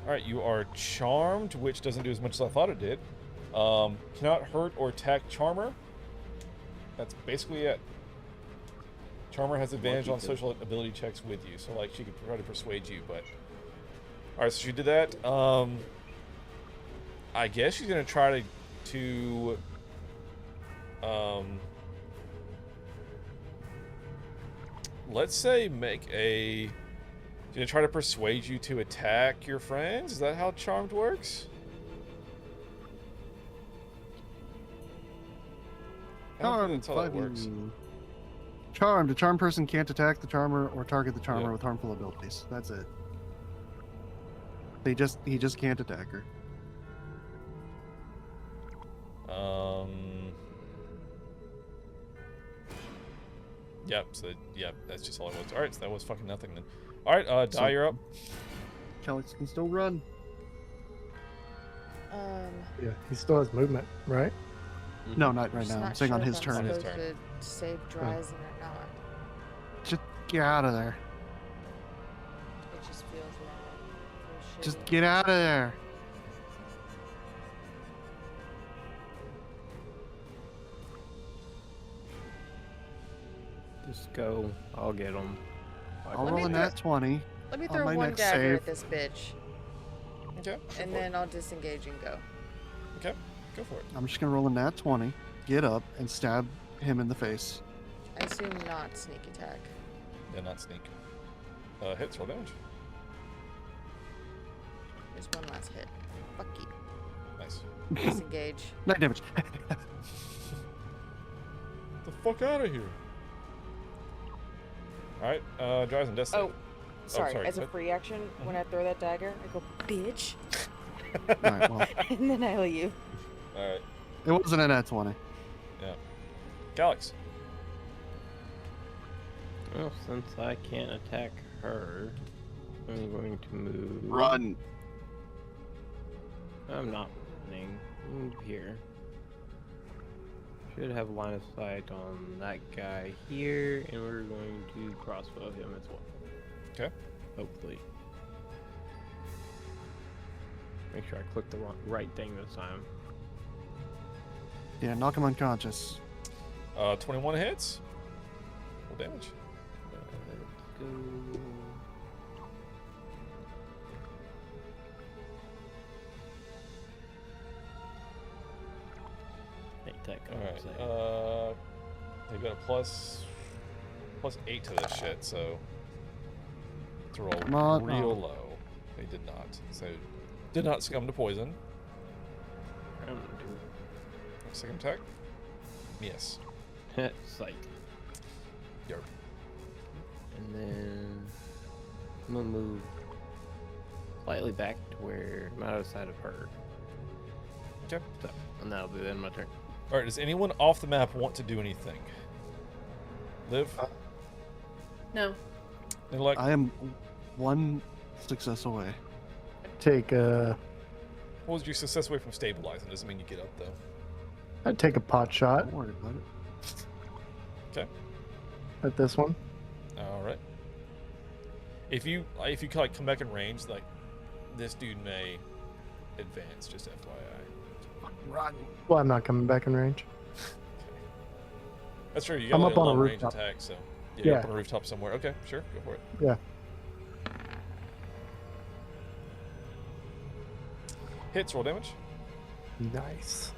[SPEAKER 13] Alright, you are charmed, which doesn't do as much as I thought it did. Cannot hurt or attack Charmer. That's basically it. Charmer has advantage on social ability checks with you, so like she could try to persuade you, but... Alright, so she did that. I guess she's gonna try to let's say make a... She's gonna try to persuade you to attack your friends? Is that how Charmed works?
[SPEAKER 14] Charmed.
[SPEAKER 13] That's how that works.
[SPEAKER 14] Charmed. A charmed person can't attack the charmer or target the charmer with harmful abilities. That's it. He just can't attack her.
[SPEAKER 13] Yep, so that's just all it was. Alright, so that was fucking nothing then. Alright, Die, you're up.
[SPEAKER 14] Calyx can still run.
[SPEAKER 12] Yeah, he still has movement, right?
[SPEAKER 14] No, not right
[SPEAKER 8] Just
[SPEAKER 14] now.
[SPEAKER 8] not
[SPEAKER 14] I'm saying
[SPEAKER 8] sure
[SPEAKER 14] on
[SPEAKER 8] if
[SPEAKER 14] his
[SPEAKER 8] I'm
[SPEAKER 14] turn.
[SPEAKER 8] supposed to save Dryzen or not.
[SPEAKER 14] Just get out of there.
[SPEAKER 8] It just feels wrong.
[SPEAKER 14] Just get out of there.
[SPEAKER 15] Just go. I'll get them.
[SPEAKER 14] I'll roll a nat 20.
[SPEAKER 8] Let me
[SPEAKER 14] on
[SPEAKER 8] throw
[SPEAKER 14] my
[SPEAKER 8] one
[SPEAKER 14] next
[SPEAKER 8] dagger
[SPEAKER 14] save.
[SPEAKER 8] at this bitch.
[SPEAKER 13] Okay.
[SPEAKER 8] And then I'll disengage and go.
[SPEAKER 13] Okay, go for it.
[SPEAKER 14] I'm just gonna roll a nat 20, get up, and stab him in the face.
[SPEAKER 8] I assume not sneak attack.
[SPEAKER 13] Yeah, not sneak. Hits, roll damage.
[SPEAKER 8] There's one last hit. Fuck you.
[SPEAKER 13] Nice.
[SPEAKER 8] Disengage.
[SPEAKER 14] 9 damage.
[SPEAKER 13] Get the fuck out of here. Alright, Dryzen, Death save.
[SPEAKER 8] Oh, sorry.
[SPEAKER 13] sorry.
[SPEAKER 8] As a free action, when I throw that dagger, I go, bitch.
[SPEAKER 14] Alright, well.
[SPEAKER 8] And then I leave.
[SPEAKER 13] Alright.
[SPEAKER 14] It wasn't a nat 20.
[SPEAKER 13] Yeah. Calyx.
[SPEAKER 15] Well, since I can't attack her, I'm going to move.
[SPEAKER 14] Run.
[SPEAKER 15] I'm not running. Move here. Should have line of sight on that guy here, and we're going to crossbow him as well.
[SPEAKER 13] Okay.
[SPEAKER 15] Hopefully. Make sure I click the right thing this time.
[SPEAKER 14] Yeah, knock him unconscious.
[SPEAKER 13] 21 hits. Roll damage.
[SPEAKER 15] Let's go.
[SPEAKER 13] Alright, they've got a plus 8 to this shit, so to roll
[SPEAKER 14] Come on.
[SPEAKER 13] real low. They did not. So did not succumb to poison. Second attack? Yes.
[SPEAKER 15] Psych.
[SPEAKER 13] Yep.
[SPEAKER 15] And then I'm gonna move slightly back to where I'm out of sight of her.
[SPEAKER 13] Okay.
[SPEAKER 15] So, and that'll be then my turn.
[SPEAKER 13] Alright, does anyone off the map want to do anything? Liv?
[SPEAKER 19] No.
[SPEAKER 13] Intellect?
[SPEAKER 14] I am 1 success away.
[SPEAKER 12] Take a.
[SPEAKER 13] What was your success away from stabilizing? Doesn't mean you get up, though.
[SPEAKER 12] I'd take a pot shot.
[SPEAKER 14] Don't worry about it.
[SPEAKER 13] Okay.
[SPEAKER 12] At this one.
[SPEAKER 13] All right. If you like come back in range, like this dude may advance. Just FYI.
[SPEAKER 14] Run.
[SPEAKER 12] Well, I'm not coming back in range.
[SPEAKER 13] That's true. You got
[SPEAKER 12] I'm
[SPEAKER 13] like
[SPEAKER 12] up
[SPEAKER 13] a
[SPEAKER 12] on a
[SPEAKER 13] long range
[SPEAKER 12] rooftop.
[SPEAKER 13] attack, so yeah,
[SPEAKER 12] Yeah.
[SPEAKER 13] Up on a rooftop somewhere. Okay, sure, go for it.
[SPEAKER 12] Yeah.
[SPEAKER 13] Hits, roll damage.
[SPEAKER 12] Nice.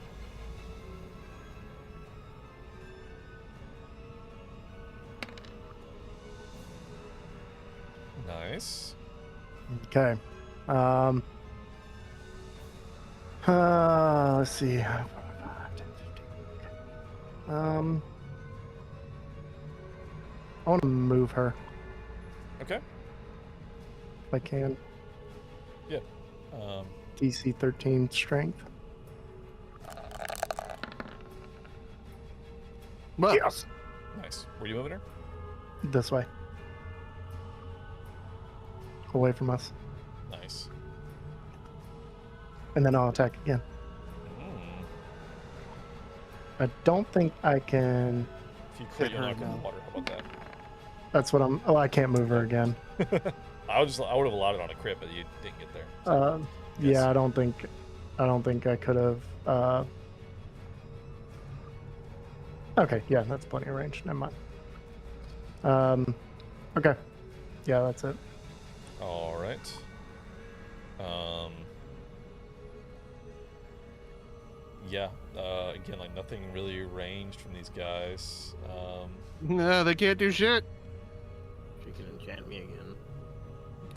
[SPEAKER 13] Nice.
[SPEAKER 12] Okay. Let's see. I want to move her
[SPEAKER 13] Okay.
[SPEAKER 12] if I can.
[SPEAKER 13] Yeah.
[SPEAKER 12] DC 13 strength.
[SPEAKER 14] Yes.
[SPEAKER 13] Nice. Were you moving her?
[SPEAKER 12] This way. Away from us.
[SPEAKER 13] Nice.
[SPEAKER 12] And then I'll attack again. I don't think I can.
[SPEAKER 13] If you crit, you'll knock her in the water. How about that?
[SPEAKER 12] That's what I'm. Oh, I can't move her again.
[SPEAKER 13] I would have allowed it on a crit, but you didn't get there.
[SPEAKER 12] Yeah, I don't think I could have. Okay, yeah, that's plenty of range. Never mind. Okay, yeah, that's it.
[SPEAKER 13] All right. Yeah. Again, like nothing really ranged from these guys.
[SPEAKER 14] No, they can't do shit.
[SPEAKER 15] She can enchant me again.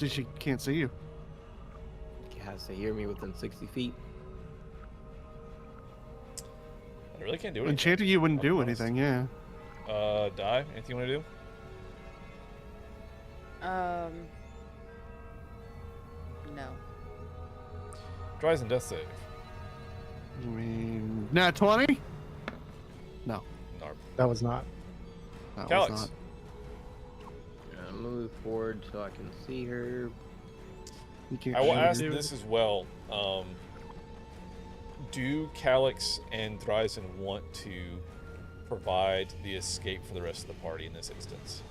[SPEAKER 14] She can't see you.
[SPEAKER 15] She has to hear me within 60 feet.
[SPEAKER 13] I really can't do anything.
[SPEAKER 14] Enchanting you wouldn't do anything, yeah.
[SPEAKER 13] Die. Anything you want to do?
[SPEAKER 8] No.
[SPEAKER 13] Tries and death save.
[SPEAKER 14] I mean, nat 20? No.
[SPEAKER 13] Narp.
[SPEAKER 12] That was not.
[SPEAKER 14] That
[SPEAKER 13] Calyx.
[SPEAKER 14] was not.
[SPEAKER 15] Move forward so I can see her.
[SPEAKER 14] You can't
[SPEAKER 13] I will
[SPEAKER 14] shoot
[SPEAKER 13] ask
[SPEAKER 14] her.
[SPEAKER 13] this as well. Do Calyx and Thryson want to provide the escape for the rest of the party in this instance?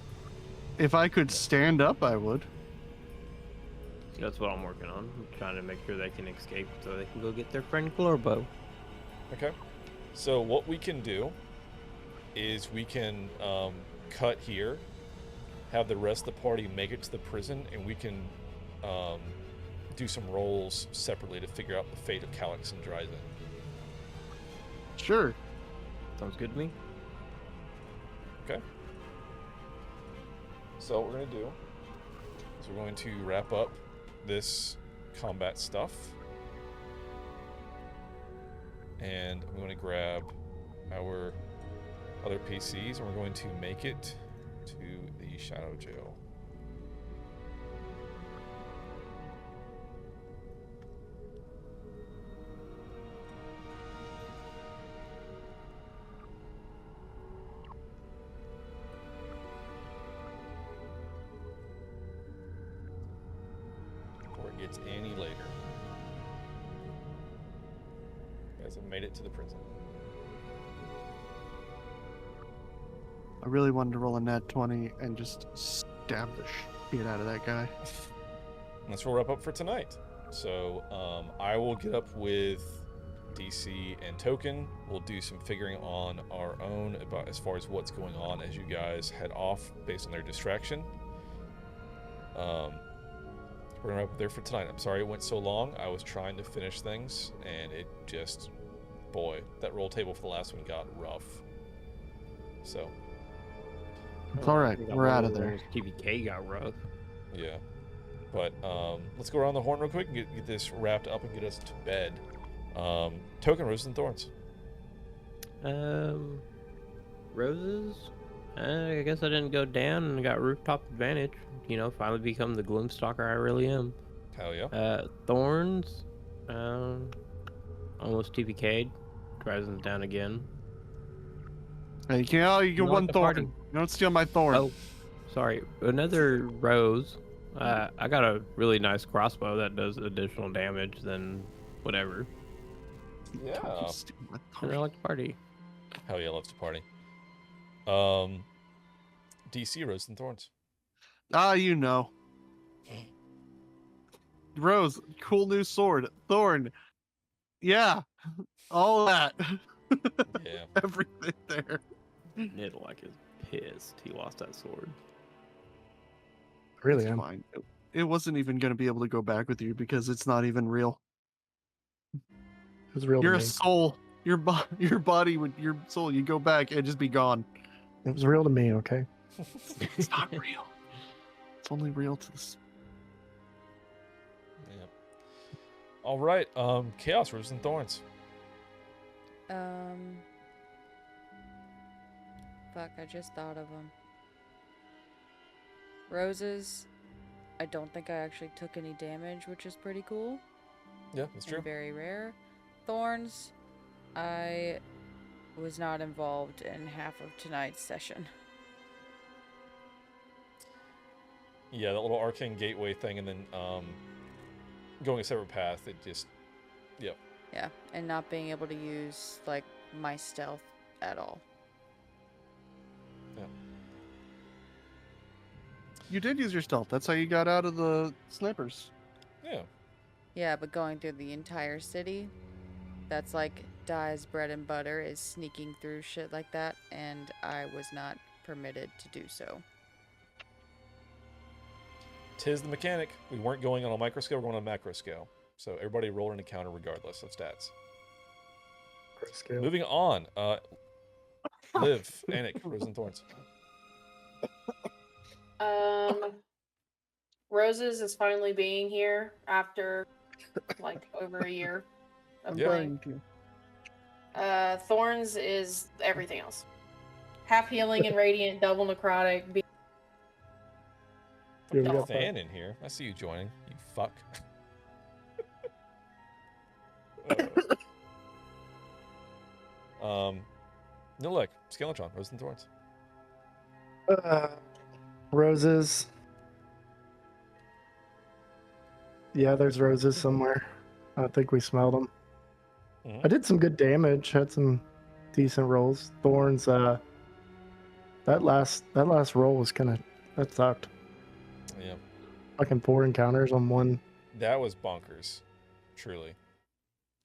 [SPEAKER 14] If I could stand up, I would.
[SPEAKER 15] That's what I'm working on. I'm trying to make sure they can escape so they can go get their friend Glorbo.
[SPEAKER 13] Okay. So what we can do is we can cut here, have the rest of the party make it to the prison, and we can do some rolls separately to figure out the fate of Calyx and Dryzen.
[SPEAKER 14] Sure.
[SPEAKER 15] Sounds good to me.
[SPEAKER 13] Okay. So what we're going to do is we're going to wrap up this combat stuff. And I'm going to grab our other PCs and we're going to make it to the Shadow Jail. Before it gets any later. You guys have made it to the prison.
[SPEAKER 14] I really wanted to roll a nat 20 and just stab the shit out of that guy.
[SPEAKER 13] That's where we're up for tonight. So I will get up with DC and Token. We'll do some figuring on our own about as far as what's going on as you guys head off based on their distraction. We're gonna wrap up there for tonight. I'm sorry it went so long. I was trying to finish things and it just, boy, that roll table for the last one got rough. So.
[SPEAKER 14] It's alright, we're out of there.
[SPEAKER 15] TBK got rough.
[SPEAKER 13] Yeah. But let's go around the horn real quick and get this wrapped up and get us to bed. Token, Roses and Thorns.
[SPEAKER 15] Roses? I guess I didn't go down and got rooftop advantage. You know, finally become the Gloomstalker I really am.
[SPEAKER 13] Hell yeah.
[SPEAKER 15] Thorns? Almost TPK'd. Rises down again.
[SPEAKER 14] Hey, you get one thorn. Don't steal my thorn.
[SPEAKER 15] Oh, sorry. Another rose. I got a really nice crossbow that does additional damage than whatever.
[SPEAKER 13] Yeah.
[SPEAKER 15] And I like to party.
[SPEAKER 13] Hell yeah, loves to party. DC Rose and Thorns.
[SPEAKER 14] You know. Rose, cool new sword. Thorn. Yeah. All that.
[SPEAKER 13] Yeah.
[SPEAKER 14] Everything there.
[SPEAKER 15] Nidalek is pissed. He lost that sword.
[SPEAKER 12] Really
[SPEAKER 14] It's
[SPEAKER 12] am.
[SPEAKER 14] fine. It wasn't even going to be able to go back with you because it's not even real.
[SPEAKER 12] It was real.
[SPEAKER 14] You're
[SPEAKER 12] to
[SPEAKER 14] a
[SPEAKER 12] me.
[SPEAKER 14] soul. Your body with your soul. You go back and just be gone.
[SPEAKER 12] It was real to me. Okay.
[SPEAKER 14] It's not real. It's only real to this.
[SPEAKER 13] Yeah. All right. Chaos Roses and Thorns.
[SPEAKER 8] Fuck, I just thought of them. Roses, I don't think I actually took any damage, which is pretty cool.
[SPEAKER 13] Yeah, that's true.
[SPEAKER 8] And very rare. Thorns, I was not involved in half of tonight's session.
[SPEAKER 13] Yeah, that little arcane gateway thing, and then going a separate path. It just, yep.
[SPEAKER 8] Yeah, and not being able to use like my stealth at all.
[SPEAKER 13] Yeah.
[SPEAKER 14] You did use your stealth. That's how you got out of the snipers.
[SPEAKER 13] Yeah.
[SPEAKER 8] Yeah, but going through the entire city, that's like Dai's bread and butter is sneaking through shit like that, and I was not permitted to do so.
[SPEAKER 13] Tis the mechanic. We weren't going on a micro scale, we're going on a macro scale. So everybody roll an encounter regardless of stats.
[SPEAKER 12] Scale.
[SPEAKER 13] Moving on. Liv, Anic, Rose and Thorns.
[SPEAKER 19] Roses is finally being here after like over a year of playing. Thorns is everything else. Half healing and radiant, double necrotic.
[SPEAKER 13] We got Fan in here. I see you joining. You fuck. Nilek, Scanlitron, Roses and Thorns.
[SPEAKER 12] Roses. Yeah, there's roses somewhere. I think we smelled them. I did some good damage. Had some decent rolls. Thorns. That last roll was that sucked.
[SPEAKER 13] Yeah.
[SPEAKER 12] Fucking 4 encounters on one.
[SPEAKER 13] That was bonkers. Truly.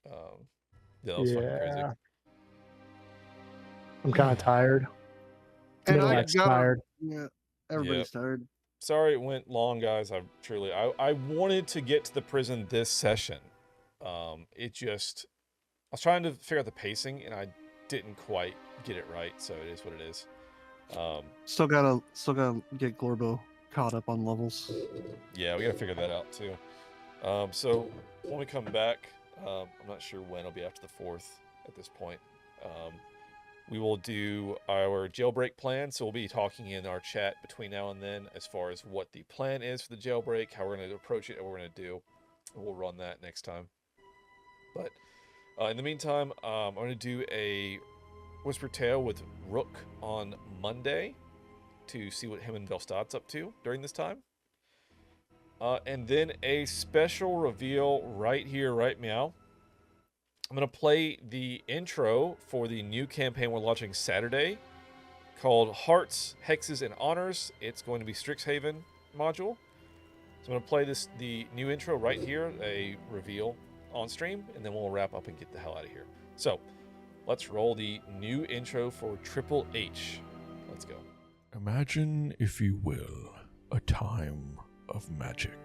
[SPEAKER 13] That was fucking crazy.
[SPEAKER 12] I'm kind of tired.
[SPEAKER 14] And
[SPEAKER 12] Middle-ex tired.
[SPEAKER 14] Yeah, everybody's tired.
[SPEAKER 13] Sorry it went long, guys. I wanted to get to the prison this session. It just, I was trying to figure out the pacing and I didn't quite get it right, so it is what it is.
[SPEAKER 14] Still gotta get Glorbo caught up on levels.
[SPEAKER 13] Yeah, we gotta figure that out too. So when we come back, I'm not sure when. It'll be after the 4th at this point. We will do our jailbreak plan, so we'll be talking in our chat between now and then as far as what the plan is for the jailbreak, how we're going to approach it, and what we're going to do. We'll run that next time. But in the meantime, I'm going to do a Whisper Tale with Rook on Monday to see what him and Velstad's up to during this time. And then a special reveal right here, right meow. I'm going to play the intro for the new campaign we're launching Saturday called Hearts, Hexes, and Honors. It's going to be Strixhaven module. So I'm going to play the new intro right here, a reveal on stream, and then we'll wrap up and get the hell out of here. So let's roll the new intro for Triple H. Let's go.
[SPEAKER 1] Imagine, if you will, a time of magic.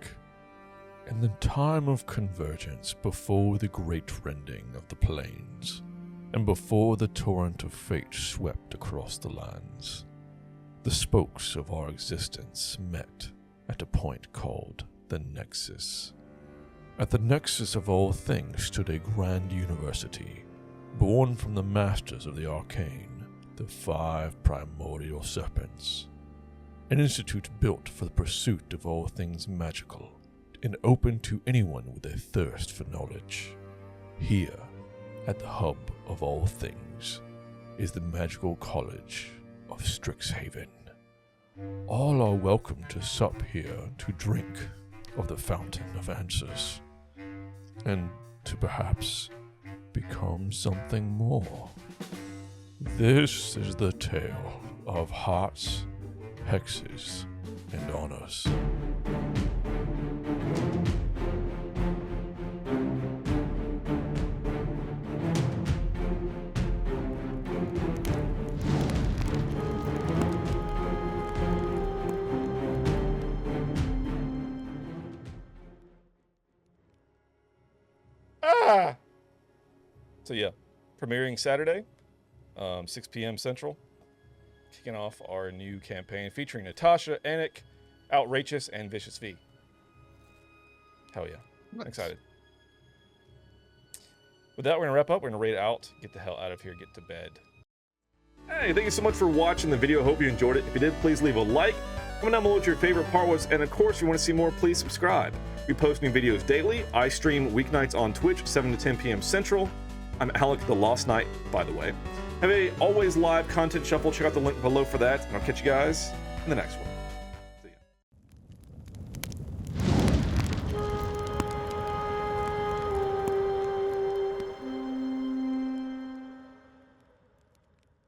[SPEAKER 1] In the time of convergence before the great rending of the plains, and before the torrent of fate swept across the lands, the spokes of our existence met at a point called the Nexus. At the nexus of all things stood a grand university, born from the masters of the arcane, the 5 primordial serpents. An institute built for the pursuit of all things magical, and open to anyone with a thirst for knowledge. Here, at the hub of all things, is the Magical College of Strixhaven. All are welcome to sup here to drink of the Fountain of Answers, and to perhaps become something more. This is the tale of hearts, hexes, and honors.
[SPEAKER 13] So yeah, premiering Saturday, 6 p.m. Central. Kicking off our new campaign featuring Natasha, Anic, Outrageous, and Vicious V. Hell yeah.
[SPEAKER 14] Nice.
[SPEAKER 13] Excited. With that, we're going to wrap up. We're going to raid out, get the hell out of here, get to bed. Hey, thank you so much for watching the video. Hope you enjoyed it. If you did, please leave a like. Comment down below what your favorite part was. And of course, if you want to see more, please subscribe. We post new videos daily. I stream weeknights on Twitch, 7 to 10 p.m. Central. I'm Alek the Lost Knight, by the way. Have a always live content shuffle. Check out the link below for that. And I'll catch you guys in the next one.